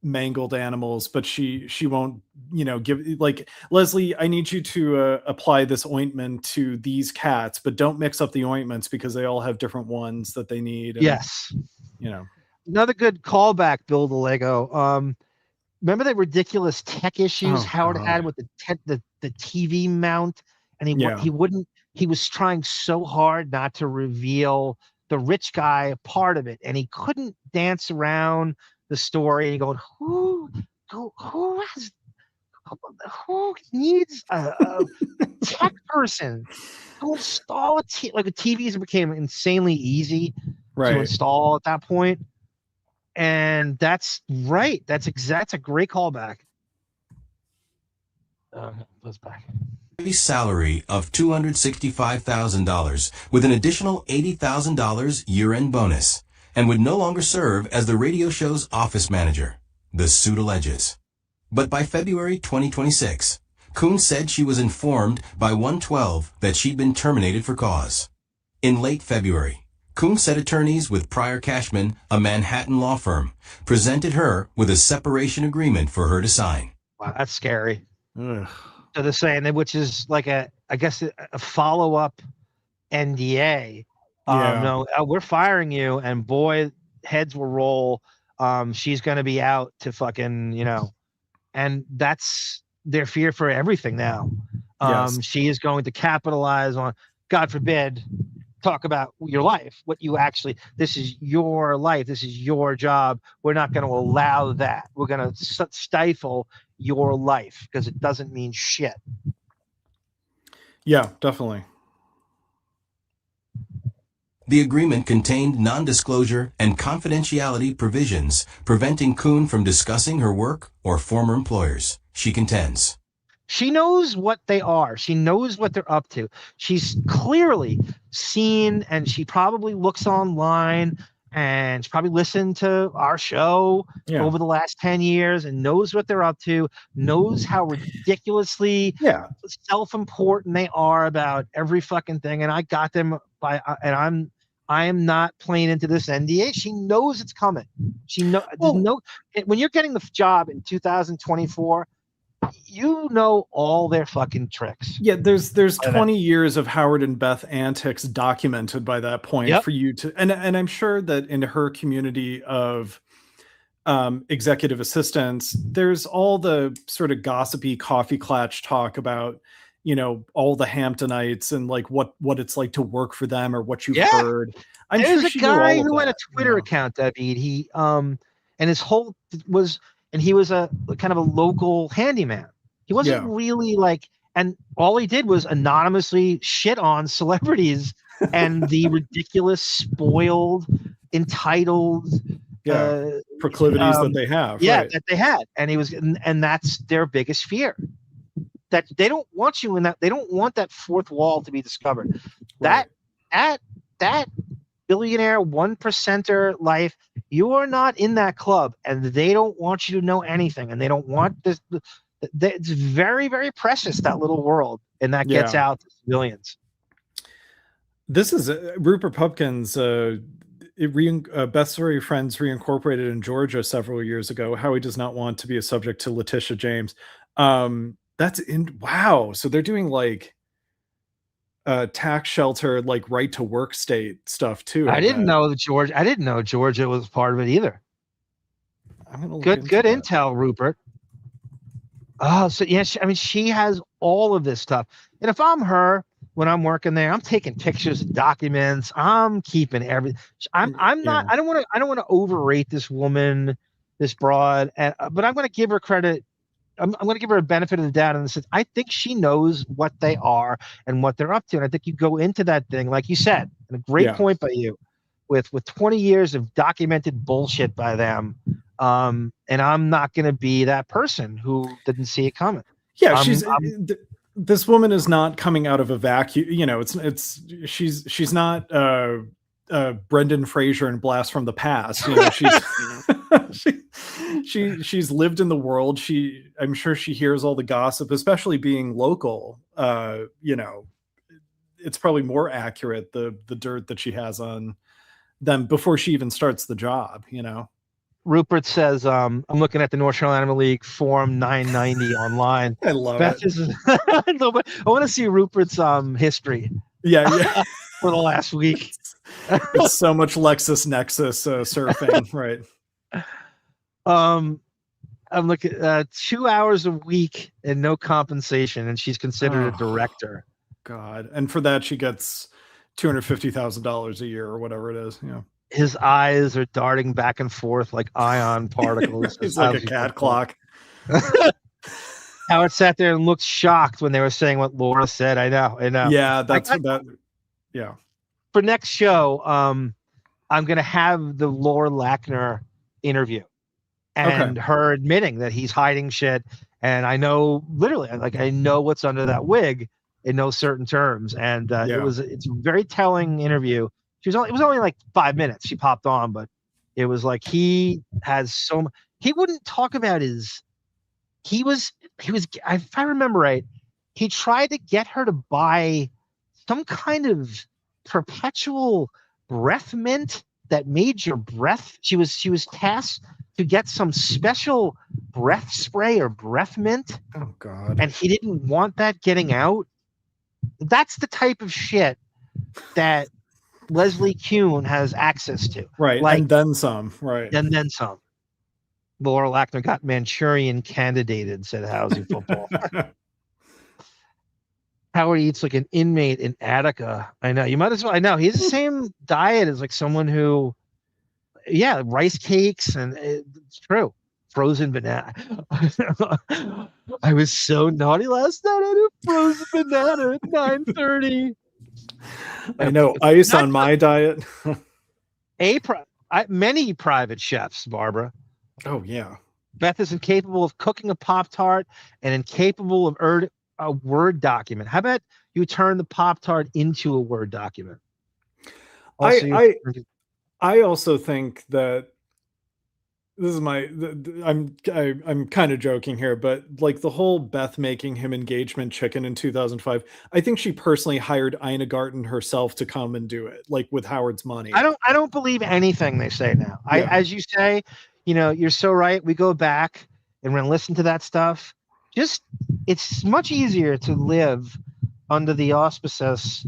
mangled animals, but she won't give, like, Leslie, I need you to apply this ointment to these cats, but don't mix up the ointments because they all have different ones that they need. And, yes. Another good callback, Bill the Lego. Remember the ridiculous tech issues Howard had with the TV mount, and he was trying so hard not to reveal the rich guy part of it, and he couldn't dance around the story. Going, who needs a tech person to install a TVs became insanely easy to install at that point. And that's right. That's a great callback. Let's back. Salary of $265,000 with an additional $80,000 year-end bonus, and would no longer serve as the radio show's office manager, the suit alleges. But by February 2026, Kuhn said she was informed by 112 that she'd been terminated for cause. In late February, Kuhn said attorneys with Pryor Cashman, a Manhattan law firm, presented her with a separation agreement for her to sign. Wow, that's scary. Ugh. So they're saying that, which is like a follow-up NDA. No, we're firing you, and boy, heads will roll. She's going to be out to fucking, and that's their fear for everything now. She is going to capitalize on, God forbid, talk about your life, this is your life, this is your job. We're not going to allow that. We're going to stifle your life because it doesn't mean shit. Yeah, definitely. The agreement contained non-disclosure and confidentiality provisions, preventing Kuhn from discussing her work or former employers, she contends. She knows what they are. She knows what they're up to. She's clearly seen, and she probably looks online, and she probably listened to our show over the last 10 years and knows what they're up to, knows how ridiculously self-important they are about every fucking thing. And I got them by, and I am not playing into this NDA. She knows it's coming. She when you're getting the job in 2024, you know all their fucking tricks. Yeah, there's 20 years of Howard and Beth antics documented by that point for you to, and I'm sure that in her community of executive assistants, there's all the sort of gossipy coffee klatch talk about, you know, all the Hamptonites and like what it's like to work for them or what you've heard. There's a guy who had a Twitter account, David. He and his whole was. And he was a kind of a local handyman. He wasn't really like, and all he did was anonymously shit on celebrities and the ridiculous, spoiled, entitled proclivities that they have. That they had. And he was, and that's their biggest fear. That they don't want you in that. They don't want that fourth wall to be discovered. That billionaire 1%er life, you are not in that club, and they don't want you to know anything, and they don't want this. It's very, very precious, that little world, and that gets out to civilians. This is Rupert Pupkin's Best Story Friends reincorporated in Georgia several years ago. How he does not want to be a subject to Letitia James. That's in wow. So they're doing like tax shelter, like right to work state stuff too. I didn't know Georgia was part of it either. Good intel, Rupert. Oh, so yeah, she has all of this stuff. And if I'm her, when I'm working there, I'm taking pictures of documents. I'm keeping everything. I'm not. I don't want to overrate this woman, this broad. But I'm going to give her credit. I'm going to give her a benefit of the doubt in the sense I think she knows what they are and what they're up to. And I think you go into that thing, like you said, and a great point by you, with 20 years of documented bullshit by them. And I'm not going to be that person who didn't see it coming. Yeah, this woman is not coming out of a vacuum. You know, she's not Brendan Fraser in Blast from the Past. You know, she's lived in the world. I'm sure she hears all the gossip, especially being local. You know, it's probably more accurate, the dirt that she has on them before she even starts the job, you know. Rupert says, I'm looking at the North Carolina League Form 990 online. I love it. I want to see Rupert's history. Yeah. For the last week. It's so much LexisNexis surfing, right? I'm looking at 2 hours a week and no compensation, and she's considered a director. God. And for that, she gets $250,000 a year or whatever it is. Yeah. His eyes are darting back and forth like ion particles. He's like a cat clock. Howard sat there and looked shocked when they were saying what Laura said. I know. Yeah, that. Yeah. For next show, I'm going to have the Laura Lackner interview and her admitting that he's hiding shit. And I know literally, I know what's under that wig in no certain terms. And it's a very telling interview. It was only like 5 minutes. She popped on, but it was like he wouldn't talk about if I remember right, he tried to get her to buy some kind of perpetual breath mint that made your breath. She was tasked to get some special breath spray or breath mint. Oh God. And he didn't want that getting out. That's the type of shit that Leslie Kuhn has access to. Right. And then some. Right. And then some. Laura Lackner got Manchurian candidated, said Housing Football. Howard eats like an inmate in Attica. I know. You might as well. I know. He has the same diet as like someone who, rice cakes, and it's true. Frozen banana. I was so naughty last night. I had a frozen banana at 9:30. I know. Ice on my diet. Many private chefs, Barbara. Oh yeah. Beth is incapable of cooking a Pop-Tart and incapable of a Word document. How about you turn the Pop-Tart into a Word document? I also think that this is I'm kind of joking here, but like the whole Beth making him engagement chicken in 2005, I think she personally hired Ina Garten herself to come and do it, like with Howard's money. I don't believe anything they say now. Yeah. As you say, you're so right. We go back and we're gonna listen to that stuff. It's much easier to live under the auspices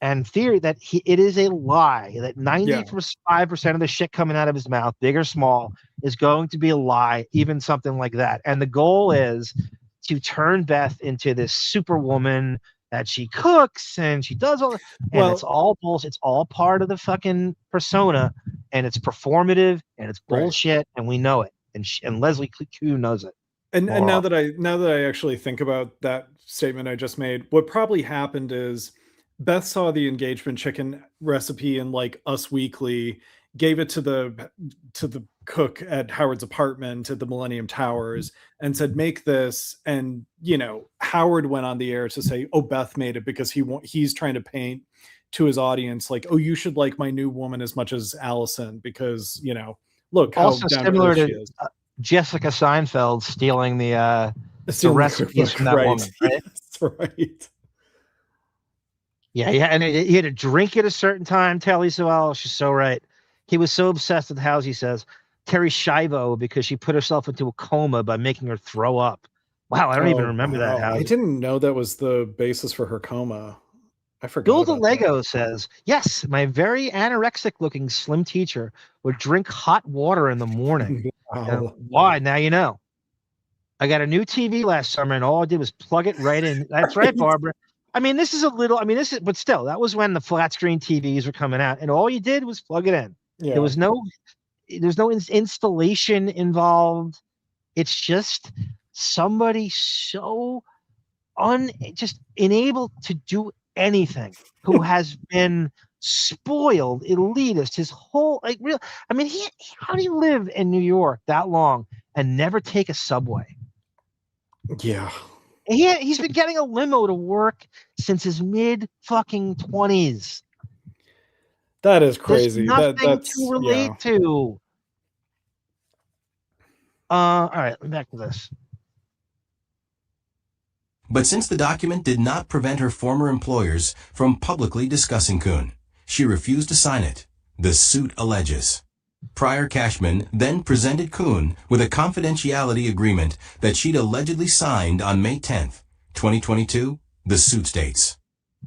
and theory that it is a lie, that 95% of the shit coming out of his mouth, big or small, is going to be a lie, even something like that. And the goal is to turn Beth into this superwoman that she cooks and she does all, and it's all bullshit. It's all part of the fucking persona, and it's performative and it's bullshit, and we know it. And Leslie Kuhn knows it. And now that I actually think about that statement I just made, what probably happened is Beth saw the engagement chicken recipe in like Us Weekly, gave it to the cook at Howard's apartment at the Millennium Towers and said, make this. And, Howard went on the air to say, oh, Beth made it because he's trying to paint to his audience like, oh, you should like my new woman as much as Allison because, look how also down similar to to she is. Jessica Seinfeld stealing the recipes from that woman, right? That's right. Yeah, and he had to drink at a certain time. Telly Sewell, she's so right. He was so obsessed with how he says Terry Schiavo because she put herself into a coma by making her throw up. Wow, I don't even remember that. I didn't know that was the basis for her coma. I forgot. Bill DeLego says, yes, my very anorexic-looking slim teacher would drink hot water in the morning. Wow. Why? Now you know. I got a new TV last summer, and all I did was plug it right in. That's right, Barbara. But still, that was when the flat screen TVs were coming out, and all you did was plug it in. Yeah. There's no installation involved. It's just somebody so just unable to do anything, who has been spoiled, elitist, his whole how do you live in New York that long and never take a subway? Yeah. He's been getting a limo to work since his mid fucking 20s. That is crazy. There's nothing That's to relate to. All right, back to this. But since the document did not prevent her former employers from publicly discussing Kuhn, she refused to sign it, the suit alleges. Prior Cashman then presented Kuhn with a confidentiality agreement that she'd allegedly signed on May 10th, 2022, the suit states.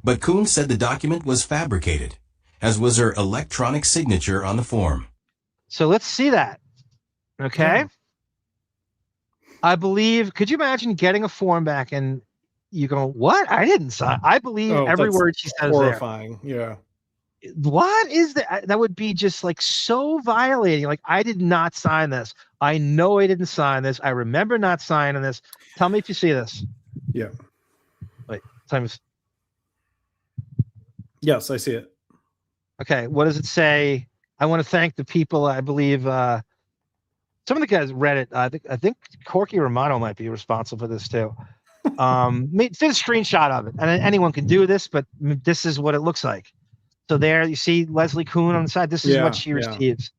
But Kuhn said the document was fabricated, as was her electronic signature on the form. So let's see that. Okay? Yeah. I believe, could you imagine getting a form back and you go, what? I didn't sign. I believe every word she says horrifying. There. Yeah. What is that? That would be just like so violating. Like, I did not sign this. I know I didn't sign this. I remember not signing this. Tell me if you see this. Yeah. Wait, yes, I see it. Okay. What does it say? I want to thank the people. I believe some of the guys read it. I think Corky Romano might be responsible for this too. Did a screenshot of it, and anyone can do this, but this is what it looks like. So there you see Leslie Kuhn on the side. This is what she receives.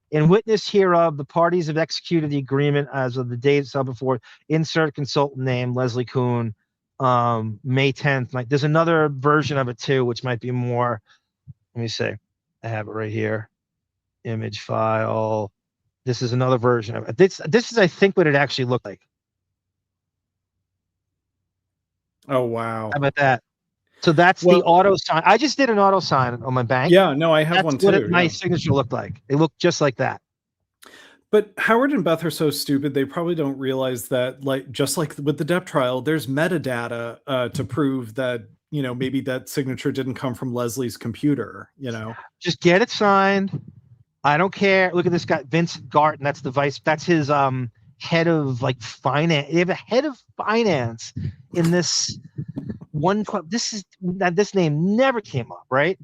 In witness hereof, the parties have executed the agreement as of the date itself before. Insert consultant name, Leslie Kuhn, May 10th. Like, there's another version of it too, which might be more. Let me see. I have it right here. Image file. This is another version of it. This is, I think, what it actually looked like. Oh, wow. How about that? So that's the auto sign. I just did an auto sign on my bank. Yeah, no, I have one too. That's what my signature looked like. It looked just like that. But Howard and Beth are so stupid, they probably don't realize that, like, just like with the Depp trial, there's metadata to prove that, maybe that signature didn't come from Leslie's computer, Just get it signed. I don't care. Look at this guy, Vincent Garten. That's that's his head of like finance. They have a head of finance in this one. This name never came up, right?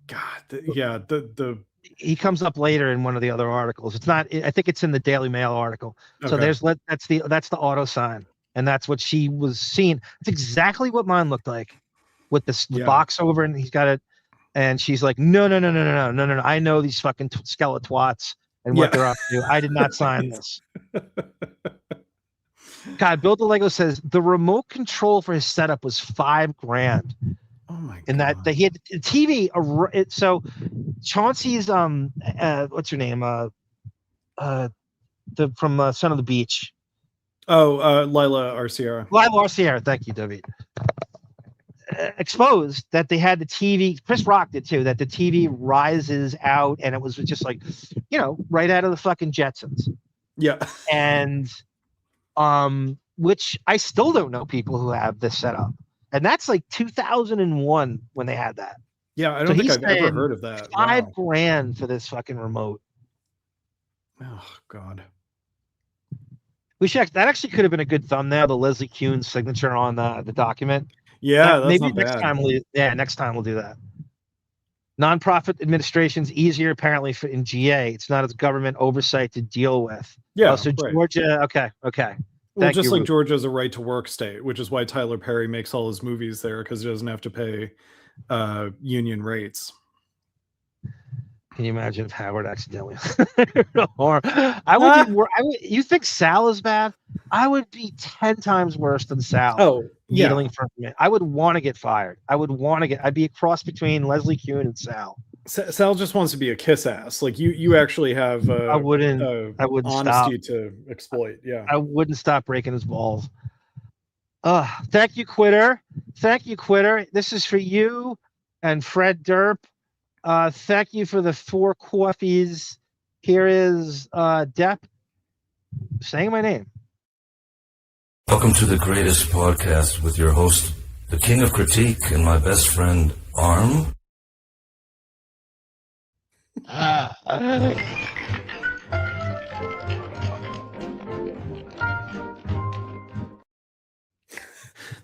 God, the he comes up later in one of the other articles. It's not. I think it's in the Daily Mail article. So Okay. that's the auto sign, and that's what she was seeing. It's exactly what mine looked like, with the box over, and he's got it. And she's like, no. I know these fucking skeletwats and what they're up to. I did not sign this. God, Build the Lego says the remote control for his setup was $5,000. Oh my God. And that he had the TV. So Chauncey's what's her name? From Son of the Beach. Oh, Lila Arciera. Lila Arciera. Thank you, David. Exposed that they had the TV. Chris Rock did too. That the TV rises out, and it was just like, right out of the fucking Jetsons. Yeah. And which I still don't know people who have this set up. And that's like 2001 when they had that. Yeah, I don't think I've ever heard of that. $5,000 for this fucking remote. Oh God. We should. That actually could have been a good thumbnail. The Leslie Kuhn signature on the document. Yeah, that's maybe not next bad. time. Next time we'll do that. Nonprofit administration's easier apparently in GA. It's not as government oversight to deal with. Yeah. So right. Georgia. Okay. Well, Thank just you, like Ruth. Georgia's a right to work state, which is why Tyler Perry makes all his movies there, because he doesn't have to pay union rates. Can you imagine if Howard accidentally? Or I would be. You think Sal is bad? I would be 10 times worse than Sal. Oh, yeah. Needling for me. I would want to get fired. I'd be a cross between Leslie Kuhn and Sal. Sal just wants to be a kiss ass. Like you actually have. I wouldn't honesty stop. to exploit. Yeah. I wouldn't stop breaking his balls. Thank you, Quitter. This is for you and Fred Derp. Thank you for the 4 coffees. Here is Depp saying my name. Welcome to the greatest podcast with your host, the king of critique, and my best friend, Arm.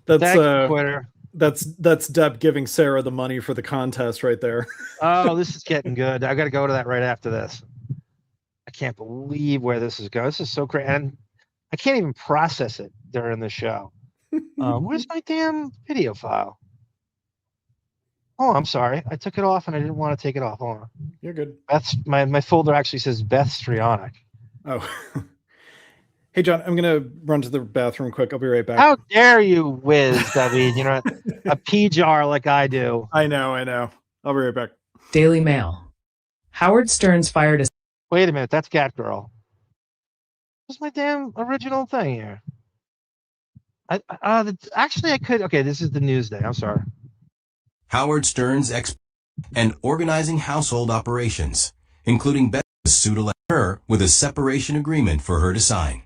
That's Quitter. That's Depp giving Sarah the money for the contest right there. Oh, this is getting good. I got to go to that right after this. I can't believe where this is going. This is so crazy, and I can't even process it during the show. Where's my damn video file? Oh, I'm sorry. I took it off, and I didn't want to take it off. Hold on. You're good. My folder actually says Bethstrionic. Oh. Hey, John, I'm going to run to the bathroom quick. I'll be right back. How dare you whiz, David? A pea jar like I do. I know. I'll be right back. Daily Mail. Howard Stern's fired a... Wait a minute. That's Catgirl. What's my damn original thing here? Actually, I could... Okay, this is the Newsday. I'm sorry. Howard Stern's and organizing household operations, including Beth sued her with a separation agreement for her to sign.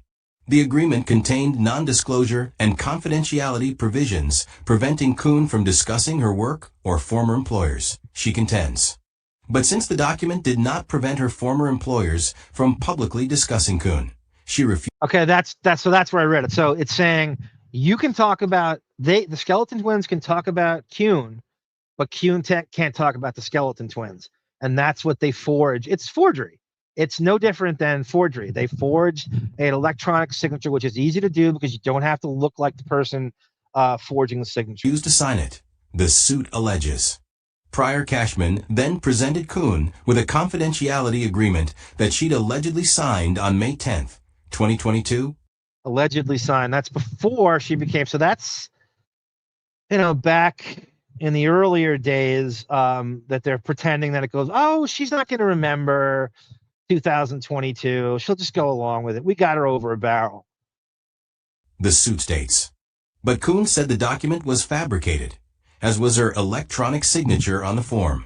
The agreement contained non-disclosure and confidentiality provisions preventing Kuhn from discussing her work or former employers, she contends. But since the document did not prevent her former employers from publicly discussing Kuhn, she refused. Okay, that's where I read it. So it's saying you can talk about the Skeleton Twins can talk about Kuhn, but Kuhn can't talk about the Skeleton Twins, and that's what they forge. It's forgery. It's no different than forgery. They forged an electronic signature, which is easy to do because you don't have to look like the person forging the signature. Used to sign it, the suit alleges. Prior Cashman then presented Kuhn with a confidentiality agreement that she'd allegedly signed on May 10th, 2022. Allegedly signed. That's before she became. So that's, back in the earlier days that they're pretending that it goes, oh, she's not going to remember 2022. She'll just go along with it. We got her over a barrel. The suit states. But Kuhn said the document was fabricated, as was her electronic signature on the form.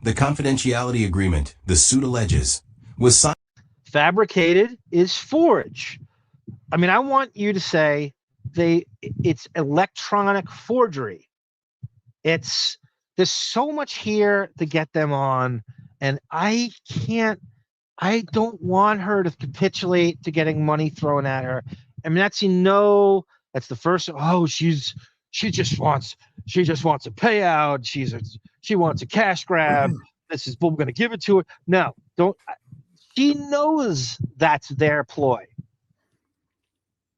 The confidentiality agreement, the suit alleges, was signed. Fabricated is forge. I mean, I want you to say it's electronic forgery. There's so much here to get them on, and I don't want her to capitulate to getting money thrown at her. I mean, that's the first. Oh, she just wants a payout. She wants a cash grab. This is, but we're going to give it to her. No, don't. She knows that's their ploy.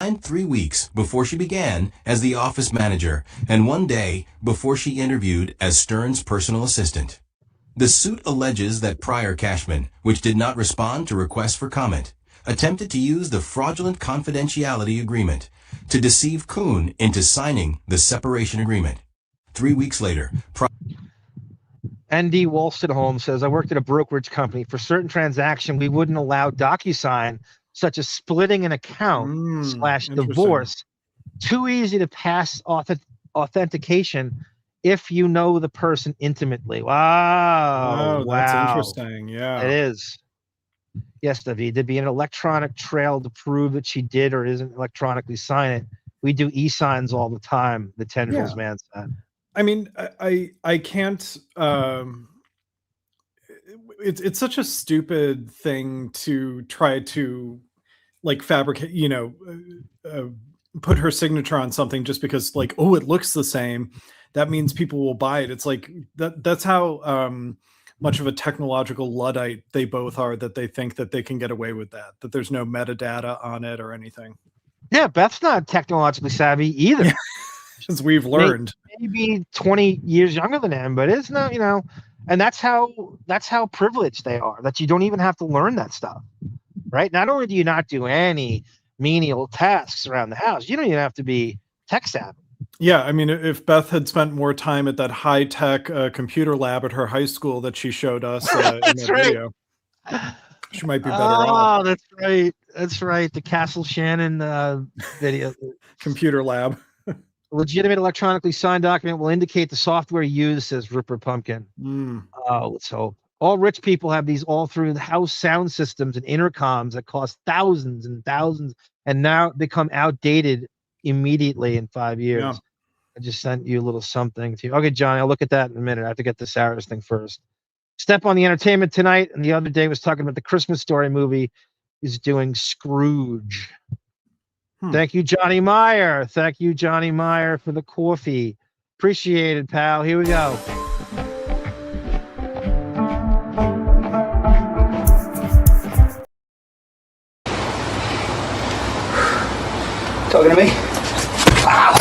And 3 weeks before she began as the office manager, and 1 day before she interviewed as Stern's personal assistant. The suit alleges that prior Cashman, which did not respond to requests for comment, attempted to use the fraudulent confidentiality agreement to deceive Kuhn into signing the separation agreement. 3 weeks later, ND Wolstenholme says, I worked at a brokerage company. For certain transaction, we wouldn't allow DocuSign, such as splitting an account / divorce. Too easy to pass authentication if you know the person intimately. Wow. That's interesting. Yeah. It is. Yes, David, there'd be an electronic trail to prove that she did or isn't electronically sign it. We do e-signs all the time, the Tendrils man said. I mean, I can't. It's such a stupid thing to try to like fabricate. Put her signature on something just because, like, oh, it looks the same. That means people will buy it. It's like that's how much of a technological Luddite they both are, that they think that they can get away with that. That there's no metadata on it or anything. Yeah, Beth's not technologically savvy either. As we've learned. Maybe 20 years younger than him, but it's not, and that's how privileged they are, that you don't even have to learn that stuff, right? Not only do you not do any menial tasks around the house, you don't even have to be tech savvy. Yeah, I mean, if Beth had spent more time at that high-tech computer lab at her high school that she showed us in that video, she might be better off. Oh, that's right. That's right. The Castle Shannon video. Computer lab. Legitimate electronically signed document will indicate the software used, says Ripper Pumpkin. Let's hope. All rich people have these all through the house sound systems and intercoms that cost thousands and thousands and now become outdated immediately in 5 years. Yeah. I just sent you a little something to you. Okay, Johnny, I'll look at that in a minute. I have to get the Sarah's thing first. Step on the Entertainment Tonight, and the other day was talking about the Christmas Story movie. He's doing Scrooge. Thank you, Johnny Meyer. Thank you, Johnny Meyer, for the coffee. Appreciate it, pal. Here we go. Talking to me? Wow.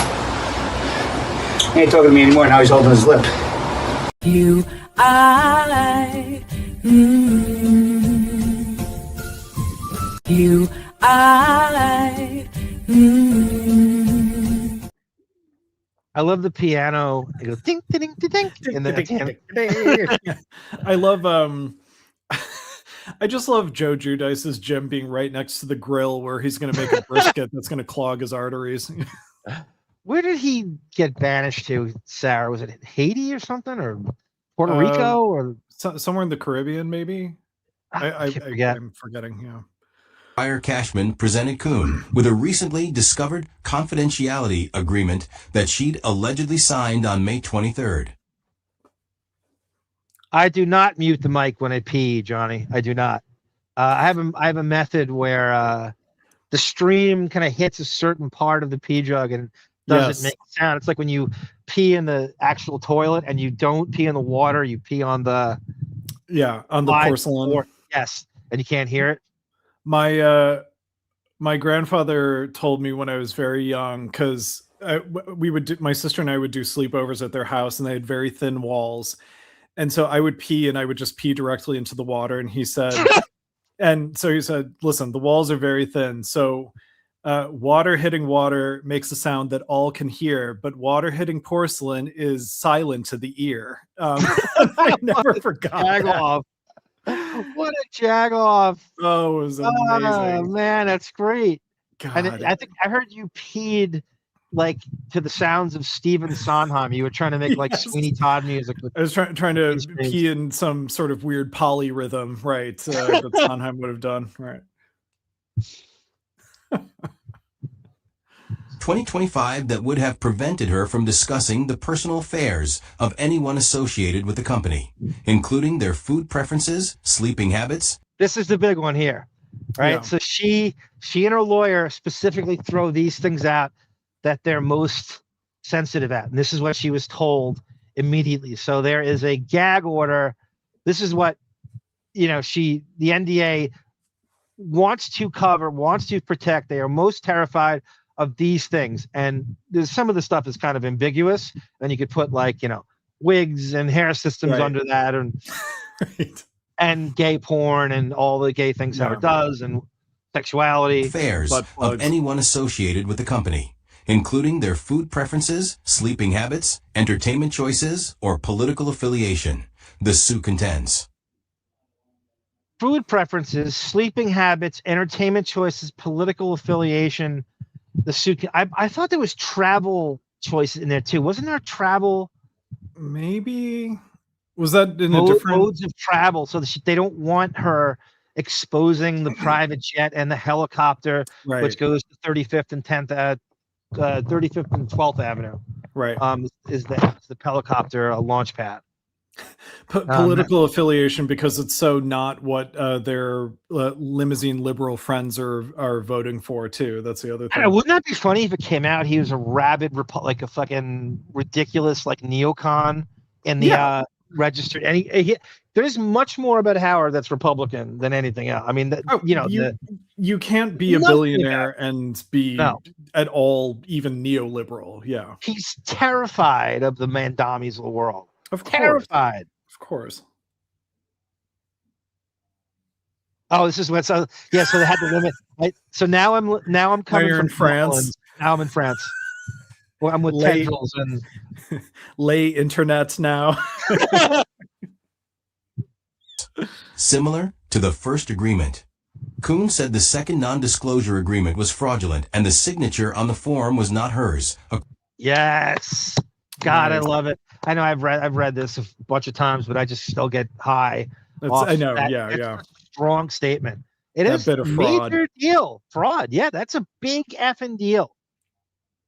He ain't talking to me anymore. Now he's holding his lip. You, I, you, I. I love the piano. It goes ding, ding, ding, ding, and then I love I just love Joe Giudice's gym being right next to the grill where he's going to make a brisket that's going to clog his arteries. Where did he get banished to, Sarah? Was it Haiti or something, or Puerto Rico, or somewhere in the Caribbean, maybe? I'm forgetting. Yeah. Prior Cashman presented Kuhn with a recently discovered confidentiality agreement that she'd allegedly signed on May 23rd. I do not mute the mic when I pee, Johnny. I do not. I have a method where the stream kind of hits a certain part of the pee jug and doesn't make sound. It's like when you pee in the actual toilet and you don't pee in the water, you pee on the porcelain. Yes, and you can't hear it. My grandfather told me when I was very young, because my sister and I would do sleepovers at their house, and they had very thin walls, and so I would pee, and I would just pee directly into the water. And he said, listen, the walls are very thin, so water hitting water makes a sound that all can hear, but water hitting porcelain is silent to the ear. I never forgot that. What a jag off. Oh, it was amazing. Oh, man, that's great. God. And I think I heard you peed like to the sounds of Stephen Sondheim. You were trying to make like Sweeney Todd music. I was trying to pee in some sort of weird polyrhythm, right? That Sondheim would have done, right? 2025 that would have prevented her from discussing the personal affairs of anyone associated with the company, including their food preferences, sleeping habits. This is the big one here, right? Yeah. So she and her lawyer specifically throw these things out that they're most sensitive at. And this is what she was told immediately. So there is a gag order This is what, the NDA wants to cover, wants to protect. They are most terrified of these things. And there's some of the stuff is kind of ambiguous. And you could put wigs and hair systems under that, and and gay porn and all the gay things Howard does, and sexuality. Affairs of anyone associated with the company, including their food preferences, sleeping habits, entertainment choices, or political affiliation, the suit contends. Food preferences, sleeping habits, entertainment choices, political affiliation, the suit. I thought there was travel choices in there too. Wasn't there travel? Maybe. Was that in a different modes of travel? So they don't want her exposing the private jet and the helicopter, which goes to 35th and 35th and 12th Avenue. Right. Is the helicopter a launch pad? Political affiliation, because it's so not what their limousine liberal friends are voting for too. That's the other thing. Wouldn't that be funny if it came out he was a rabid like a fucking ridiculous neocon in the registered, and there's much more about Howard that's Republican than anything else. I mean, you can't be a billionaire and be at all even neoliberal. Yeah, he's terrified of the Mandamis of the world. Of course. Terrified. Of course. Oh, this is what. So they had to limit. Right? So now I'm coming from France. Now I'm in France. Well, I'm with tendrils and lay internet now. Similar to the first agreement, Kuhn said the second non-disclosure agreement was fraudulent and the signature on the form was not hers. Yes. God, I love it. I know I've read this a bunch of times, but I just still get high. I know. That's a strong statement. It is a major deal. Fraud. Yeah, that's a big effing deal.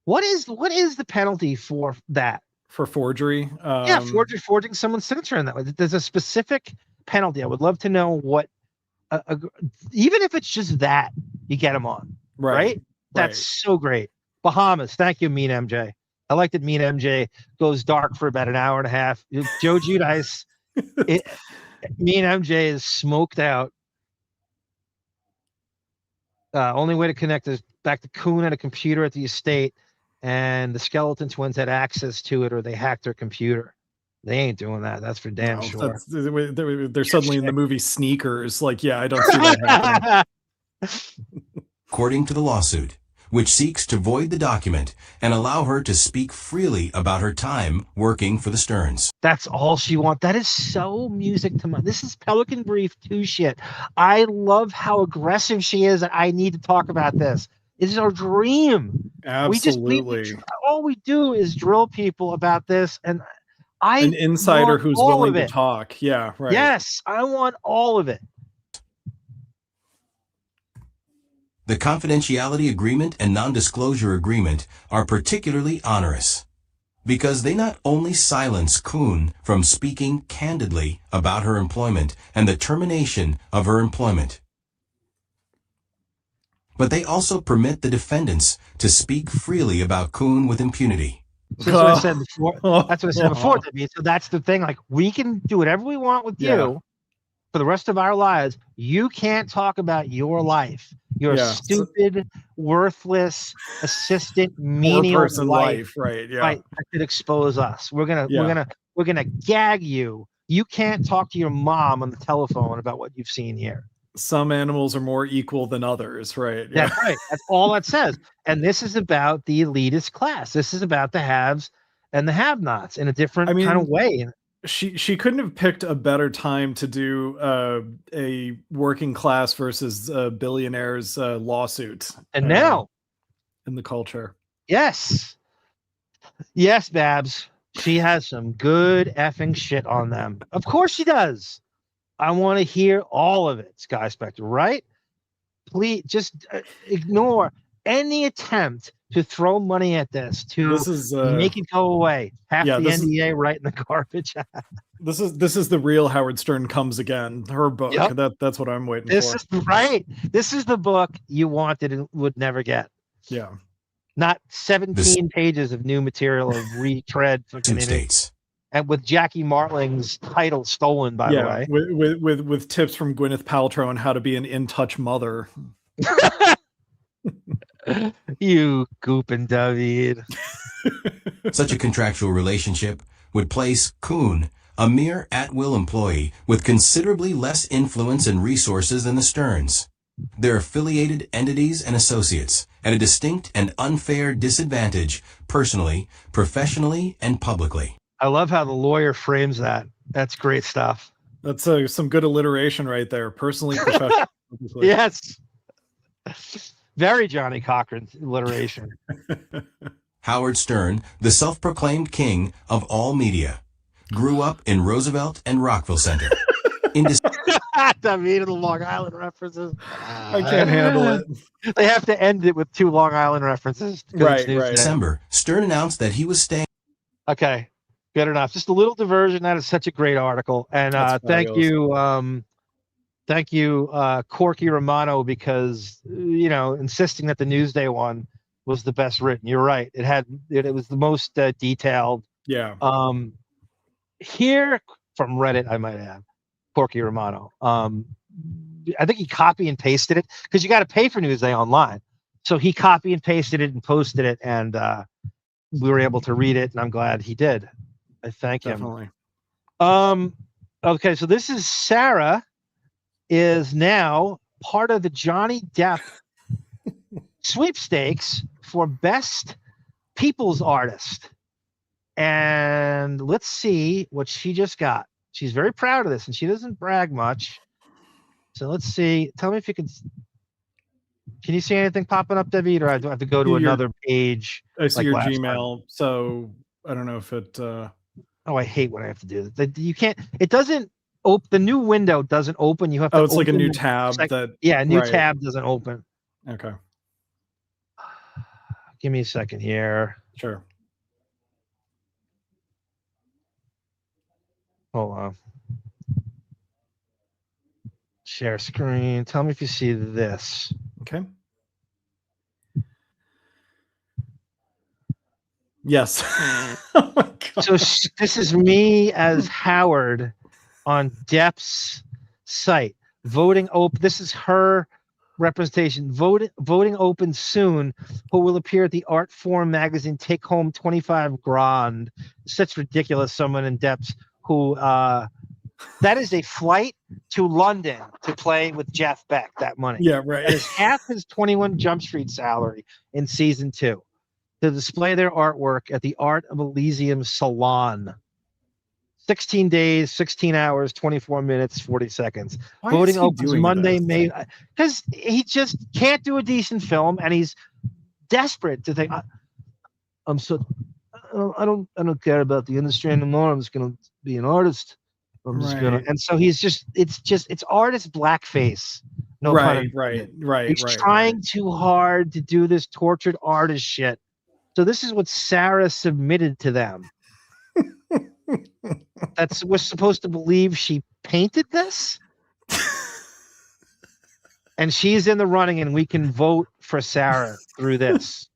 What is the penalty for that? For forgery? Forging someone's signature in that way. There's a specific penalty. I would love to know what, even if it's just that, you get them on. Right? That's so great. Bahamas. Thank you, Mean MJ. I like that Mean MJ goes dark for about an hour and a half. Joe Giudice, Mean MJ is smoked out. Only way to connect is back to Kuhn at a computer at the estate, and the Skeleton Twins had access to it, or they hacked their computer. They ain't doing that. That's for damn sure. They're suddenly in the movie Sneakers. I don't see that happening. According to the lawsuit, which seeks to void the document and allow her to speak freely about her time working for the Sterns. That's all she wants. That is so music to my. This is Pelican Brief 2 shit. I love how aggressive she is. I need to talk about this. It's our dream. Absolutely. All we do is drill people about this, and an insider who's willing to talk. Yeah, right. Yes, I want all of it. The confidentiality agreement and non-disclosure agreement are particularly onerous because they not only silence Kuhn from speaking candidly about her employment and the termination of her employment, but they also permit the defendants to speak freely about Kuhn with impunity. That's what I said before. That's what I said before. So that's the thing. We can do whatever we want with you for the rest of our lives. You can't talk about your life. You're a stupid, worthless assistant, menial life. Right. Yeah. Right. That could expose us. We're gonna gag you. You can't talk to your mom on the telephone about what you've seen here. Some animals are more equal than others, right? Yeah. That's right. That's all that says. And this is about the elitist class. This is about the haves and the have-nots in a different kind of way. She couldn't have picked a better time to do a working class versus billionaires lawsuit. And now in the culture. Yes, Babs. She has some good effing shit on them. Of course she does. I want to hear all of it, Sky Spectre, right? Please just ignore any attempt to throw money at this to make it go away. Half the NDA right in the garbage. This is the real Howard Stern Comes Again, her book. Yep. That's what I'm waiting for. This is right. This is the book you wanted and would never get. Yeah. Not 17 pages of new material of retread. Two states. and with Jackie Martling's title stolen, by the way. With tips from Gwyneth Paltrow on how to be an in-touch mother. You gooping David. Such a contractual relationship would place Kuhn, a mere at-will employee, with considerably less influence and resources than the Sterns. They're affiliated entities and associates, at a distinct and unfair disadvantage, personally, professionally, and publicly. I love how the lawyer frames that. That's great stuff. That's some good alliteration right there. Personally, professionally. Yes. Very Johnny Cochran alliteration. Howard Stern, the self-proclaimed king of all media, grew up in Roosevelt and Rockville Center. The meat of the Long Island references. I can't handle it. They have to end it with 2 Long Island references. Right. December, Stern announced that he was staying. Okay, good enough. Just a little diversion. That is such a great article. And thank you, Corky Romano, because, insisting that the Newsday one was the best written. You're right. It was the most detailed. Yeah. Here from Reddit, I might add, Corky Romano. I think he copy and pasted it because you got to pay for Newsday online. So he copy and pasted it and posted it, and we were able to read it, and I'm glad he did. I thank him. Definitely. Okay, so this is Sarah is now part of the Johnny Depp sweepstakes for Best People's Artist. And let's see what she just got. She's very proud of this, and she doesn't brag much. So let's see. Tell me if you can you see anything popping up, David, or I have to go to another page? I see your Gmail, so I don't know if it... Oh, I hate when I have to do that. You can't... It doesn't open. The new window doesn't open. You have to it's like a new tab. A new tab doesn't open. Okay. Give me a second here. Sure. Hold on. Share screen. Tell me if you see this. Okay. Yes. Oh my God. So this is me as Howard on Depp's site. Voting open. This is her representation. Voting open soon. Who will appear at the Art Forum magazine? Take home 25 grand. Such ridiculous. Someone in Depp's who. That is a flight to London to play with Jeff Beck. That money. Yeah, right. That is half his 21 Jump Street salary in season 2 to display their artwork at the Art of Elysium Salon. 16 days, 16 hours, 24 minutes, 40 seconds. Why Voting is he opens doing Monday, this? May. Because he just can't do a decent film, and he's desperate to think. I don't care about the industry anymore. I'm just gonna be an artist. I'm just gonna. And so it's artist blackface. No pun intended. Right. He's trying too hard to do this tortured artist shit. So this is what Sarah submitted to them. We're supposed to believe she painted this, and she's in the running, and we can vote for Sarah through this.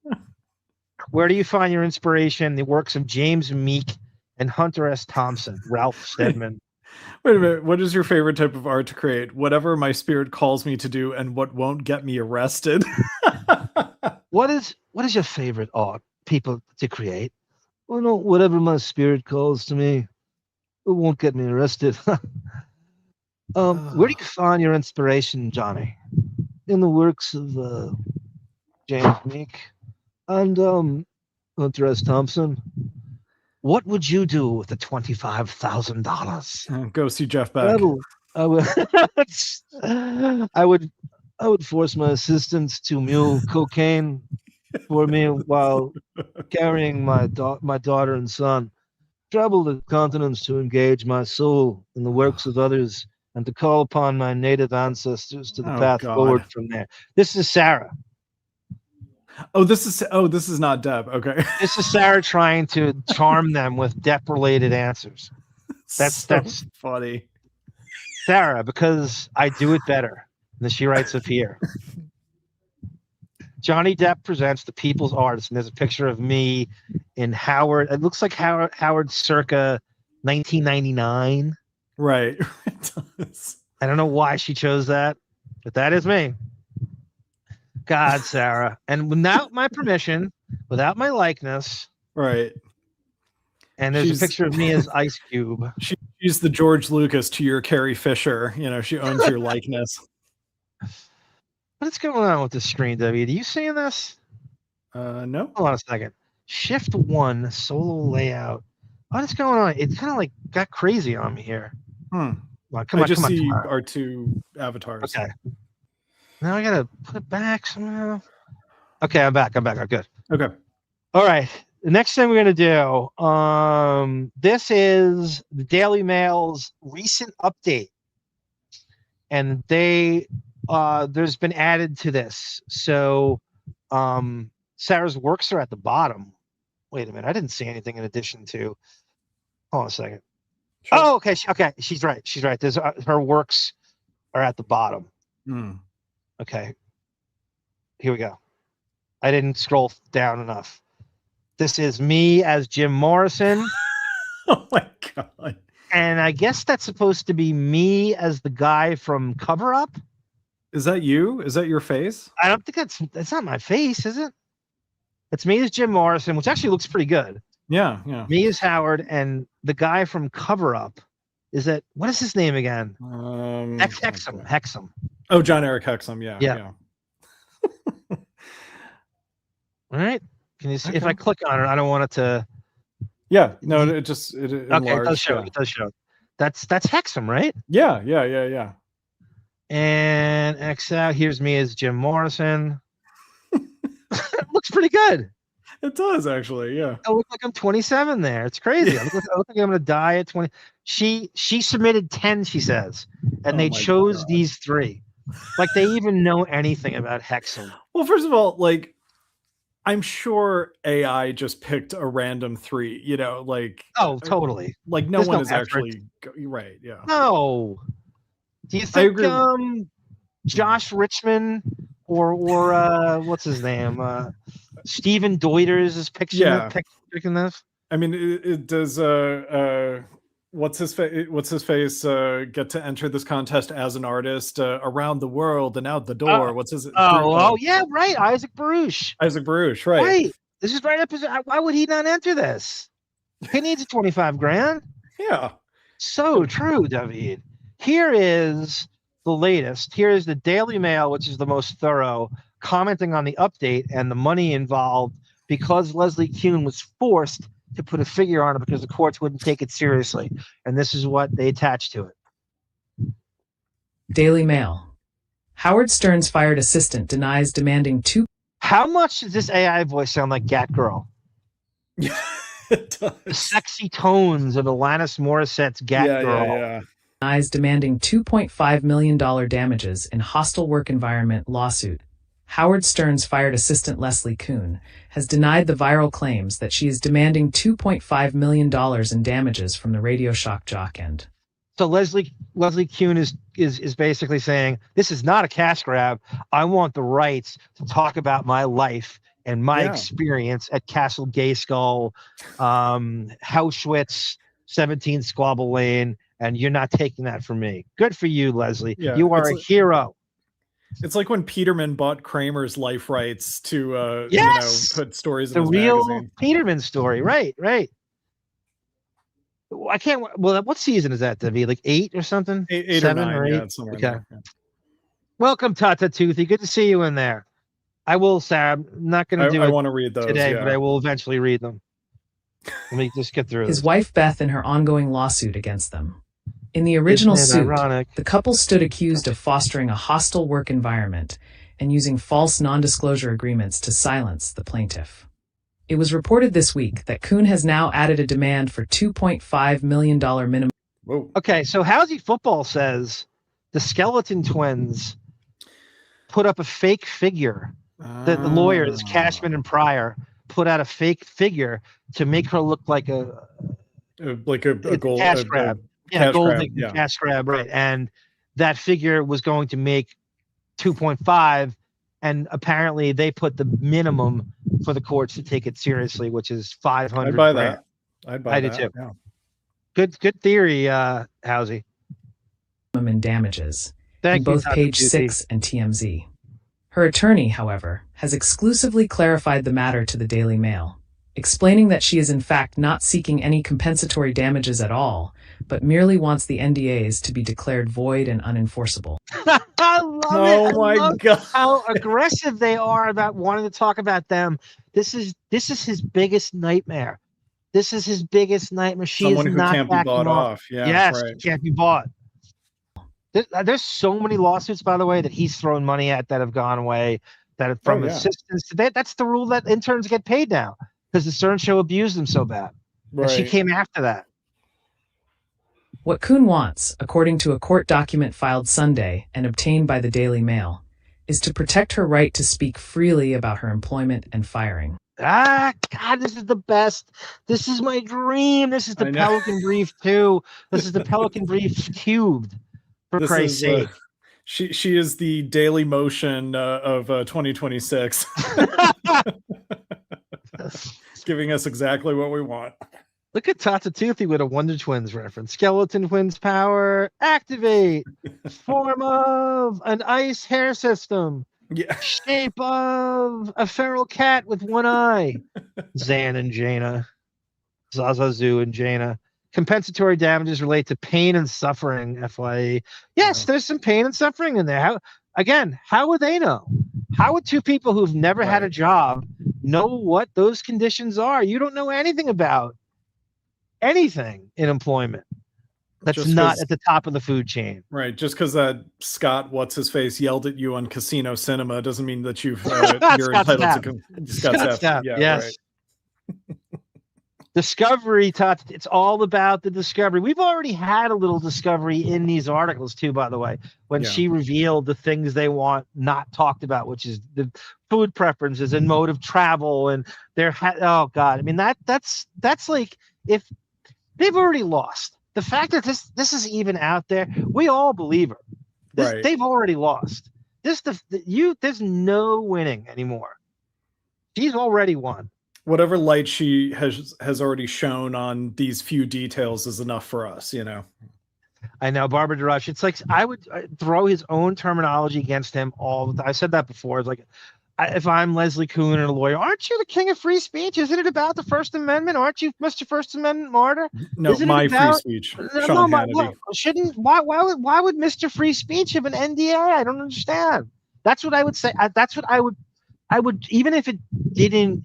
Where do you find your inspiration? The works of James Meek and Hunter S. Thompson, Ralph Steadman. Wait a minute. What is your favorite type of art to create? Whatever my spirit calls me to do, and what won't get me arrested. What is your favorite art people to create? Well, no, whatever my spirit calls to me, it won't get me arrested. Where do you find your inspiration, Johnny? In the works of James Meek and Hunter S. Thompson. What would you do with the $25,000? Go see Jeff Beck. I would force my assistants to mule cocaine for me while carrying my daughter and son. Travel the continents to engage my soul in the works of others and to call upon my native ancestors to the path forward from there. This is Sarah. This is not Deb. Okay. This is Sarah trying to charm them with Depp-related answers. That's funny. Sarah, because I do it better. And then she writes up here. Johnny Depp presents The People's Artist, and there's a picture of me in Howard. It looks like Howard circa 1999. Right. It does. I don't know why she chose that, but that is me. God, Sarah. And without my permission, without my likeness. Right. And there's a picture of me as Ice Cube. She's the George Lucas to your Carrie Fisher. You know, she owns your likeness. What's going on with this screen, W? Do you seeing this? No. Hold on a second. Shift 1, solo layout. What is going on? It's kind of like got crazy on me here. I Come just on. see our two avatars. Okay. Now I gotta put it back somehow. Okay, I'm back. I'm good. Okay. All right. The next thing we're gonna do. This is the Daily Mail's recent update, and there's been added to this. So, Sarah's works are at the bottom. Wait a minute. I didn't see anything in addition to. Hold on a second. Sure. Oh, okay. She's right. There's her works are at the bottom. Okay. Here we go. I didn't scroll down enough. This is me as Jim Morrison. Oh my God. And I guess that's supposed to be me as the guy from Cover Up. Is that you? Is that your face? I don't think that's not my face, is it? It's me as Jim Morrison, which actually looks pretty good. Yeah. Me as Howard, and the guy from Cover Up. What is his name again? Hexum. Oh, John Eric Hexum. Yeah. All right. Can you see if I click on it? I don't want it to. Yeah. No, it okay. It does show. It does show. That's Hexum, right? Yeah. And X out. Here's me as Jim Morrison. It looks pretty good. It does actually. Yeah. I look like I'm 27 there. It's crazy. I look like I'm gonna die at 20. She submitted 10. She says, and they chose these 3. Like they even know anything about Hexum. Well, first of all, like. I'm sure AI just picked a random 3, you know, like. Oh, totally. Like no one is actually right. Yeah. No. Do you think Josh Richmond or what's his name? Stephen Deuters is picking this? I mean, it does. What's his face get to enter this contest as an artist around the world and out the door? What's his? Oh, yeah, right. Isaac Baruch, right? Right. This is right up his. Why would he not enter this? He needs a $25,000. Yeah. So true, David. Here is the latest. Here is the Daily Mail, which is the most thorough, commenting on the update and the money involved because Leslie Kuhn was forced to put a figure on it because the courts wouldn't take it seriously. And this is what they attached to it. Daily Mail. Howard Stern's fired assistant denies demanding $2. How much does this AI voice sound like Gat Girl? Yeah, it does. The sexy tones of Alanis Morissette's Gat Girl. Yeah. Denies demanding $2.5 million damages in hostile work environment lawsuit. Howard Stern's fired assistant Leslie Kuhn has denied the viral claims that she is demanding $2.5 million in damages from the Radio Shock jock end. So Leslie Kuhn is basically saying, this is not a cash grab. I want the rights to talk about my life and my experience at Castle Gayskull, Auschwitz, 17 Squabble Lane, and you're not taking that from me. Good for you, Leslie. Yeah, you are a hero. It's like when Peterman bought Kramer's life rights to put stories in the his real magazine. Peterman story, right? I can't. Well, what season is that to be? Like 8 or something? 8 7 or 9, 8. Yeah, somewhere in there. Yeah. Welcome, Tata Toothy. Good to see you in there. I will, Sarah. I'm not going to do it. I want to read those today, but I will eventually read them. Let me just get through his wife Beth in her ongoing lawsuit against them. In the original suit, the couple stood accused of fostering a hostile work environment and using false non-disclosure agreements to silence the plaintiff. It was reported this week that Kuhn has now added a demand for $2.5 million minimum. Whoa. Okay, so Howsy Football says the Skeleton Twins put up a fake figure. The lawyers, Cashman and Pryor, put out a fake figure to make her look like a gold cash grab. Cash grab, right? And that figure was going to make 2.5, and apparently they put the minimum for the courts to take it seriously, which is 500. I'd buy that. I did too. Yeah. Good theory, Housey. In damages Thank in both you, Dr. Page Busey. 6 and TMZ. Her attorney, however, has exclusively clarified the matter to the Daily Mail, explaining that she is in fact not seeking any compensatory damages at all, but merely wants the NDAs to be declared void and unenforceable. I love it. Oh my God. How aggressive they are about wanting to talk about them. This is his biggest nightmare. This is his biggest nightmare. She Someone is who not can't be backing bought off. off. Yeah, yes, right. can't be bought. There's so many lawsuits, by the way, that he's thrown money at that have gone away. That are from assistants. That's the rule that interns get paid now because the Stern Show abused them so bad. And she Right. came after that. What Kuhn wants, according to a court document filed Sunday and obtained by the Daily Mail, is to protect her right to speak freely about her employment and firing. Ah, God, this is the best. This is my dream. This is the Pelican Brief 2. This is the Pelican Brief cubed, for This Christ's is, sake. She is the Daily Motion of 2026. Giving us exactly what we want. Look at Tatatuthi with a Wonder Twins reference. Skeleton Twins power, activate. Form of an ice hair system. Yeah. Shape of a feral cat with one eye. Zan and Jaina. Zazazu and Jaina. Compensatory damages relate to pain and suffering, FYE. Yes, there's some pain and suffering in there. How would they know? How would two people who've never had a job know what those conditions are? You don't know anything about anything in employment that's Just not 'cause- at the top of the food chain. Right. Just because that Scott, what's his face, yelled at you on Casino Cinema doesn't mean that you're Scott entitled Stapp. to Scott Stapp, Yeah, yes. right. Discovery, it's all about the discovery. We've already had a little discovery in these articles too, by the way, when Yeah. she revealed the things they want not talked about, which is the food preferences and mode of travel and oh God. I mean, that's like, if they've already lost, the fact that this is even out there, we all believe her. Right. They've already lost. There's no winning anymore. She's already won. Whatever light she has already shown on these few details is enough for us, you know. I know, Barbara DeRush. It's like I would throw his own terminology against him all the time. I said that before. It's like, if I'm Leslie Kuhn and a lawyer, aren't you the king of free speech? Isn't it about the First Amendment? Aren't you Mr. First Amendment martyr? No, Isn't my it about, free speech. No, Sean Hannity. Why would Mr. Free Speech have an NDA? I don't understand. That's what I would say. That's what I would, even if it didn't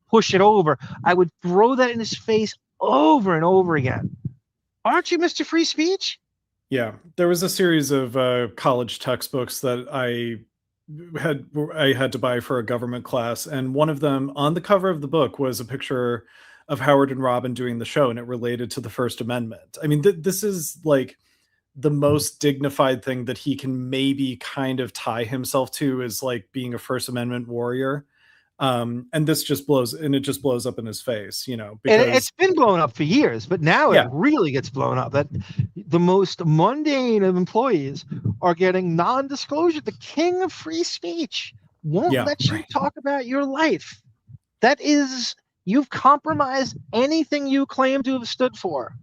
push it over, I would throw that in his face over and over again. Aren't you Mr. Free Speech? Yeah, there was a series of college textbooks that I had to buy for a government class, and one of them, on the cover of the book, was a picture of Howard and Robin doing the show, and it related to the First Amendment. I mean, this is like the most dignified thing that he can maybe kind of tie himself to, is like being a First Amendment warrior. And this just blows up in his face, you know, because and it's been blown up for years, but now it really gets blown up that the most mundane of employees are getting non-disclosure. The king of free speech won't let you talk about your life. That is, you've compromised anything you claim to have stood for.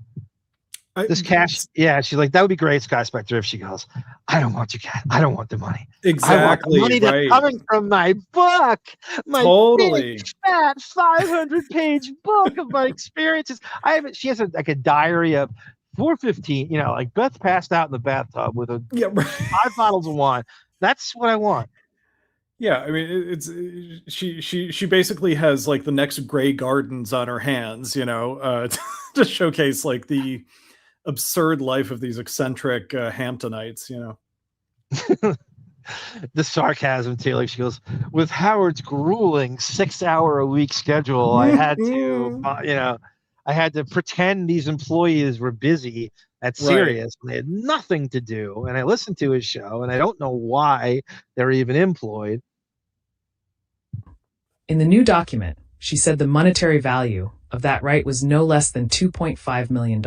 This cash, she's like, that would be great, Sky Spectre, if she goes, I don't want your cat. I don't want the money. Exactly. I want the money that's coming from my book. My big, fat 500-page book of my experiences. She has like a diary of 4:15, you know, like Beth passed out in the bathtub with 5 bottles of wine. That's what I want. Yeah, I mean, she basically has like the next Grey Gardens on her hands, you know, to showcase like the absurd life of these eccentric Hamptonites, you know. The sarcasm too, like she goes, with Howard's grueling 6-hour-a-week schedule, I had to, I had to pretend these employees were busy at Sirius. And they had nothing to do, and I listened to his show, and I don't know why they're even employed. In the new document, she said the monetary value of that right was no less than $2.5 million.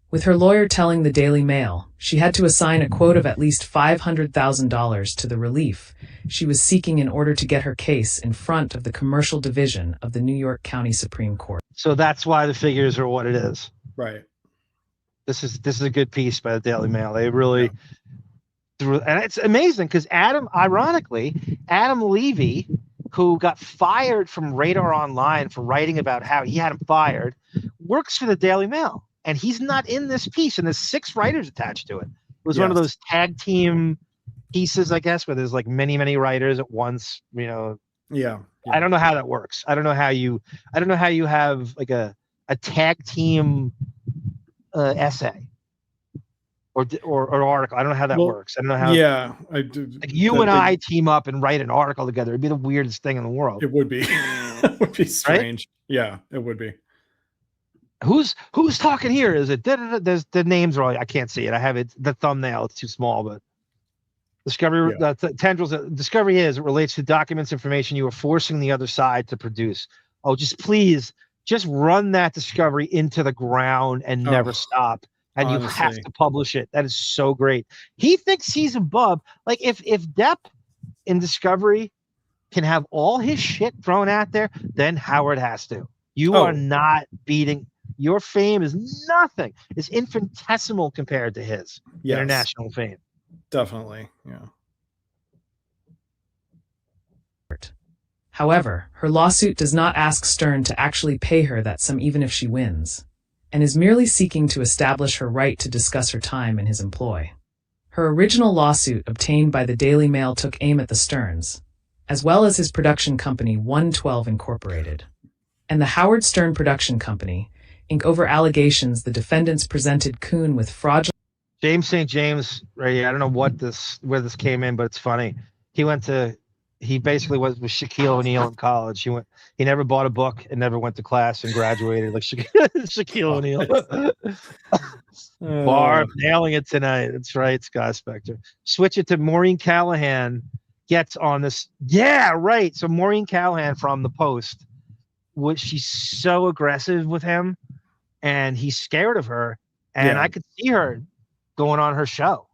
With her lawyer telling the Daily Mail she had to assign a quote of at least $500,000 to the relief she was seeking in order to get her case in front of the commercial division of the New York County Supreme Court. So that's why the figures are what it is. Right. This is a good piece by the Daily Mail. They really threw, and it's amazing because ironically, Adam Levy, who got fired from Radar Online for writing about how he had him fired, works for the Daily Mail, and he's not in this piece. And there's 6 writers attached to it. It was one of those tag team pieces, I guess, where there's like many writers at once. Yeah. I don't know how that works. I don't know how you have like a tag team essay or article. I don't know how that works. I don't know how. Yeah, I do. Like you and I team up and write an article together. It'd be the weirdest thing in the world. It would be. It would be strange. Right? Yeah, it would be. Who's talking here? Is it? There's the names are all. I can't see it. I have it. The thumbnail. It's too small, but. Discovery tendrils. Discovery it relates to documents, information you are forcing the other side to produce. Oh, please run that discovery into the ground and never stop. And honestly, you have to publish it. That is so great. He thinks he's above. Like if Depp in Discovery can have all his shit thrown out there, then Howard has to. You are not beating. Your fame is nothing. It's infinitesimal compared to his international fame. Definitely, yeah. However, her lawsuit does not ask Stern to actually pay her that sum even if she wins, and is merely seeking to establish her right to discuss her time in his employ. Her original lawsuit obtained by the Daily Mail took aim at the Sterns, as well as his production company 112 Incorporated, and the Howard Stern Production Company, Inc. over allegations the defendants presented Kuhn with fraudulent. James St. James, right here. I don't know where this came in, but it's funny. He basically was with Shaquille O'Neal in college. He never bought a book and never went to class and graduated like Shaquille O'Neal. Barb nailing it tonight. That's right, Scott Spector. Switch it to Maureen Callahan gets on this. Yeah, right. So Maureen Callahan from the Post, she's so aggressive with him and he's scared of her. And I could see her going on her show.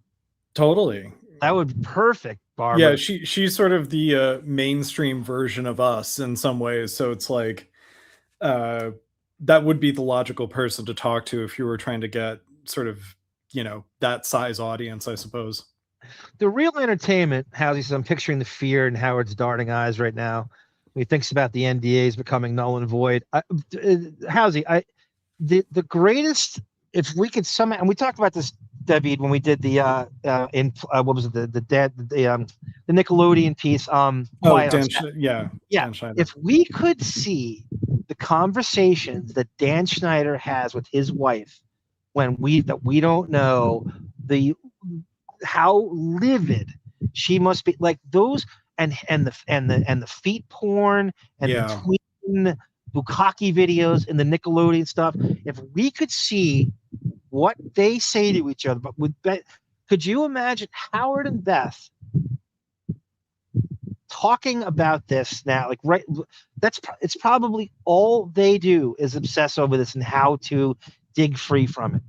Totally. That would be perfect, Barbara. Yeah, she's sort of the mainstream version of us in some ways. So it's like that would be the logical person to talk to if you were trying to get sort of, that size audience, I suppose. The real entertainment, Housey says, I'm picturing the fear in Howard's darting eyes right now when he thinks about the NDAs becoming null and void. Housey, the greatest, if we could somehow, and we talked about this, David, when we did the what was it, the Nickelodeon piece, Dan Schneider. If we could see the conversations that Dan Schneider has with his wife when we don't know how livid she must be, like those and the feet porn and the tween bukkake videos and the Nickelodeon stuff. If we could see what they say to each other, but could you imagine Howard and Beth talking about this now? Like, right, it's probably all they do is obsess over this and how to dig free from it.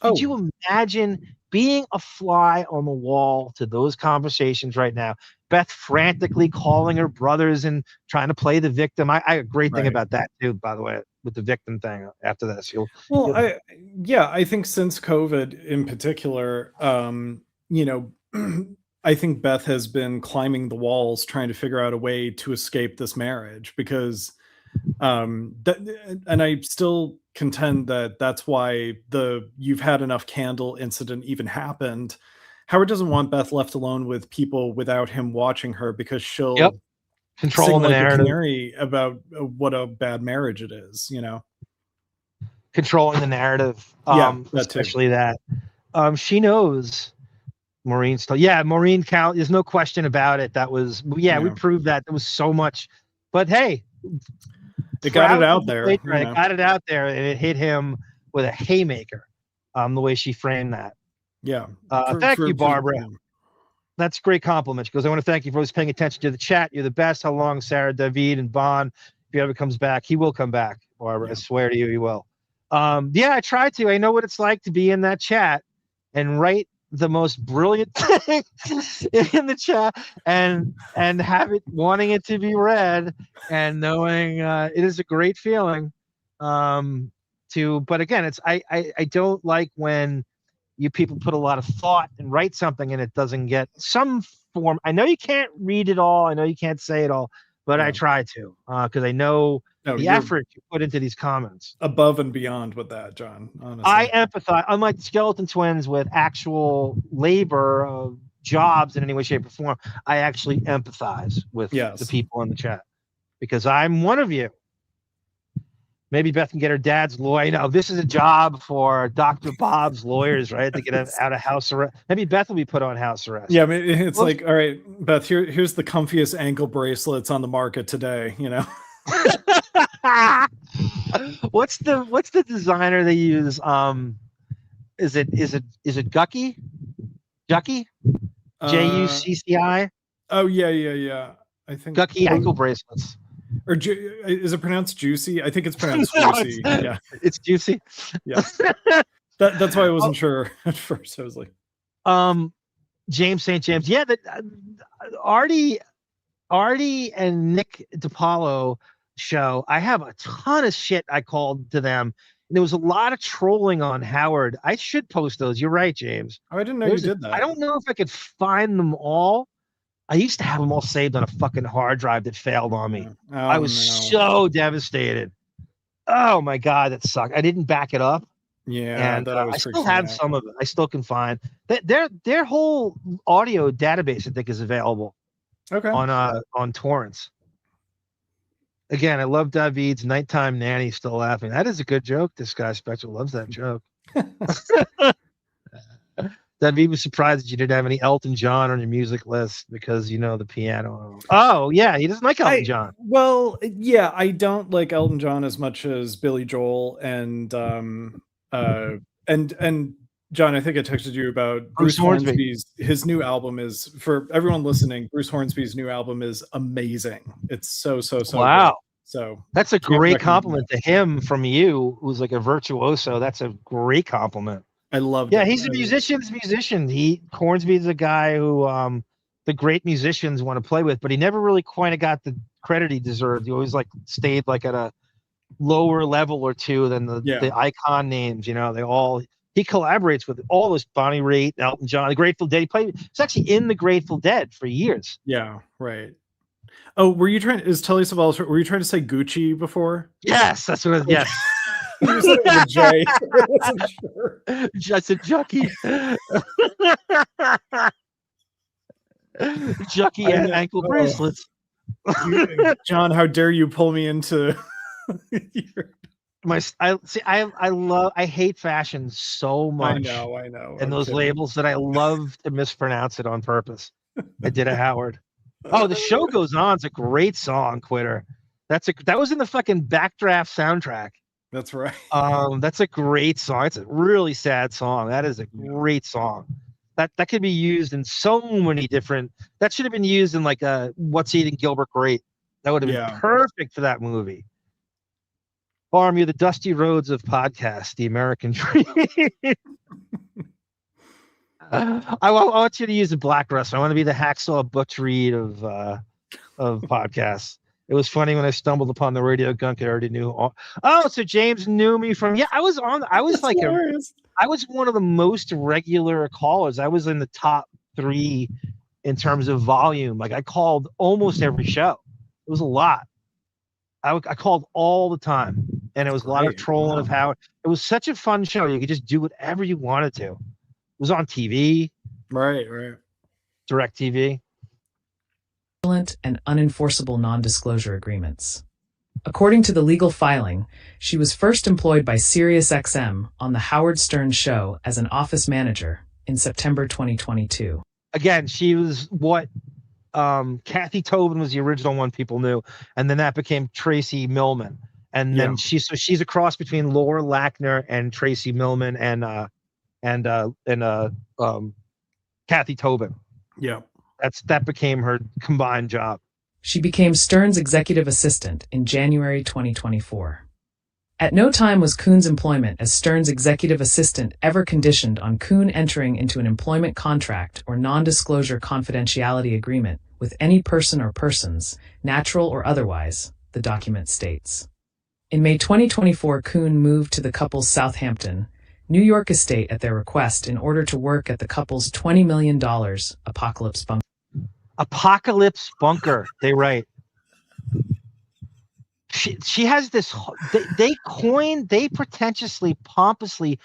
Could you imagine being a fly on the wall to those conversations right now? Beth frantically calling her brothers and trying to play the victim. I a great thing about that too, by the way, with the victim thing after this. I think since COVID in particular, I think Beth has been climbing the walls trying to figure out a way to escape this marriage because and I still contend that that's why the "you've had enough candle" incident even happened. Howard doesn't want Beth left alone with people without him watching her because she'll control the narrative about what a bad marriage it is, controlling the narrative. Especially that. She knows Maureen's still. Yeah, Maureen count. There's no question about it. That was we proved that. There was so much, but hey, it got it out there. It got it out there, and it hit him with a haymaker. The way she framed that. Yeah. Thank you, Barbara. That's a great compliment. She goes, I want to thank you for always paying attention to the chat. You're the best. How long, Sarah, David, and Bon? If he ever comes back, he will come back, Barbara. I swear to you, he will. I try to. I know what it's like to be in that chat and write the most brilliant thing in the chat and have it wanting it to be read and knowing it is a great feeling. to, but again, it's I don't like when you people put a lot of thought and write something and it doesn't get some form. I know you can't read it all. I know you can't say it all, but I try to because I know the effort you put into these comments. Above and beyond with that, John. Honestly, I empathize, unlike the Skeleton Twins, with actual labor of jobs in any way, shape, or form. I actually empathize with the people in the chat because I'm one of you. Maybe Beth can get her dad's lawyer. You know, this is a job for Dr. Bob's lawyers, right? To get out of house arrest. Maybe Beth will be put on house arrest. Yeah, I mean, it's like, all right, Beth, here's the comfiest ankle bracelets on the market today, you know? What's the designer they use? Is it Gucky? Jucky? Jucci? Oh yeah. I think Gucky ankle bracelets. Or is it pronounced juicy? I think it's pronounced No, juicy. it's, it's juicy. Yeah. That's why I wasn't sure at first. I was like, James St. James. Yeah, that Artie and Nick DiPaolo show. I have a ton of shit I called to them. And there was a lot of trolling on Howard. I should post those. You're right, James. Oh, I didn't know you did that. I don't know if I could find them all. I used to have them all saved on a fucking hard drive that failed on me. Oh, I was so devastated. Oh my God, that sucked. I didn't back it up. Yeah, and I still have some of it. I still can find their whole audio database. I think is available. Okay. On torrents. Again, I love David's nighttime nanny. Still laughing. That is a good joke. This guy Spectral loves that joke. David was surprised that you didn't have any Elton John on your music list because you know the piano. Oh yeah, he doesn't like Elton John. Well, yeah, I don't like Elton John as much as Billy Joel and John. I think I texted you about Bruce Hornsby's. His new album is, for everyone listening, Bruce Hornsby's new album is amazing. It's so wow. Good. So that's a great compliment to him from you, who's like a virtuoso. That's a great compliment. I love. Yeah, he's a musician's musician. Hornsby's a guy who the great musicians want to play with, but he never really quite got the credit he deserved. He always stayed at a lower level or two than the icon names. You know, he collaborates with all this Bonnie Raitt, Elton John, the Grateful Dead. He's actually in the Grateful Dead for years. Yeah, right. Oh, were you trying to say Gucci before? Yes, that's what. Yes. You said it with a J. I wasn't sure. I said Jucky. Jucky and ankle bracelets. John, how dare you pull me into I hate fashion so much. I know. And those labels that I love to mispronounce it on purpose. I did a Howard. Oh, The Show Goes On. It's a great song, Quitter. That was in the fucking Backdraft soundtrack. That's right. That's a great song. It's a really sad song. That is a great song. That could be used in so many different. That should have been used in What's Eating Gilbert Grape. That would have been perfect for that movie. Barm, you're the Dusty Roads of podcasts, the American dream. I want you to use the Black Russ. I want to be the Hacksaw Butch Reed of podcasts. It was funny when I stumbled upon the Radio Gunk. I already knew. So James knew me from. Yeah, I was one of the most regular callers. I was in the top 3 in terms of volume. I called almost every show. It was a lot. I called all the time, and it was a lot of trolling of Howard. It was such a fun show. You could just do whatever you wanted to. It was on TV. Right. Direct TV. And unenforceable non-disclosure agreements. According to the legal filing, she was first employed by SiriusXM on the Howard Stern show as an office manager in September 2022. Again, she was what Kathy Tobin was the original one people knew, and then that became Tracy Millman, and then she's a cross between Laura Lackner and Tracy Millman and Kathy Tobin. Yeah. That became her combined job. She became Stern's executive assistant in January 2024. At no time was Kuhn's employment as Stern's executive assistant ever conditioned on Kuhn entering into an employment contract or non-disclosure confidentiality agreement with any person or persons, natural or otherwise, the document states. In May 2024, Kuhn moved to the couple's Southampton, New York estate at their request in order to work at the couple's $20 million Apocalypse Bunker. Apocalypse Bunker, they write. She has this, they pretentiously, pompously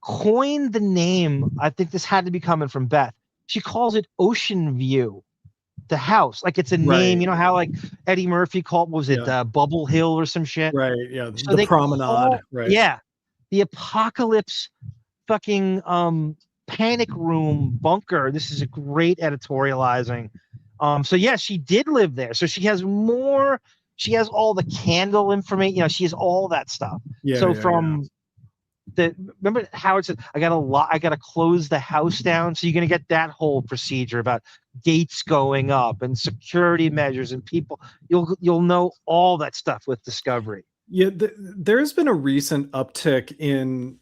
coined the name. I think this had to be coming from Beth. She calls it Ocean View, the house. Like it's a name, you know how like Eddie Murphy called, what was it, Bubble Hill or some shit? Right, yeah, So the promenade, right. Yeah, the Apocalypse fucking panic room bunker. This is a great editorializing. So yeah, she did live there. So she has more. She has all the candle information. You know, she has all that stuff. Yeah. So remember Howard said, I gotta close the house down. So you're gonna get that whole procedure about gates going up and security measures and people. You'll know all that stuff with Discovery. Yeah, there's been a recent uptick in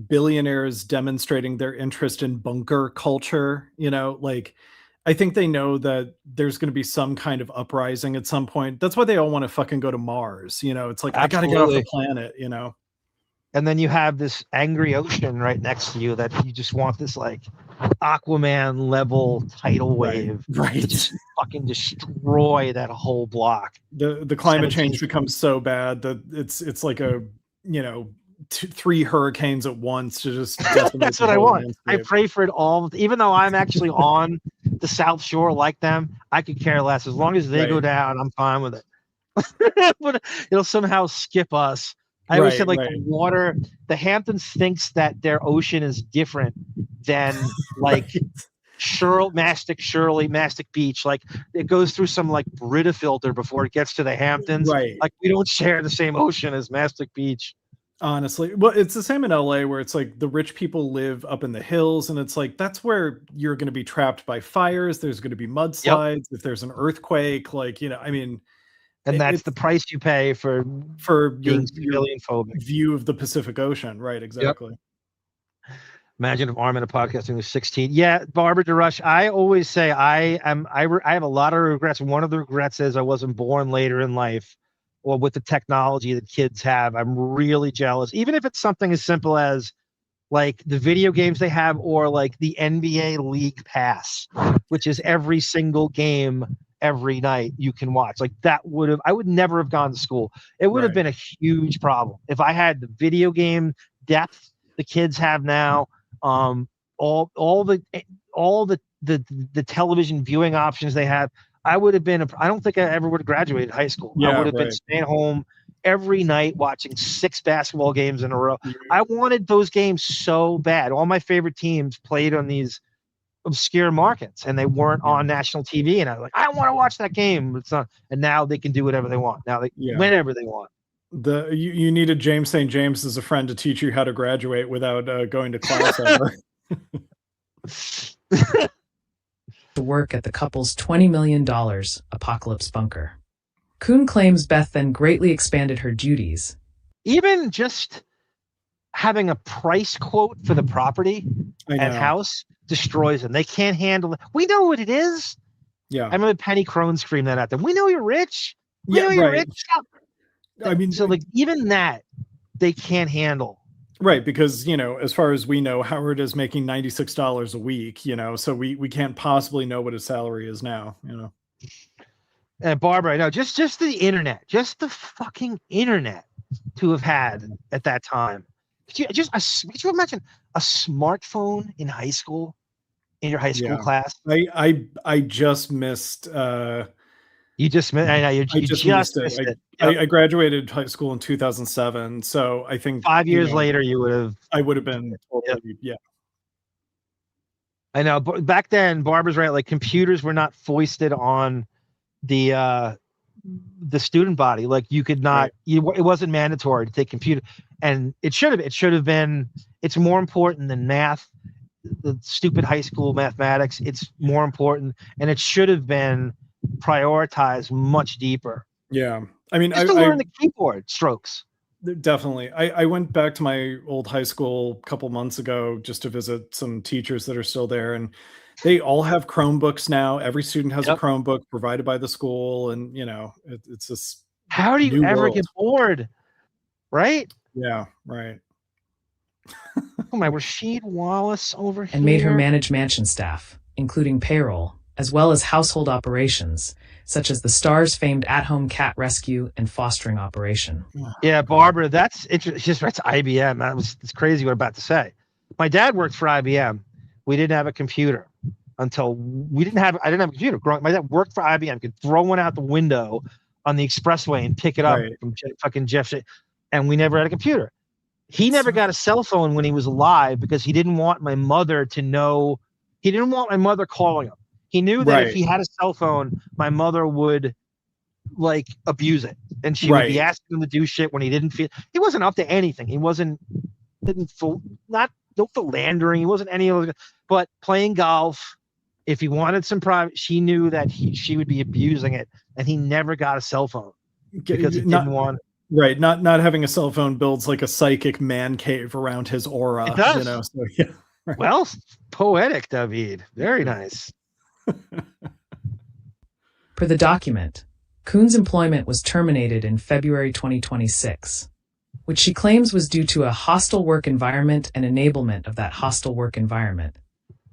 billionaires demonstrating their interest in bunker culture. You know, like I think they know that there's going to be some kind of uprising at some point. That's why they all want to fucking go to Mars. You know, it's like, Absolutely. I got to get off the planet, you know? And then you have this angry ocean right next to you that you just want this like Aquaman level tidal wave. Right. To just fucking destroy that whole block. The climate change becomes so bad that it's like a, you know, 3 hurricanes at once to just that's what I want. Landscape. I pray for it all. Even though I'm actually on the South Shore like them, I could care less. As long as they go down, I'm fine with it. But it'll somehow skip us. I always said, like, the water, the Hamptons thinks that their ocean is different than like Mastic Beach. Like it goes through some like Brita filter before it gets to the Hamptons. Right. Like we don't share the same ocean as Mastic Beach. Honestly, well, it's the same in LA where it's like the rich people live up in the hills, and it's like that's where you're going to be trapped by fires. There's going to be mudslides. If there's an earthquake, like, you know, I mean, and that's the price you pay for being civilian phobic. View of the Pacific Ocean, right? Exactly. Yep. Imagine if Armin podcasting was 16. Yeah, Barbara DeRush. I always say I have a lot of regrets. One of the regrets is I wasn't born later in life. Or with the technology that kids have. I'm really jealous. Even if it's something as simple as like the video games they have, or like the NBA League Pass, which is every single game every night you can watch. Like that I would never have gone to school. It would have been a huge problem. If I had the video game depth the kids have now, all the television viewing options they have, I would have been, I don't think I ever would have graduated high school. I would have been staying home every night watching 6 basketball games in a row. I wanted those games so bad. All my favorite teams played on these obscure markets and they weren't on national TV. And I was like, I want to watch that game. It's not. And now they can do whatever they want. Now they whenever they want. You needed James St. James as a friend to teach you how to graduate without going to class ever. To work at the couple's $20 million Apocalypse Bunker. Kuhn claims Beth then greatly expanded her duties. Even just having a price quote for the property and house destroys them. They can't handle it. We know what it is. Yeah. I remember Penny Crone screamed that at them. We know you're rich. We know you're rich. I mean, so like even that they can't handle. Right, because, you know, as far as we know, Howard is making $96 a week, you know, so we can't possibly know what his salary is now, you know. And Barbara, I know, just the internet, just the fucking internet to have had at that time. Could you imagine a smartphone in high school, in your high school class? I just missed. You just missed. I know you just missed it. I graduated high school in 2007, so I think 5 years later I would have been totally, I know, but back then, Barbara's right. Like computers were not foisted on the student body. Like you could not. It wasn't mandatory to take computer, and it should have. It should have been. It's more important than math. The stupid high school mathematics. It's more important, and it should have been prioritized much deeper. Yeah, I mean, just to learn the keyboard strokes. Definitely. I went back to my old high school a couple months ago just to visit some teachers that are still there, and they all have Chromebooks now. Every student has a Chromebook provided by the school, and you know, it's just How do you New ever world. get bored? Right? Yeah, right. Oh my, Rasheed Wallace over here. And made her manage mansion staff, including payroll, as well as household operations, such as the Star's famed at-home cat rescue and fostering operation. Yeah, Barbara, that's interesting. Just that's IBM. It's crazy what I'm about to say. My dad worked for IBM. We didn't have a computer until I didn't have a computer. My dad worked for IBM. Could throw one out the window on the expressway and pick it up from fucking Jeff. And we never had a computer. He never got a cell phone when he was alive because he didn't want my mother to know. He didn't want my mother calling him. He knew that if he had a cell phone, my mother would like abuse it, and she would be asking him to do shit when he didn't feel. He wasn't up to anything. He didn't philandering. He wasn't any of it. But playing golf, if he wanted some private, she knew that she would be abusing it, and he never got a cell phone because he didn't want. Right, not having a cell phone builds like a psychic man cave around his aura. It does. You know, so yeah. Right. Well, poetic, David. Very nice. Per the document, Kuhn's employment was terminated in February 2026, which she claims was due to a hostile work environment and enablement of that hostile work environment.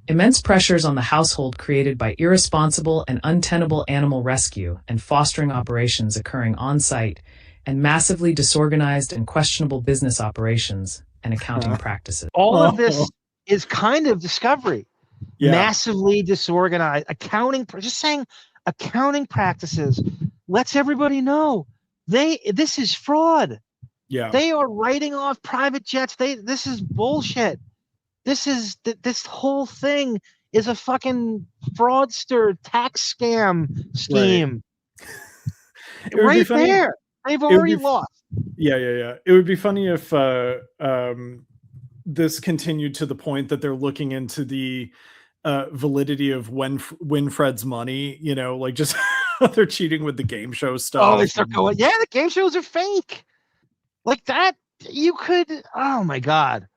Immense pressures on the household created by irresponsible and untenable animal rescue and fostering operations occurring on-site, and massively disorganized and questionable business operations and accounting practices. All of this is kind of discovery. Yeah. Massively disorganized accounting. Just saying, accounting practices lets everybody know this is fraud. Yeah, they are writing off private jets. This is bullshit. This whole thing is a fucking fraudster tax scam scheme. Right there. They've already lost. Yeah. It would be funny if this continued to the point that they're looking into the validity of Winfred's money. You know, like just they're cheating with the game show stuff. Oh, they start going. Yeah, the game shows are fake. Like that, you could. Oh my god.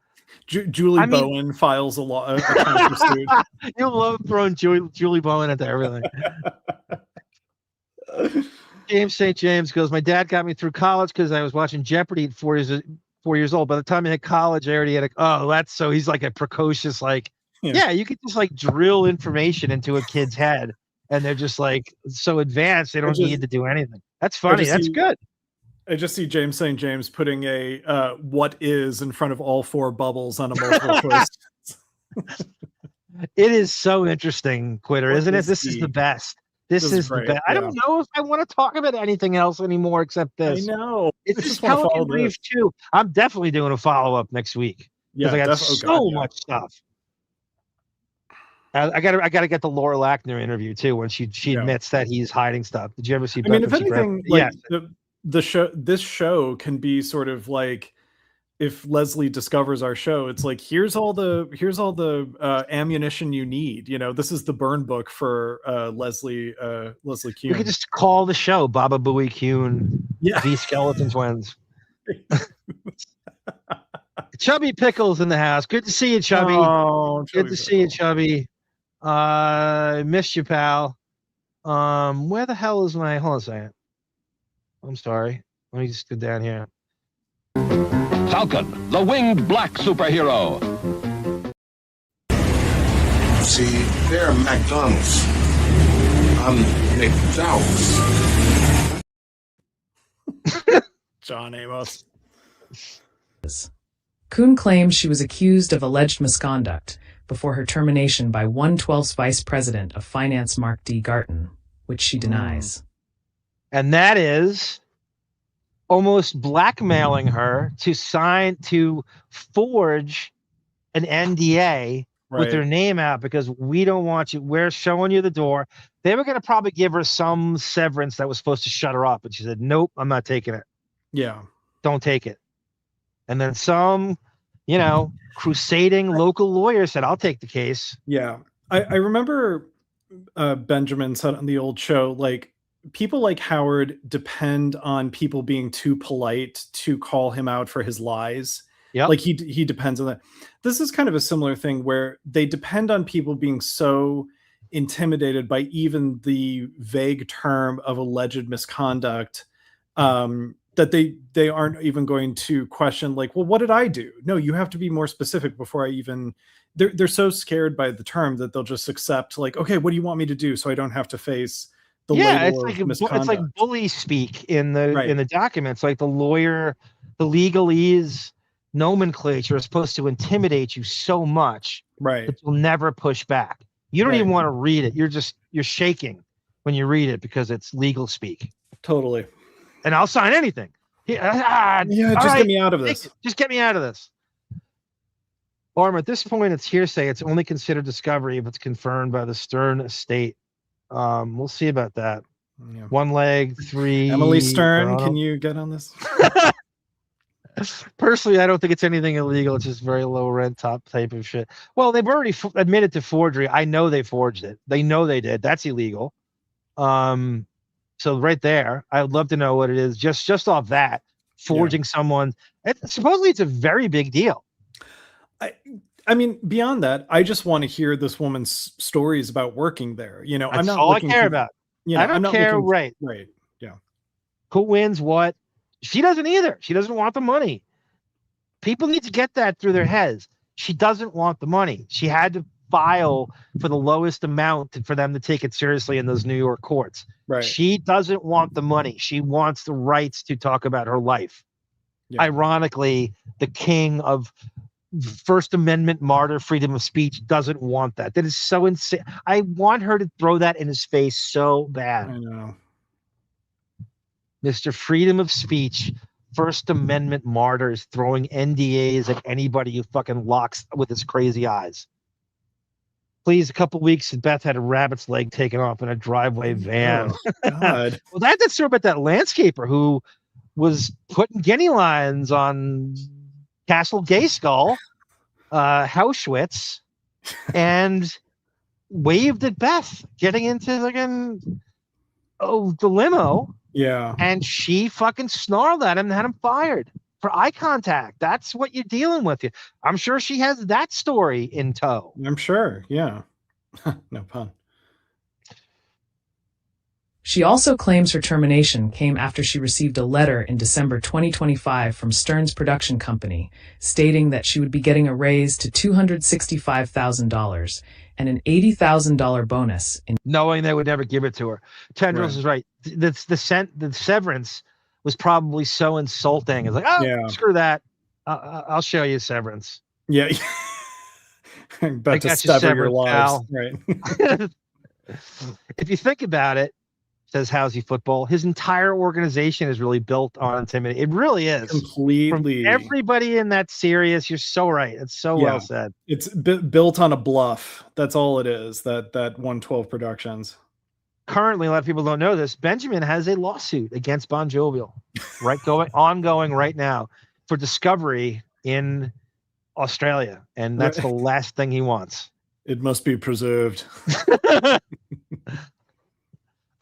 Julie Bowen files a countersuit. You love throwing Julie Bowen into everything. James St. James goes, my dad got me through college because I was watching Jeopardy at 4 years old. By the time I hit college, I already had so he's like a precocious, like, yeah, you could just like drill information into a kid's head and they're just like so advanced, they don't need to do anything. That's funny. That's good. I just see James St. James putting a what is in front of all 4 bubbles on a multiple choice. It is so interesting, Quitter, isn't it? This is the best. This is the best. Yeah. I don't know if I want to talk about anything else anymore except this. I know. It's just Pelican Brief too. I'm definitely doing a follow-up next week. Because I got so much stuff. I gotta get the Laura Lackner interview too when she admits that he's hiding stuff. Did you ever see? I mean, if anything, like this show can be sort of like if Leslie discovers our show, it's like here's all the ammunition you need. You know, this is the burn book for Leslie Kuhn. We could just call the show Baba Booey Kuhn, the Skeleton Twins. Chubby Pickles in the house. Good to see you, Chubby. Oh, good to see you, Chubby. Missed you, pal. Where the hell is my? Hold on a second. I'm sorry. Let me just go down here. Falcon, the winged black superhero. See, they're McDonald's. I'm McDowell's. John Amos. Kuhn claims she was accused of alleged misconduct before her termination by 1/12th Vice President of Finance Mark D. Garton, which she denies. And that is almost blackmailing her to forge an NDA with their name out because we don't want you. We're showing you the door. They were going to probably give her some severance that was supposed to shut her up. But she said, nope, I'm not taking it. Yeah. Don't take it. And then some, crusading local lawyer said, I'll take the case. Yeah. I remember Benjamin said on the old show, like, people like Howard depend on people being too polite to call him out for his lies. Yeah. Like he depends on that. This is kind of a similar thing where they depend on people being so intimidated by even the vague term of alleged misconduct that they aren't even going to question like, well, what did I do? No, you have to be more specific before I even. They're so scared by the term that they'll just accept like, okay, what do you want me to do so I don't have to face the label of misconduct. It's like bully speak in the documents. Like the legalese nomenclature is supposed to intimidate you so much that you'll never push back. You don't even want to read it. You're shaking when you read it because it's legal speak. Totally. And I'll sign anything. Get me out of this. Just get me out of this. Arm, at this point, it's hearsay. It's only considered discovery if it's confirmed by the Stern estate. We'll see about that. Yeah. One leg, three. Emily Stern, can you get on this? Personally, I don't think it's anything illegal. It's just very low rent top type of shit. Well, they've already admitted to forgery. I know they forged it. They know they did. That's illegal. So right there, I would love to know what it is. Just off that, forging someone. Supposedly, it's a very big deal. I mean, beyond that, I just want to hear this woman's stories about working there. You know, That's I'm not all I looking care for, about. You know, I don't care. Right. Yeah. Who wins what? She doesn't either. She doesn't want the money. People need to get that through their heads. She doesn't want the money. She had to file for the lowest amount for them to take it seriously in those New York courts. Right. She doesn't want the money. She wants the rights to talk about her life. Yeah. Ironically, the king of First Amendment martyr freedom of speech doesn't want that. That is so insane. I want her to throw that in his face so bad. I know. Mr. Freedom of Speech, First Amendment martyrs throwing NDAs at anybody who fucking locks with his crazy eyes. Please, a couple weeks, Beth had a rabbit's leg taken off in a driveway van. Oh, God. Well, that's the story about that landscaper who was putting guinea lions on Castle Gay Skull, Auschwitz, and waved at Beth getting into the limo. Yeah. And she fucking snarled at him and had him fired for eye contact. That's what you're dealing with. I'm sure she has that story in tow. I'm sure. Yeah. No pun. She also claims her termination came after she received a letter in December 2025 from Stern's production company stating that she would be getting a raise to $265,000 and an $80,000 bonus. Knowing they would never give it to her. Tendrils is right. The severance was probably so insulting. It's like, screw that. I'll show you severance. Yeah. About to sever your lives. Right. If you think about it, says Housey Football, his entire organization is really built on intimidation. It really is. Completely. From everybody in that series, you're so right. It's so well said. It's built on a bluff. That's all it is, that 112 Productions. Currently, a lot of people don't know this. Benjamin has a lawsuit against Bon Jovial, ongoing right now for discovery in Australia. And that's the last thing he wants. It must be preserved.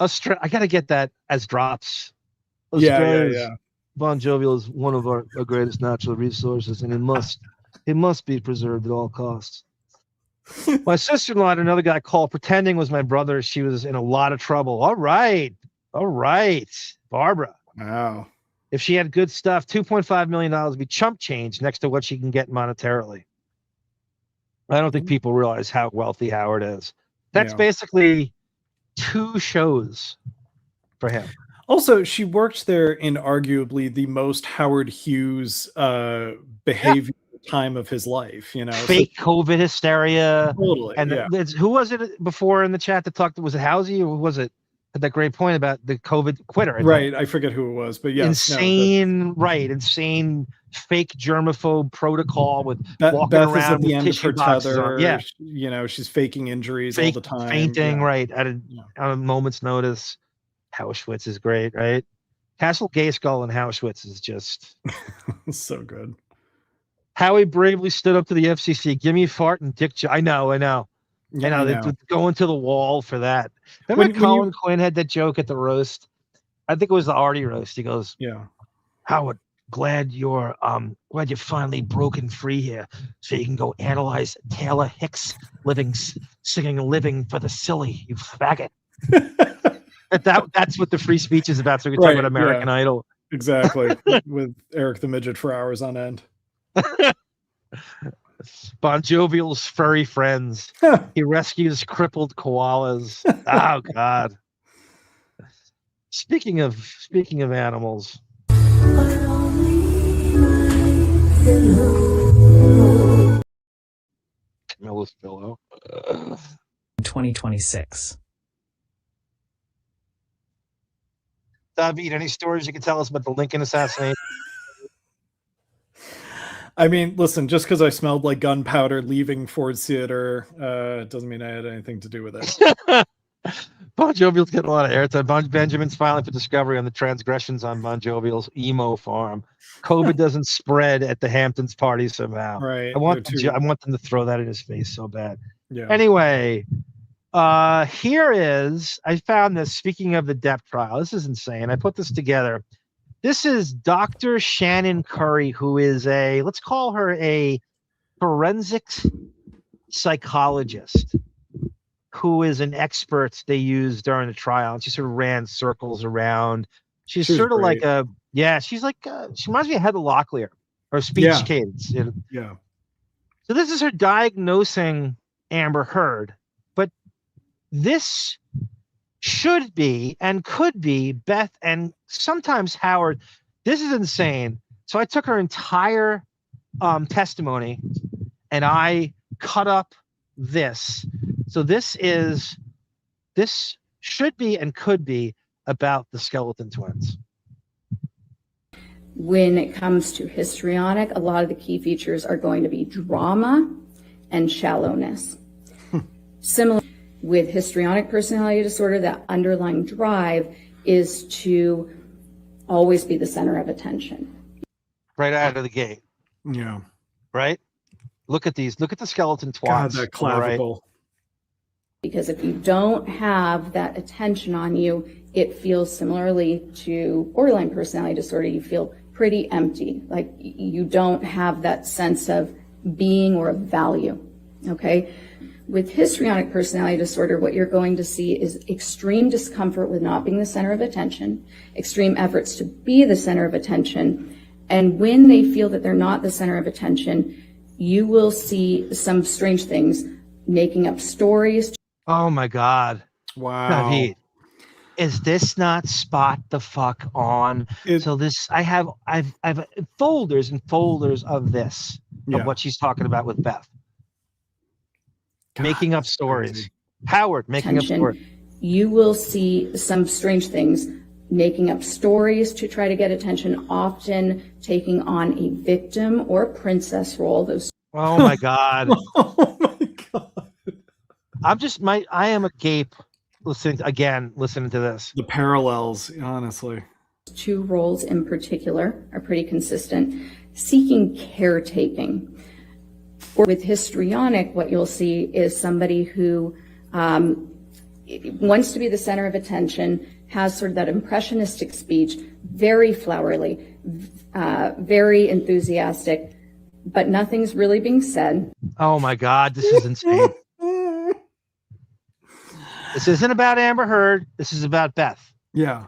I gotta get that as drops. Yeah. Bon Jovial is one of our greatest natural resources, and it must be preserved at all costs. My sister-in-law had another guy called pretending was my brother. She was in a lot of trouble. All right, Barbara. Wow. If she had good stuff, $2.5 million would be chump change next to what she can get monetarily. I don't think people realize how wealthy Howard is. That's basically 2 shows for him. Also, she worked there in arguably the most Howard Hughes behavior time of his life, fake COVID hysteria. Totally. And who was it before in the chat that talked? Was it Housey or was it had that great point about the COVID quitter? Right. I forget who it was, but insane fake germaphobe protocol with walking Beth around is at the with end of tissue her boxes tether. on. Yeah. She's faking injuries all the time. Fainting, right, on a moment's notice. Auschwitz is great, right? Castle Gay Skull and Auschwitz is just so good. Howie bravely stood up to the FCC. Give me fart and dick. I know. They go into the wall for that. Remember Colin Quinn had that joke at the roast? I think it was the Artie roast. He goes, Howard, glad you're finally broken free here, so you can go analyze Taylor Hicks singing "Living for the Silly." You faggot. That's what the free speech is about. So we can talk about American Idol. Exactly. With Eric the Midget for hours on end. Bon Jovial's furry friends. He rescues crippled koalas. Oh God. Speaking of animals. Camilla's pillow. 2026. David, any stories you can tell us about the Lincoln assassination? I mean, listen, just because I smelled like gunpowder leaving Ford's Theater doesn't mean I had anything to do with it. Bon Jovial's getting a lot of airtime. Benjamin's filing for discovery on the transgressions on Bon Jovial's emo farm. COVID doesn't spread at the Hamptons party somehow. Right. I want them to throw that in his face so bad. Yeah. Anyway, here is, I found this, speaking of the Depp trial. This is insane. I put this together. This is Dr. Shannon Curry, who is let's call her a forensics psychologist, who is an expert they used during the trial. And she sort of ran circles around. She's sort of great. She's like, she reminds me of Heather Locklear, or speech cadence. Yeah. So this is her diagnosing Amber Heard. But this should be and could be Beth and sometimes Howard. This is insane. So I took her entire testimony and I cut up this. So this should be and could be about the skeleton twins. When it comes to histrionic, a lot of the key features are going to be drama and shallowness. Similar with histrionic personality disorder, that underlying drive is to always be the center of attention. Right out of the gate. Yeah. Right? Look at these. Look at the skeleton twats. God, that clavicle. Right? Because if you don't have that attention on you, it feels similarly to borderline personality disorder. You feel pretty empty, like you don't have that sense of being or of value. Okay? With histrionic personality disorder, what you're going to see is extreme discomfort with not being the center of attention, extreme efforts to be the center of attention, and when they feel that they're not the center of attention, you will see some strange things, making up stories. Oh my God. Wow. David, is this not spot the fuck on? So this, I've folders and folders of this, of what she's talking about with Beth. God, making up stories. Crazy. Howard making up stories. You will see some strange things, making up stories to try to get attention, often taking on a victim or princess role. Oh my God. Oh my God. I am agape listening to this. The parallels, honestly. Two roles in particular are pretty consistent. Seeking caretaking. Or with histrionic, what you'll see is somebody who wants to be the center of attention, has sort of that impressionistic speech, very flowery, very enthusiastic, but nothing's really being said. Oh my God, this is insane. This isn't about Amber Heard. This is about Beth. Yeah.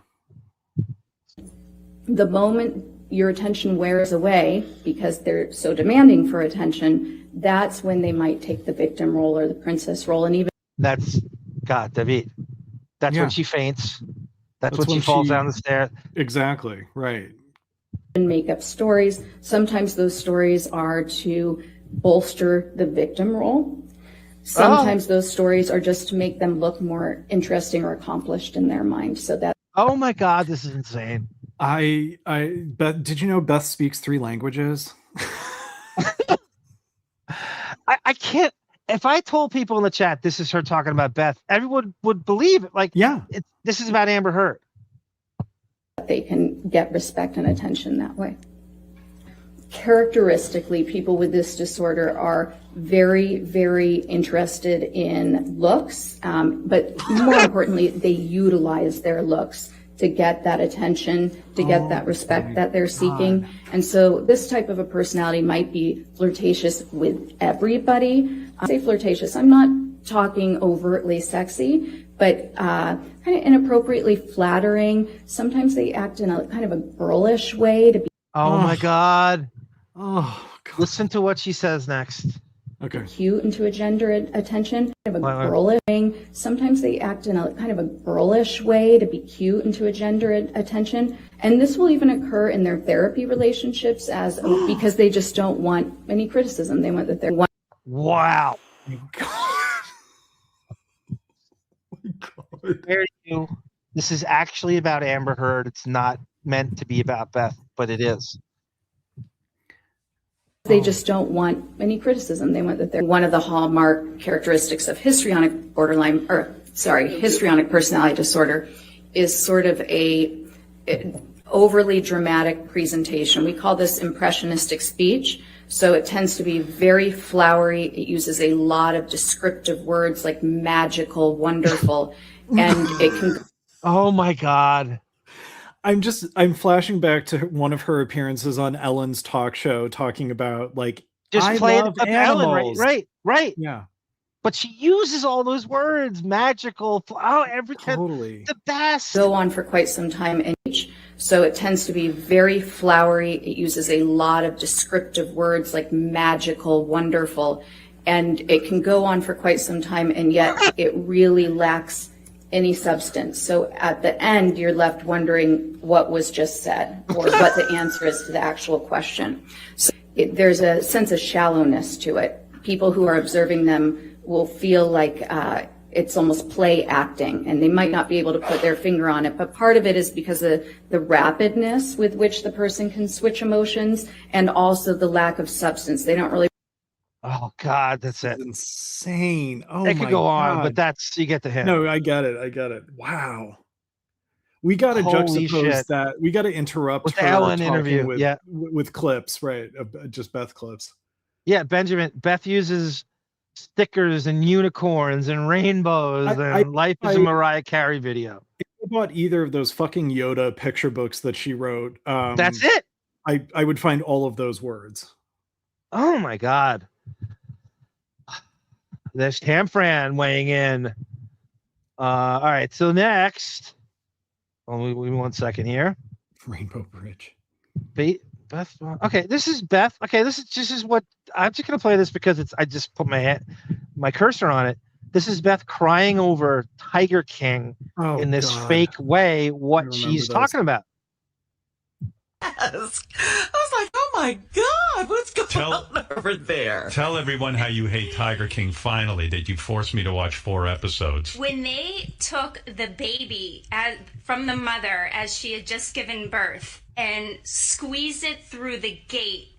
The moment your attention wears away because they're so demanding for attention, that's when they might take the victim role or the princess role. And even that's God, David. That's when she faints. That's when she falls down the stairs. Exactly. Right. And make up stories. Sometimes those stories are to bolster the victim role. Sometimes those stories are just to make them look more interesting or accomplished in their mind. So that. Oh my God, this is insane. Beth, did you know Beth speaks 3 languages? I can't. If I told people in the chat this is her talking about Beth, everyone would believe it. Like, yeah, this is about Amber Heard. They can get respect and attention that way. Characteristically, people with this disorder are very, very interested in looks, but more importantly, they utilize their looks to get that attention, to get that respect that they're seeking. And so this type of a personality might be flirtatious with everybody. I say flirtatious, I'm not talking overtly sexy, but kind of inappropriately flattering. Sometimes they act in a kind of a girlish way to be. Oh my God. Oh, God. Listen to what she says next. Okay. Cute into a gender attention, kind of a girlish thing. Sometimes they act in a kind of a girlish way to be cute into a gender attention. And this will even occur in their therapy relationships because they just don't want any criticism. They want that they're one. Wow. This is actually about Amber Heard. It's not meant to be about Beth, but it is. They just don't want any criticism. They want that they're one of the hallmark characteristics of histrionic personality disorder is sort of a overly dramatic presentation. We call this impressionistic speech. So it tends to be very flowery. It uses a lot of descriptive words like magical, wonderful, and it can. Oh my God. I'm flashing back to one of her appearances on Ellen's talk show talking about like just play it up animals. Ellen, right. Yeah. But she uses all those words, magical, totally the best. Go on for quite some time in each. So it tends to be very flowery. It uses a lot of descriptive words like magical, wonderful, and it can go on for quite some time, and yet it really lacks any substance. So at the end, you're left wondering what was just said or what the answer is to the actual question. So there's a sense of shallowness to it. People who are observing them will feel like it's almost play acting, and they might not be able to put their finger on it. But part of it is because of the rapidness with which the person can switch emotions, and also the lack of substance. They don't really. Oh God, that's it. Insane. Oh, it could go on, God. but that's you get the hint. No, I get it. Wow. We got to Holy juxtapose shit. that. We got to interrupt With the her Ellen talking interview, with clips, right? Just Beth clips. Yeah, Beth uses stickers and unicorns and rainbows and Life is a Mariah Carey video. If I bought either of those fucking Yoda picture books that she wrote, that's it. I would find all of those words. Oh my God. There's Tam Fran weighing in. All right, so next, only 1 second here. Rainbow Bridge. Beth. Okay, this is Beth. Okay, this is what I'm just gonna play this because I just put my cursor on it. This is Beth crying over Tiger King in this fake way. What she's talking about. Yes. I was like, oh my God, what's going on over there? Tell everyone how you hate Tiger King finally, that you forced me to watch 4 episodes. When they took the baby from the mother as she had just given birth and squeezed it through the gate,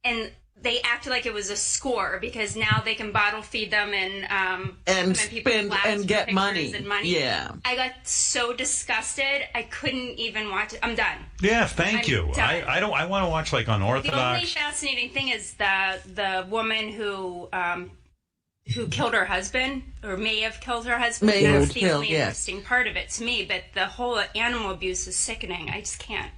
and they acted like it was a score because now they can bottle feed them and spend and get money. Yeah. I got so disgusted. I couldn't even watch it. I'm done. Yeah, thank you. I want to watch like Unorthodox. The only fascinating thing is the woman who killed her husband or may have killed her husband. That's the only interesting part of it to me. But the whole animal abuse is sickening. I just can't.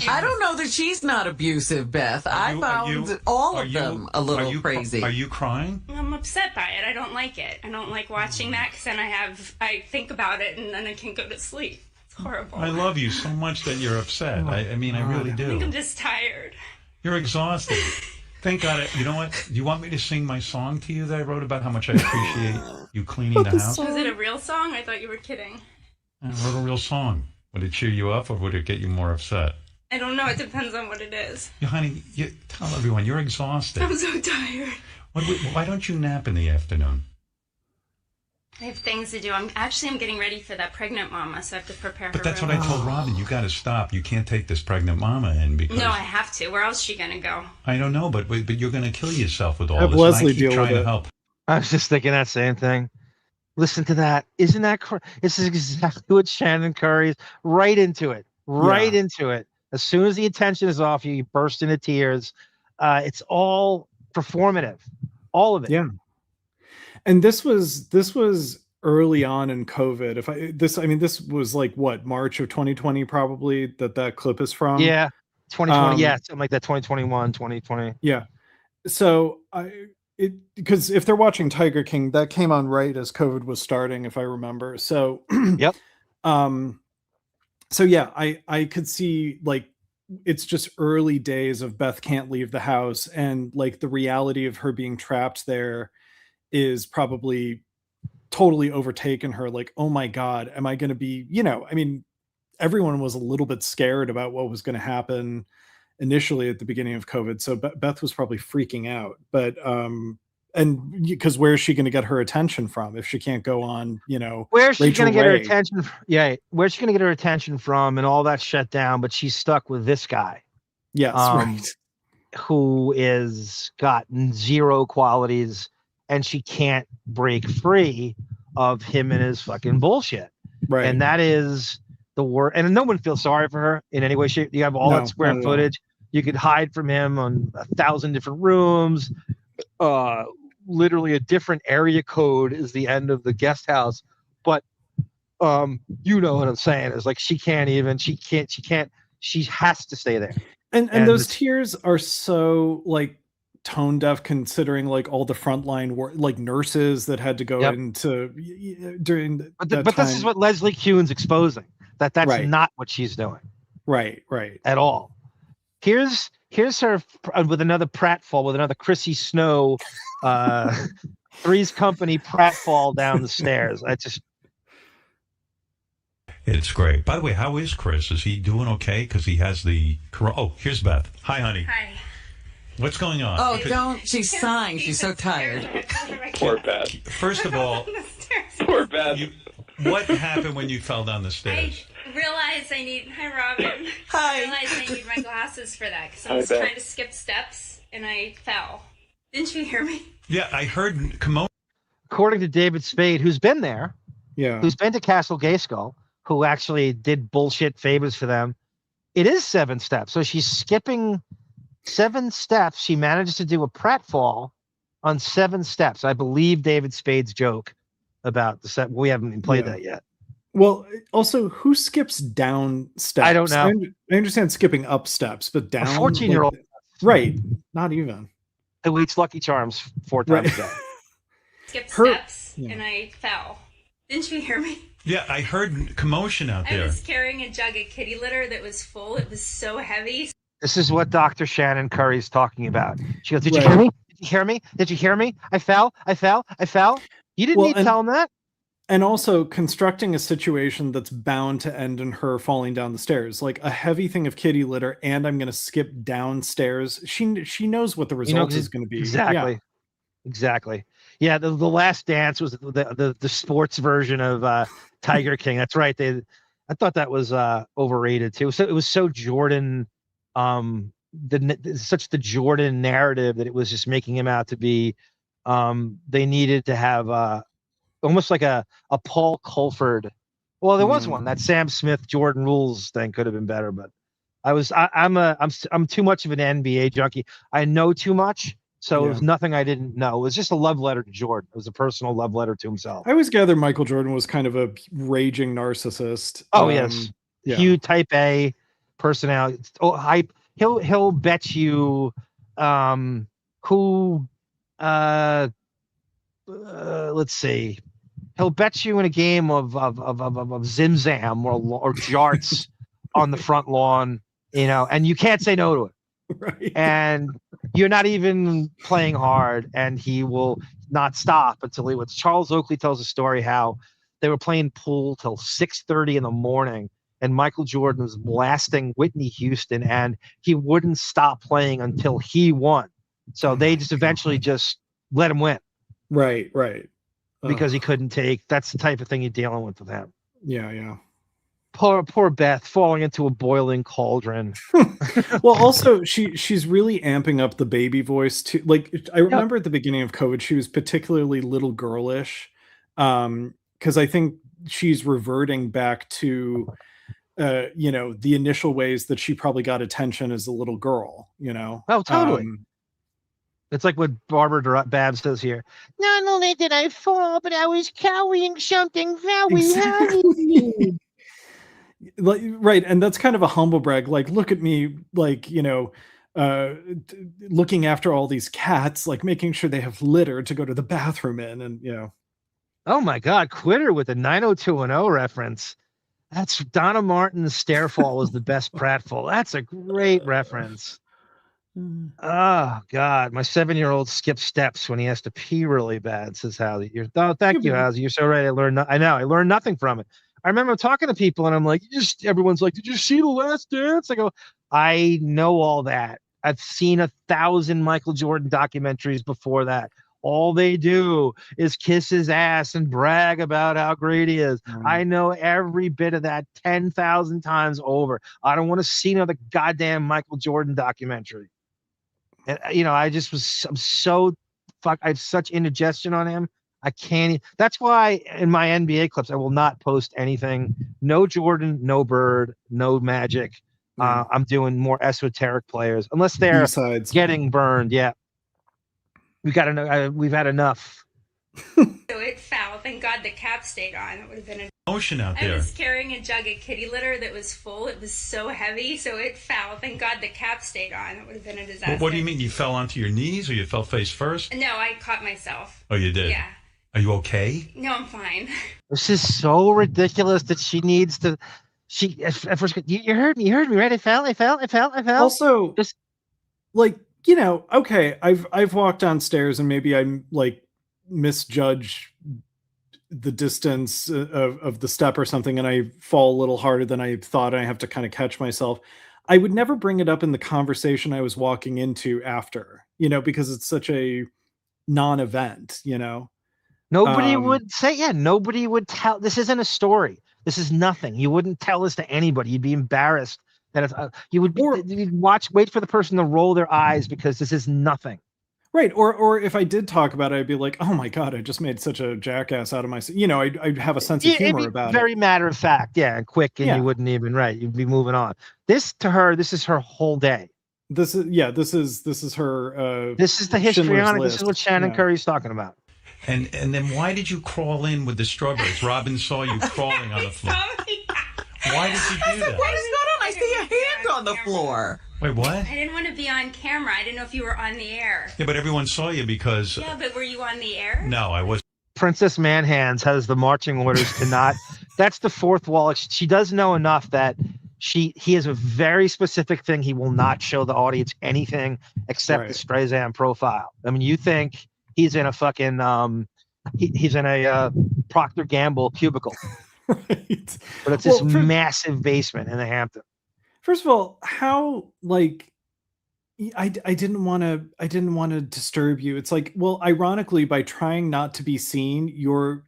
I don't know that she's not abusive, Beth. I found all of them a little crazy. Are you crying? I'm upset by it. I don't like it. I don't like watching that because then I think about it and then I can't go to sleep. It's horrible. I love you so much that you're upset. I mean, I really do. I think I'm just tired. You're exhausted. Thank God. You know what? Do you want me to sing my song to you that I wrote about how much I appreciate you cleaning the house? Was it a real song? I thought you were kidding. I wrote a real song. Would it cheer you up or would it get you more upset? I don't know. It depends on what it is. Honey, tell everyone you're exhausted. I'm so tired. Why don't you nap in the afternoon? I have things to do. I'm getting ready for that pregnant mama, so I have to prepare her. But that's what I told Robin. You got to stop. You can't take this pregnant mama in because. No, I have to. Where else is she gonna go? I don't know, but you're gonna kill yourself with all Have this. Leslie and I keep deal trying with to it. help. I was just thinking that same thing. Listen to that. Isn't that this is exactly what Shannon Curry's right into it. Into it. As soon as the attention is off you, you burst into tears. It's all performative. All of it. Yeah. And this was early on in COVID. This was like what, March of 2020 probably that clip is from. Yeah. 2020. Yeah, something like that. 2021, 2020. Yeah. So because if they're watching Tiger King, that came on right as COVID was starting, if I remember. So, yep. So yeah, I could see like it's just early days of Beth can't leave the house, and like the reality of her being trapped there is probably totally overtaken her. Like, oh my God, am I going to be, I mean, everyone was a little bit scared about what was going to happen initially at the beginning of COVID. So Beth was probably freaking out, but, and because where's she going to get her attention from if she can't go on, where's she going to get her Ray? attention? Yeah. Where's she going to get her attention from? And all that shut down, but she's stuck with this guy. Yes. Right. Who is gotten zero qualities, and she can't break free of him and his fucking bullshit. Right. And that is the word. And no one feels sorry for her in any way, shape. You have all that square footage. You could hide from him on 1,000 different rooms. Literally a different area code is the end of the guest house. But you know what I'm saying? Is like she has to stay there. And those tears are so like tone deaf, considering like all the frontline work, like nurses that had to go into during but that this time. is what Leslie Kuhn's exposing, that's right. not what she's doing. Right at all. Here's her with another pratfall, with another Chrissy Snow Three's Company pratfall down the stairs. It's great. By the way, how is Chris? Is he doing okay? Because he has the... Oh, here's Beth. Hi, honey. Hi. What's going on? Oh, don't. She's sighing. She's so tired. Poor Beth. First of all... Poor Beth. What happened when you fell down the stairs? I realized I need... Hi, Robin. Hi. I realized I need my glasses for that because I was trying to skip steps and I fell. Didn't you hear me? Yeah, I heard commotion. According to David Spade, who's been there, who's been to Castle Gayskull, who actually did bullshit favors for them, it is 7 steps. So she's skipping 7 steps. She manages to do a pratfall on 7 steps. I believe David Spade's joke about the set. We haven't even played that yet. Well, also, who skips down steps? I don't know. I understand skipping up steps, but down. A 14-year-old. Right. Not even. Who eats Lucky Charms 4 times a day. Skipped steps and I fell. Didn't you hear me? Yeah, I heard commotion out there. I was carrying a jug of kitty litter that was full. It was so heavy. This is what Dr. Shannon Curry's talking about. She goes, did you hear me? Did you hear me? Did you hear me? I fell. You didn't need to tell him that. And also constructing a situation that's bound to end in her falling down the stairs, like a heavy thing of kitty litter, and I'm going to skip downstairs. She knows what the result is going to be. Exactly. Yeah, the Last Dance was the sports version of Tiger King. That's right. I thought that was overrated too. So it was so Jordan, such the Jordan narrative that it was just making him out to be. They needed to have almost like a Paul Colford. Well, there was one, that Sam Smith Jordan Rules thing could have been better, but I'm too much of an NBA junkie. I know too much. So it was nothing I didn't know. It was just a love letter to Jordan. It was a personal love letter to himself. I always gather Michael Jordan was kind of a raging narcissist. Oh, yes. Huge type A personality. Oh, hype. He'll bet you let's see. He'll bet you in a game of Zim Zam or Jarts on the front lawn, and you can't say no to it. Right. And you're not even playing hard, and he will not stop until he wins. Charles Oakley tells a story how they were playing pool till 6:30 in the morning, and Michael Jordan was blasting Whitney Houston, and he wouldn't stop playing until he won. So they just eventually just let him win. Right. Because he couldn't take. That's the type of thing you're dealing with him. Yeah. Poor Beth falling into a boiling cauldron. Well, also she's really amping up the baby voice too. Like I remember at the beginning of COVID, she was particularly little girlish, because I think she's reverting back to, the initial ways that she probably got attention as a little girl. Oh, totally. It's like what Barbara Babb says here. Not only did I fall, but I was carrying something very heavy. Right, and that's kind of a humble brag. Like, look at me, like looking after all these cats, like making sure they have litter to go to the bathroom in, and Oh my God, Quitter with the 90210 reference. That's Donna Martin's Stairfall is the best pratfall. That's a great reference. Oh God, my 7-year-old skips steps when he has to pee really bad, says Howsey. Thank you, Howsey. You're so right. I learned nothing from it. I remember talking to people and I'm like, everyone's like, did you see The Last Dance? I go, I know all that. I've seen 1,000 Michael Jordan documentaries before that. All they do is kiss his ass and brag about how great he is. I know every bit of that 10,000 times over. I don't want to see another goddamn Michael Jordan documentary. And I have such indigestion on him. I can't. That's why in my NBA clips, I will not post anything. No Jordan, no Bird, no Magic. I'm doing more esoteric players, unless they're B-sides. Getting burned. Yeah. We've had enough. So it fell. Thank God the cap stayed on. It would have been an ocean out there. I was carrying a jug of kitty litter that was full. It was so heavy, so it fell. Thank God the cap stayed on. It would have been a disaster. What do you mean? You fell onto your knees, or you fell face first? No, I caught myself. Oh, you did? Yeah. Are you okay? No, I'm fine. This is so ridiculous that she needs to. At first, you heard me, right? I fell. Also, just like, okay, I've walked downstairs and maybe I like misjudge the distance of the step or something, and I fall a little harder than I thought. I have to kind of catch myself. I would never bring it up in the conversation I was walking into after, because it's such a non-event, Nobody would say, nobody would tell. This isn't a story. This is nothing. You wouldn't tell this to anybody. You'd be embarrassed that you'd wait for the person to roll their eyes because this is nothing. Right. Or if I did talk about it, I'd be like, oh my God, I just made such a jackass out of myself. I'd have a sense of humor about it. Very matter of fact. Yeah. And quick. And you wouldn't even, right. You'd be moving on. This is her whole day. This is her. This is the histrionic. This is what Shannon Curry's talking about. And then why did you crawl in with the strawberries? Robin saw you crawling on the floor. Why did you do that? What is going on? I see a hand on the floor. Wait, what? I didn't want to be on camera. I didn't know if you were on the air. Yeah, but everyone saw you because... Yeah, but were you on the air? No, I wasn't. Princess Manhands has the marching orders to not... That's the fourth wall. She does know enough that he has a very specific thing. He will not show the audience anything except the Streisand profile. I mean, you think he's in a fucking... he's in a Procter & Gamble cubicle. Right. But it's this massive basement in the Hampton. First of all, how I didn't want to disturb you. It's like, well, ironically, by trying not to be seen, you're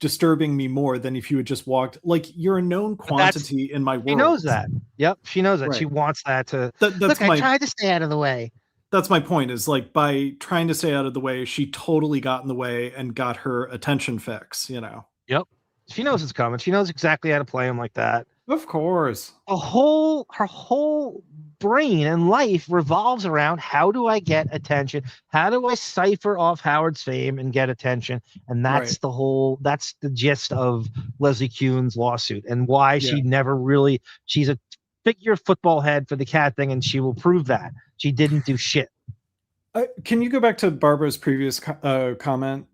disturbing me more than if you had just walked. Like, you're a known quantity in my world. She knows that. Yep, she knows that. Right. She wants that to. I tried to stay out of the way. That's my point. Is like by trying to stay out of the way, she totally got in the way and got her attention fix. Yep. She knows it's coming. She knows exactly how to play him like that. Of course. Her whole brain and life revolves around how do I get attention? How do I cipher off Howard's fame and get attention? And that's that's the gist of Leslie Kuhn's lawsuit and why she never really, she's a figure football head for the cat thing, and she will prove that. She didn't do shit. Can you go back to Barbara's previous comment?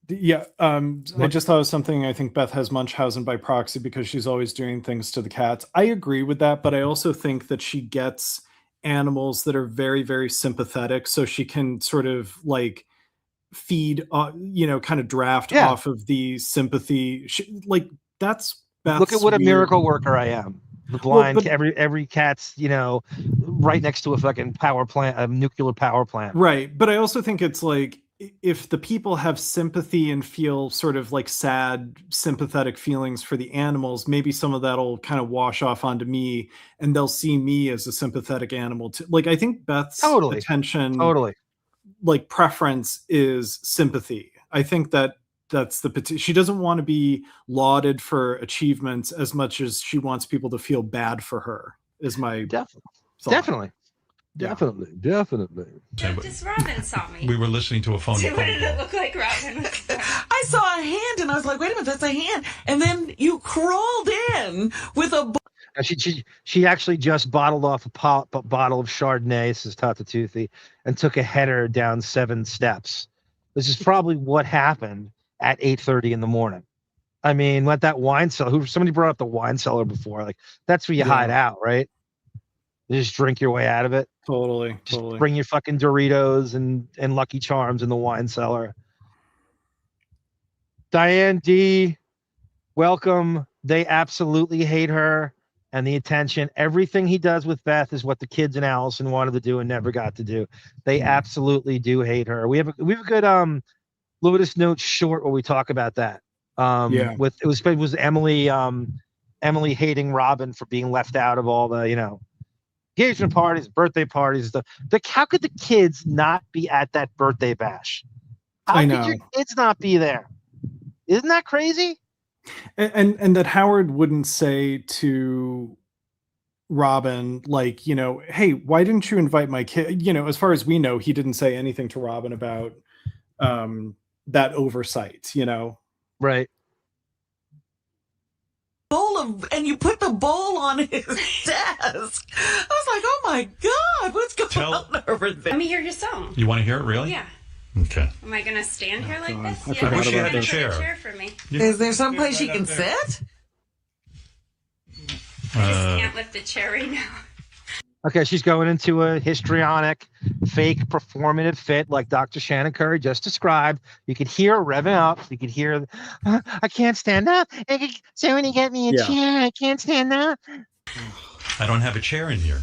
Yeah, I just thought of something. I think Beth has Munchausen by proxy because she's always doing things to the cats. I agree with that, but I also think that she gets animals that are very, very sympathetic, so she can sort of like feed, kind of draft off of the sympathy. That's Beth's look at what a miracle worker I am. The blind, every cat's right next to a fucking power plant, a nuclear power plant. Right, but I also think it's like, if the people have sympathy and feel sort of like sad, sympathetic feelings for the animals, maybe some of that'll kind of wash off onto me and they'll see me as a sympathetic animal too. Like, I think Beth's attention, like preference is sympathy. I think that's she doesn't want to be lauded for achievements as much as she wants people to feel bad for her is my Definitely. Definitely. Just Robin saw me. We were listening to a phone. What did it look like, Robin? I saw a hand and I was like, wait a minute, that's a hand. And then you crawled in with a... And she actually just bottled off a bottle of Chardonnay, this is Tatatoothy, and took a header down 7 steps. This is probably what happened at 8:30 in the morning. I mean, let that wine cellar. Somebody brought up the wine cellar before. Like, that's where you hide out, right? You just drink your way out of it. Totally. Bring your fucking Doritos and Lucky Charms in the wine cellar. Diane D, welcome. They absolutely hate her and the attention. Everything he does with Beth is what the kids and Allison wanted to do and never got to do. They absolutely do hate her. We have a good Lotus Notes short where we talk about that. With it was Emily hating Robin for being left out of all the engagement parties, birthday parties, how could the kids not be at that birthday bash? How could your kids not be there? Isn't that crazy? And that Howard wouldn't say to Robin, like, hey, why didn't you invite my kid? As far as we know, he didn't say anything to Robin about that oversight, Right. And you put the bowl on his desk. I was like, oh my God, what's going on over there? Let me hear your song. You want to hear it, really? Yeah. Okay. Am I going to stand here like this? I wish you had a Put chair. for me. Is there someplace she can sit? I just can't lift the chair right now. Okay, she's going into a histrionic, fake performative fit like Dr. Shannon Curry just described. You could hear her revving up. You could hear, I can't stand up. Somebody get me a chair. I can't stand up. I don't have a chair in here.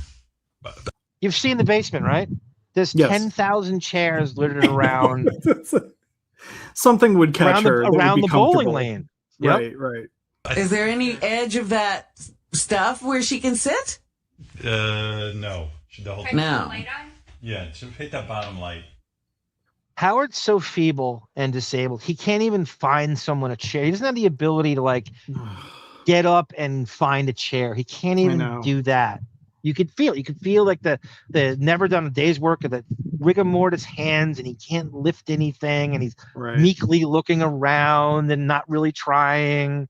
You've seen the basement, right? There's 10,000 chairs littered around. Something would catch her around the bowling lane. Yep. Right. Is there any edge of that stuff where she can sit? No. No. Yeah, just hit that bottom light. Howard's so feeble and disabled. He can't even find someone a chair. He doesn't have the ability to get up and find a chair. He can't even do that. You could feel like the never done a day's work of the rigor mortis hands, and he can't lift anything, and he's meekly looking around and not really trying.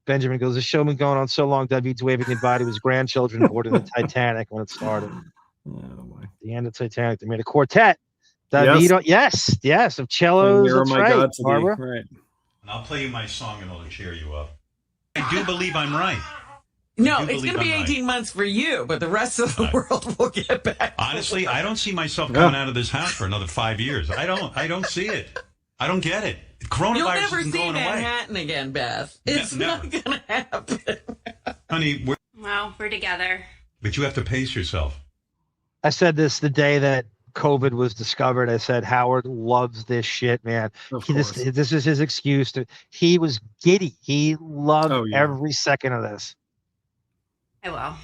Benjamin goes, the show been going on so long, David's waving goodbye to his grandchildren boarding the Titanic when it started. The end of Titanic, they made a quartet. David, yes, of cellos. That's right, Barbara. Right. And I'll play you my song and it'll cheer you up. I do believe I'm right. No, it's going to be 18 months for you, but the rest of the world will get back. Honestly, I don't see myself coming out of this house for another 5 years. I don't see it. I don't get it. Coronavirus You'll never isn't see going Manhattan away. again, Beth. It's not going to happen. Honey, Well, we're together. But you have to pace yourself. I said this the day that COVID was discovered. I said, Howard loves this shit, man. This is his excuse. He was giddy. He loved every second of this. I will.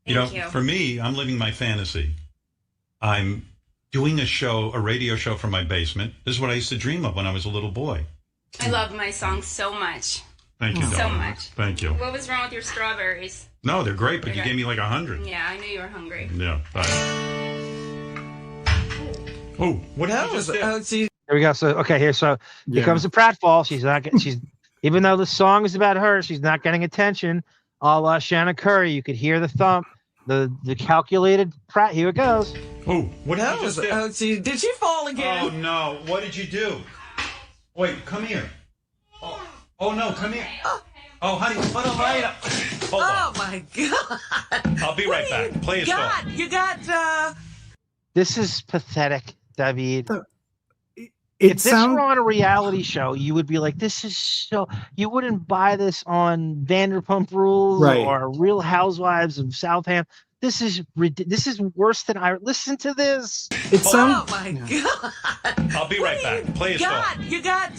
Thank you. For me, I'm living my fantasy. I'm doing a radio show from my basement. This is what I used to dream of when I was a little boy. I love my song so much. Thank you, so darling. much. Thank you. What was wrong with your strawberries? No, they're great, but you gave me like 100. Yeah, I knew you were hungry. Yeah. Bye. Oh, what happened? Here we go. So here comes the pratfall. She's even though the song is about her, she's not getting attention. A la Shannon Curry, you could hear the thump, the calculated prat. Here it goes. Oh, what happened? Did she fall again? Oh no! What did you do? Wait, come here. Oh no, come here. Oh, honey, put a light up. Hold on. My God! I'll be right back. Play a song. You got. This is pathetic, David. If this were on a reality show, you would be like, this is so... You wouldn't buy this on Vanderpump Rules or Real Housewives of Southampton. This is worse than I... Listen to this. Oh, my God. I'll be right back. Play a song. You got...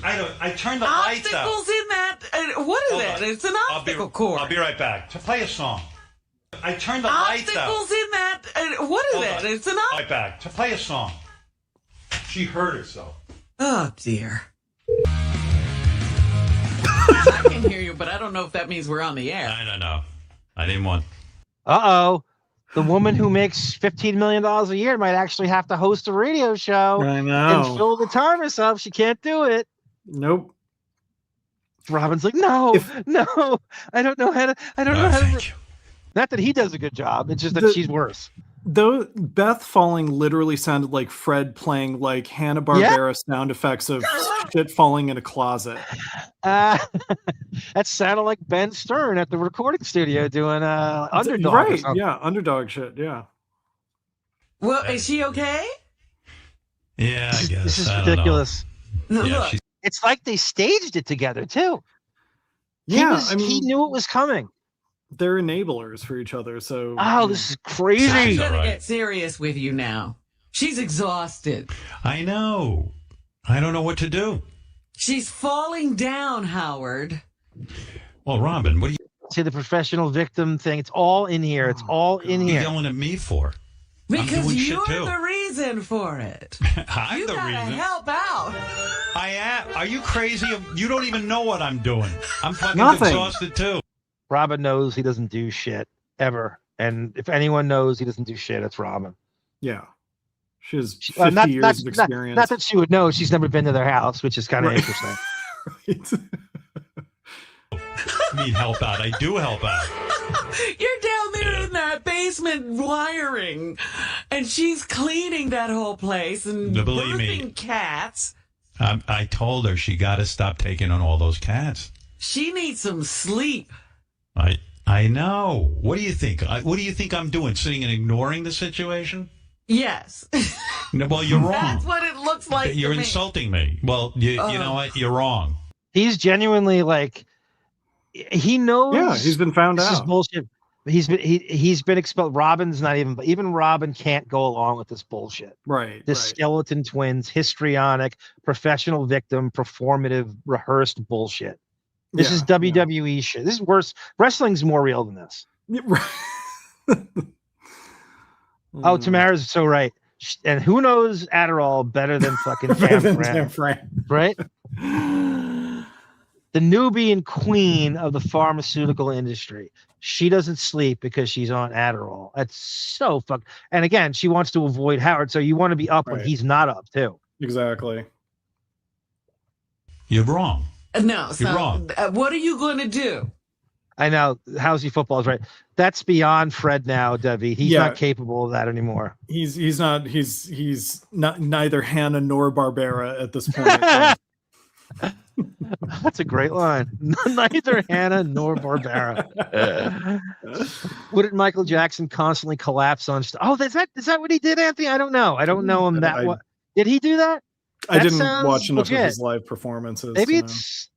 I turned the lights out. Obstacles in that... What is it? It's an obstacle course. I'll be right back. To play a song. I turned the lights out. Obstacles in that... What is it? It's an obstacle... Right back. To play a song. She hurt herself. Oh, dear. I can hear you, but I don't know if that means we're on the air. I don't know. I didn't want... Uh-oh. The woman who makes $15 million a year might actually have to host a radio show. I know. And fill the time herself. She can't do it. Nope. Robin's like, no, I don't know how to. Not that he does a good job. It's just that she's worse. Though Beth falling literally sounded like Fred playing like Hanna-Barbera sound effects of shit falling in a closet. That sounded like Ben Stern at the recording studio doing Underdog. Right, yeah, Underdog shit, yeah. Well, is she okay? Yeah, I guess. This is ridiculous. Look, it's like they staged it together too. Yeah, he knew it was coming. They're enablers for each other, so... Oh, this is crazy. I'm going to get serious with you now. She's exhausted. I know. I don't know what to do. She's falling down, Howard. Well, Robin, what do you... See, the professional victim thing, it's all in here. It's all in here. What are you yelling at me for? Because you're the reason for it. I'm the reason. You gotta help out. I am. Are you crazy? You don't even know what I'm doing. I'm fucking exhausted, too. Robin knows he doesn't do shit ever, and if anyone knows he doesn't do shit, it's Robin. Yeah, she has 50 years of experience. Not that she would know; she's never been to their house, which is kind of interesting. I need help out. I do help out. You're down there in that basement wiring, and she's cleaning that whole place and Believe me, birthing cats. I told her she got to stop taking on all those cats. She needs some sleep. I know. What do you think? What do you think I'm doing? Sitting and ignoring the situation? Yes. No, well, you're wrong. That's what it looks like. You're insulting me. Well, you know what? You're wrong. He's genuinely like, he knows. Yeah, he's been found this out. is bullshit. He's been expelled. Robin's not even Robin can't go along with this bullshit. Right. This skeleton twins, histrionic, professional victim, performative, rehearsed bullshit. This is WWE shit. This is worse. Wrestling's more real than this. Oh, Tamara's so right. And who knows Adderall better than fucking Tam Fran, right? The Nubian queen of the pharmaceutical industry. She doesn't sleep because she's on Adderall. That's so fuck. And again, she wants to avoid Howard, so you want to be up when he's not up too. Exactly. You're wrong. No, you're wrong. What are you going to do? I know. Housey football is right. That's beyond Fred now, Debbie. He's not capable of that anymore. He's not neither Hanna nor Barbera at this point. That's a great line. Neither Hanna nor Barbera. Wouldn't Michael Jackson constantly collapse on stuff? Oh, is that what he did, Anthony? I don't know. I don't know him that. Did he do that? I didn't watch enough of his live performances. Maybe it's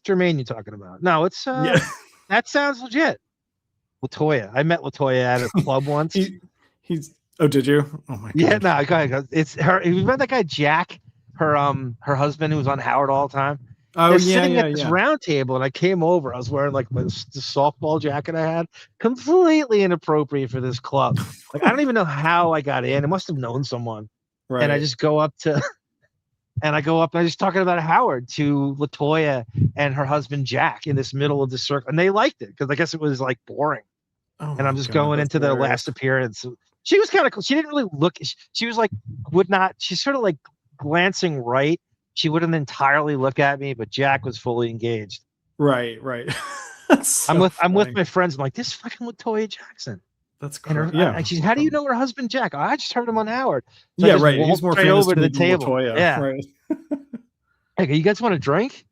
Jermaine you're talking about. No, it's that sounds legit. Latoya. I met Latoya at a club once. Oh, did you? Oh my god. Yeah, no, go ahead. It's her. You remember that guy Jack, her husband who was on Howard all the time? Oh, sitting at this round table, and I came over. I was wearing like the softball jacket I had, completely inappropriate for this club. Like I don't even know how I got in. I must have known someone. Right. And I just go up to. And I go up and I just talking about Howard to Latoya and her husband Jack in this middle of the circle. And they liked it because I guess it was like boring. Oh, and I'm just going into their last appearance. She was kind of cool. She didn't really look. She was like, she's sort of like glancing right. She wouldn't entirely look at me, but Jack was fully engaged. Right. I'm with my friends. I'm like, this fucking Latoya Jackson. That's crazy. And she's, how do you know her husband Jack? Oh, I just heard him on Howard. So right. He's more famous over to the table. Latoya. Yeah. Right. Hey, you guys want a drink?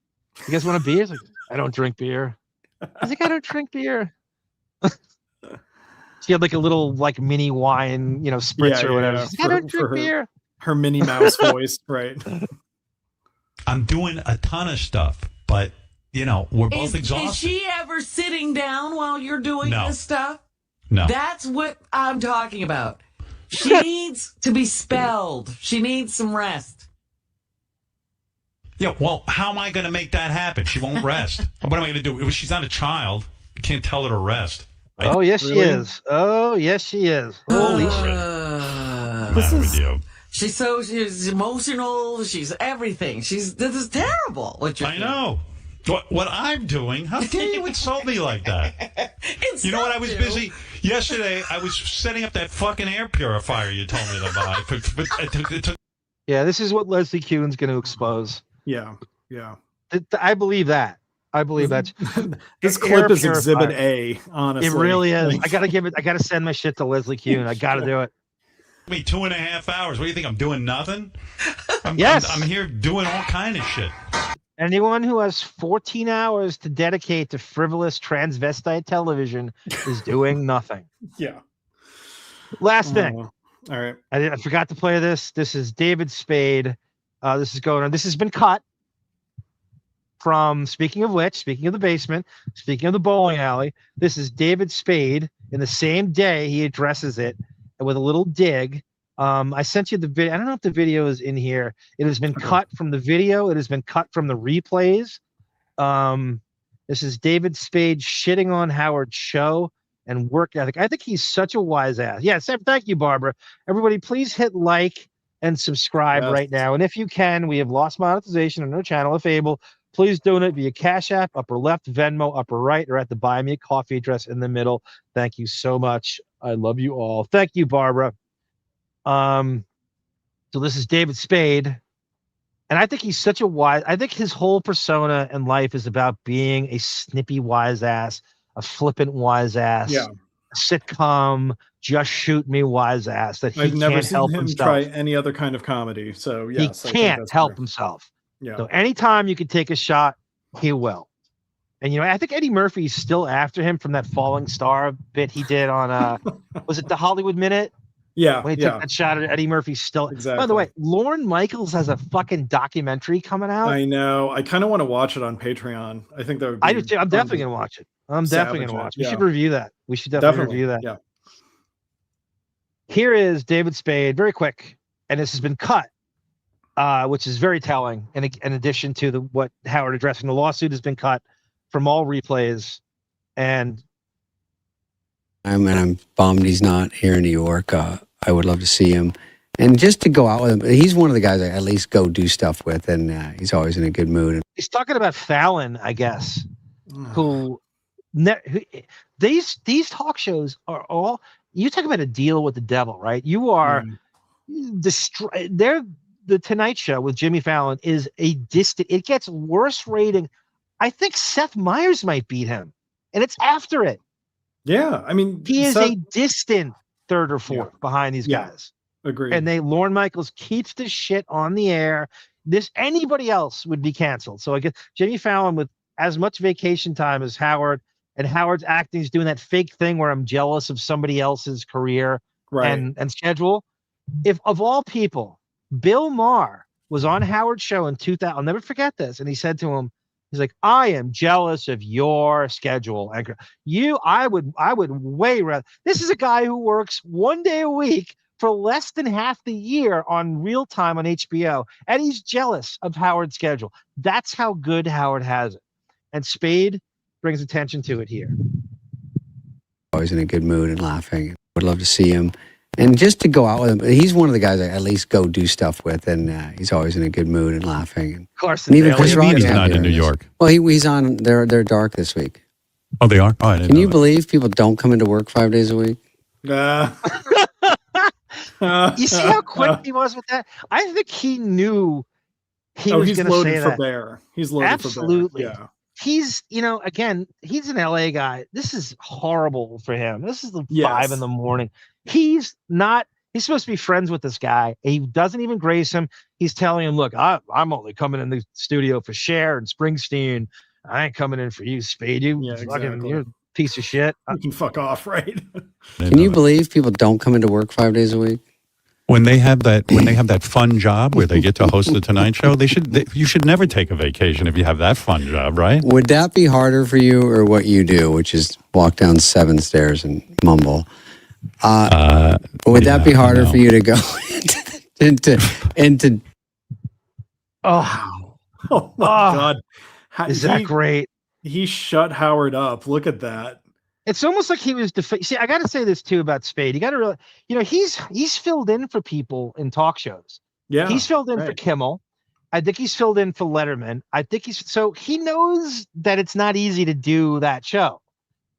You guys want a beer? Like, I don't drink beer. I was like, I don't drink beer. She had like a little like mini wine, spritz or whatever. Like, I don't drink beer. Her Minnie Mouse voice, right? I'm doing a ton of stuff, but we're both exhausted. Is she ever sitting down while you're doing this stuff? No. That's what I'm talking about. She needs to be spelled. She needs some rest. Yeah, well, how am I going to make that happen? She won't rest. What am I going to do? She's not a child. I can't tell her to rest. Oh, yes, she is. Oh, yes, she is. Holy shit. She's emotional. She's everything. This is terrible. I know. What I'm doing? How dare you insult me like that? You know what? I was busy yesterday. I was setting up that fucking air purifier you told me to buy. Yeah, this is what Leslie Kuhn's going to expose. Yeah. I believe that. I believe that's this air clip is purifier. Exhibit A. Honestly, it really is. Like- I gotta send my shit to Leslie Kuhn. I gotta do it. Me 2.5 hours. What do you think? I'm doing nothing? Yes. I'm here doing all kind of shit. Anyone who has 14 hours to dedicate to frivolous transvestite television is doing nothing. Yeah. Last thing. All right. I forgot to play this. This is David Spade. This is going on. This has been cut from, speaking of which, speaking of the basement, speaking of the bowling alley, this is David Spade in the same day he addresses it with a little dig. I sent you the video. I don't know if the video is in here. It has been cut from the video. It has been cut from the replays. This is David Spade shitting on Howard's show and work ethic. I think he's such a wise ass. Yeah, Sam, thank you, Barbara. Everybody, please hit like and subscribe right now. And if you can, we have lost monetization on our channel. If able, please donate via Cash App, upper left, Venmo, upper right, or at the Buy Me a Coffee address in the middle. Thank you so much. I love you all. Thank you, Barbara. So this is David Spade. And I think he's such a wise, I think his whole persona in life is about being a snippy wise ass, a flippant wise ass, a sitcom, just shoot me wise ass that he I've never can't seen help him himself. try any other kind of comedy. So yes, He can't help himself. Yeah. So anytime you can take a shot, he will. And I think Eddie Murphy's still after him from that Falling Star bit he did on was it the Hollywood Minute? Yeah. When he took that shot at Eddie Murphy still. Exactly. By the way, Lorne Michaels has a fucking documentary coming out. I know. I kind of want to watch it on Patreon. I think that would be I do too. I'm definitely going to watch it. I'm definitely going to watch it. We should review that. We should definitely review that. Yeah. Here is David Spade, very quick. And this has been cut, which is very telling. And in addition to what Howard addressing the lawsuit has been cut from all replays. And I'm bummed he's not here in New York. I would love to see him. And just to go out with him, he's one of the guys I at least go do stuff with, and he's always in a good mood. he's talking about Fallon, I guess, who these talk shows are all, you talk about a deal with the devil, right? You are the Tonight Show with Jimmy Fallon is a distant, it gets worse rating. I think Seth Meyers might beat him, and it's after it. Yeah, I mean, he is a distant third or fourth behind these guys. Agreed. And Lorne Michaels keeps this shit on the air. Anybody else would be canceled. So I guess Jimmy Fallon with as much vacation time as Howard, and Howard's acting is doing that fake thing where I'm jealous of somebody else's career and schedule. If of all people, Bill Maher was on Howard's show in 2000, I'll never forget this. And he said to him, he's like, I am jealous of your schedule. I would way rather. This is a guy who works 1 day a week for less than half the year on Real Time on HBO, and he's jealous of Howard's schedule. That's how good Howard has it. And Spade brings attention to it here. Always in a good mood and laughing. Would love to see him. And just to go out with him, he's one of the guys I at least go do stuff with, and he's always in a good mood and laughing. Carson, and even Chris Rock is not in New York. Well, he's on. They're dark this week. Oh, they are. Oh, I didn't Can know you that. believe people don't come into work 5 days a week? You see how quick he was with that? I think he knew he was going to say that. He's loaded for bear. He's loaded Absolutely. for bear. Yeah. He's, again, he's an LA guy. This is horrible for him. This is 5 in the morning. He's supposed to be friends with this guy. He doesn't even grace him. He's telling him, look, I'm only coming in the studio for Cher and Springsteen. I ain't coming in for you, Spade. You're a piece of shit. You can fuck off, right? Can you believe people don't come into work 5 days a week? When they have that fun job where they get to host the Tonight Show, you should never take a vacation if you have that fun job, right? Would that be harder for you, or what you do, which is walk down 7 stairs and mumble? Would that be harder for you to go into? Oh my God! Is that great? He shut Howard up. Look at that. It's almost like he was see, I got to say this too about Spade. You got to realize, he's filled in for people in talk shows. Yeah, he's filled in for Kimmel. I think he's filled in for Letterman. I think he knows that it's not easy to do that show,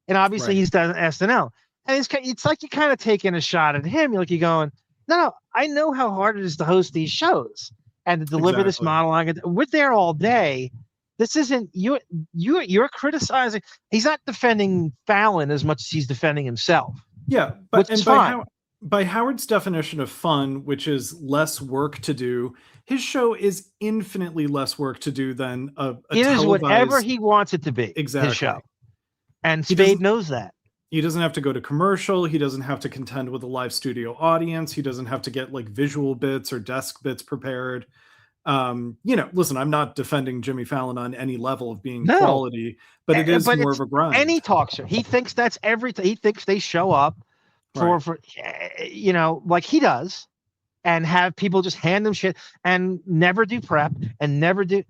and obviously he's done SNL. And it's like you kind of taking a shot at him. You're going, no, I know how hard it is to host these shows and to deliver this monologue. We're there all day. This isn't you're criticizing. He's not defending Fallon as much as he's defending himself. Yeah, but which is fine. By Howard's definition of fun, which is less work to do, his show is infinitely less work to do than a It is whatever he wants it to be. Exactly. His show. And Spade knows that. He doesn't have to go to commercial. He doesn't have to contend with a live studio audience. He doesn't have to get like visual bits or desk bits prepared. Listen, I'm not defending Jimmy Fallon on any level of being quality, but it is more of a grind. Any talk show. He thinks that's everything. He thinks they show up for like he does, and have people just hand them shit and never do prep and never do.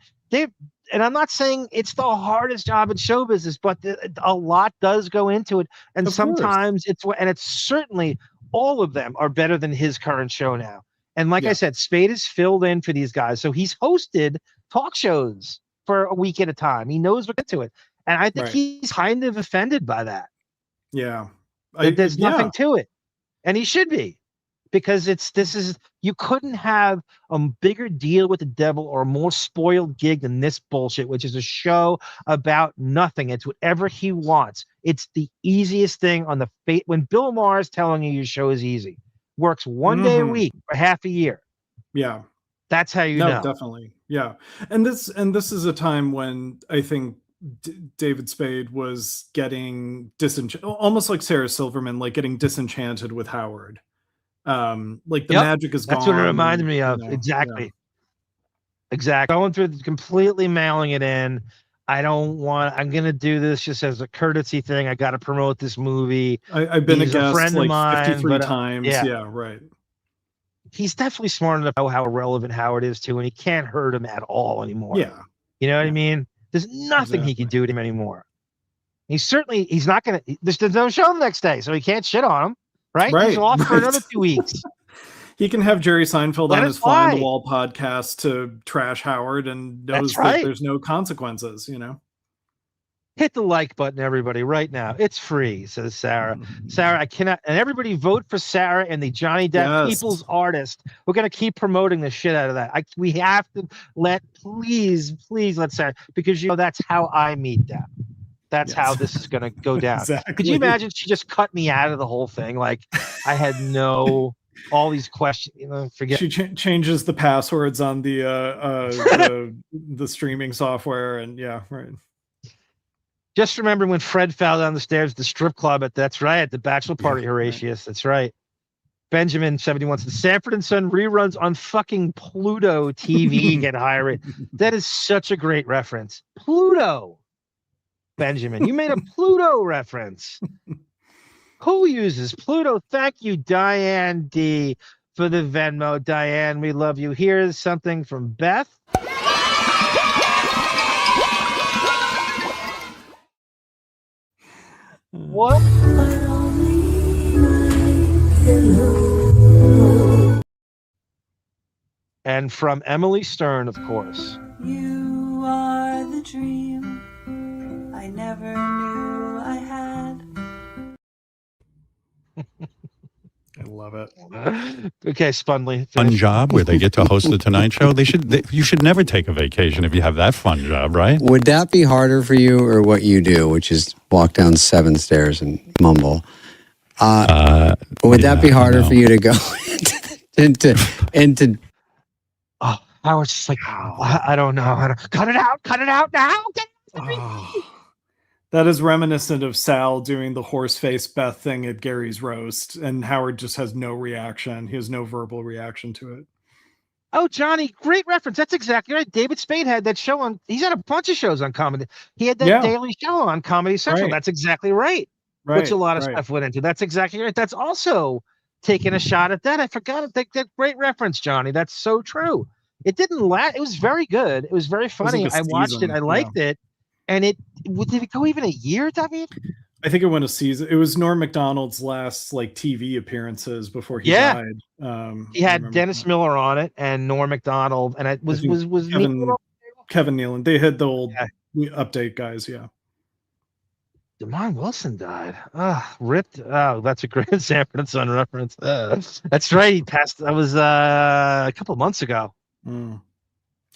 And I'm not saying it's the hardest job in show business, but a lot does go into it. And sometimes it's certainly all of them are better than his current show now. And like I said, Spade is filled in for these guys. So he's hosted talk shows for a week at a time. He knows what to it. And I think he's kind of offended by that. Yeah. There's nothing to it. And he should be. Because you couldn't have a bigger deal with the devil or a more spoiled gig than this bullshit, which is a show about nothing. It's whatever he wants. It's the easiest thing on the fate. When Bill Maher is telling you your show is easy, works one day a week for half a year. Yeah. That's how you know. Definitely. Yeah. And this is a time when I think David Spade was getting almost like Sarah Silverman, like getting disenchanted with Howard. Like the magic is gone. That's what it reminded me of. Exactly. Going through completely mailing it in. I'm going to do this just as a courtesy thing. I got to promote this movie. I've been a guest friend like of mine, 53 times. Yeah, right. He's definitely smart enough to know how relevant Howard is too, and he can't hurt him at all anymore. Yeah. You know what I mean? There's nothing he can do to him anymore. He's not going to, there's no show the next day, so he can't shit on him. Right? He's off for another 2 weeks. He can have Jerry Seinfeld on his Fly on the Wall podcast to trash Howard and knows that there's no consequences, Hit the like button, everybody, right now. It's free, says Sarah. Sarah, I cannot. And everybody vote for Sarah and the Johnny Depp People's Artist. We're going to keep promoting the shit out of that. We have to please let Sarah, because that's how I meet Depp. That's how this is going to go down. Exactly. Could you imagine she just cut me out of the whole thing? Like I had all these questions, forget. She changes the passwords on the streaming software. And Just remember when Fred fell down the stairs at the strip club at the bachelor party, Horatius. That's right. Benjamin 71 says Sanford and Son reruns on fucking Pluto TV get higher. That is such a great reference. Pluto. Benjamin, you made a Pluto reference. Who uses Pluto? Thank you, Diane D, for the Venmo. Diane, we love you. Here's something from Beth. What? And from Emily Stern, of course. You are the dream I never knew I had. I love it. Okay, Spunley. Fun job where they get to host the Tonight Show. You should never take a vacation if you have that fun job, right? Would that be harder for you, or what you do, which is walk down 7 stairs and mumble? Would that be harder for you to go into? Oh, Howard's just like, I don't know. Cut it out now. That is reminiscent of Sal doing the horse face Beth thing at Gary's roast, and Howard just has no reaction. He has no verbal reaction to it. Oh, Johnny, great reference. That's exactly right. David Spade had that show on. He's had a bunch of shows on comedy. He had that daily show on Comedy Central. Right. That's exactly right. Which a lot of stuff went into. That's exactly right. That's also taking a shot at that. I forgot that great reference, Johnny. That's so true. It didn't last. It was very good. It was very funny. I watched it. I liked it. And did it go even a year, David? I think it went a season. It was Norm Macdonald's last TV appearances before he died. He had Dennis Miller on it and Norm Macdonald, and it was Kevin Nealon. They had the old update guys. Yeah. Damon Wilson died. Ripped. Oh, that's a great Sanford and Son reference. That's right. He passed. That was a couple of months ago. I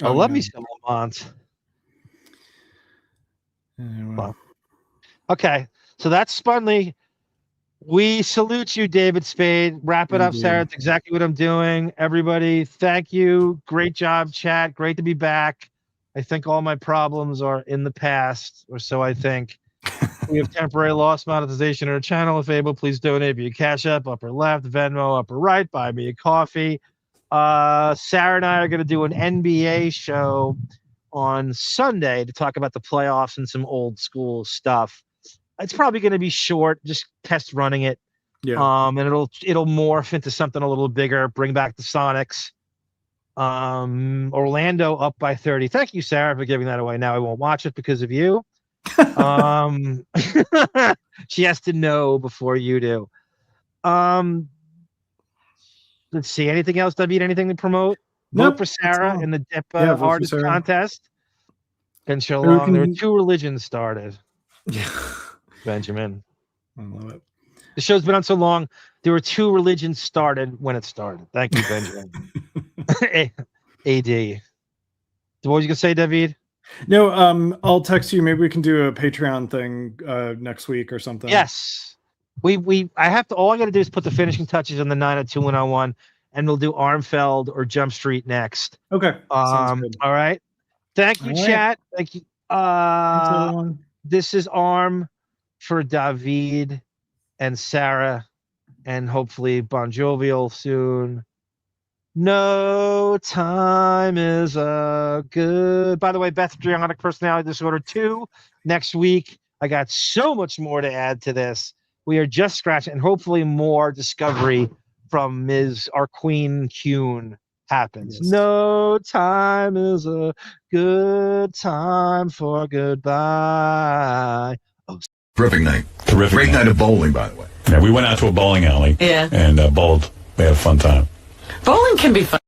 love me some Lamont. Well. Okay, so that's Spunley. We salute you, David Spade. Wrap it up, Sarah. That's exactly what I'm doing. Everybody, thank you. Great job, chat. Great to be back. I think all my problems are in the past, or so I think. We have temporary loss monetization on our channel. If able, please donate via Cash App, upper left, Venmo, upper right, buy me a coffee. Sarah and I are going to do an NBA show on Sunday to talk about the playoffs and some old school stuff. It's probably going to be short, just test running it. Yeah. And it'll morph into something a little bigger, bring back the Sonics. Orlando up by 30. Thank you, Sarah, for giving that away. Now I won't watch it because of you. She has to know before you do. Let's see. Anything else, David? Anything to promote? Nope, Vote for Sarah in the Dip vote for artist Sarah. contest. And so Or we long. There were can- 2 religions started. Yeah. Benjamin. I love it. The show's been on so long. There were 2 religions started when it started. Thank you, Benjamin. AD. What was you gonna say, David? No, I'll text you. Maybe we can do a Patreon thing next week or something. Yes. I have to. All I got to do is put the finishing touches on the 902-101, and we'll do Armfeld or Jump Street next. Okay. Sounds good. All right. Thank you, All right. chat. Thank you. Thanks, everyone. This is Arm for David and Sarah, and hopefully Bon Jovial soon. No time is good. By the way, Bethstrionic personality disorder 2 next week. I got so much more to add to this. We are just scratching, and hopefully more discovery from our Queen Kuhn happens. Yes. No time is a good time for goodbye. Terrific night. Terrific Great night of bowling, by the way. Yeah, we went out to a bowling alley. Yeah. And bowled. We had a fun time. Bowling can be fun.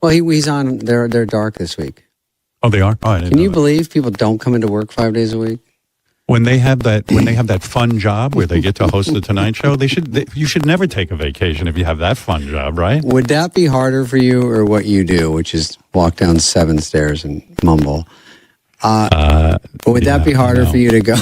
Well, he's on. They're dark this week. Oh, they are? Oh, I didn't Can know you that. believe people don't come into work 5 days a week? When they have that fun job where they get to host the Tonight Show, you should never take a vacation if you have that fun job, right? Would that be harder for you, or what you do, which is walk down 7 stairs and mumble? Would that be harder for you to go